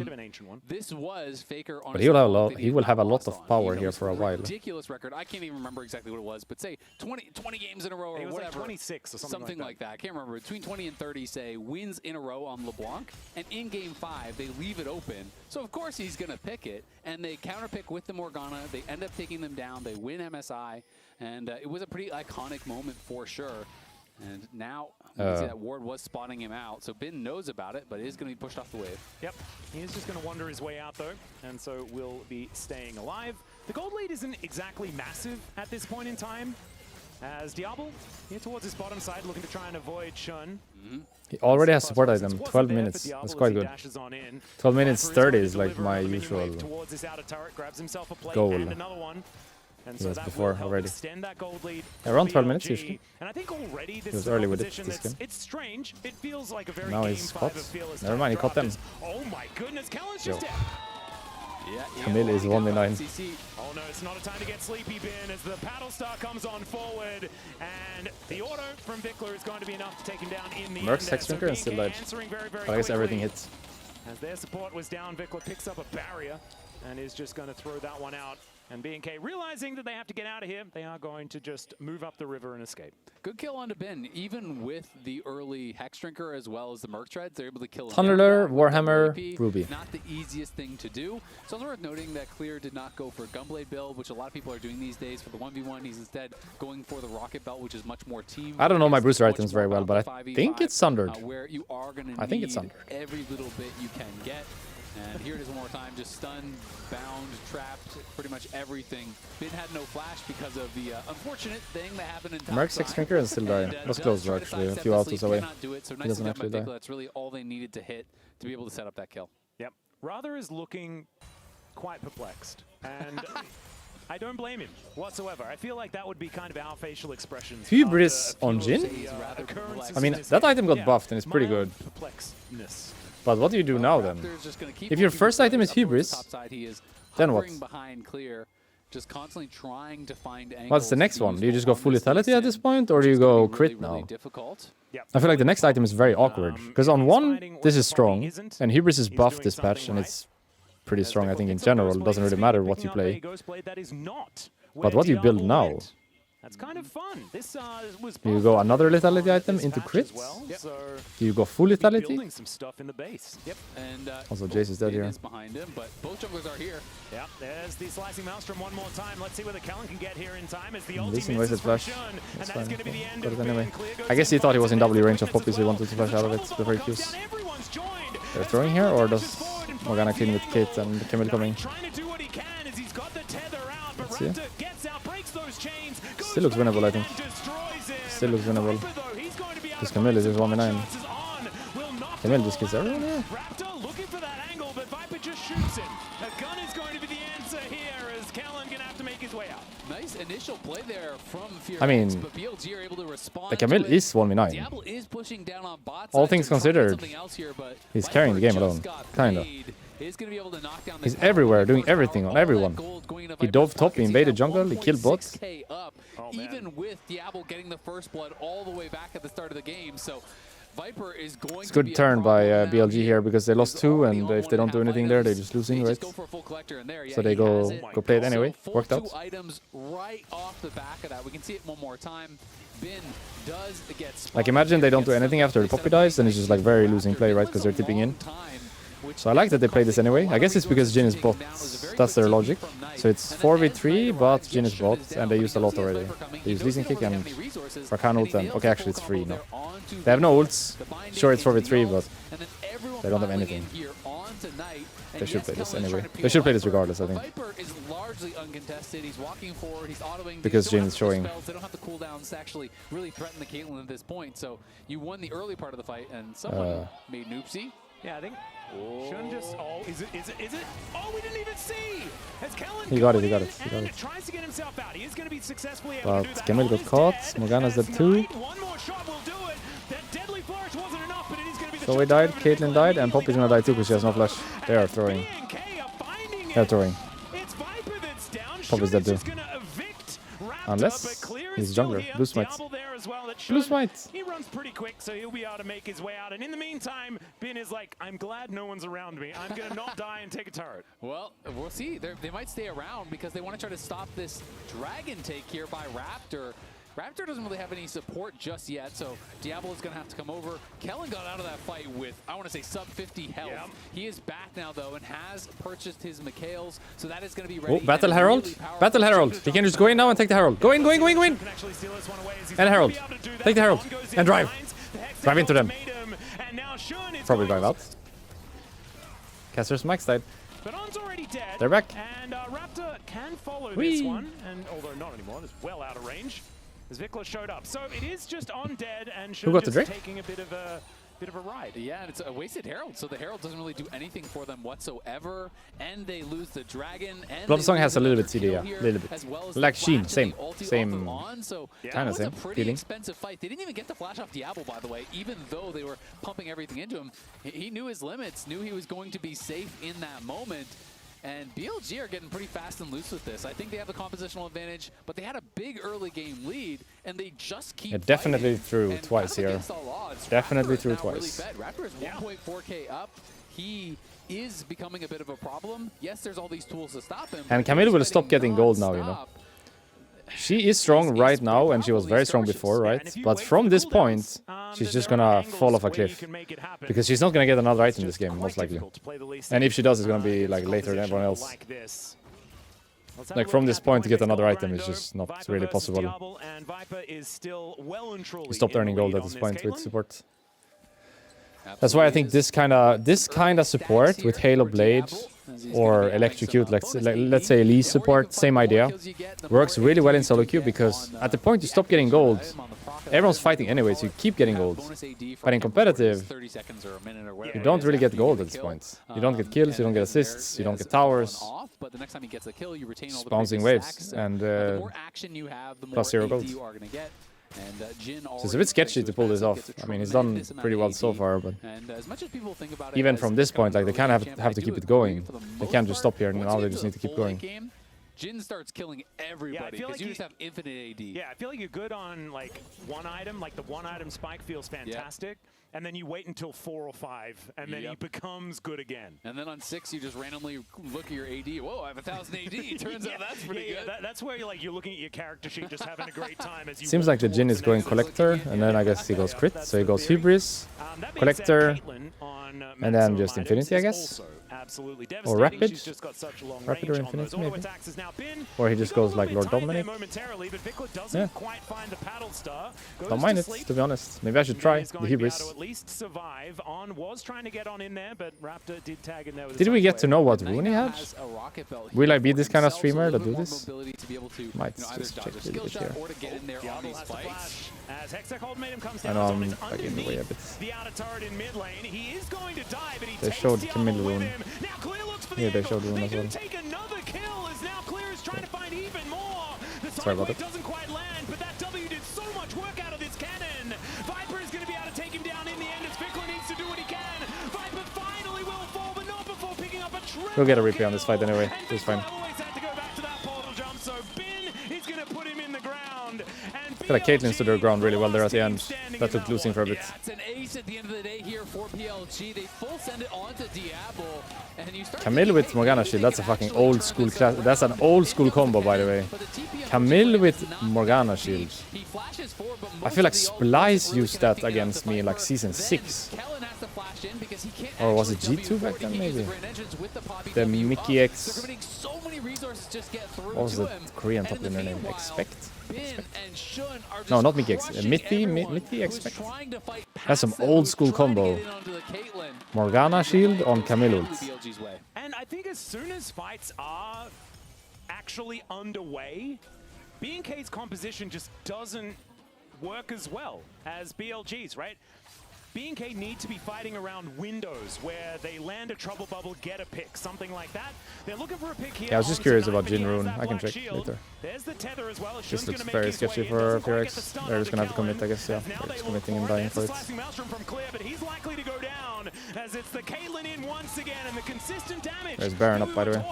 This was Faker on But he will have a lot. He will have a lot of power here for a while. Ridiculous record. I can't even remember exactly what it was, but say 20 games in a row or It was like whatever. 26 or something like that. I can't remember. Between 20 and 30, say, wins in a row on LeBlanc. And in game 5, they leave it open. So of course he's going to pick it. And they counter pick with the Morgana. They end up taking them down. They win MSI. And it was a pretty iconic moment for sure. And now, you can see that Ward was spotting him out. So Bin knows about it, but is going to be pushed off the wave. Yep, he is just going to wander his way out though, and so will be staying alive. The gold lead isn't exactly massive at this point in time, as Diablo here towards his bottom side looking to try and avoid Shun. He already has support item, 12 minutes. That's quite good. 12 minutes 30 is like my usual goal. And Yes, that before will help already. extend that gold lead Around for 12 minutes BLG. usually. And I think already this He was is a early with it composition this that's- game. It's strange. It feels like a very Now game he's 5 caught. of Fearless Never type mind, he caught draft. them. Oh my goodness, Kellen's Yo. just dead. Yeah, Camille is 1v9. Oh no, it's not a time to get sleepy, Ben, as the paddle star comes on forward, and the auto from Vikler is going to be enough to take him down in the Mercs, end. Hexdrinker, and still died. Answering very, very But I guess everything quickly. hits. As their support was down, Vikler picks up a barrier and is just going to throw that one out. And BNK realizing that they have to get out of here, they are going to just move up the river and escape. Good kill onto Ben. Even with the early Hexdrinker as well as the Merc Treads, they're able to kill him. Thunderlord, With the Warhammer, AP, Ruby. Not the easiest thing to do. It's also worth noting that Clear did not go for a Gunblade build, which a lot of people are doing these days for the 1v1. He's instead going for the Rocket Belt, which is much more team. I don't know my focused, Bruiser much items more very well, about but I the think 5v5, it's Sundered. Where you are going to I think it's need Sundered. every little bit you can get. And here it is one more time, just stunned, bound, trapped, pretty much everything. Ben had no flash because of the unfortunate thing that happened in top Mercs, side. Hexdrinker, and still die. Was does close try to actually, a sidestep few the autos sleep, away. cannot do it, so He nice doesn't and done actually by die. Vikler. That's really all they needed to hit to be able to set up that kill. Yep. Rather is looking quite perplexed. And I don't blame him whatsoever. I feel like that would be kind of our facial expressions. Hubris after a on few of Jhin? the, occurrences I mean, in this that game. item got Yeah, buffed and it's pretty mild good. perplexedness. But what do you do now then? Raptor's just gonna keep If your looking first for item is players up towards Hubris, the top side. He is then what? hovering behind Clear, just constantly trying to find angles. What's the next to one? use Do you just go on full this lethality at this Lee point, or Sin, do you which is gonna go be crit really now? difficult. Yep. I feel like the next item is very awkward, because on one, this is strong, and Hubris is buffed this patch, and it's pretty strong, I think, in general. It doesn't really matter what you play. But what you build now, That's kind of fun. This was. Do you go another lethality item into crits? Well, so Do you go full lethality? building some stuff in the base. Yep. And Also, Jace is dead here. is behind him, but both junglers are here. Yeah, there's the slicing maelstrom one more time. Let's see whether Kellen can get here in time as the Lee ulti Sin misses wasted from flash. Shun, and That's that is fine. going to be the end Got of it anyway. Clear goes I guess he to thought he was in Viper. W range of Defense Poppy, so he wanted to flash out of it before he Trouble Qs. down, everyone's joined. They're throwing here, or does Morgana clean with Kate and Camille coming? Trying to do what he can as he's got the tether out, but Let's see. Raptor gets out, breaks those chains, goes Still looks winnable, I think. and destroys him. Still looks winnable. Viper, though, he's going to be out Because of Camille is bounds, just 1v9. chances on. Will knock Camille the just kills ball everyone away. here. Raptor looking for that angle, but Viper just shoots him. A gun is going to be the answer here as Kellen gonna have to make his way out. Nice initial play there from Fear I mean, but BLG are able to respond. the Camille to it. is 1v9. Diablo is pushing down on bot All side things to try considered, something else here, but he's Viper carrying the game just alone, got kinda. played. Is gonna be able to knock down the He's tower everywhere, with the doing first everything tower. on All everyone. that gold going to He Viper's dove top, he pockets. invaded got jungle, he killed bot. 1.6K up, Oh, man. even with Diablo getting the first blood all the way back at the start of the game. So Viper is going It's to good be a turn by problem now BLG here because they lost 2, and if they don't do anything there, they're just losing, right? Just go for a full collector in there. Yeah, So they he go has it. play it anyway. So Worked full out. 2 items right off the back of that. We can see it one more time. Bin does get spotted. Like, imagine they don't do anything after the Poppy dies, then it's just like very losing play, right? Because they're tipping in. So I like that they play this anyway. I guess it's because Jhin is bot. That's their logic. So it's 4v3, but Jhin is bot, and they used a lot already. They use Lee Sin kick and Rakan ult, and okay, actually it's free now. They have no ults. Sure, it's 4v3, but they don't have anything. They should play this anyway. They should play this regardless, I think. Viper is largely uncontested. He's walking forward. He's autoing. Because Jhin is showing. They don't have the cooldowns to actually really threaten the Caitlyn at this point. So you won the early part of the fight, and someone made an oopsie. Yeah, I think. Shouldn't just. Oh, is it? Oh, we didn't even see. As Kellen He got it, he going got it, he got in it. and tries to get himself out. He is going to be successfully able to do But that. Camille All got is caught. dead. Morgana's dead As too. Knight, one more shot will do it. That deadly flourish wasn't enough, but it is going to be the So we shot died, over to Caitlyn Nicola. died, and Poppy's gonna die too because she has no flash. They are throwing. B&K are finding it. They're throwing. It's Viper that's down. Poppy's Shun dead is just too. gonna evict Raptor, Unless but Clear he's is still jungler. here. Blue smite. Diablo there as well. That Blue Shun, smite. He runs pretty quick, so he'll be able to make his way out. And in the meantime, Bin is like, I'm glad no one's around me. I'm gonna not die and take a turret. Well, we'll see. They might stay around because they want to try to stop this dragon take here by Raptor. Raptor doesn't really have any support just yet, so Diablo is going to have to come over. Kellen got out of that fight with, I want to say, sub 50 health. Yep. He is back now, though, and has purchased his Mikhails, so that is going to be ready. Oh, Battle and Herald. really powerful. Battle Herald. He can just go in now and take the Herald. Go in, go in, go in, go in. Can actually steal this one away as he's And not Herald. gonna be able to do that. Take the Herald. On goes And drive. lines. The Hex Drive into them. ultimatum, and now Shun is Probably going drive out. Caster's max died. But On's already dead. They're back. And Raptor can follow this Whee! one, and although not anymore, it's well out of range. As Vikla showed up, so it is just On dead, and Shun got the just Drake? taking a bit of a ride. Yeah, and it's a wasted Herald, so the Herald doesn't really do anything for them whatsoever, and they lose the Dragon, and Bloodstone they has lose a little another bit CD, kill yeah, here, little bit. as well as Like the Sheen, flash same, and the ulti off same of On, so kinda that was same a pretty feeling. expensive fight. They didn't even get the flash off Diablo, by the way, even though they were pumping everything into him. He knew his limits, knew he was going to be safe in that moment. And BLG are getting pretty fast and loose with this. I think they have the compositional advantage, but they had a big early game lead, and they just keep Yeah, definitely fighting. through And twice kind of here. against all odds, Definitely Raptor through is now twice. Really fed. Raptor is 1.4K up. He is becoming a bit of a problem. Yes, there's all these tools to stop him. And but Camille he's will stop fighting getting gold now, you know. non-stop. She is strong right now, and she was very strong before, right? But from this point, she's just gonna fall off a cliff. Because she's not gonna get another item in this game, most likely. And if she does, it's gonna be like later than everyone else. Like from this point to get another item is just not really possible. You stopped earning gold at this point with support. That's why I think this kind of support with Halo Blade or Electrocute, let's say Lee's support, same idea, works really well in solo queue because at the point you stop getting gold, everyone's fighting anyway, so you keep getting gold. But in competitive, you don't really get gold at this point. You don't get kills, you don't get assists, you don't get towers. But the next time he gets a kill, you retain all the Bouncing previous waves, stacks, and the more action you have, the more plus 0 AD gold. you are going to get. And Jhin So it's a bit sketchy to pull this off. I mean, he's done pretty well so far, but and as much as people think about it even as from this point, like they kind of have to keep it going. for the They most can't just part, stop here, and once now you they get just to need to the keep full going. late game, Jhin starts killing everybody because you just have infinite AD. Yeah, I feel like you're good on like one item, like the one item spike feels fantastic. and then you wait until 4 or 5, and then he becomes good again. And then on 6, you just randomly look at your AD. Whoa, I have 1,000 AD. Turns out that's pretty good. That's where you're looking at your character sheet, just having a great time. As you Seems like the Jhin is going Collector, and then I guess he goes Crit. So he goes Hubris, Collector, and then just Infinity, I guess. Absolutely or Rapid. Rapid or Infinity, maybe. Or he just goes like Lord Dominic. Yeah. Don't mind it, to be honest. Maybe I should try the Hubris. Did we get to know what rune he had? Will I be this kind of streamer that do this? Might just check a little bit here. I know I'm like in the way a bit. They showed Camille rune. Yeah, they showed rune as well. Sorry about that. We'll get a replay on this fight anyway. It's fine. I feel like Caitlyn stood her ground really well there at the end. That took losing for a bit. Camille with Morgana Shield, that's a fucking old school class. That's an old school combo, by the way. Camille with Morgana Shield. I feel like Splice used that against me in like season 6. Or was it G2 back then, maybe? The Mickey X. What was the Korean top laner name? Expect? No, not Mickey X. Mithy Expect. That's some old school combo. Morgana Shield on Camille ult. And I think as soon as fights are actually underway, BNK's composition just doesn't work as well as BLG's, right? BNK need to be fighting around windows where they land a trouble bubble, get a pick, something like that. They're looking for a pick here. Yeah, I was just curious about Jhin rune. I can check later. There's the tether as well. This looks very sketchy for FuryX. They're just gonna have to commit, I guess. Yeah, they're just committing and dying for it. There's Baron up, by the way.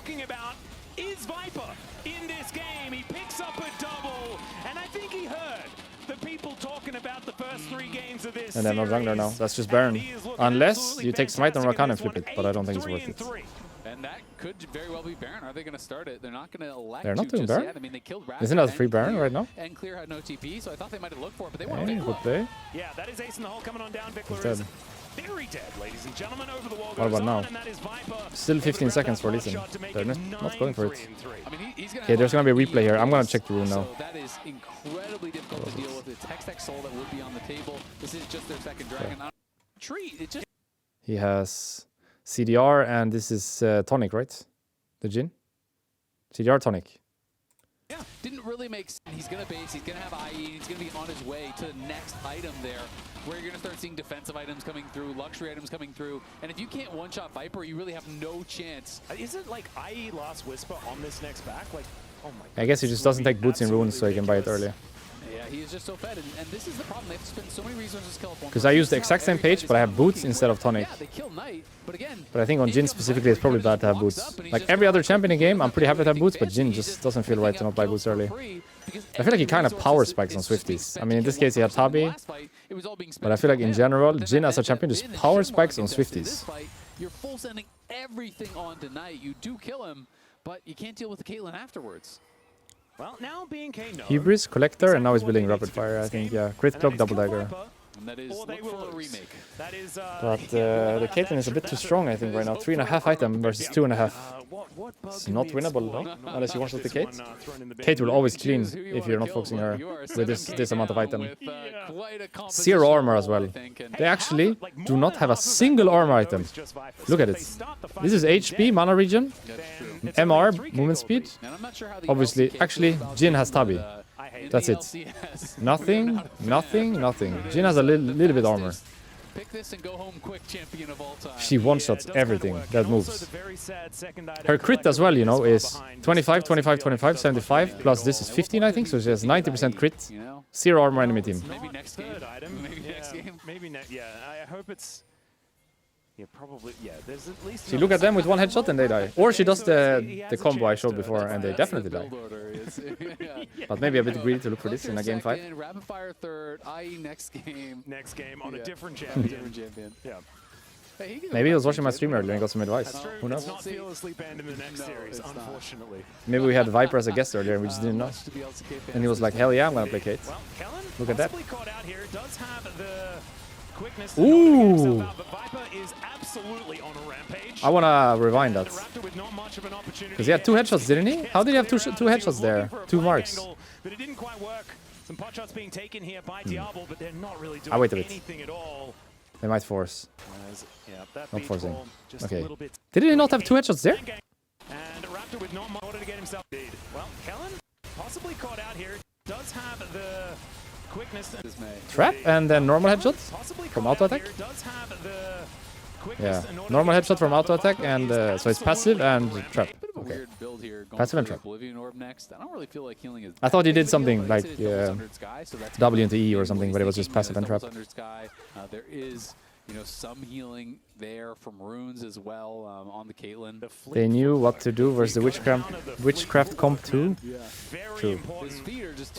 Is Viper in this game? He picks up a double, and I think he heard the people talking about the first 3 games of this. And then no jungler now. That's just Baron. Unless you take Smite on Rakan and flip it, but I don't think it's worth it. And that could very well be Baron. Are they going to start it? They're not going to elect. They're not doing Baron? Yet. I mean, they killed Raptor. Isn't that a free Baron right now? And Clear had no TP, so I thought they might have looked for it, but they want to good play. Yeah, that is Ace in the hole coming on down. He's dead. Very dead, ladies and gentlemen. Over the wall what about now? Still 15 seconds for Lee Sin. They're not going for it. Okay, there's going to be a replay here. I'm going to check the rune now. So that is incredibly difficult to deal with. It's Hextech Soul that would be on the table. This is just their second dragon. Yeah. Tree, it just... He has CDR and this is Tonic, right? The Jhin? CDR Tonic. Yeah, didn't really make sense. He's going to base, he's going to have IE, he's going to be on his way to the next item there, where you're going to start seeing defensive items coming through, luxury items coming through, and if you can't one-shot Viper, you really have no chance. Isn't like IE Last Whisper on this next back? Like, oh my. I guess he just doesn't take boots in runes so he can buy it earlier. Yeah, he is just so fed, and this is the problem. They have to spend so many resources to kill one. Because I use the exact same page, but I have boots instead of Tonic. Yeah, they kill Knight, but again... But I think on Jhin specifically, it's probably bad to have boots. Like every other champion in the game, I'm pretty happy to have boots, but Jhin just doesn't feel right to not buy boots early. I feel like he kind of power spikes on Swifties. I mean, in this case, he had Tabi, but I feel like in general, Jhin as a champion just power spikes on Swifties. You're full sending everything on to Knight. You do kill him, but you can't deal with the Caitlyn afterwards. Well, now BNK knows. Hubris, Collector, and now he's building Rapid Fire, I think, yeah. Crit Cloak, Double Dagger. And that is look for a remake. That is, but the Caitlyn is a bit too strong, I think, right now. 3.5 item versus 2.5. It's not winnable, no? Unless you one-shot the Kate. Kate will always clean if you're not focusing her with this amount of item. 0 armor as well. They actually do not have a single armor item. Look at it. This is HP, mana regen, MR, movement speed. Obviously, actually, Jhin has Tabi. That's it. Nothing. Jhin has a little bit armor. She one-shots everything that moves. Her crit as well, you know, is 25, 25, 25, 75, plus this is 15, I think, so she has 90% crit. 0 armor enemy team. Maybe next game. Maybe next game. Maybe next. Yeah, I hope it's... Yeah, probably. Yeah, there's at least. She look at them with one headshot and they die. Or she does the combo I showed before and they definitely die. But maybe a bit greedy to look for this in a game fight. Rapid fire third, i.e. next game. Next game on a different champion. Yeah. Maybe he was watching my stream earlier and got some advice. Who knows? Not feel asleep band in the next series, unfortunately. Maybe we had Viper as a guest earlier and we just didn't know. And he was like, hell yeah, I'm gonna play Kate. Well, Kellen look at that. caught out here, does have the quickness to Ooh! Out, but Viper is absolutely on a rampage. I wanna rewind that. Because he had 2 headshots, didn't he? How did he have two headshots there? 2 marks. But it didn't quite work. Some pot shots being taken here by Diablo, but they're not really doing anything at all. They might force. Yeah, not forcing. Okay. Did he not have 2 headshots there? And Raptor with not much to get himself lead. Well, Kellen possibly caught out here. Does have the quickness. Trap and then normal headshot from auto attack. Yeah, normal headshot from auto attack and so it's passive and trap. Okay. Passive and trap. I thought he did something like W into E or something, but it was just passive and trap. There is, some healing there from runes as well on the Caitlyn. They knew what to do versus the Witchcraft comp too. True.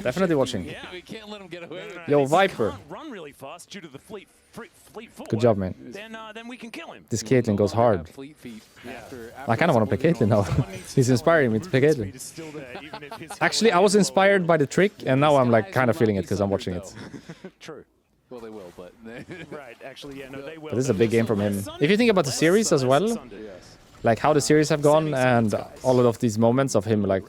Definitely watching. Yeah, we can't let him get away with it. Yo, Viper. Run really fast due to the fleet footwork. Good job, man. Then we can kill him. This Caitlyn goes hard. I kind of want to play Caitlyn now. He's inspiring me to play Caitlyn. Actually, I was inspired by the trick, and now I'm like kind of feeling it because I'm watching it. True. Well, they will, but right. Actually, yeah, no, they will. But this is a big game from him. If you think about the series as well, like how the series have gone and all of these moments of him like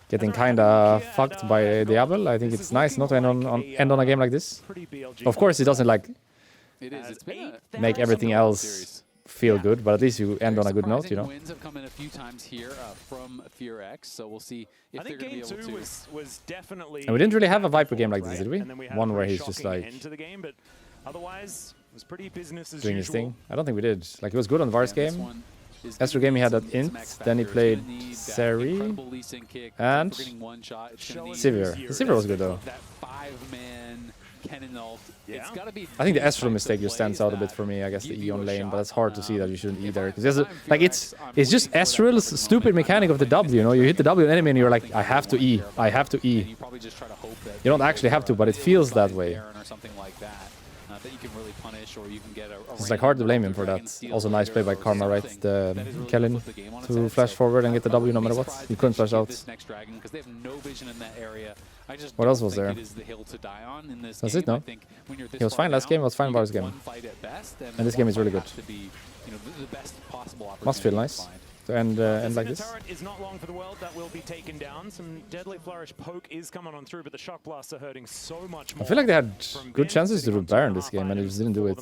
getting kind of fucked by Diablo, I think it's nice not to end on a game like this. Of course, it doesn't like make everything else feel good, but at least you end on a good note, Wins have come in a few times here from FearX, so we'll see if they're going to be able to. Was definitely. And we didn't really have a Viper game like this, did we? One where he's just like but otherwise, it was pretty business as doing his thing. I don't think we did. Like it was good on Vars game. Astro game he had that int, then he played Seri and Sivir. The Sivir was good though. I think the Astro mistake just stands out a bit for me. I guess the E on lane, but it's hard to see that you shouldn't E there because like it's just Astral's stupid mechanic of the W. You hit the W enemy and you're like, I have to E, I have to E. You don't actually have to, but it feels that way. It's like hard to blame him for that. Also nice play by Karma, right? The Kellen to flash forward and get the W no matter what. He couldn't flash out. What else was there? That's it, no? He was fine last game, he was fine Vars game. And this game is really good. Must feel nice to end like this. Turret is not long for the world. That will be taken down. Some deadly flourish poke is coming on through, but the shock blasts are hurting so much more. I feel like they had good chances to do Baron this game and they just didn't do it.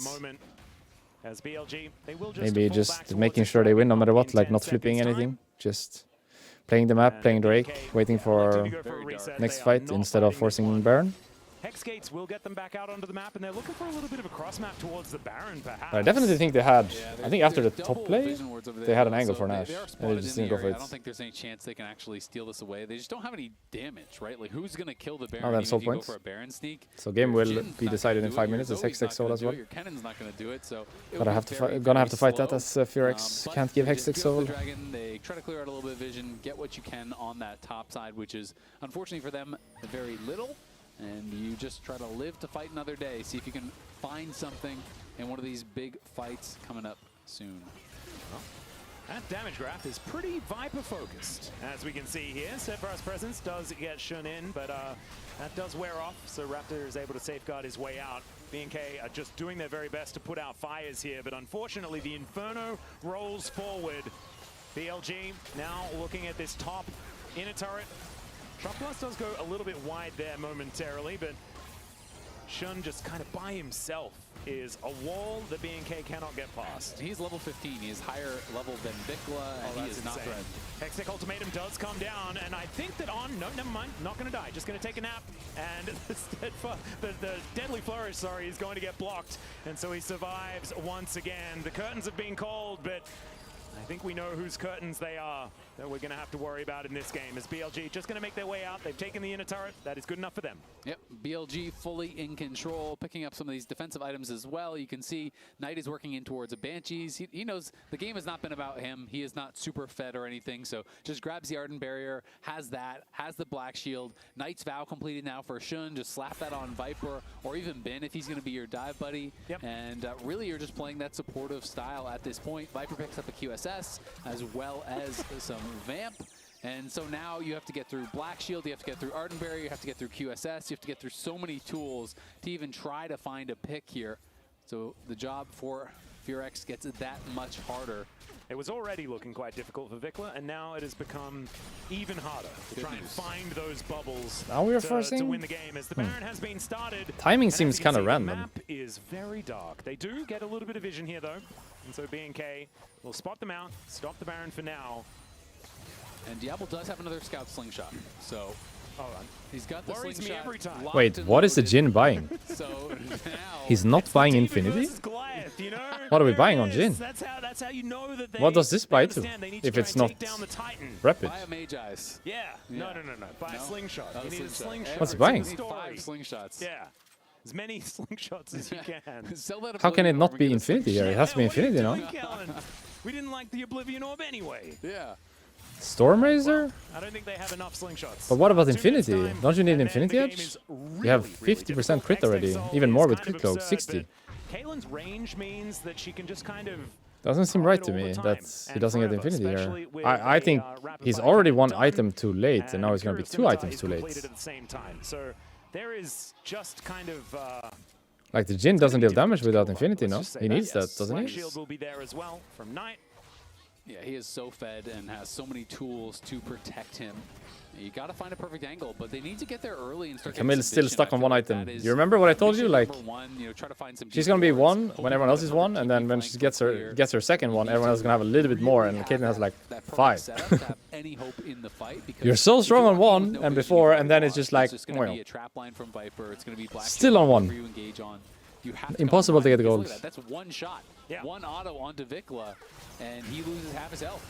As BLG, they will maybe just making sure they win no matter what, like not flipping anything, just playing the map, playing Drake, waiting for next fight instead of forcing Baron. Hexgates will get them back out onto the map, and they're looking for a little bit of a cross map towards the Baron, perhaps. I definitely think they had. I think after the top play, they had an angle for Nash, and they just didn't go for it. I don't think there's any chance they can actually steal this away. They just don't have any damage, right? Like, who's going to kill the Baron? Oh, that's all points. Go for a Baron sneak? So game will be decided in 5 minutes. It's Hextech Soul as well. Your Cannon's not going to do it, so. But I have to gonna have to fight that as FearX can't give Hextech Soul. They try to clear out a little bit of vision, get what you can on that top side, which is unfortunately for them very little. And you just try to live to fight another day. See if you can find something in one of these big fights coming up soon. Well, that damage graph is pretty Viper focused. As we can see here, Sephiroth's presence does get shown in, but that does wear off. So Raptor is able to safeguard his way out. BNK are just doing their very best to put out fires here, but unfortunately the Inferno rolls forward. BLG now looking at this top inner turret. Shock Blast does go a little bit wide there momentarily, but Shun just kind of by himself is a wall that BNK cannot get past. He's level 15. He is higher level than Vikla, and he is not threatened. Hextech Ultimatum does come down, and I think that no, never mind, not going to die, just going to take a nap, and the Deadly Flourish, sorry, is going to get blocked, and so he survives once again. The curtains have been called, but I think we know whose curtains they are. that we're going to have to worry about in this game. As BLG just going to make their way out. They've taken the inner turret. That is good enough for them. Yep, BLG fully in control, picking up some of these defensive items as well. You can see Knight is working in towards a Banshees. He knows the game has not been about him. He is not super fed or anything, so just grabs the Ardent Barrier, has the Black Shield. Knight's Vow completed now for Xun. Just slap that on Viper or even Bin if he's going to be your dive buddy. Yep. And really you're just playing that supportive style at this point. Viper picks up a QSS as well as some Vamp. And so now you have to get through Black Shield, you have to get through Ardent Barrier, you have to get through QSS, you have to get through so many tools to even try to find a pick here. So the job for Furirex gets that much harder. It was already looking quite difficult for Vikla, and now it has become even harder to try and find those bubbles now we're to win the game. As the Baron has been started, timing seems kind of random. The map is very dark. They do get a little bit of vision here, though, and so BNK will spot them out, stop the Baron for now. And Diablo does have another scout slingshot, so he's got the Worries slingshot. me every time. Wait, what is the Jhin buying? So now He's not buying Infinity? Goliath, you know? What are we buying on Jhin? That's how you know that what does this buy to? If it's not rapid. Buy a Mage Eyes. Yeah. No. Buy a slingshot. You need a slingshot. What's he buying? 5 slingshots. Yeah. As many slingshots as you can. How can it not be Infinity here? It has to be Infinity, no? We didn't like the Oblivion Orb anyway. Yeah. Stormrazor? I don't think they have enough slingshots. But what about Infinity? Don't you need Infinity Edge? You have 50% crit already, even more with Crit Cloak, 60. Caitlyn's range means that she can just kind of... Doesn't seem right to me that he doesn't get Infinity here. I think he's already one item too late, and now he's going to be 2 items too late. At the same time. So there is just kind of... like the Jhin doesn't deal damage without Infinity, no? He needs that, doesn't he? Shield will be there as well from Knight. Yeah, he is so fed and has so many tools to protect him. You got to find a perfect angle, but they need to get there early and start. Camille's still stuck on one item. You remember what I told you? Like, try to find some she's gonna be 1 when everyone else is 1, and then when she gets her second one, everyone else is gonna have a little bit more, and Caitlyn has like 5. You're so strong on 1 and before, and then it's just like, still on 1. Impossible to get the goals. That's one shot, one auto onto Vikla, and he loses half his health.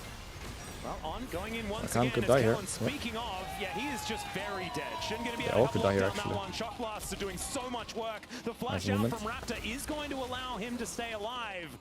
Well, going in once Rakan could die here. Speaking of, he is just very dead. Shouldn't going to be able to die here, actually. Shock blasts are doing so much work. The flash out from Raptor is going to allow him to stay alive,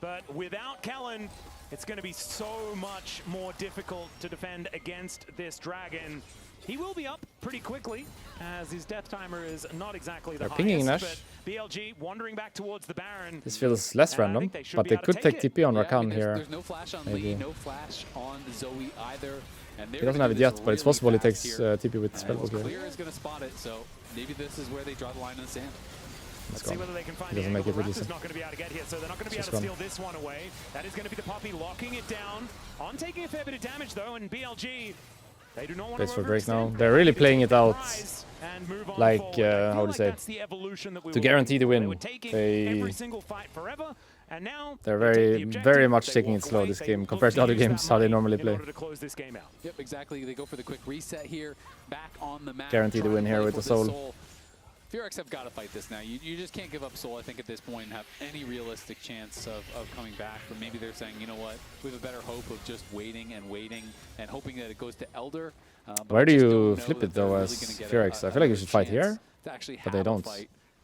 but without Kellen, it's going to be so much more difficult to defend against this dragon. He will be up pretty quickly, as his death timer is not exactly the pinging highest, Nash. but BLG wandering back towards the Baron. This feels less random, but they could take TP on Rakan here. There's no flash on Lee, no flash on Zoe either. And he doesn't have it yet, but it's possible he takes TP with Spellbook here. Clear is going to spot it, so maybe this is where they draw the line in the sand. Let's see whether they can find he doesn't make it Raptor's not going to be able to get here, so they're not going to be able to steal this one away. That is going to be the Poppy locking it down. On taking a fair bit of damage, though, and BLG... They do not want for break now. They're really playing it out like, how to say it, to guarantee the win. They're very much taking it slow this game compared to other games, how they normally play. Yep, exactly. They go for the quick reset here, back on the map. Guarantee the win here with the Soul. Furirex have got to fight this now. You just can't give up Soul, I think, at this point and have any realistic chance of coming back. But maybe they're saying, you know what, we have a better hope of just waiting and hoping that it goes to Elder. Where do you flip it, though, as Furirex? I feel like you should fight here, but they don't.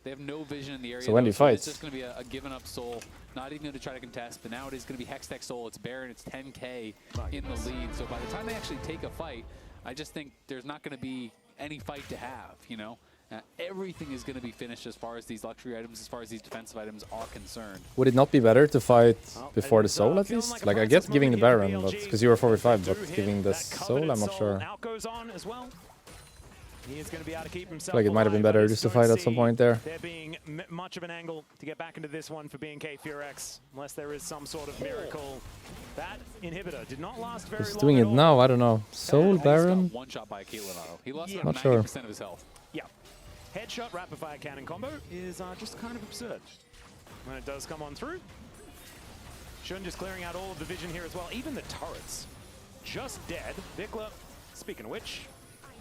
They have no vision in the area. So when do you fight? It's just going to be a given up Soul, not even going to try to contest, but now it is going to be Hextech Soul. It's Baron, it's 10k in the lead. So by the time they actually take a fight, I just think there's not going to be any fight to have, you know? Everything is going to be finished as far as these luxury items, as far as these defensive items are concerned. Would it not be better to fight before the Soul at least? Like, I get giving the Baron, but because you were 4v5, but giving the Soul, I'm not sure. He is going to be able to keep himself like it might have been better just to fight at some point there. There being much of an angle to get back into this one for BNK Furirex, unless there is some sort of miracle. That inhibitor did not last very long. Who's doing it now? I don't know. Soul, Baron? One shot by Caitlyn auto. He lost not 90% of his health. Yeah. Headshot rapid fire cannon combo is just kind of absurd when it does come on through. Xun just clearing out all of the vision here as well. Even the turrets just dead. Vikla, speaking of which.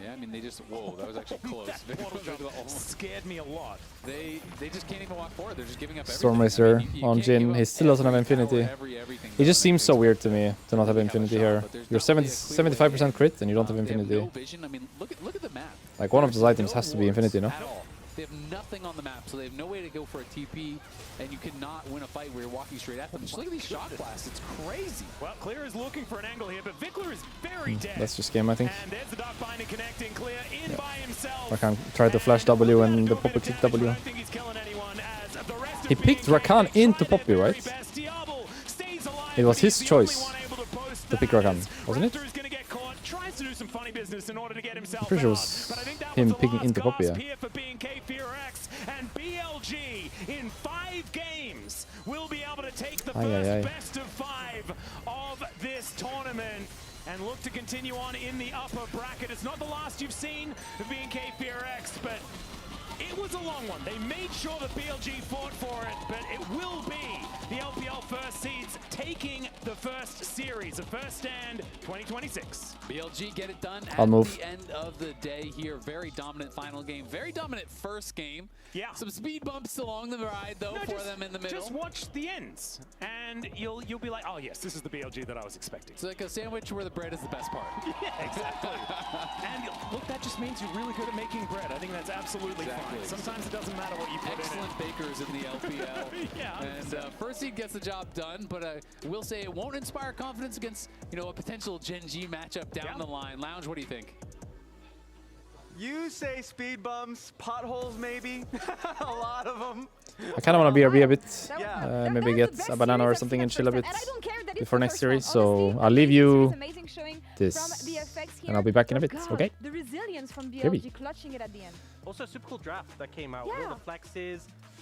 Yeah, I mean, they just, whoa, that was actually close. That scared me a lot. They just can't even walk forward. They're just giving up everything. Stormrazor on Jhin. He still doesn't have Infinity. Everything He just seems so weird to me to not have Infinity here. You're 75% crit and you don't have Infinity. No vision. I mean, look at the map. Like one of those items has to be Infinity, no? At all. They have nothing on the map, so they have no way to go for a TP, and you cannot win a fight where you're walking straight at them. Just look at these shot blasts. It's crazy. Well, Clear is looking for an angle here, but Vikler is very dead. That's just game, I think. And there's the Dark Binder connecting. Clear in by himself. Rakan tried to flash W and the Poppy clicked W. I don't think he's killing anyone as the rest of He picked Rakan into Poppy, right? It was his choice to pick Rakan, wasn't it? Tries to do some funny business in order to get himself I'm pretty sure it out. was But I think that him was the picking last into Poppy, gasp yeah. here for BNK FearX, and BLG in 5 games will be able to take the first best of 5 of this tournament and look to continue on in the upper bracket. It's not the last you've seen of BNK FearX, but it was a long one. They made sure that BLG fought for it, but it will be the LPL first seeds taking the first series, a first stand 2026. BLG get it done at move. the end of the day here. Very dominant final game. Very dominant first game. Yeah. Some speed bumps along the ride, though, for them in the middle. Just watch the ends, and you'll be like, oh yes, this is the BLG that I was expecting. It's like a sandwich where the bread is the best part. Yeah, exactly. And look, that just means you're really good at making bread. I think that's absolutely fine. Sometimes it doesn't matter what you put Excellent in it. bakers in the LPL. Yeah, And first seed gets the job done, but I will say it won't inspire confidence against, you know, a potential Gen G matchup down the line. Lounge, what do you think? You say speed bumps, potholes maybe, a lot of them. I kind of want to BRB a bit. Yeah. Maybe get a banana or something and chill a bit before next series. So I'll leave you this, and I'll be back in a bit. Okay? The resilience from Maybe. BLG clutching it at the end. Also, super cool draft that came out. All the flexes,